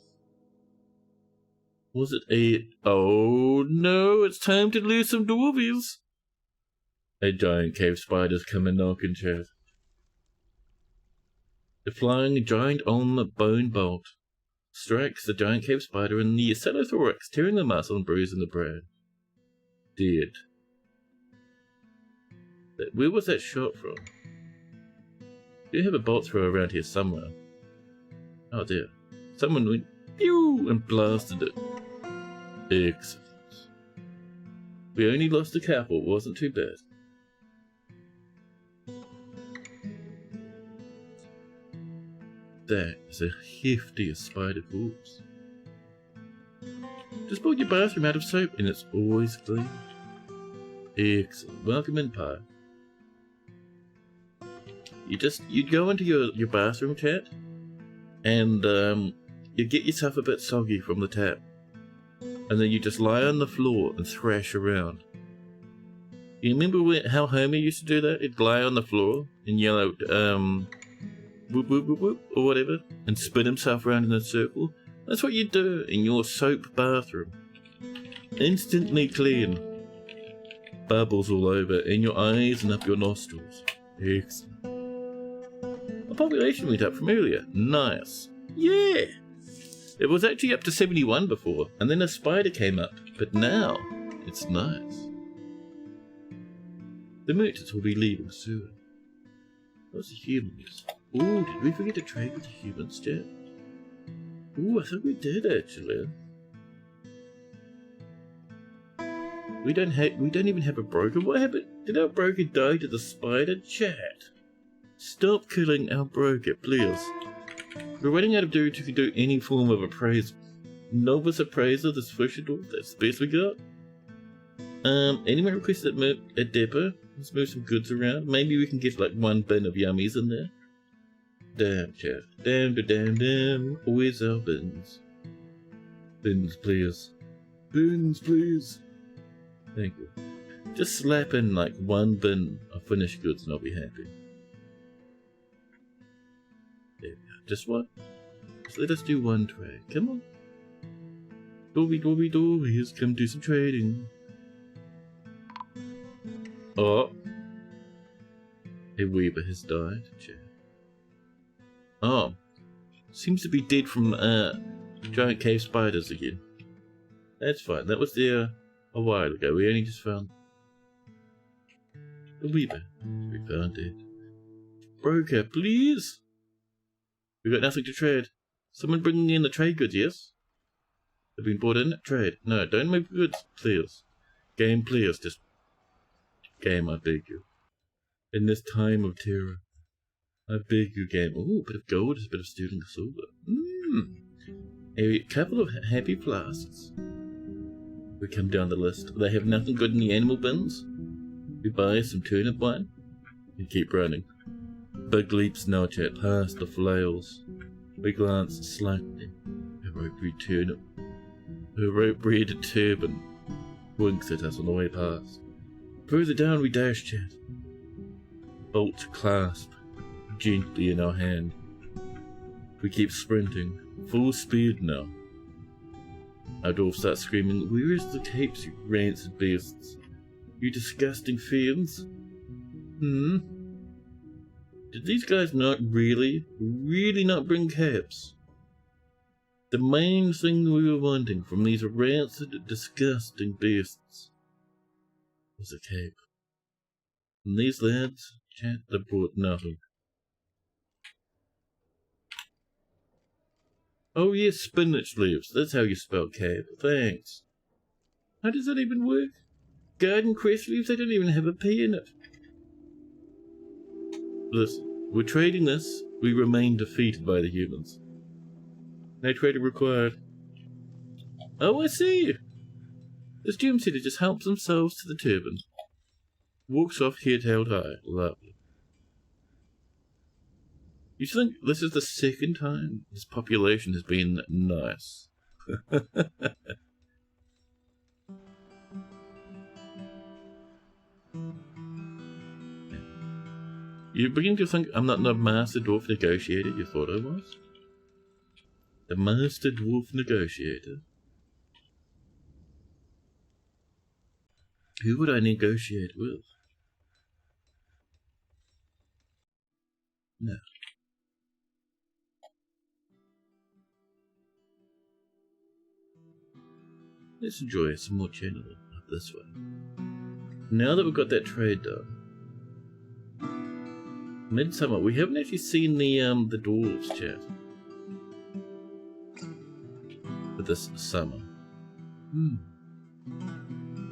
Was it a... Oh no, it's time to lose some dwarvies. A giant cave spider's come and knocking, chat. The flying giant on the bone bolt strikes the giant cave spider in the celothorax, tearing the muscle and bruising the brain. Dead. Where was that shot from? Do you have a bolt thrower around here somewhere? Oh dear. Someone went pew and blasted it. Excellent. We only lost a couple, wasn't too bad. That is a hefty spider corpse. Just build your bathroom out of soap and it's always clean. Excellent. Welcome in, Pie. You go into your bathroom, chat, and you get yourself a bit soggy from the tap. And then you just lie on the floor and thrash around. You remember how Homer used to do that? He'd lie on the floor and yell out, whoop whoop whoop whoop, or whatever, and spin himself around in a circle? That's what you do in your soap bathroom. Instantly clean. Bubbles all over, in your eyes and up your nostrils. Excellent. The population went up from earlier. Nice. Yeah! It was actually up to 71 before, and then a spider came up, but now it's nice. The merchants will be leaving soon. What's the humans? Ooh, did we forget to trade with the humans, Jeff? Ooh, I think we did actually. We don't even have a broker. What happened? Did our broker die to the spider? Chat. Stop killing our broker, please. We're running out of dudes who can do any form of appraisal. Novice appraiser, this fisher dwarf, that's the best we got. Anyone requested a depot? Let's move some goods around. Maybe we can get like one bin of yummies in there. Damn, chat. Damn. Where's our bins? Bins, please. Bins, please. Thank you. Just slap in like one bin of finished goods and I'll be happy. There we go. Just one. Just let us do one trade. Come on. Doobie, come do some trading. Oh. A weaver has died. Chat. Oh. Seems to be dead from giant cave spiders again. That's fine. That was there a while ago. We only just found the weaver. We found it. Broker, please. We got nothing to trade. Someone bringing in the trade goods, yes? They've been bought in? Trade. No, don't move goods, please. Game, please. Just game, I beg you. In this time of terror, I beg you, game. Ooh, a bit of gold, a bit of sterling silver. A couple of happy flasks. We come down the list. They have nothing good in the animal bins. We buy some turnip wine and keep running. Big leaps now, chat, past the flails. We glance slightly. A rope-breed turnip. A rope-breed turban winks at us on the way past. Further down we dash, chat. Bolt clasp gently in our hand. We keep sprinting. Full speed now. Our dwarf starts screaming, "Where is the capes, you rancid beasts? You disgusting fiends? Did these guys not really not bring capes? The main thing we were wanting from these rancid, disgusting beasts was a cape. And these lads, chat, they brought nothing. Oh yes, spinach leaves. That's how you spell cape. Thanks. How does that even work? Garden cress leaves? They don't even have a P in it. Listen, we're trading this. We remain defeated by the humans. No trading required. Oh, I see. This doom city just helps themselves to the turban. Walks off head held high. Lovely. You think this is the second time this population has been nice? You're beginning to think I'm not the master dwarf negotiator you thought I was? The master dwarf negotiator? Who would I negotiate with? No. Let's enjoy some more channeling up this way. Now that we've got that trade done, Midsummer, we haven't actually seen the dwarves, chat. For this summer.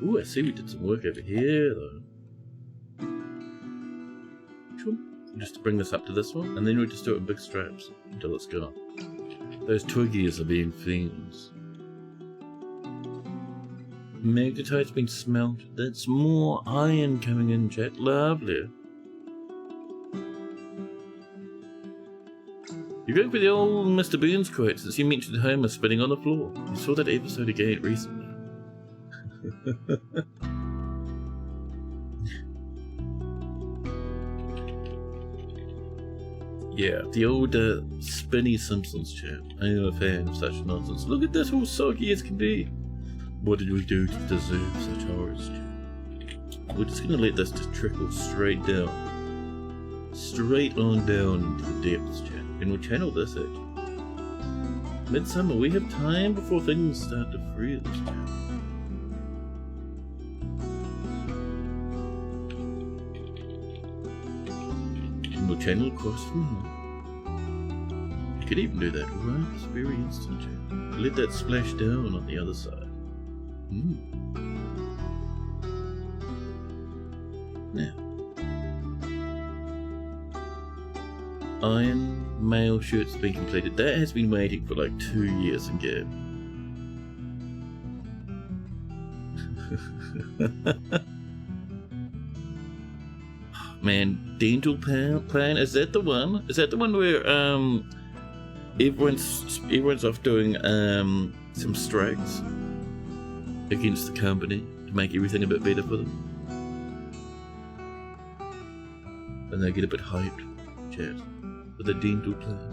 Ooh, I see we did some work over here, though. Sure. Just to bring this up to this one, and then we'll just do it in big straps until it's gone. Those twiggies are being fiends. Magnetite's been smelted. That's more iron coming in, chat. Lovely. You're going for the old Mr. Burns quote since you mentioned Homer spitting on the floor. You saw that episode again recently. Yeah, the old spinny Simpsons chat. I am a fan of such nonsense. Look at this, all soggy as can be. What did we do to deserve such horrors? We're just gonna let this just trickle straight down. Straight on down into the depths, chat. And we'll channel this edge. Midsummer, we have time before things start to freeze, chat. And we'll channel across from here. You could even do that right this very instant, chat. Let that splash down on the other side. Now, iron mail shirt's been completed. That has been waiting for like 2 years in game. Man, dental plan, is that the one? Is that the one where everyone's off doing some strikes against the company to make everything a bit better for them? And they get a bit hyped, chat, with the dental plan.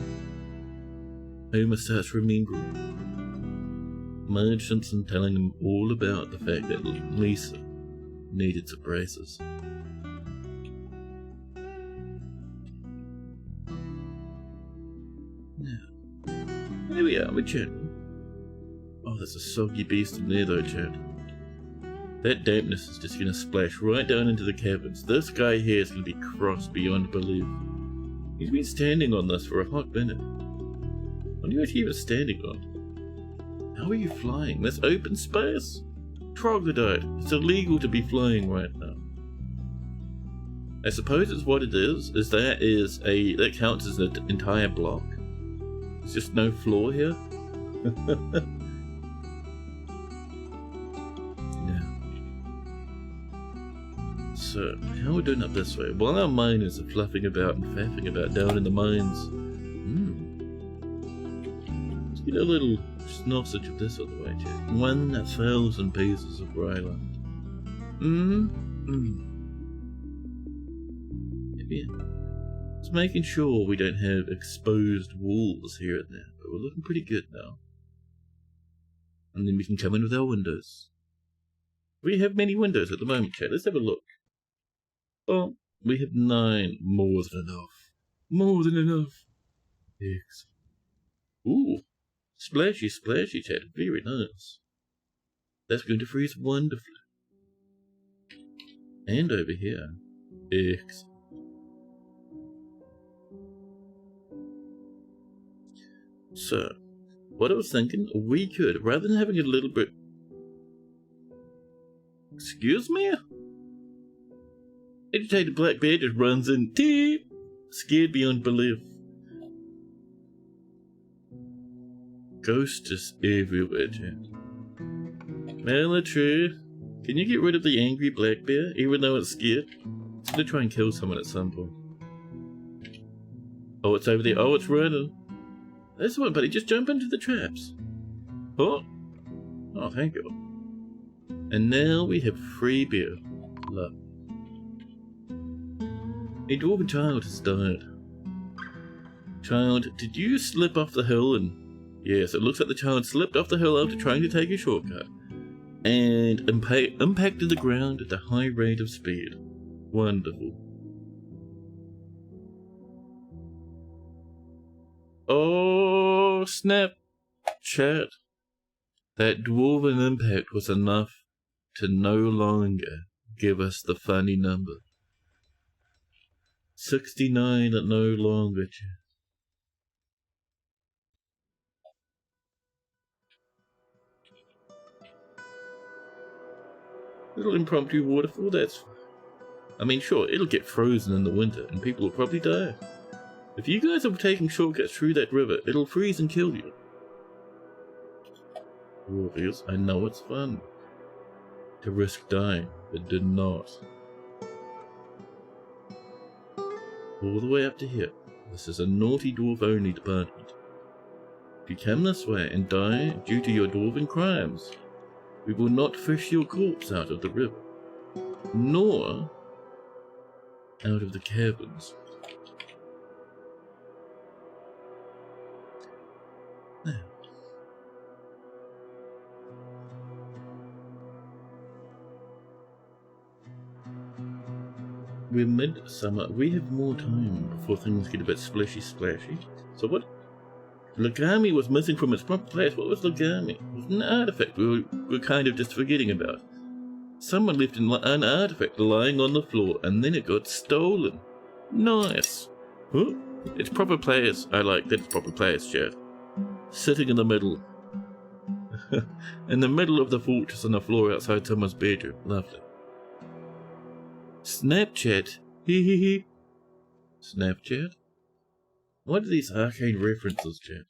Homer starts remembering Marge Simpson telling him all about the fact that Lisa needed some braces. Now, there we are, we're chatting. Oh, there's a soggy beast in there though, chat. That dampness is just gonna splash right down into the caverns. This guy here is gonna be cross beyond belief. He's been standing on this for a hot minute. What are you actually even standing on? How are you flying? That's open space? Troglodyte. It's illegal to be flying right now. I suppose it's what it is that counts as an entire block. There's just no floor here. So, how are we doing up this way? While our miners are fluffing about and faffing about down in the mines. Let's get a little snossage of this on the way, chat. 1,000 pieces of Ryland. Yeah. Just making sure we don't have exposed walls here and there. But we're looking pretty good now. And then we can come in with our windows. We have many windows at the moment, chat. Let's have a look. Oh, we have 9. More than enough. More than enough. Excellent. Ooh. Splashy, splashy, chat. Very nice. That's going to freeze wonderfully. And over here. Excellent. So, what I was thinking, we could, rather than having a little bit... Excuse me? Agitated black bear just runs in, teep, scared beyond belief. Ghosts just everywhere, chat. Military, can you get rid of the angry black bear, even though it's scared? It's gonna try and kill someone at some point. Oh, it's over there. Oh, it's running. That's the one, buddy. Just jump into the traps. Oh. Oh, thank you. And now we have free beer. Love. A dwarven child has died. Child, did you slip off the hill and... Yes, it looks like the child slipped off the hill after trying to take a shortcut. And impacted the ground at a high rate of speed. Wonderful. Oh, snap. Chat. That dwarven impact was enough to no longer give us the funny number. 69 no longer, chat. Little impromptu waterfall, that's fine. I mean, sure, it'll get frozen in the winter and people will probably die. If you guys are taking shortcuts through that river, it'll freeze and kill you. Warriors, I know it's fun to risk dying, but do not. All the way up to here. This is a naughty dwarf only department. If you come this way and die due to your dwarven crimes, we will not fish your corpse out of the river, nor out of the caverns. Now, we're midsummer. We have more time before things get a bit splashy. So what? Lagami was missing from its proper place. What was Lagami? It was an artifact we were kind of just forgetting about. Someone left an artifact lying on the floor and then it got stolen. Nice. Huh? It's proper place. I like that it's proper place, chat. Sitting in the middle. In the middle of the fortress on the floor outside someone's bedroom. Lovely. Snapchat. Hee hee hee. Snapchat? What are these arcane references, chat?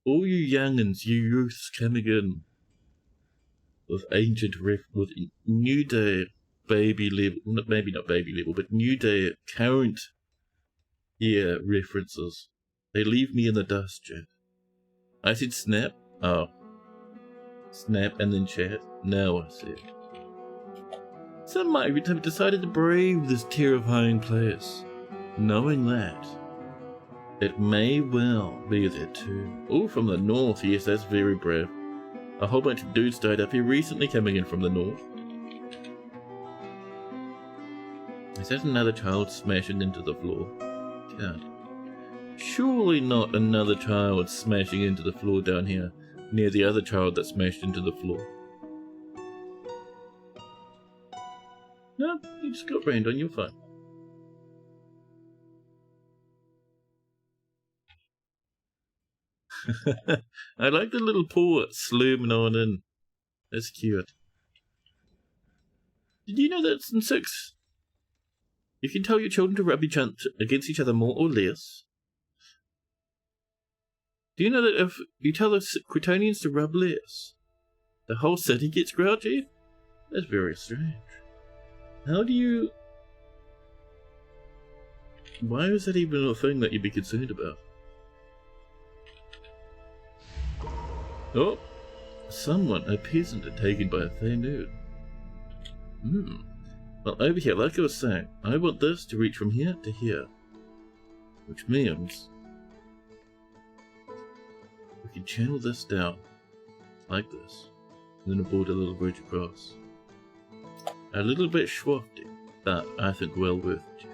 All you young'uns, you youths coming in with with new day baby level, maybe not baby level, but new day current year references. They leave me in the dust, chat. I said snap. Oh. Snap and then chat. Now I see it. Some might have decided to brave this terrifying place, knowing that it may well be there too. Oh, from the north. Yes, that's very brave. A whole bunch of dudes died up here recently coming in from the north. Is that another child smashing into the floor? Can't. Surely not another child smashing into the floor down here, near the other child that smashed into the floor. No, you just got rained on, you're fine. I like the little paw slamming on in. That's cute. Did you know that in 6, you can tell your children to rub against each other more or less? Do you know that if you tell the Cretonians to rub less, the whole city gets grouchy? That's very strange. How do you... Why is that even a thing that you'd be concerned about? Oh, someone, a peasant, had taken by a fair nude. Well, over here, like I was saying, I want this to reach from here to here. Which means... we can channel this down like this, and then aboard a little bridge across. A little bit schwafty, but I think well worth it.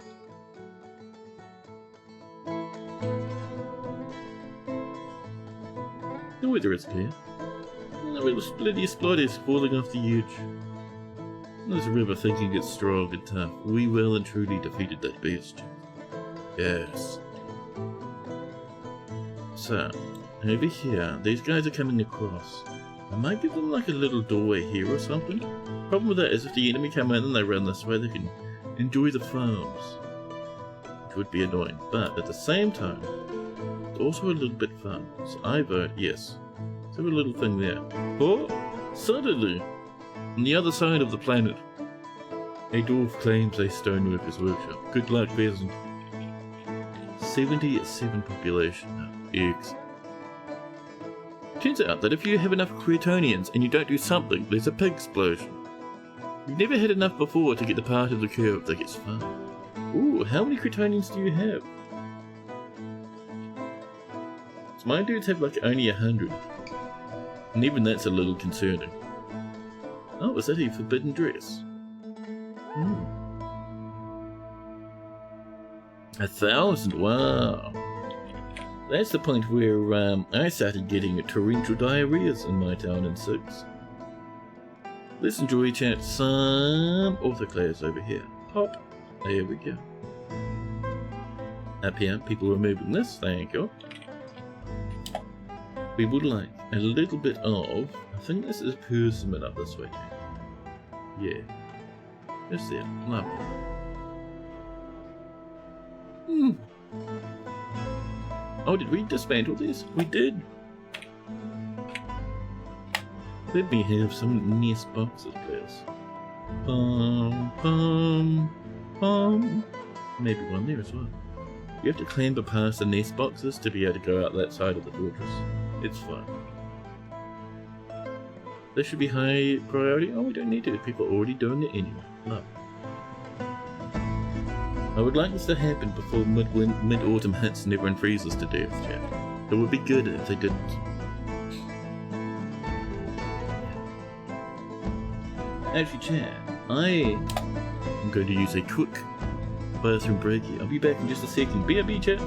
The weather is clear. The little splitty splotties falling off the edge. There's a river thinking it's strong and tough. We well and truly defeated that beast. Yes. So, over here, these guys are coming across. I might give them like a little doorway here or something. Problem with that is if the enemy come in and they run this way, they can enjoy the farms, which would be annoying. But at the same time, it's also a little bit fun. So I vote yes. Let's have a little thing there. Oh, suddenly, on the other side of the planet, a dwarf claims a stoneworker's workshop. Good luck, peasant. 77 population now. Excellent. Turns out that if you have enough Creatonians and you don't do something, there's a pig explosion. You've never had enough before to get the part of the curve that gets fun. Ooh, how many Creatonians do you have? So my dudes have like only 100. And even that's a little concerning. Oh, is that a forbidden dress? 1,000, wow. That's the point where I started getting torrential diarrheas in my town in 6. Let's enjoy chat some autoclaves over here. Pop. There we go. Up here, people removing this, thank you. We would like a little bit of, I think this is persimmon up this way. Yeah. Just there, lovely. Oh, did we dismantle this? We did. Let me have some nest boxes, please. Maybe one there as well. You have to clamber past the nest boxes to be able to go out that side of the fortress. It's fun. This should be high priority. Oh, we don't need to. People are already doing it anyway. Love. I would like this to happen before mid-autumn hits and everyone freezes to death, chat. It would be good if they didn't. Actually, chat, I am going to use a quick bathroom break here. I'll be back in just a second. BRB, chat.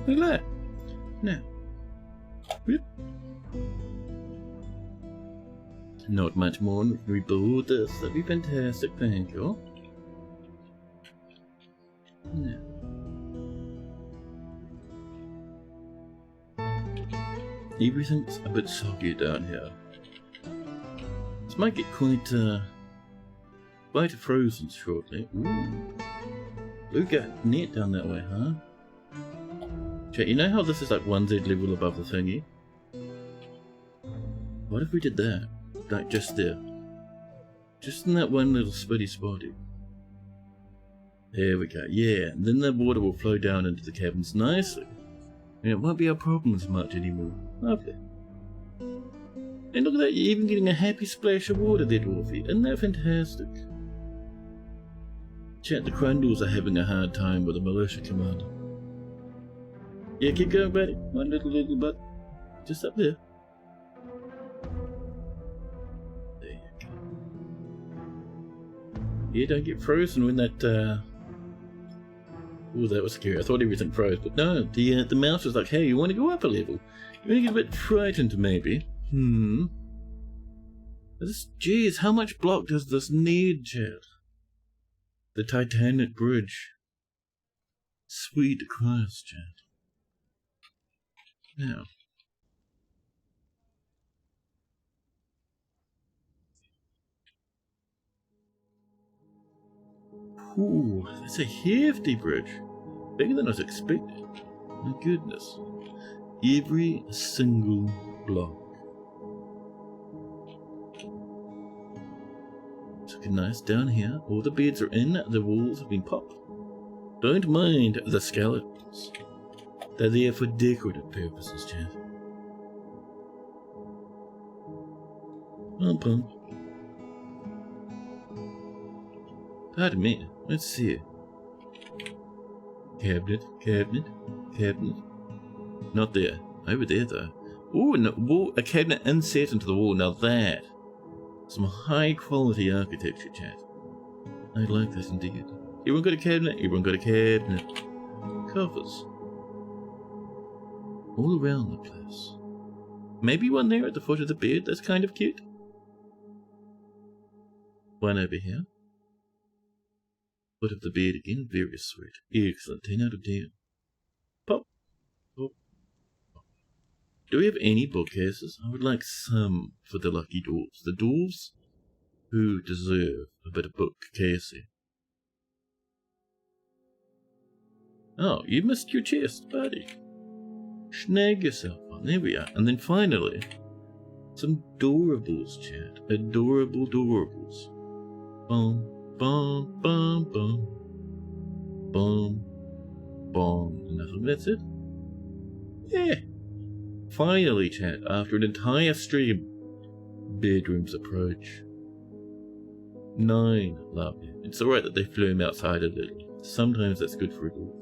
Look at that. Now. Whoop. Not much more. Rebuild this. That'd be fantastic. Thank you. Now. Everything's a bit soggy down here. This might get quite frozen shortly. Ooh. We've got net down that way, huh? Chat, you know how this is like 1Z level above the thingy? What if we did that? Like just there. Just in that one little spitty spotty. There we go, yeah. And then the water will flow down into the cabins nicely. And it won't be a problem as much anymore. Lovely. And look at that, you're even getting a happy splash of water there, Dwarfy. Isn't that fantastic? Chat, the Crundles are having a hard time with the militia commander. Yeah, keep going, buddy. One little butt. Just up there. There you Yeah, don't get frozen when that, Oh, that was scary. I thought everything froze, but no, the mouse was like, hey, you want to go up a level? You want to get a bit frightened, maybe? Geez, how much block does this need, chat? The Titanic Bridge. Sweet Christ, chat. Now. Ooh, that's a hefty bridge. Bigger than I was expecting. My goodness. Every single block. It's looking nice down here. All the beds are in, the walls have been popped. Don't mind the skeletons. They're there for decorative purposes, chat. Pump. Pardon me. Let's see. Cabinet. Not there. Over there, though. Ooh, no, a cabinet inset into the wall. Now that. Some high quality architecture, chat. I like this indeed. Everyone got a cabinet? Everyone got a cabinet. Covers. All around the place. Maybe one there at the foot of the bed. That's kind of cute. One over here. Foot of the bed again. Very sweet. Excellent. 10 out of 10. Pop. Pop. Pop. Do we have any bookcases? I would like some for the lucky dwarves. The dwarves who deserve a bit of bookcasing. Oh, you missed your chest, buddy. Snag yourself one. There we are. And then finally, some adorables, chat. Adorable adorables. Boom. Bum, bum, bum. Bum, bum. And I think that's it. Yeah. Finally, chat, after an entire stream, bedrooms approach. 9, love you. It's alright that they flew him outside a little. Sometimes that's good for a dwarf.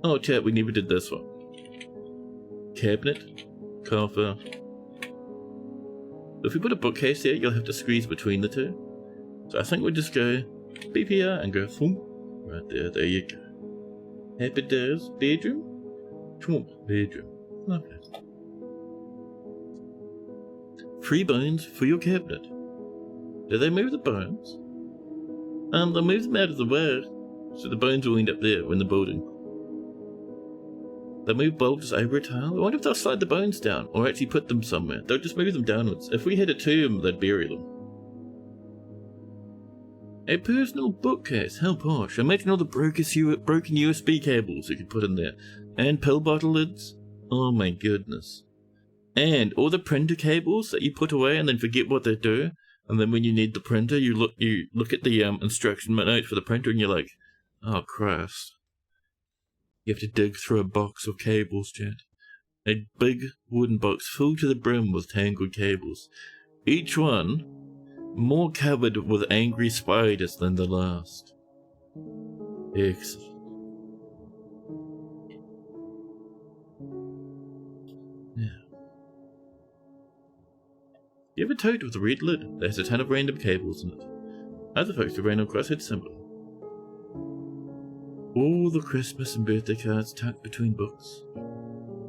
Oh, chat, we never did this one. Cabinet, coffer. If we put a bookcase there, you'll have to squeeze between the two. So I think we'll just go beep here and go thump. Right there, there you go. Happy days, bedroom. Thump, bedroom. Lovely. 3 bones for your cabinet. Did they move the bones? They'll move them out of the way, so the bones will end up there in the building. They'll move bulbs over a tile. I wonder if they'll slide the bones down, or actually put them somewhere. They'll just move them downwards. If we had a tomb, they'd bury them. A personal bookcase, how posh. Imagine all the broken USB cables you could put in there. And pill bottle lids. Oh my goodness. And all the printer cables that you put away and then forget what they do. And then when you need the printer, you look at the instruction notes for the printer and you're like, oh Christ. You have to dig through a box of cables, chat. A big wooden box filled to the brim with tangled cables. Each one more covered with angry spiders than the last. Excellent. Now, you have a tote with a red lid that has a ton of random cables in it. Other folks have random crosshead symbol. All the Christmas and birthday cards tucked between books.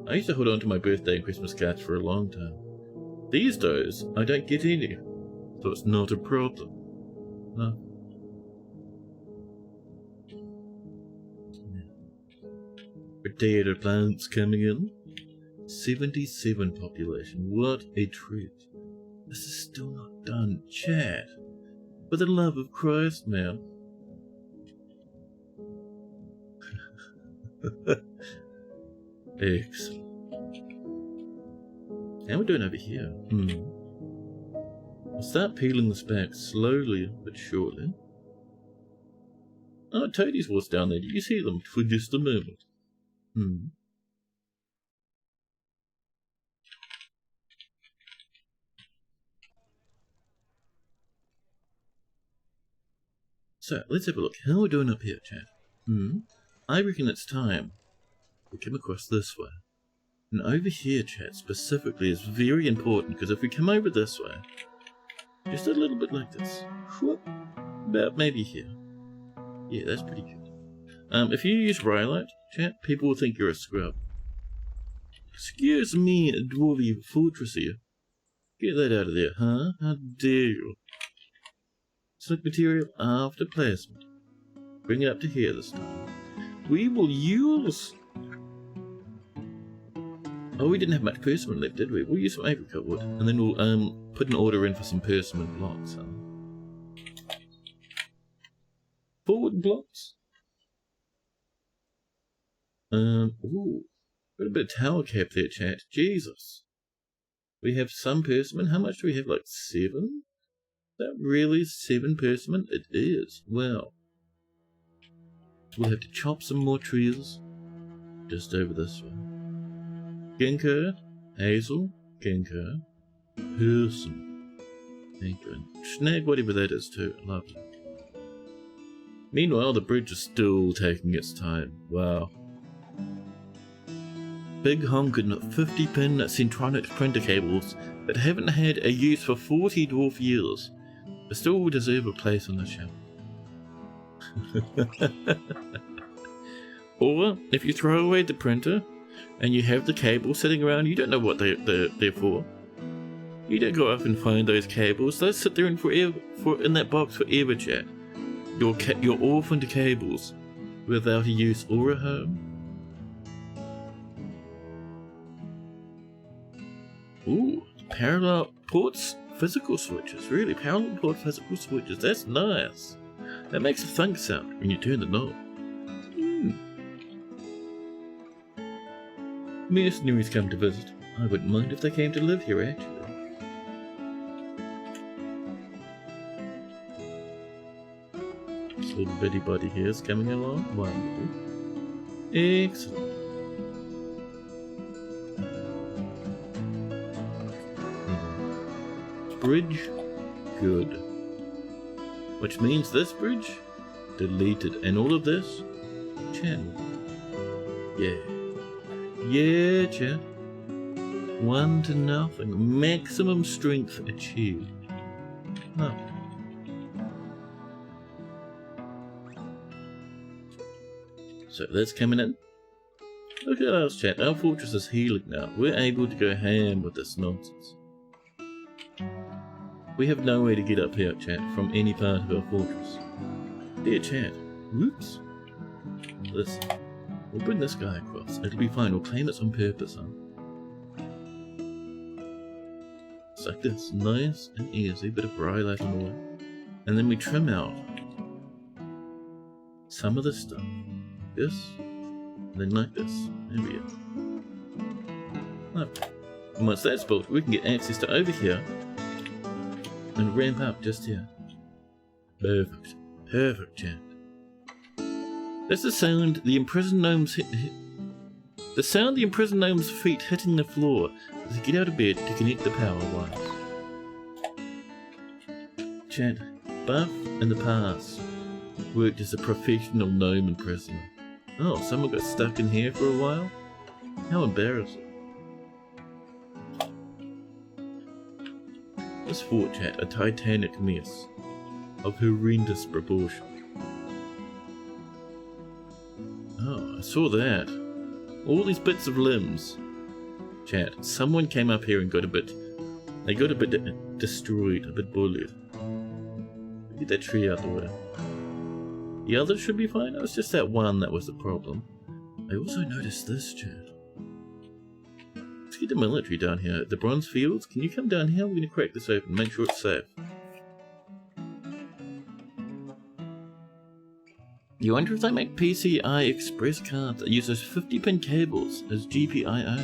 I used to hold on to my birthday and Christmas cards for a long time. These days, I don't get any, so it's not a problem. No. Potato plants coming in. 77 population. What a treat. This is still not done. Chat. For the love of Christ, man. Excellent. How are we doing over here? I'll start peeling this back slowly but surely. Oh, Toadie's was down there. Do you see them for just a moment? So, let's have a look. How are we doing up here, chat? I reckon it's time we come across this way. And over here, chat, specifically is very important, because if we come over this way, just a little bit like this, whoop, About maybe here. Yeah, that's pretty good. If you use Rhyolite, chat, people will think you're a scrub. Excuse me, Dwarf Fortress here. Get that out of there, huh? How dare you? Slick material after plasma. Bring it up to here this time. We will use... Oh, we didn't have much persimmon left, did we? We'll use some apricot wood, and then we'll put an order in for some persimmon blocks. Forward blocks. Ooh, got a bit of tower cap there, chat. Jesus. We have some persimmon. How much do we have? Like 7? Is that really 7 persimmon? It is. Wow. We'll have to chop some more trees just over this way. Ginkgo, hazel, ginkgo, persimmon. Snag whatever that is too. Lovely. Meanwhile, the bridge is still taking its time. Wow. Big honkin' 50-pin Centronics printer cables that haven't had a use for 40 dwarf years, but still deserve a place on the shelf. Or, if you throw away the printer, and you have the cables sitting around, you don't know what they're for. You don't go off and find those cables, they'll sit there in that box forever, chat. Your orphaned cables, without a use or a home. Ooh, parallel ports, physical switches. Really, parallel port physical switches. That's nice. That makes a thunk sound when you turn the knob. Mercenaries come to visit. I wouldn't mind if they came to live here, actually. This little bitty buddy here is coming along. Wonderful. Excellent. Bridge, good. Which means this bridge, deleted, and all of this, channel. Yeah. Yeah, chat. 1-0. Maximum strength achieved. Oh. So that's coming in. Look at us, chat. Our fortress is healing now. We're able to go ham with this nonsense. We have no way to get up here, chat, from any part of our fortress. Dear chat. Whoops. Listen. We'll bring this guy across. It'll be fine. We'll claim it on purpose, huh? It's like this. Nice and easy. Bit of rhyolite on the way. And then we trim out some of this stuff. This. And then like this. There we go. Lovely. And once that's built, we can get access to over here and ramp up just here. Perfect. Perfect, chat. That's the sound the imprisoned gnome's the sound the imprisoned gnome's feet hitting the floor as they get out of bed to connect the power wires. Chat, Buff in the past worked as a professional gnome imprisoner. Oh, someone got stuck in here for a while? How embarrassing. This fort, chat, a titanic mess of horrendous proportion. Oh, I saw that. All these bits of limbs. Chat, someone came up here and got a bit... They got a bit destroyed, a bit bullied. Get that tree out the way. The others should be fine. It was just that one that was the problem. I also noticed this, chat. Let's get the military down here. The bronze fields, can you come down here? We're going to crack this open, make sure it's safe. You wonder if they make PCI Express cards that use those 50-pin cables as GPIO?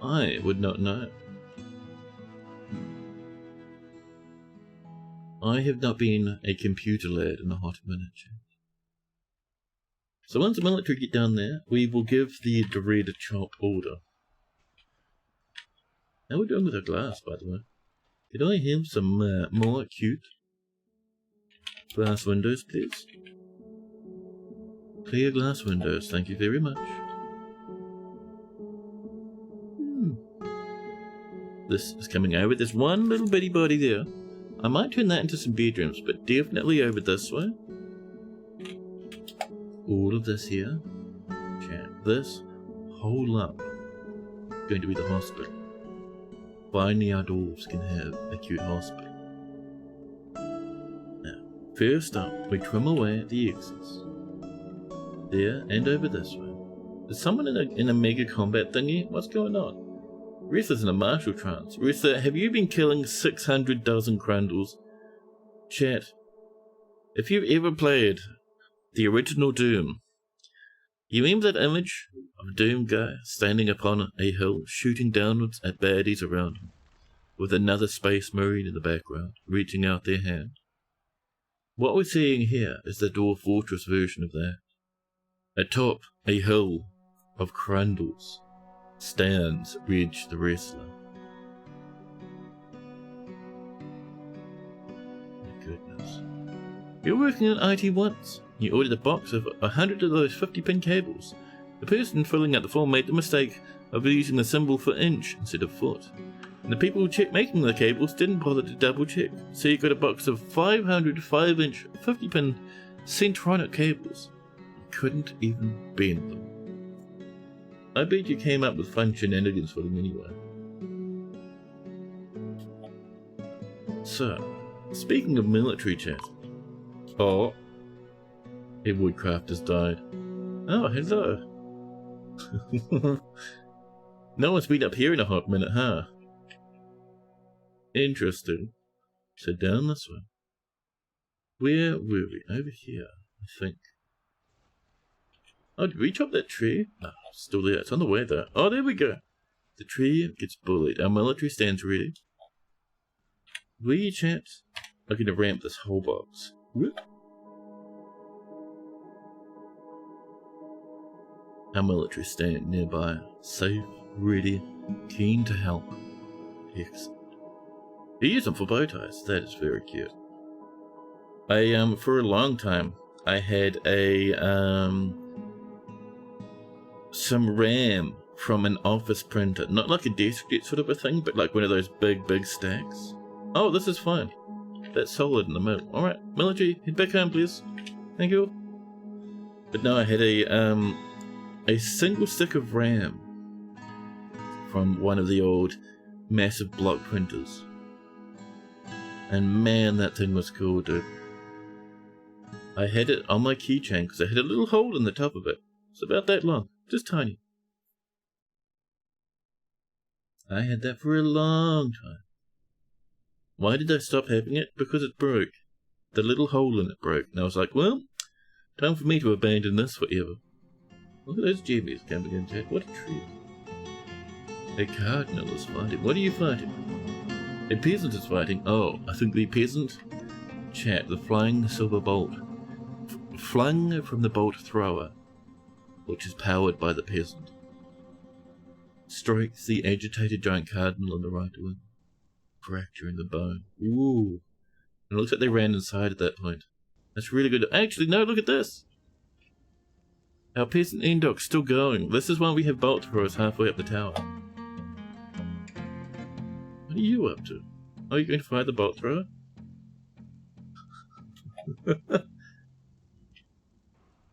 I would not know. I have not been a computer lad in a hot minute. So once the military get down there, we will give the dread chop order. How are we doing with our glass, by the way? Could I have some more cute glass windows, please? Clear glass windows, thank you very much. This is coming over. There's one little bitty body there. I might turn that into some bedrooms, but definitely over this way. All of this here. Chat. This whole lump going to be the hospital. Finally our dwarves can have a cute hospital. Now, first up, we trim away the excess. There and over this way. Is someone in a mega combat thingy? What's going on? Retha's in a martial trance. Retha, have you been killing 600 dozen crundles? Chat, if you've ever played the original Doom, you remember that image of a Doom guy standing upon a hill, shooting downwards at baddies around him, with another space marine in the background, reaching out their hand? What we're seeing here is the Dwarf Fortress version of that. Atop a hill of crundles stands Ridge the Wrestler. My goodness. You're working in IT once. You ordered a box of 100 of those 50-pin cables. The person filling out the form made the mistake of using the symbol for inch instead of foot. And the people making the cables didn't bother to double check. So you got a box of 500 5-inch 50-pin Centronic cables. You couldn't even bend them. I bet you came up with fun shenanigans for them anyway. So, speaking of military chat. Oh, a woodcrafter's died. Oh, hello. No one's been up here in a hot minute, huh? Interesting. So down this way. Where were we? Over here, I think. Oh, did we chop that tree? No, still there. It's on the way though. Oh, there we go. The tree gets bullied. Our military stands ready. We chaps are going to ramp this whole box. Whoop. Our military stand nearby, safe, ready, keen to help. Excellent. You use them for bow ties. That is very cute. For a long time, I had some RAM from an office printer. Not like a DeskJet sort of a thing, but like one of those big stacks. Oh, this is fine. That's solid in the middle. Alright, military, head back home, please. Thank you. But no, I had a single stick of RAM from one of the old massive block printers. And man, that thing was cool, dude. I had it on my keychain because I had a little hole in the top of it. It's about that long. Just tiny. I had that for a long time. Why did I stop having it? Because it broke. The little hole in it broke. And I was like, well, time for me to abandon this forever. Look at those jimmies coming in, chat. What a treat. A cardinal is fighting. What are you fighting? A peasant is fighting. Oh, I think the peasant... Chat, the flying silver bolt. Flung from the bolt thrower, which is powered by the peasant, strikes the agitated giant cardinal on the right wing, fracturing the bone. Ooh. And it looks like they ran inside at that point. That's really good. Actually, no, look at this! Our peasant Endoc's still going. This is why we have bolt throwers halfway up the tower. What are you up to? Are you going to fire the bolt thrower?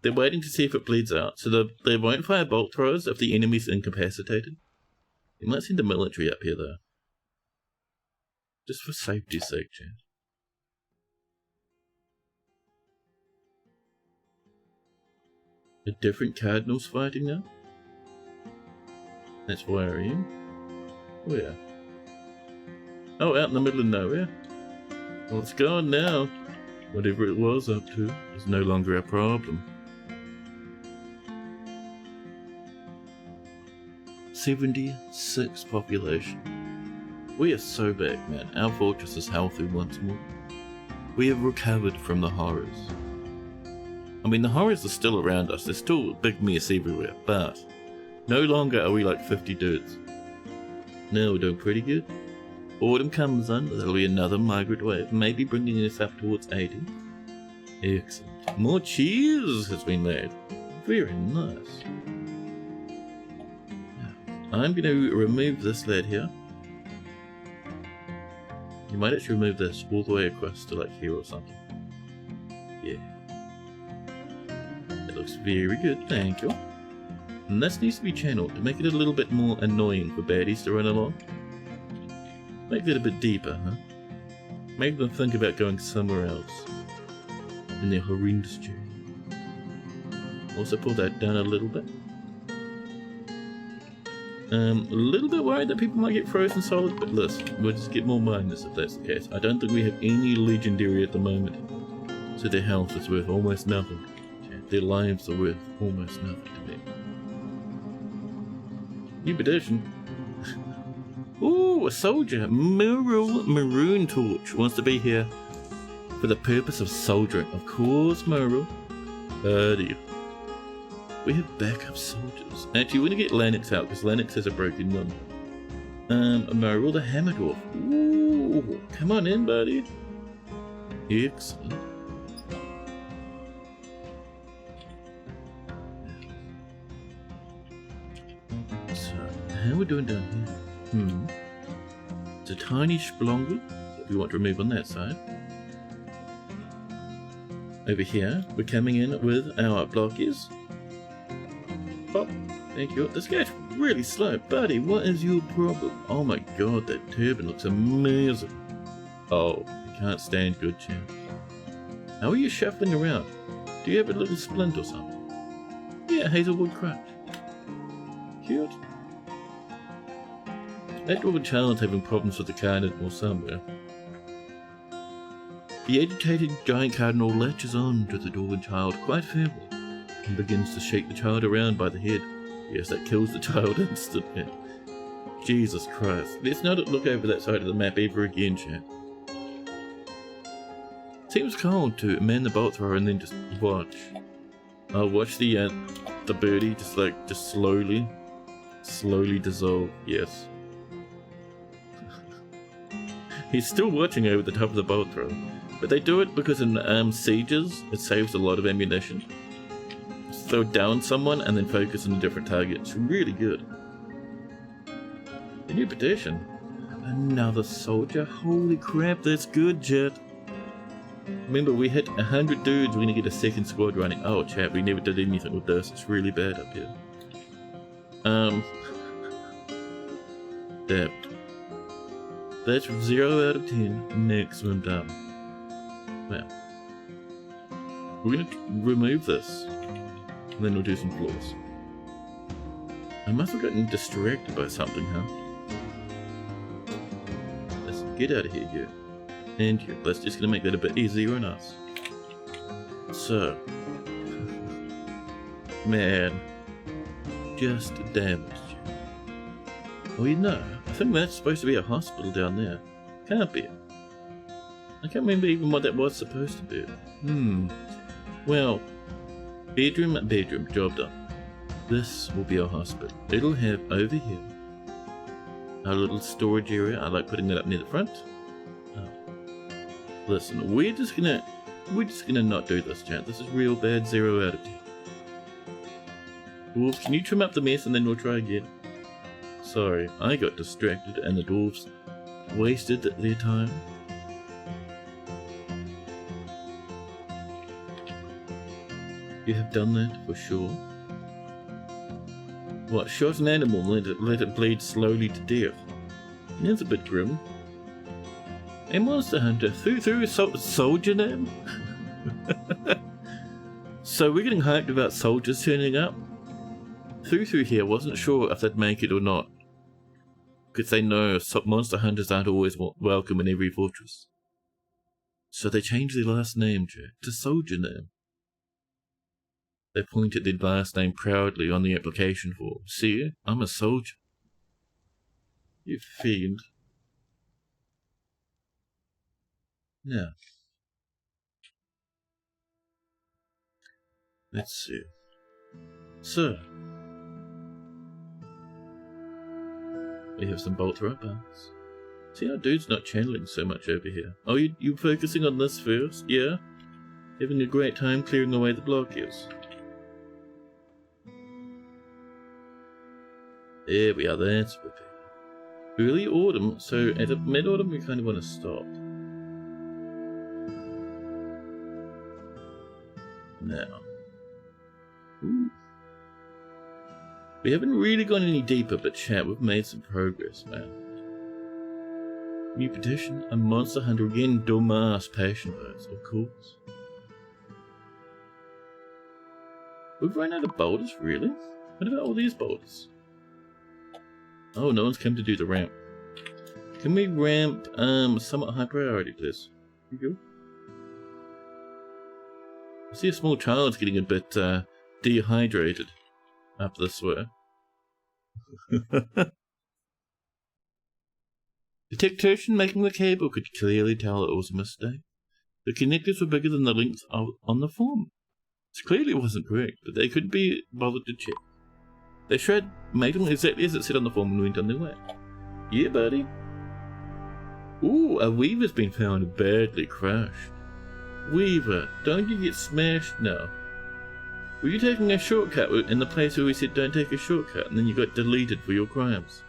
They're waiting to see if it bleeds out, so they won't fire bolt throwers if the enemy's incapacitated. You might send the military up here though. Just for safety's sake, chat. A different cardinal's fighting now? That's worrying. Where? Oh, out in the middle of nowhere? Well, it's gone now. Whatever it was up to is no longer a problem. 76 population. We are so back, man. Our fortress is healthy once more. We have recovered from the horrors. I mean, the horrors are still around us. There's still a big mess everywhere, but no longer are we like 50 dudes. Now we're doing pretty good. Autumn comes in, there'll be another migrant wave, maybe bringing us up towards 80. Excellent. More cheese has been made. Very nice. I'm going to remove this lad here. You might actually move this all the way across to like here or something. Yeah. It looks very good, thank you. And this needs to be channeled to make it a little bit more annoying for baddies to run along. Make it a bit deeper, huh? Make them think about going somewhere else in their horrendous journey. Also pull that down a little bit. A little bit worried that people might get frozen solid, but listen, we'll just get more minus if that's the case. I don't think we have any legendary at the moment, so their health is worth almost nothing. Their lives are worth almost nothing to me. New petition. Ooh, a soldier. Maroon Torch wants to be here for the purpose of soldiering. Of course, Merle. Buddy. We have backup soldiers. Actually, we're going to get Lennox out because Lennox has a broken one. Merle the Hammer Dwarf. Ooh, come on in, buddy. Excellent. So, how are we doing down here? It's a tiny splongle that we want to remove on that side. Over here, we're coming in with our blockies. Pop. Thank you. This guy's really slow. Buddy, what is your problem? Oh my god, that turban looks amazing. Oh, I can't stand good chance. How are you shuffling around? Do you have a little splint or something? Yeah, hazelwood crutch. Cute. That dwarven child's having problems with the cardinal somewhere. The agitated giant cardinal latches on to the dwarven child quite firmly and begins to shake the child around by the head. Yes, that kills the child instantly. Jesus Christ. Let's not look over that side of the map ever again, chat. Seems cold to man the bolt thrower and then just watch. I'll watch the birdie just slowly dissolve. Yes. He's still watching over the top of the bolt thrower. But they do it because in sieges, it saves a lot of ammunition. Throw down someone and then focus on a different target. It's really good. The new petition. Another soldier. Holy crap, that's good, Jet. Remember, we hit 100 dudes, we're gonna get a second squad running. Oh, chat, we never did anything with this. It's really bad up here. That's 0 out of 10. Next one done. Well, we're gonna remove this. And then we'll do some floors. I must have gotten distracted by something, huh? Let's get out of here, you. And you. Let's just gonna make that a bit easier on us. So. Man. Just damaged. Oh, you know, I think that's supposed to be a hospital down there. Can't be. I can't remember even what that was supposed to be. Well. Bedroom, job done. This will be our hospital. It'll have over here our little storage area. I like putting that up near the front. Oh. Listen, we're just gonna not do this, chat. This is real bad. 0 out of 10. Dwarves, can you trim up the mess and then we'll try again? Sorry, I got distracted and the dwarves wasted their time. You have done that for sure. What, shot an animal and let it bleed slowly to death? That's a bit grim. A monster hunter through soldier name? So we're getting hyped about soldiers turning up? Through here wasn't sure if they'd make it or not. Because they know monster hunters aren't always welcome in every fortress. So they changed their last name, Jack, to soldier name. They pointed their last name proudly on the application form. See, I'm a soldier. You fiend. Now. Let's see. So. We have some bolt throw bars. See how dude's not channeling so much over here. Oh, you focusing on this first? Yeah? Having a great time clearing away the blockers. There we are, that's perfect. Early autumn, so at mid-autumn we kind of want to stop. Now. Ooh. We haven't really gone any deeper, but chat, we've made some progress, man. New petition, a monster hunter again, Domas passion votes, of course. We've run out of boulders, really? What about all these boulders? Oh, no one's come to do the ramp. Can we ramp somewhat high priority, please? Here you go. I see a small child's getting a bit dehydrated up this way. The technician making the cable could clearly tell it was a mistake. The connectors were bigger than the links on the form. It clearly wasn't correct, but they couldn't be bothered to check. They made them exactly as it said on the form and went on their way. Yeah, buddy. Ooh, a weaver's been found badly crushed. Weaver, don't you get smashed now. Were you taking a shortcut in the place where we said don't take a shortcut and then you got deleted for your crimes?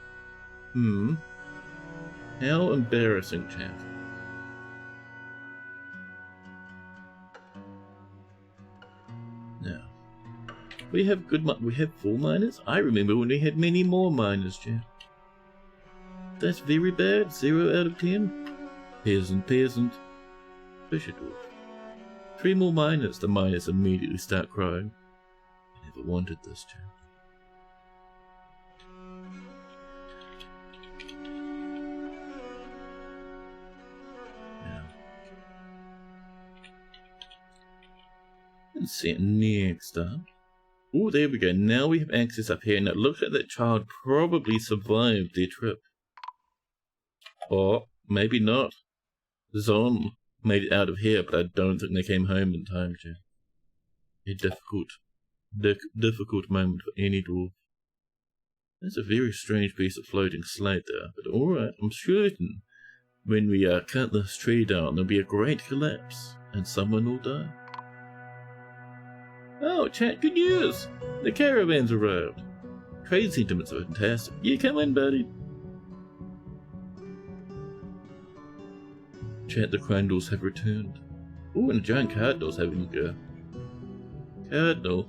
How embarrassing, chap. Now, we have 4 miners? I remember when we had many more miners, chap. That's very bad, 0 out of 10. Peasant, fisher dwarf. 3 more miners, the miners immediately start crying. I never wanted this, chap. Now, let's see it next up. Oh, there we go. Now we have access up here. Now it looks like that child probably survived their trip. Or maybe not. Zon made it out of here, but I don't think they came home in time, Jack. A difficult moment for any dwarf. That's a very strange piece of floating slate there, but alright, I'm certain when we cut this tree down, there'll be a great collapse, and someone will die. Oh, chat, good news! The caravan's arrived. Trade sentiments are fantastic. Yeah, come in, buddy. Chat, the Crandalls have returned. Oh, and a giant cardinal's having a go. Cardinal.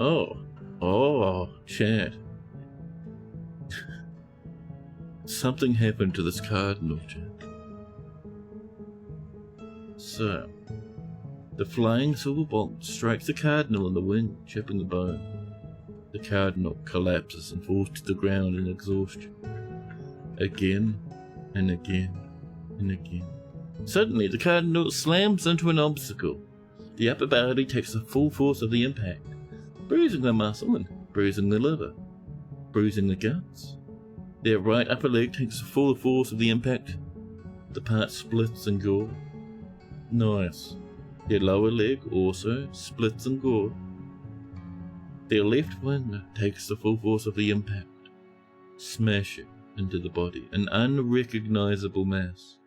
Oh, chat. Something happened to this cardinal, chat. So, the flying silver bolt strikes the cardinal in the wing, chipping the bone. The cardinal collapses and falls to the ground in exhaustion. Again, and again, and again. Suddenly, the cardinal slams into an obstacle. The upper body takes the full force of the impact, bruising the muscle and bruising the liver, bruising the guts. Their right upper leg takes the full force of the impact. The part splits and gore. Nice. Their lower leg also splits and gore. Their left wing takes the full force of the impact, smashing into the body, an unrecognizable mass.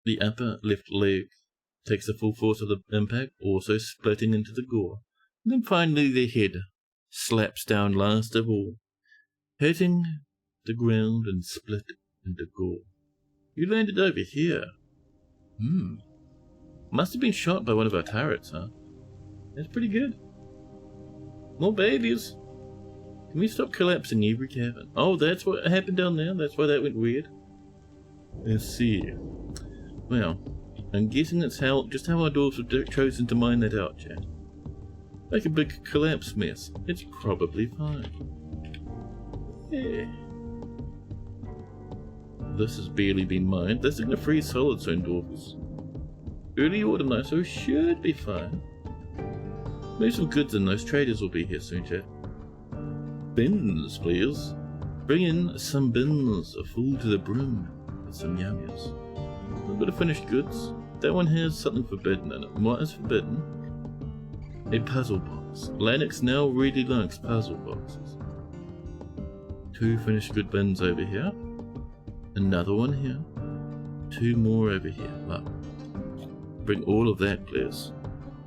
The upper left leg takes the full force of the impact, also splitting into the gore. And then finally their head slaps down last of all, hitting the ground and split into gore. You landed over here. Must have been shot by one of our turrets, huh? That's pretty good. More babies. Can we stop collapsing every cabin? Oh, that's what happened down there? That's why that went weird? Let's see. Well, I'm guessing that's just how our dwarves have chosen to mine that out, chat. Like a big collapse mess. It's probably fine. Yeah. This has barely been mined. This is gonna freeze solid soon, dwarves. Early autumn though, so it should be fine. Move some goods in, those traders will be here soon, chat. Bins, please. Bring in some bins full to the brim with some yummies. A little bit of finished goods. That one has something forbidden in it. What is forbidden? A puzzle box. Lennox now really likes puzzle boxes. 2 finished good bins over here. Another one here. 2 more over here. Wow. Bring all of that, please.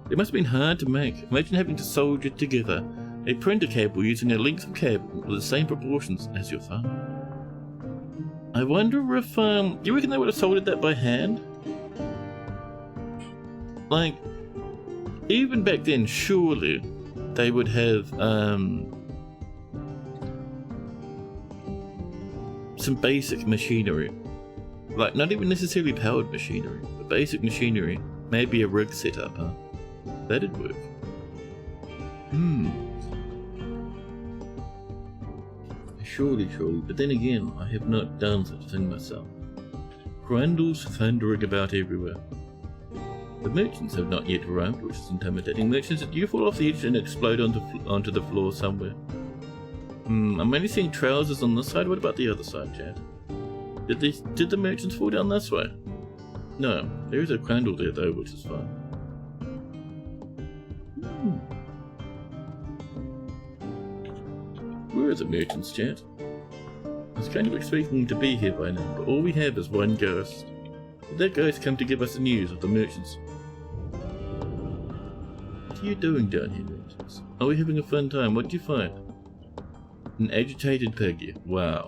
It must have been hard to make. Imagine having to soldier together A printer cable using a length of cable with the same proportions as your thumb. I wonder if, you reckon they would have soldered that by hand? Like, even back then, surely they would have, some basic machinery. Like, not even necessarily powered machinery, but basic machinery. Maybe a rig setup, huh? That'd work. Surely, but then again, I have not done such a thing myself. Grundles thundering about everywhere. The merchants have not yet arrived, which is intimidating. Merchants, did you fall off the edge and explode onto the floor somewhere? I'm only seeing trousers on this side. What about the other side, Chad? Did the merchants fall down this way? No, there is a Grundle there though, which is fine. Where are the merchants, Chad? I was kind of expecting them to be here by now, but all we have is one ghost. Did that ghost come to give us the news of the merchants? What are you doing down here, merchants? Are we having a fun time? What did you find? An agitated piggy. Wow.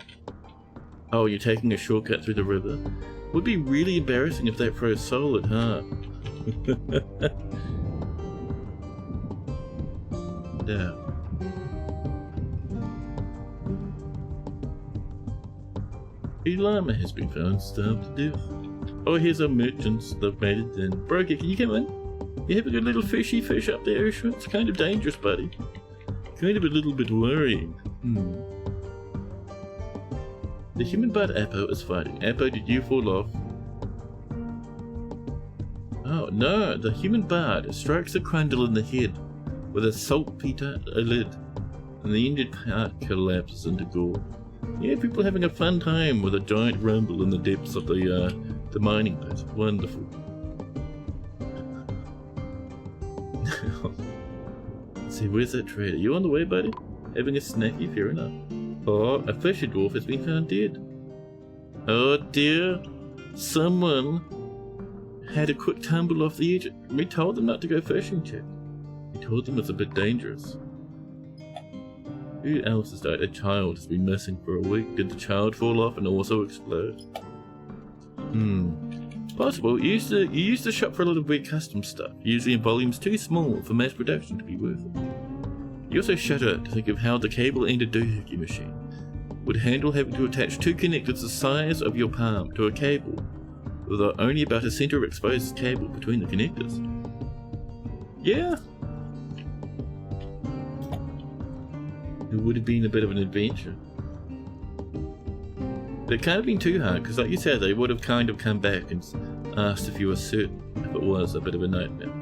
Oh, you're taking a shortcut through the river? Would be really embarrassing if that froze solid, huh? Yeah. A llama has been found starved to death. Oh, here's our merchants. They've made it in. Broker, can you come in? You have a good little fishy fish up there, Ushua? It's kind of dangerous, buddy. Kind of a little bit worrying. The human bard Apo is fighting. Apo, did you fall off? Oh, no. The human bard strikes a Grundle in the head with a saltpeter lid, and the injured part collapses into gore. Yeah, people having a fun time with a giant rumble in the depths of the mining pit. Wonderful. Let's see, where's that trader? You on the way, buddy? Having a snacky? Fair enough. Oh, a fisher dwarf has been found dead. Oh dear. Someone had a quick tumble off the edge. We told them not to go fishing, Chad. We told them it's a bit dangerous. Who else has died? A child has been missing for a week. Did the child fall off and also explode? Possible. You used the shop for a lot of weird custom stuff, usually in volumes too small for mass production to be worth it. You also shudder to think of how the cable-ended doohickey machine would handle having to attach two connectors the size of your palm to a cable with only about a center of exposed cable between the connectors. Yeah. It would have been a bit of an adventure. But it can't have been too hard, because like you said, they would have kind of come back and asked if you were certain if it was a bit of a nightmare.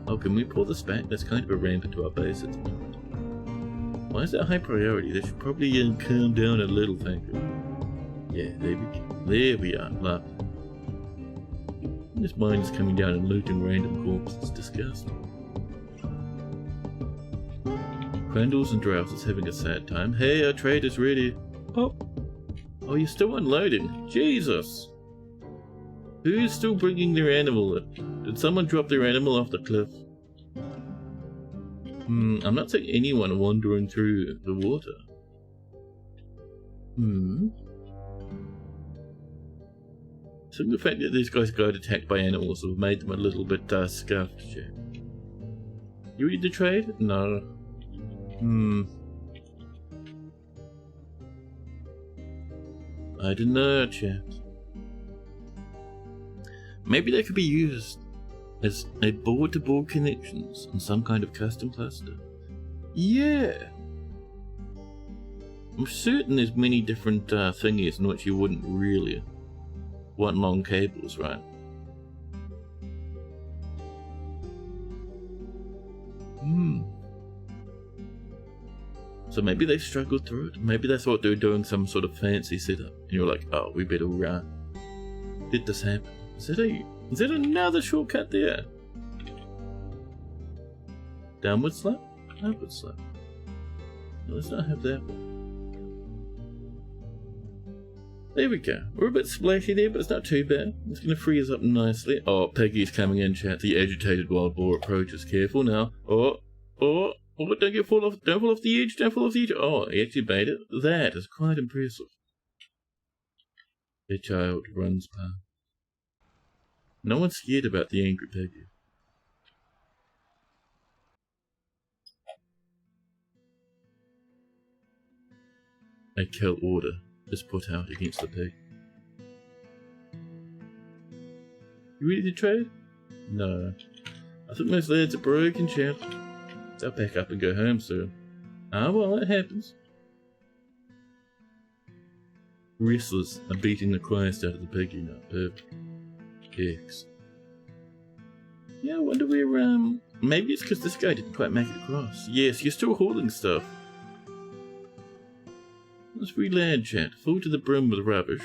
Oh, can we pull this back? That's kind of a ramp into our base at the moment. Why is that high priority? They should probably calm down a little, thank you. Yeah, there we go. There we are, lovely. This mine is coming down and looting random corpses. Disgusting. Grundles and Droughts is having a sad time. Hey, our trade is ready. Oh, you're still unloading. Jesus. Who's still bringing their animal in? Did someone drop their animal off the cliff? I'm not seeing anyone wandering through the water. So the fact that these guys got attacked by animals have made them a little bit scuffed, Jack. You read the trade? No. I don't know, chat. Maybe they could be used as a board-to-board connections on some kind of custom cluster. Yeah! I'm certain there's many different thingies in which you wouldn't really want long cables, right? So maybe they struggled through it. Maybe they thought they were doing some sort of fancy setup. And you're like, oh, we better run. Did this happen? Is that another shortcut there? Downward slope? Upward slope. No, let's not have that one. There we go. We're a bit splashy there, but it's not too bad. It's going to free us up nicely. Oh, Peggy's coming in, chat. The agitated wild boar approaches. Careful now. Oh, Oh, don't fall off the edge, don't fall off the edge. Oh, he actually made it. That is quite impressive. The child runs past. No one's scared about the angry piggy. A kill order is put out against the pig. You ready to trade? No. I think most lads are broken, chap. They'll pack up and go home soon. Ah, well, that happens. Wrestlers are beating the Christ out of the piggy now. Perfect. Eggs. Yeah, I wonder where, maybe it's because this guy didn't quite make it across. Yes, you're still hauling stuff. Let's re-land, chat. Full to the brim with rubbish.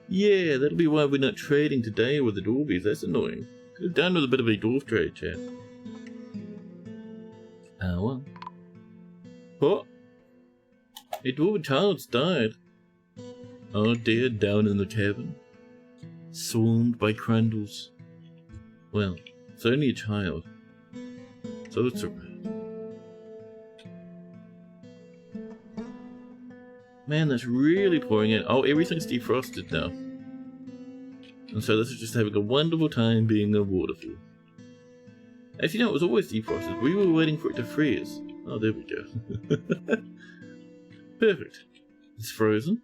Yeah, that'll be why we're not trading today with the Dwarvies. That's annoying. Could have done with a bit of a dwarf trade, chat. Ah, well. What? A dwarven child's died. Oh dear, down in the cabin. Swarmed by crundles. Well, it's only a child. So it's alright. Man, that's really pouring in. Oh, everything's defrosted now. And so this is just having a wonderful time being a waterfall. Actually, no, it was always defrosted. We were waiting for it to freeze. Oh, there we go. Perfect. It's frozen.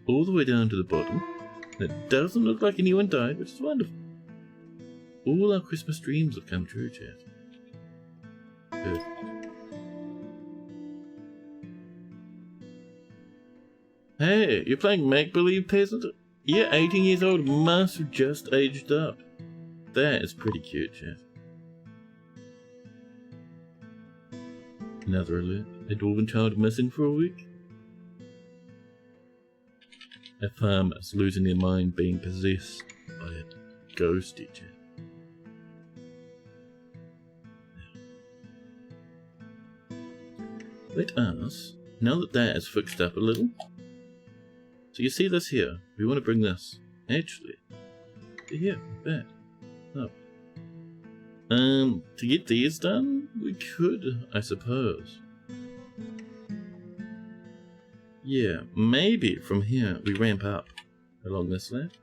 All the way down to the bottom. And it doesn't look like anyone died, which is wonderful. All our Christmas dreams have come true, chat. Perfect. Hey, you're playing make-believe, peasant? Yeah, 18 years old, must have just aged up. That is pretty cute, chat. Another alert. A dwarven child missing for a week? A farmer's losing their mind being possessed by a ghosty, chat. Let us, now that that is fixed up a little, so you see this here, we want to bring this, actually, to here, back, up. To get these done, we could, I suppose. Yeah, maybe from here we ramp up along this left.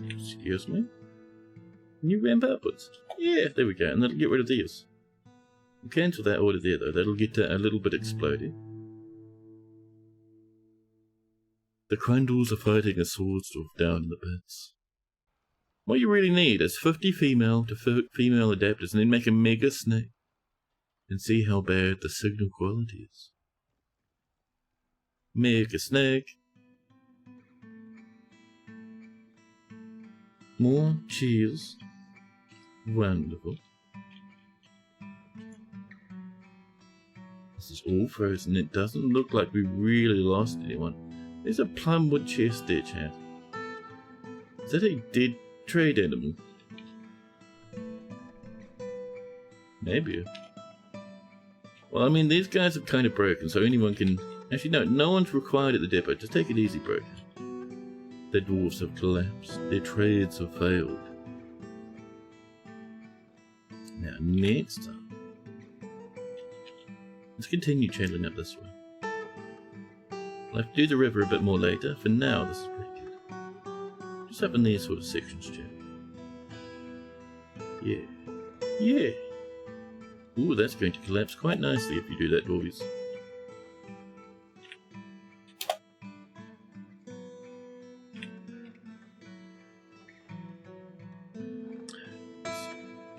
Excuse me? Can you ramp upwards? Yeah, there we go, and that'll get rid of these. We'll cancel that order there though, that'll get a little bit exploded. The Crundles are fighting a sword dwarf down in the pits. What you really need is 50 female to female adapters and then make a mega snake and see how bad the signal quality is. Mega snake. More cheese. Wonderful. This is all frozen. It doesn't look like we really lost anyone. There's a plumwood chest there, chat. Is that a dead trade animal? Maybe. Well, I mean, these guys are kind of broken, so anyone can... Actually, no, no one's required at the depot. Just take it easy, broken. The dwarves have collapsed. Their trades have failed. Now, next time... Let's continue channeling up this way. I'll have to do the river a bit more later. For now, this is pretty good. Just up in these sort of sections, chat. Yeah. Yeah! Ooh, that's going to collapse quite nicely if you do that, boys.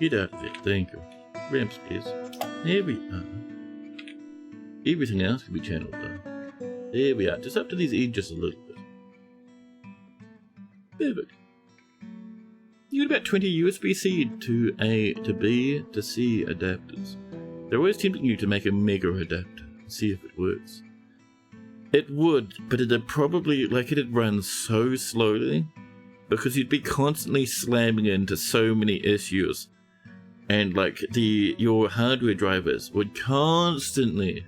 Get out of it, thank you. Ramps, please. There we are. Everything else can be channeled though. There we are, just up to these edges a little bit. Perfect. You got about 20 USB-C to A to B to C adapters. They're always tempting you to make a mega adapter and see if it works. It would, but it'd probably, it'd run so slowly because you'd be constantly slamming into so many issues. And your hardware drivers would constantly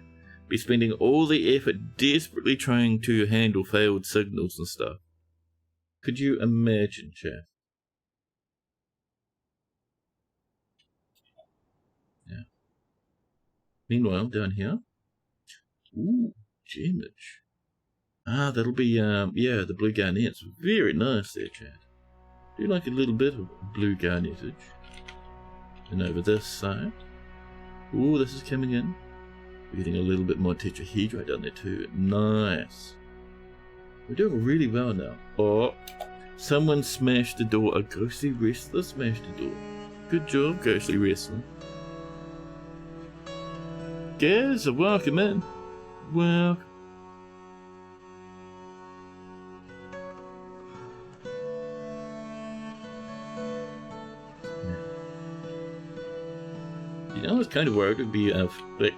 be spending all the effort desperately trying to handle failed signals and stuff. Could you imagine, chat? Meanwhile, down here. Ooh, gemage. Ah, that'll be, yeah, the blue garnets. Very nice there, Chad. Do like a little bit of blue garnetage. And over this side. Ooh, this is coming in. We're getting a little bit more tetrahedrite down there too. Nice. We're doing really well now. Oh, someone smashed the door. A ghostly wrestler smashed the door. Good job, ghostly wrestler. Guys, welcome in. Welcome. You know, I was kind of worried we'd be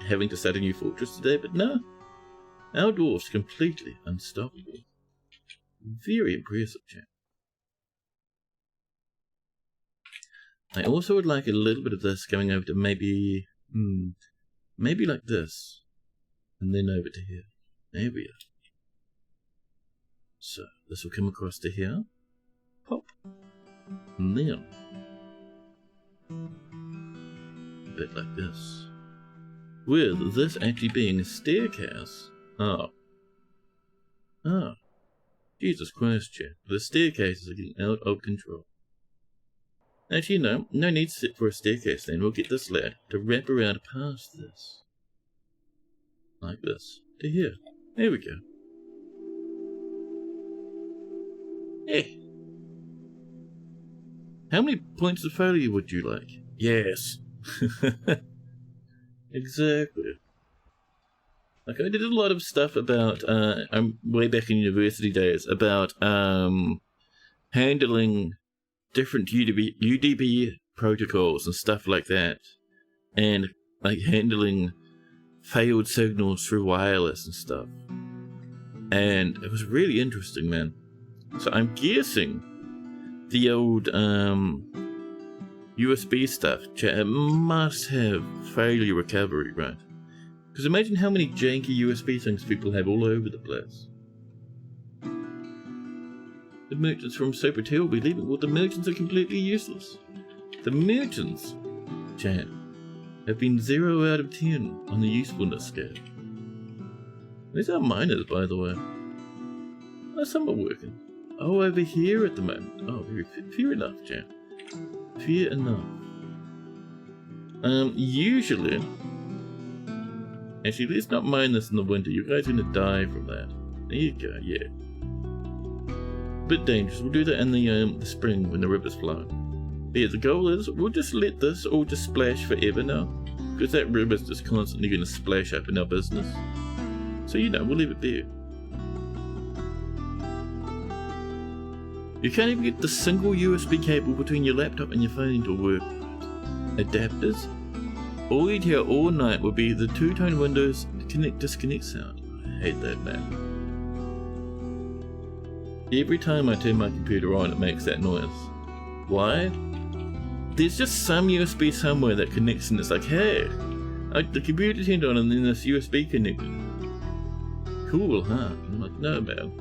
having to set a new fortress today, but no. Our dwarf's completely unstoppable. Very impressive, chap. I also would like a little bit of this going over to maybe like this. And then over to here. There we are. So, this will come across to here. Pop. And then a bit like this. With this actually being a staircase. Oh. Oh. Jesus Christ, chat. The staircases are getting out of control. Actually, no need to sit for a staircase then. We'll get this lad to wrap around past this. Like this. To here. There we go. Eh. How many points of failure would you like? Yes. Exactly. Like, I did a lot of stuff about, way back in university days, about, handling different UDP protocols and stuff like that. And, like, handling failed signals through wireless and stuff. And it was really interesting, man. So I'm guessing the old, USB stuff, chat, must have failure recovery, right? Because imagine how many janky USB things people have all over the place. The merchants from Sopertel will be leaving. Well, the merchants are completely useless. The merchants, chat, have been 0 out of 10 on the usefulness scale. These are miners, by the way. Oh, some are working. Oh, over here at the moment. Oh, fair enough, chat. Fair enough. Usually... Actually, let's not mine this in the winter. You guys are gonna die from that. There you go, yeah. Bit dangerous. We'll do that in the spring when the river's flowing. But yeah, the goal is we'll just let this all just splash forever now. Because that river's just constantly gonna splash up in our business. So, you know, we'll leave it there. You can't even get the single USB cable between your laptop and your phone to work. Adapters? All you'd hear all night would be the two-tone Windows connect-disconnect sound. I hate that, man. Every time I turn my computer on, it makes that noise. Why? There's just some USB somewhere that connects and it's like, hey, the computer turned on and then this USB connected. Cool, huh? I'm like, no, man.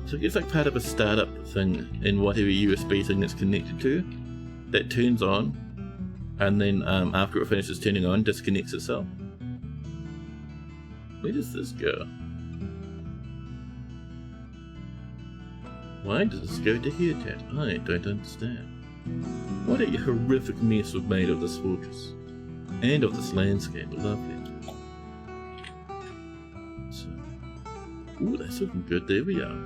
So it's like part of a startup thing in whatever USB thing it's connected to that turns on and then after it finishes turning on disconnects itself. Where does this go? Why does this go to here, Ted? I don't understand. What a horrific mess we've made of this fortress and of this landscape. Lovely. So, ooh, that's looking good. There we are.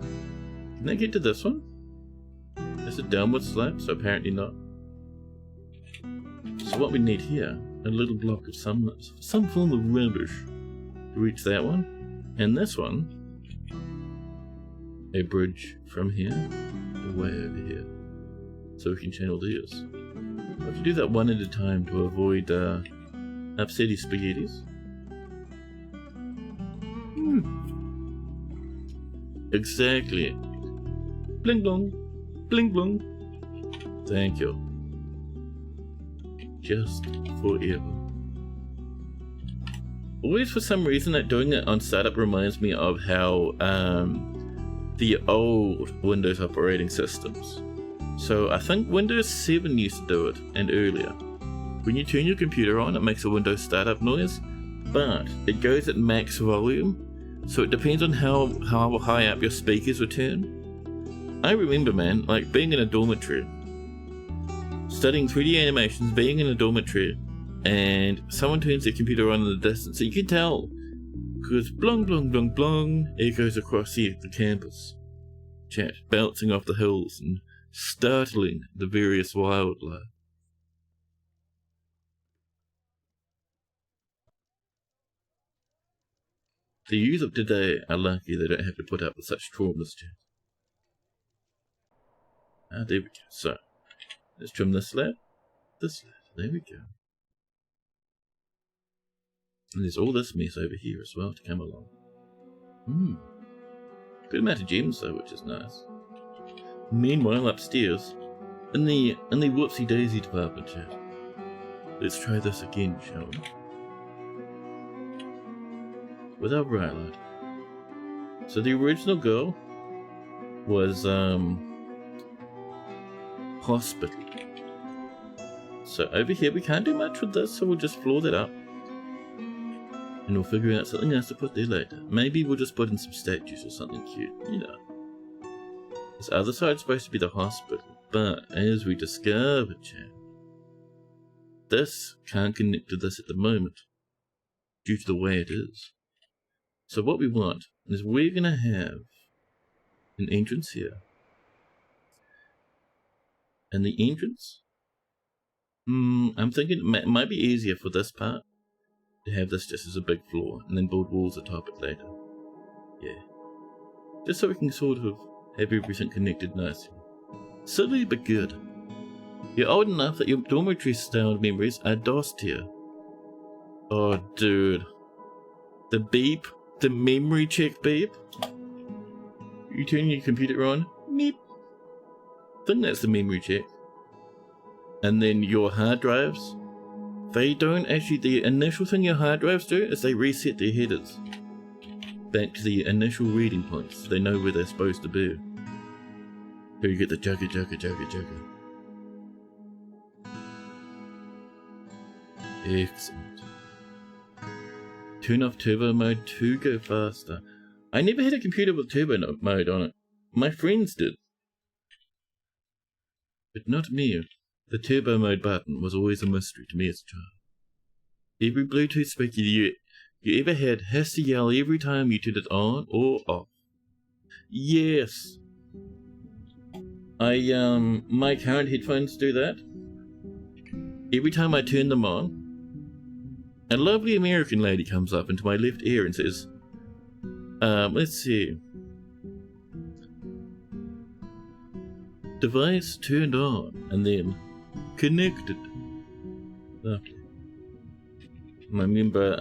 Can I get to this one? Is it downward slope? So apparently not. So what we need here, a little block of some form of rubbish to reach that one. And this one, a bridge from here to way over here. So we can channel these. I have to do that one at a time to avoid upsetty spaghettis. Exactly. Bling blong. Bling blong. Thank you. Just forever. Always for some reason that doing it on startup reminds me of how the old Windows operating systems So I think Windows 7 used to do it, and earlier. When you turn your computer on, it makes a Windows startup noise, but it goes at max volume, so it depends on how high up your speakers were turned. I remember, man, like being in a dormitory, studying 3D animations, being in a dormitory, and someone turns their computer on in the distance, so you can tell, because blong blong blong blong echoes across the campus. Chat bouncing off the hills and startling the various wildlife. The youth of today are lucky they don't have to put up with such traumas, chat. Ah, there we go. So, let's trim this slab. This slab. There we go. And there's all this mess over here as well to come along. Good amount of gems though, which is nice. Meanwhile, upstairs, in the whoopsie daisy department, chat. Let's try this again, shall we? With our bright light. So the original goal was hospital. So over here we can't do much with this, so we'll just floor that up. And we'll figure out something else to put there later. Maybe we'll just put in some statues or something cute, you know. This other side's supposed to be the hospital, but as we discovered, chat, this can't connect to this at the moment, due to the way it is. So what we want is we're going to have an entrance here. And the entrance, I'm thinking it might be easier for this part to have this just as a big floor and then build walls atop it later. Yeah. Just so we can sort of have everything connected nicely. Silly but good. You're old enough that your dormitory style memories are DOSed here. Oh dude. The beep. The memory check beep. You turn your computer on. Meep. I think that's the memory check. And then your hard drives. They don't actually, the initial thing your hard drives do is they reset their headers back to the initial reading points so they know where they're supposed to be. Here you get the jugga jugga jugga jugga. Excellent. Turn off turbo mode to go faster. I never had a computer with turbo mode on it. My friends did. But not me. The turbo mode button was always a mystery to me as a child. Every Bluetooth speaker you ever had has to yell every time you turn it on or off. Yes. My current headphones do that. Every time I turn them on, a lovely American lady comes up into my left ear and says, let's see. Device turned on, and then connected. Lovely. I remember,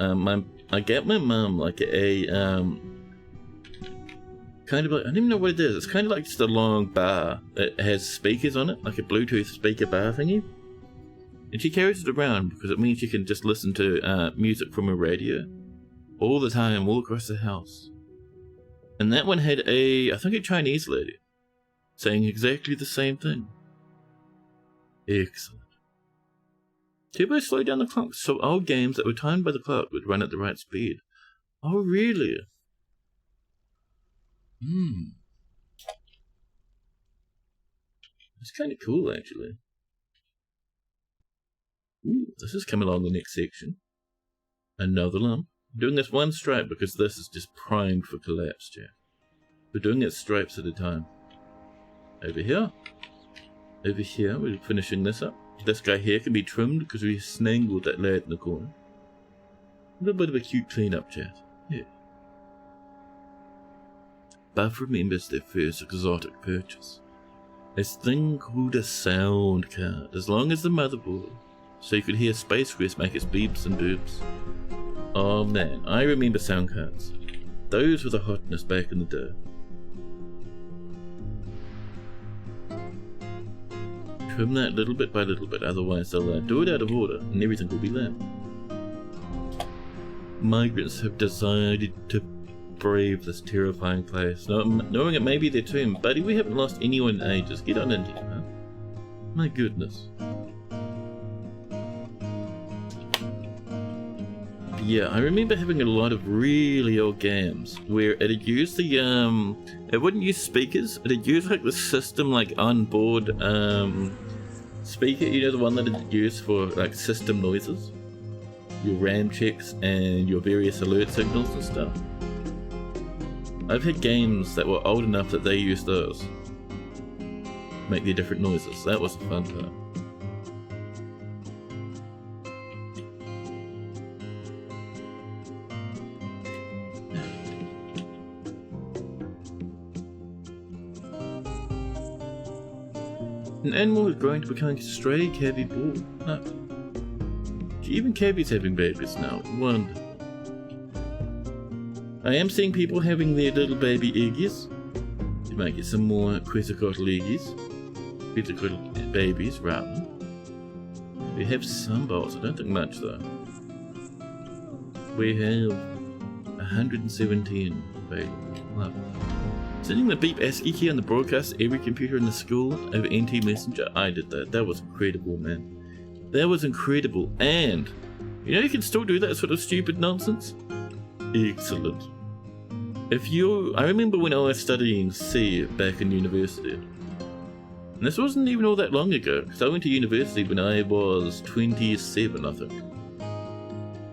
I got my mum like a, kind of like, I don't even know what it is. It's kind of like just a long bar that has speakers on it, like a Bluetooth speaker bar thingy. And she carries it around because it means she can just listen to music from a radio all the time, all across the house. And that one had I think a Chinese lady saying exactly the same thing. Excellent. Turbo slowed down the clock so old games that were timed by the clock would run at the right speed. Oh, really? It's kind of cool, actually. Ooh, this is coming along the next section. Another lump. I'm doing this one stripe because this is just primed for collapse, Jack. We're doing it stripes at a time. Over here. Over here, we're finishing this up. This guy here can be trimmed because we snangled that lad in the corner. A little bit of a cute clean-up, chat. Yeah. Buff remembers their first exotic purchase. This thing called a sound card, as long as the motherboard, so you could hear Space Quest make its beeps and boops. Oh man, I remember sound cards. Those were the hotness back in the day. Trim that little bit by little bit, otherwise they'll do it out of order and everything will be lamb. Migrants have decided to brave this terrifying place, knowing it may be their tomb. Buddy, we haven't lost anyone in ages. Get on in here, huh? My goodness. Yeah, I remember having a lot of really old games where it'd use the it wouldn't use speakers, it'd use like the system like onboard speaker, you know, the one that it'd use for like system noises, your RAM checks and your various alert signals and stuff. I've had games that were old enough that they used those, make their different noises. That was a fun part. An animal is growing to becoming a stray cavy ball. No. Even cavies having babies now. Wonderful. I am seeing people having their little baby eggies. You might get some more quetzalcoatl eggies. Quetzalcoatl babies, rather. We have some balls. I don't think much, though. We have 117 babies. Lovely. Setting the beep ASCII key on the broadcast every computer in the school over NT Messenger. I did that. That was incredible, man. That was incredible. And, you know, you can still do that sort of stupid nonsense. Excellent. I remember when I was studying C back in university. And this wasn't even all that long ago, because I went to university when I was 27, I think.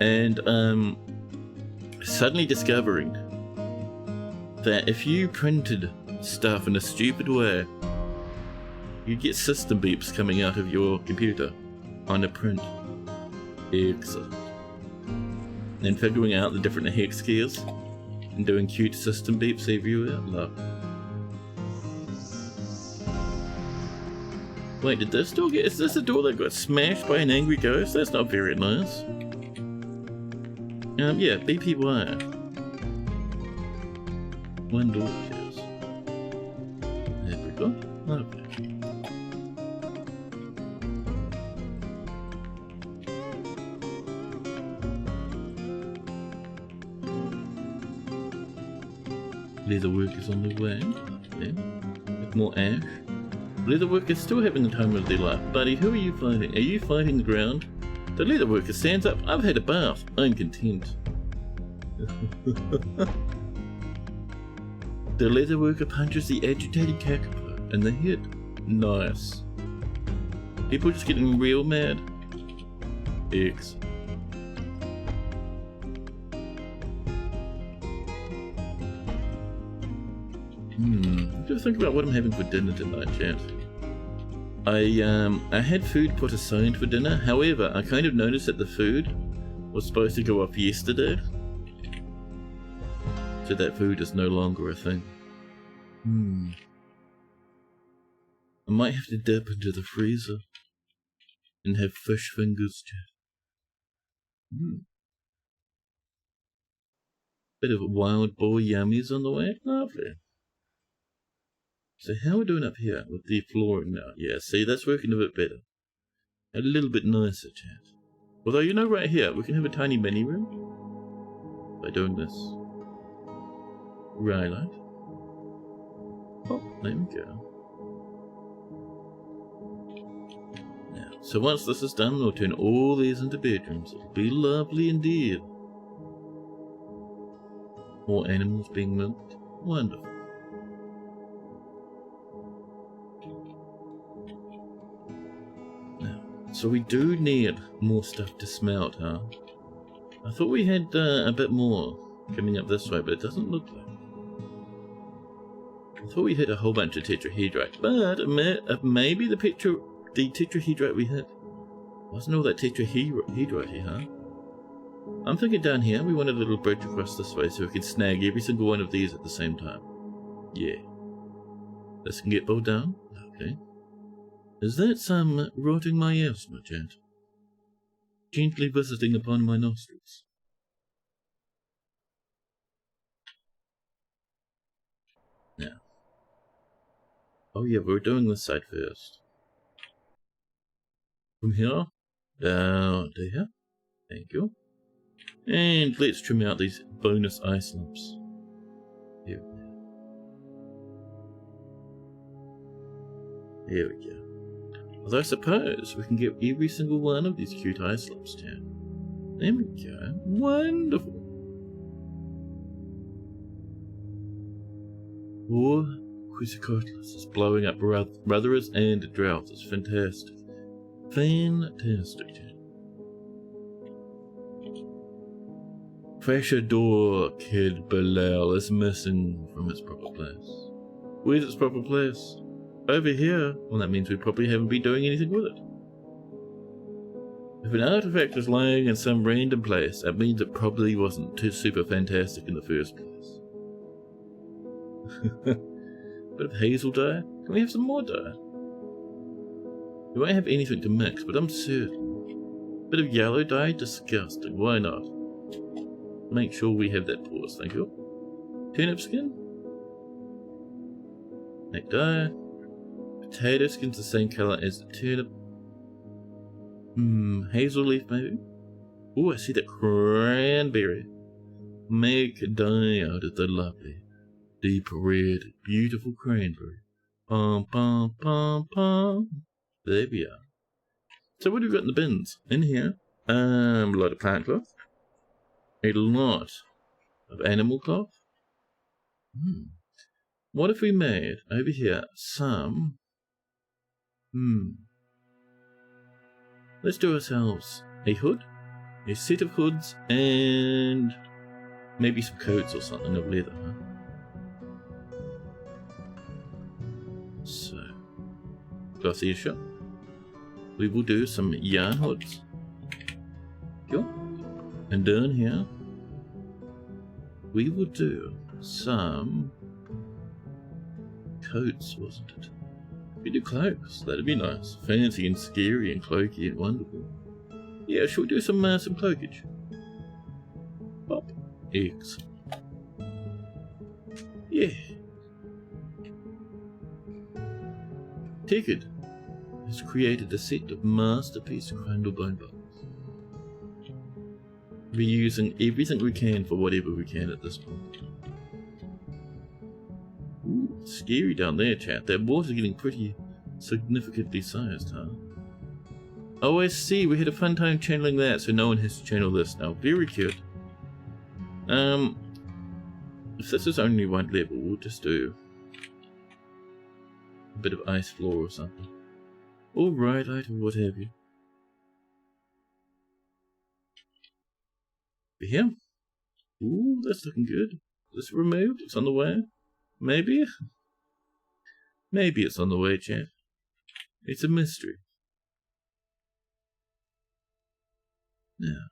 And, suddenly discovering that if you printed stuff in a stupid way, you'd get system beeps coming out of your computer on a print. Excellent. And figuring out the different hex keys and doing cute system beeps everywhere. Love. Wait, did this door is this a door that got smashed by an angry ghost? That's not very nice. Yeah, BPY. One door is. There we go. Okay. Leatherwork is on the way. Okay. With more ash. Leatherwork is still having the time of their life. Buddy, who are you fighting? Are you fighting the ground? The leatherworker stands up. I've had a bath. I'm content. The leatherworker punches the agitated caterpillar in the head. Nice. People just getting real mad. X. I'm gonna think about what I'm having for dinner tonight, chat. I had food put aside for dinner. However, I kind of noticed that the food was supposed to go off yesterday. So that food is no longer a thing. I might have to dip into the freezer and have fish fingers, chat. Bit of wild boar yummies on the way. Lovely. So how are we doing up here with the flooring now? Yeah, see, that's working a bit better. A little bit nicer, chat. Although, you know, right here, we can have a tiny mini room by doing this. Right. Oh, there we go. Now, so once this is done, we'll turn all these into bedrooms. It'll be lovely indeed. More animals being milked. Wonderful. So we do need more stuff to smelt, huh? I thought we had a bit more coming up this way, but it doesn't look like. I thought we had a whole bunch of tetrahedrite, but maybe the tetrahedrite we had wasn't all that tetrahedrite here, huh? I'm thinking down here we want a little bridge across this way so we can snag every single one of these at the same time. Yeah. This can get pulled down. Okay. Is that some rotting my asthma, chat? Gently visiting upon my nostrils. Now. Oh yeah, we're doing this side first. From here, down to here. Thank you. And let's trim out these bonus ice lumps. Here we go. Here we go. Although I suppose we can get every single one of these cute ice slopes down. There we go. Wonderful. War Quetzalcoatlus is blowing up brothers and drouthes. Fantastic. Fantastic. Pressure door Kid Bilal is missing from its proper place. Where's its proper place? Over here. Well, that means we probably haven't been doing anything with it. If an artifact is lying in some random place, that means it probably wasn't too super fantastic in the first place. Bit of hazel dye. Can we have some more dye? We won't have anything to mix, but I'm certain. Bit of yellow dye? Disgusting. Why not? Make sure we have that pause, thank you. Turnip skin? Black dye. Potato skin's the same colour as the turnip. Hazel leaf maybe? Oh, I see that cranberry. Make a dye out of the lovely, deep red, beautiful cranberry. Pom pom pom pom. There we are. So what have we got in the bins? In here, a lot of plant cloth. A lot of animal cloth. What if we made over here some? Let's do ourselves a hood, a set of hoods, and maybe some coats or something of leather, huh? So, glossier shop. We will do some yarn hoods. Cool. And down here, we will do some coats, wasn't it? We do cloaks, that'd be nice. Fancy and scary and cloaky and wonderful. Yeah, should we do some cloakage? Pop. Eggs. Yeah. Ticket has created a set of masterpiece Crandlebone buttons. We're using everything we can for whatever we can at this point. Ooh, scary down there, chat. That water's getting pretty significantly sized, huh? Oh, I see. We had a fun time channeling that, so no one has to channel this now. Very cute. If this is only one level, we'll just do a bit of ice floor or something. Or rhyolite or what have you. Here. Ooh, that's looking good. Is this removed? It's on the way. Maybe? Maybe it's on the way, chat. It's a mystery. Now.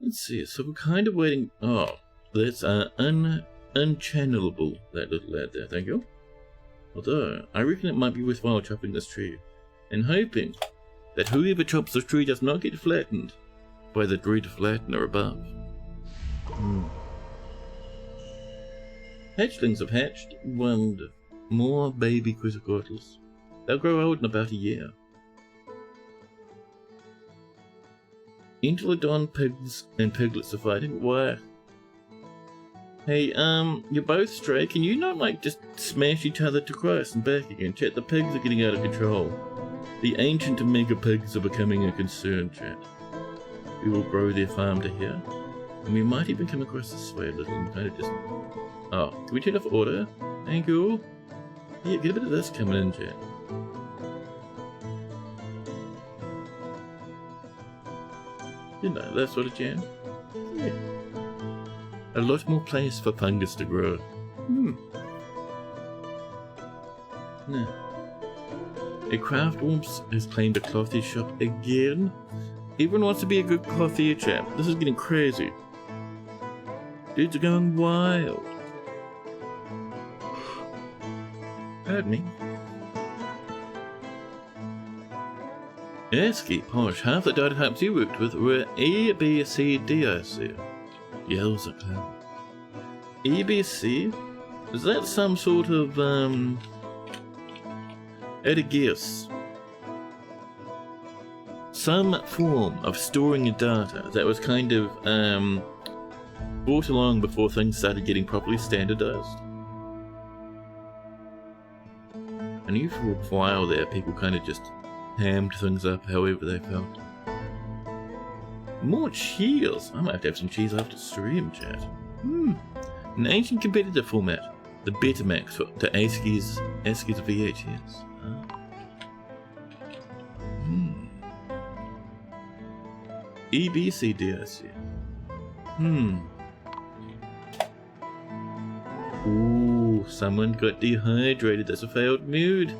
Let's see. So we're kind of waiting. Oh, that's unchannelable, that little lad there. Thank you. Although, I reckon it might be worthwhile chopping this tree. And hoping that whoever chops the tree does not get flattened by the dread flattener above. Hatchlings have hatched. Wonderful. More baby Quetzalcoatlus. They'll grow old in about a year. Entelodon pigs and piglets are fighting. Why? Hey, you're both stray. Can you not, like, just smash each other to Christ and back again? Chat, the pigs are getting out of control. The ancient Omega pigs are becoming a concern, chat. We will grow their farm to here. And we might even come across this way a little and kind of just... Oh, can we turn off order? Thank you. Yeah, get a bit of this coming in, chat. You know, that sort of jam. Yeah. A lot more place for fungus to grow. Now, a craft wumps has claimed a clothier shop again. Everyone wants to be a good clothier, chap. This is getting crazy. Dudes are going wild. Pardon me. Esky, Posh, half the data types you worked with were A, B, C, D, I see. Yells are clever. A, B, C? Is that some sort of, at a guess, some form of storing your data that was kind of, brought along before things started getting properly standardized? knew for a while there people kind of just hammed things up however they felt. More cheers! I might have to have some cheese after stream, chat. An ancient competitive format. The Betamax to ASCII's VHS. EBC DIC. Ooh, someone got dehydrated. That's a failed mood.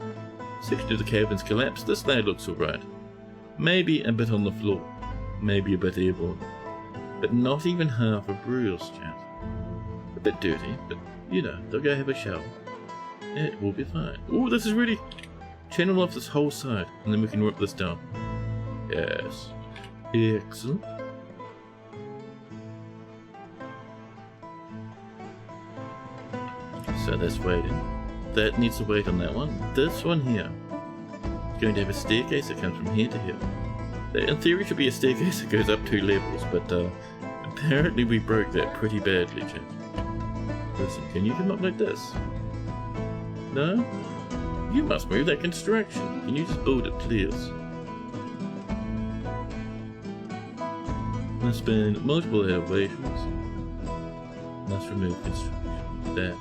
Section of the cabin's collapsed. This layer looks alright. Maybe a bit on the floor. Maybe a bit airborne. But not even half a bruise, chat. A bit dirty, but you know, they'll go have a shower. It will be fine. Ooh, this is really... Channel off this whole side, and then we can rip this down. Yes. Excellent. So that's waiting. That needs to wait on that one. This one here is going to have a staircase that comes from here to here. There, in theory, should be a staircase that goes up 2 levels, but apparently we broke that pretty badly, chat. Listen, can you come up like this? No? You must move that construction. Can you just build it, please? Must span multiple elevations. Must remove construction. That.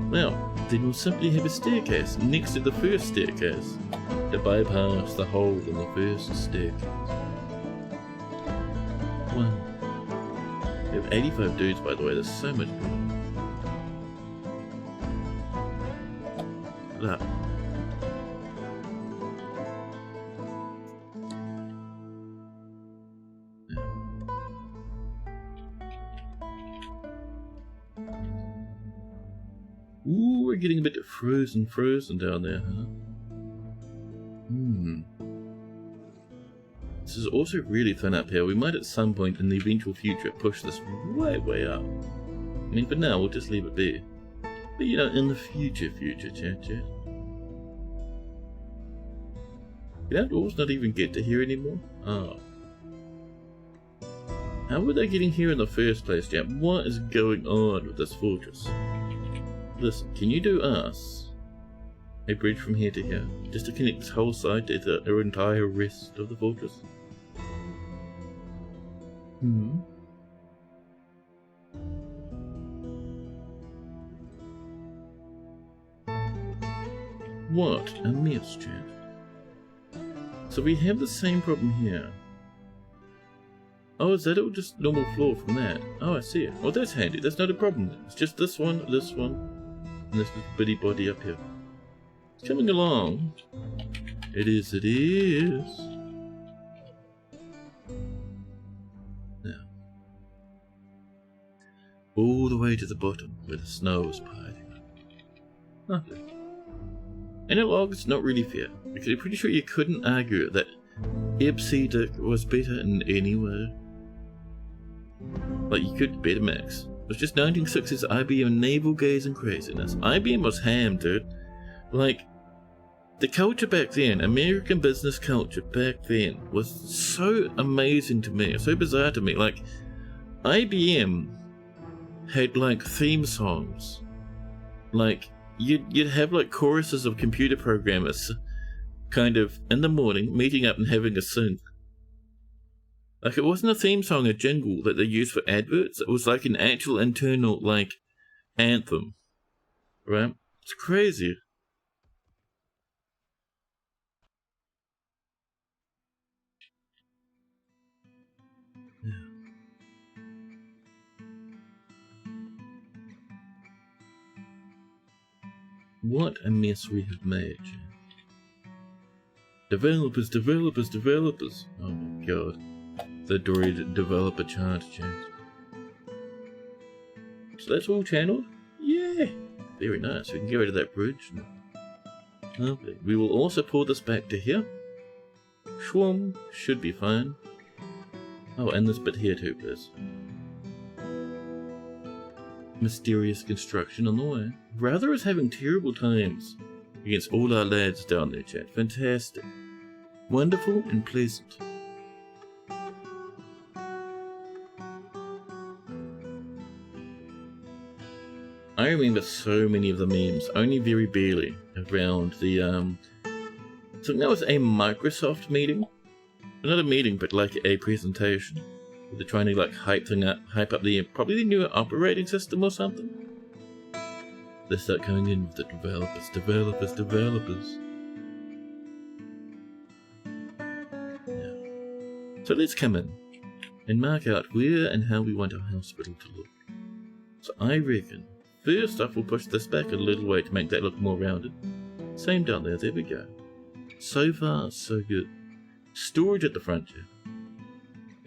Well, then we'll simply have a staircase next to the first staircase to bypass the hole in the first staircase. Wow. We have 85 dudes, by the way. There's so much more. Look. Ooh, we're getting a bit frozen down there, huh? This is also really thin up here. We might at some point in the eventual future push this way up. I mean, for now, we'll just leave it there. But you know, in the future, chat. Can outdoors not even get to here anymore? Oh. How were they getting here in the first place, chat? What is going on with this fortress? Listen, can you do us a bridge from here to here, just to connect this whole side to the entire rest of the fortress? What a mess, chat. So we have the same problem here. Oh, is that all just normal floor from that? Oh, I see it. Well, that's handy. That's not a problem. It's just this one, and this little bitty body up here. It's coming along. It is. Now. All the way to the bottom, where the snow is piling up. Lovely. And it's not really fair, because I'm pretty sure you couldn't argue that Epsi was better in any way. Like, you could Betamax. It was just 1960s IBM navel gazing craziness. IBM was ham, dude. Like, the culture back then, American business culture back then, was so amazing to me, so bizarre to me. Like, IBM had, like, theme songs. Like, you'd have, like, choruses of computer programmers kind of, in the morning, meeting up and having a sing. Like, it wasn't a theme song, a jingle that they used for adverts. It was like an actual internal, like, anthem. Right? It's crazy. Yeah. What a mess we have made. Developers. Oh my god. The dreaded developer chant change. So that's all channeled? Yeah! Very nice. We can get rid of that bridge. Lovely. We will also pull this back to here. Schwum. Should be fine. Oh, and this bit here too, please. Mysterious construction on the way. Rather is having terrible times against all our lads down there, chat. Fantastic. Wonderful and pleasant. I remember so many of the memes, only very barely, around the, so that was a Microsoft meeting. Not a meeting, but like a presentation. Where they're trying to like hype up the, probably the new operating system or something. They start coming in with the developers. Yeah. So let's come in and mark out where and how we want our hospital to look. So I reckon, first off, we'll push this back a little way to make that look more rounded. Same down there, there we go. So far, so good. Storage at the front here.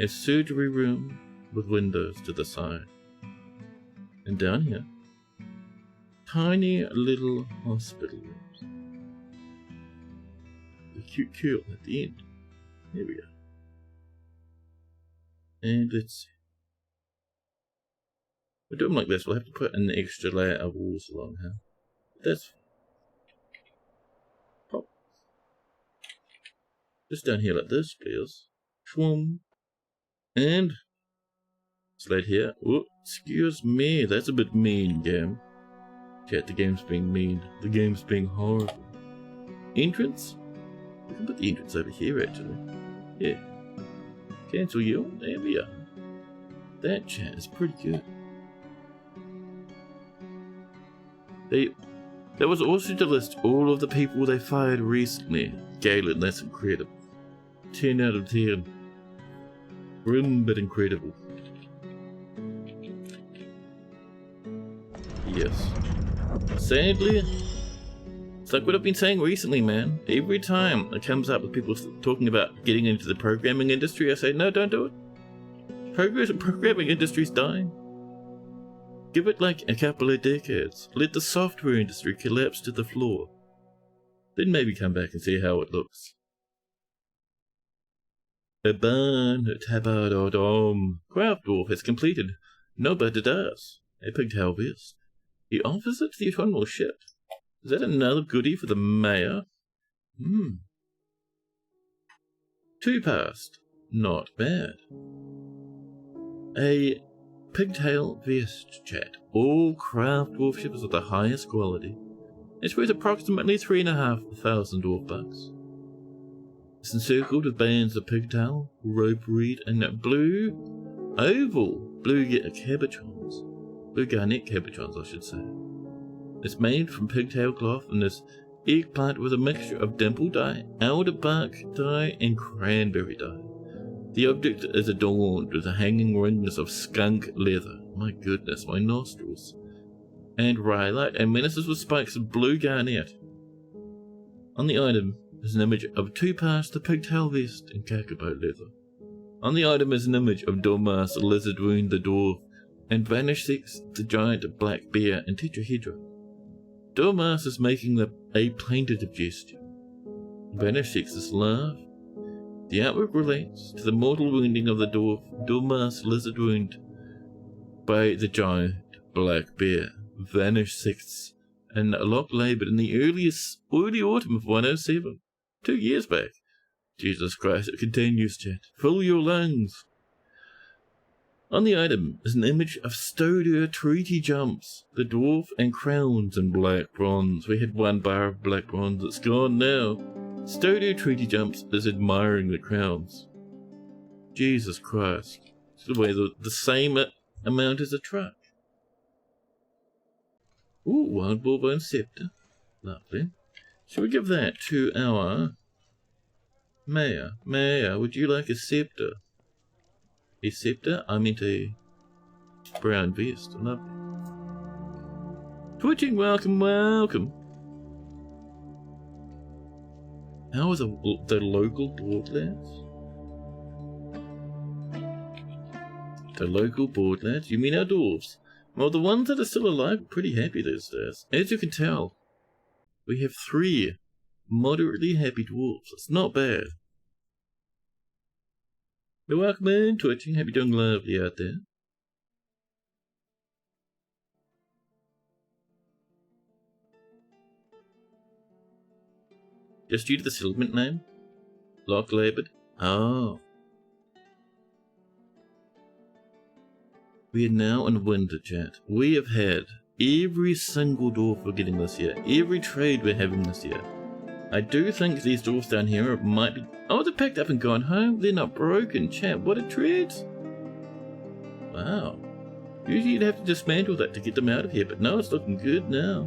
A surgery room with windows to the side. And down here, tiny little hospital rooms. The cute curl at the end. There we go. And let's see. We'll do them like this. We'll have to put an extra layer of walls along here. That's pop. Just down here like this, please. Shwoom. And slide here. Oh, excuse me. That's a bit mean, game. Chat, the game's being mean. The game's being horrible. Entrance? We can put the entrance over here, actually. Yeah. Cancel you. There we are. That chat is pretty good. That was also to list all of the people they fired recently. Galen, that's incredible. 10 out of 10. Grim but incredible. Yes. Sadly, it's like what I've been saying recently, man. Every time it comes up with people talking about getting into the programming industry, I say, no, don't do it. Programming industry's dying. Give it like a couple of decades. Let the software industry collapse to the floor. Then maybe come back and see how it looks. A burn at Tabardodom. Craft Dwarf has completed. Nobody does. A pigtail vest. He offers it to the autonomous ship. Is that another goodie for the mayor? 2 past. Not bad. A pigtail vest, chat. All craft dwarf ships of the highest quality. It's worth approximately 3,500 dwarf bucks. It's encircled with bands of pigtail, rope reed, and blue cabochons. Blue garnet cabochons, I should say. It's made from pigtail cloth and is eggplant with a mixture of dimple dye, elderbark dye, and cranberry dye. The object is adorned with a hanging rings of skunk leather. My goodness, my nostrils. And rhyolite, and menaces with spikes of blue garnet. On the item is an image of 2 past the pigtail vest and kakapo leather. On the item is an image of Dormas, Lizard Wound the Dwarf, and Vanish Six, the giant black bear, and Tetrahedra. Dormas is making a plaintive gesture. Vanish Six's laugh. The artwork relates to the mortal wounding of the dwarf Dormas Lizard Wound by the giant black bear, Vanish Six, and Locklaboured in the early autumn of 107, 2 years back. Jesus Christ, it continues, chat. Fill your lungs. On the item is an image of Stoder Treaty Jumps, the dwarf, and crowns in black bronze. We had 1 bar of black bronze, it's gone now. Stoder Treaty Jumps is admiring the crowns. Jesus Christ. It's the way the same amount as a truck. Ooh, Wild Bourbon Scepter. Lovely. Shall we give that to our mayor? Mayor, would you like a scepter? A scepter? I meant a brown vest. Lovely. Twitching, welcome, welcome. How are the local board lads? The local board lads? You mean our dwarves? Well, the ones that are still alive are pretty happy these days. As you can tell, we have 3 moderately happy dwarves. It's not bad. You're welcome in, Twitching. Hope you're doing lovely out there. Just due to the settlement name? Locklaboured? Oh. We are now in winter, chat. We have had every single dwarf we're getting this year. Every trade we're having this year. I do think these dwarfs down here might be... Oh, they're packed up and gone home. They're not broken, chat. What a treat. Wow. Usually you'd have to dismantle that to get them out of here, but no, it's looking good now.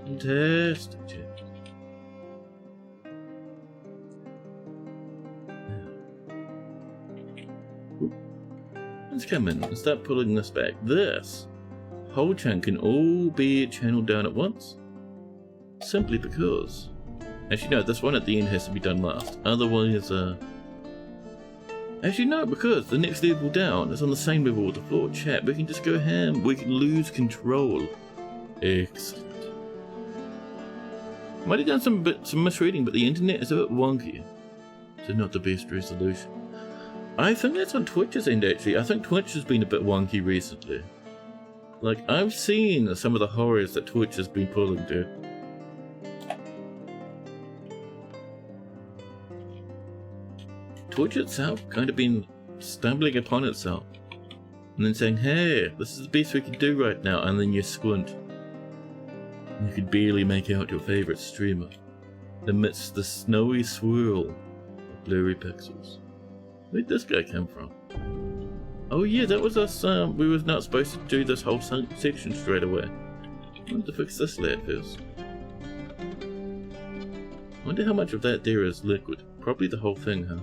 Fantastic, chat. Let's come in and start pulling this back. This whole chunk can all be channeled down at once. Simply because... Actually, no, this one at the end has to be done last. Otherwise, Actually, no, because the next level down is on the same level with the floor. Chat, we can just go ham. We can lose control. Excellent. Might have done some misreading, but the internet is a bit wonky. So not the best resolution. I think that's on Twitch's end, actually. I think Twitch has been a bit wonky recently. Like, I've seen some of the horrors that Twitch has been pulling, dude. Twitch itself kind of been stumbling upon itself. And then saying, hey, this is the best we can do right now. And then you squint. And you can barely make out your favourite streamer amidst the snowy swirl of blurry pixels. Where'd this guy come from? Oh yeah, that was us, we were not supposed to do this whole section straight away. I want to fix this lad first. I wonder how much of that there is liquid. Probably the whole thing, huh?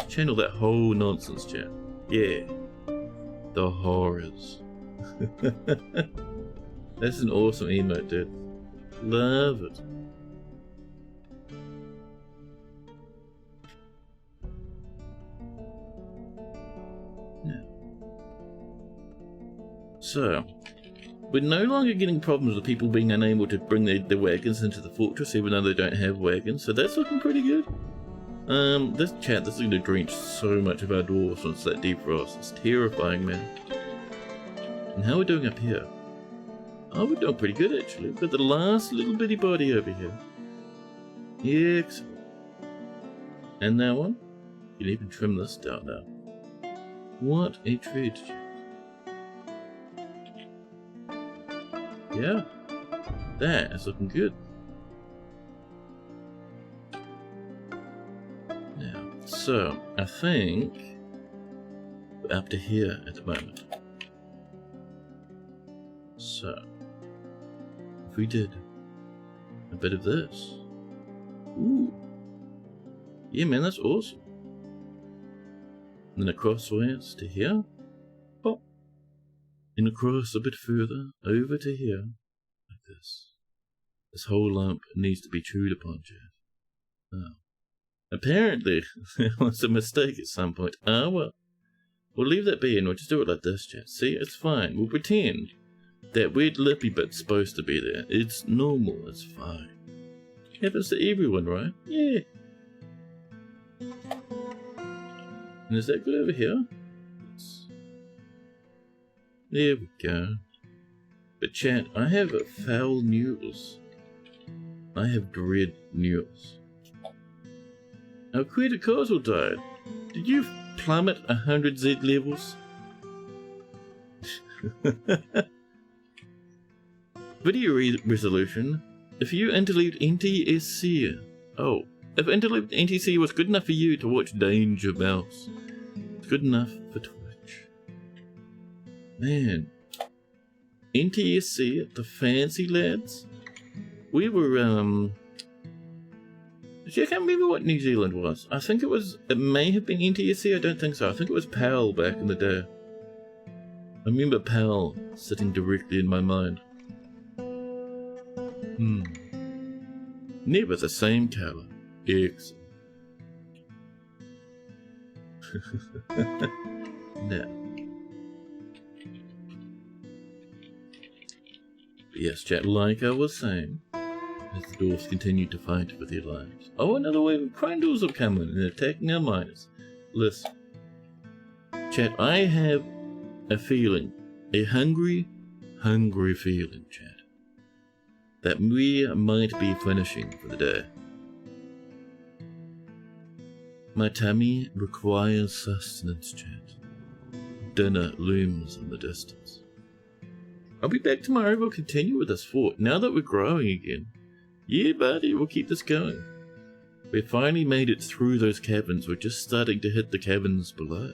Channel that whole nonsense, chat. Yeah. The horrors. That's an awesome emote, dude. Love it. So, we're no longer getting problems with people being unable to bring their wagons into the fortress even though they don't have wagons, so that's looking pretty good. This is going to drench so much of our dwarves once that defrost. It's terrifying, man. And how are we doing up here? Oh, we're doing pretty good, actually. We've got the last little bitty body over here. Excellent. And that one? You can even trim this down now. What a treat. Yeah, that is looking good. Now, so I think we're up to here at the moment. So, if we did a bit of this, ooh, yeah, man, that's awesome. And then acrossways to here. Pop. And across a bit further, over to here, like this. This whole lump needs to be chewed upon, Jeff. Oh. Apparently, there was a mistake at some point. Ah, well. We'll leave that be and we'll just do it like this, Jeff. See, it's fine. We'll pretend that weird lippy bit's supposed to be there. It's normal, it's fine. It happens to everyone, right? Yeah. And is that good over here? There we go. But chat, I have foul news. I have dread news. Our creator Causal died. Did you plummet 100 Z levels? Video resolution. If you interleaved NTSC. Oh, if interleaved NTC was good enough for you to watch Danger Mouse, it's good enough for Twitch. Man, NTSC, the fancy lads. We were actually, I can't remember what New Zealand was. I think it may have been NTSC. I don't think so. I think it was PAL back in the day. I remember PAL sitting directly in my mind. Never the same colour. Excellent. Now. Yes, chat, like I was saying, as the dwarfs continued to fight for their lives. Oh, another wave of crandles have come in and attacking our miners. Listen. Chat, I have a feeling, a hungry feeling, chat, that we might be finishing for the day. My tummy requires sustenance, chat. Dinner looms in the distance. I'll be back tomorrow. We'll continue with this fort now that we're growing again. Yeah, buddy, we'll keep this going. We finally made it through those caverns. We're just starting to hit the caverns below.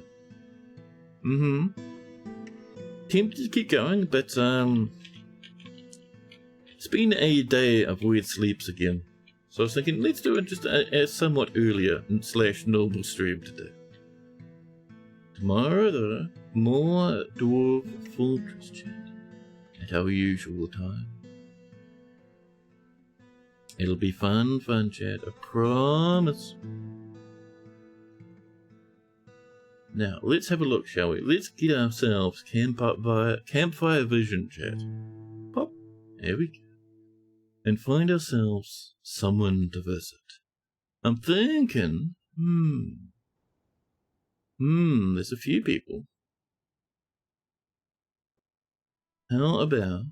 Tempted to keep going, but it's been a day of weird sleeps again. So I was thinking, let's do it just a somewhat earlier / normal stream today. Tomorrow, though, more Dwarf Fortress chat at our usual time. It'll be fun chat, I promise. Now, let's have a look, shall we? Let's get ourselves campfire vision chat. Pop, there we go. And find ourselves someone to visit. I'm thinking, there's a few people. How about...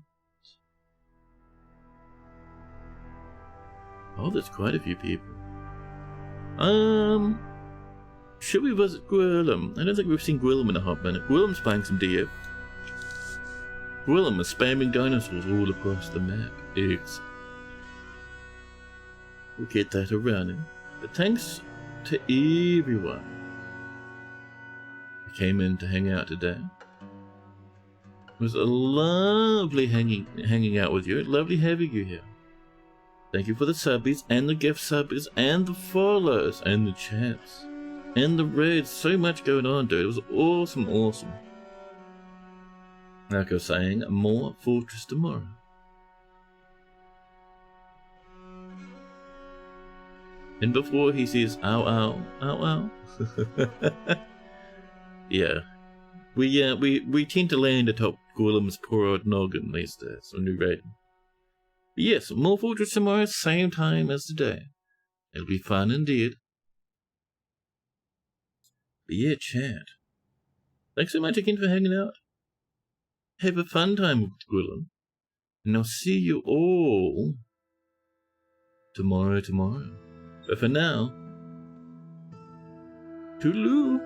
Oh, there's quite a few people. Should we visit Gwillem? I don't think we've seen Gwillem in a hot minute. Gwillem's playing some DF. Gwillem is spamming dinosaurs all across the map. Excellent. We'll get that running. But thanks to everyone who came in to hang out today. It was a lovely hanging out with you. Lovely having you here. Thank you for the subbies and the gift subbies and the follows and the chats and the raids. So much going on, dude. It was awesome. Like I was saying, more Fortress tomorrow. And before he says, ow, ow. Yeah. We tend to land atop Gwillem's poor old noggin these days on new raiding. But yes, more Fortress tomorrow, same time as today. It'll be fun indeed. But yeah, chat. Thanks so much again for hanging out. Have a fun time with Gwillem. And I'll see you all tomorrow. But for now, toodaloo.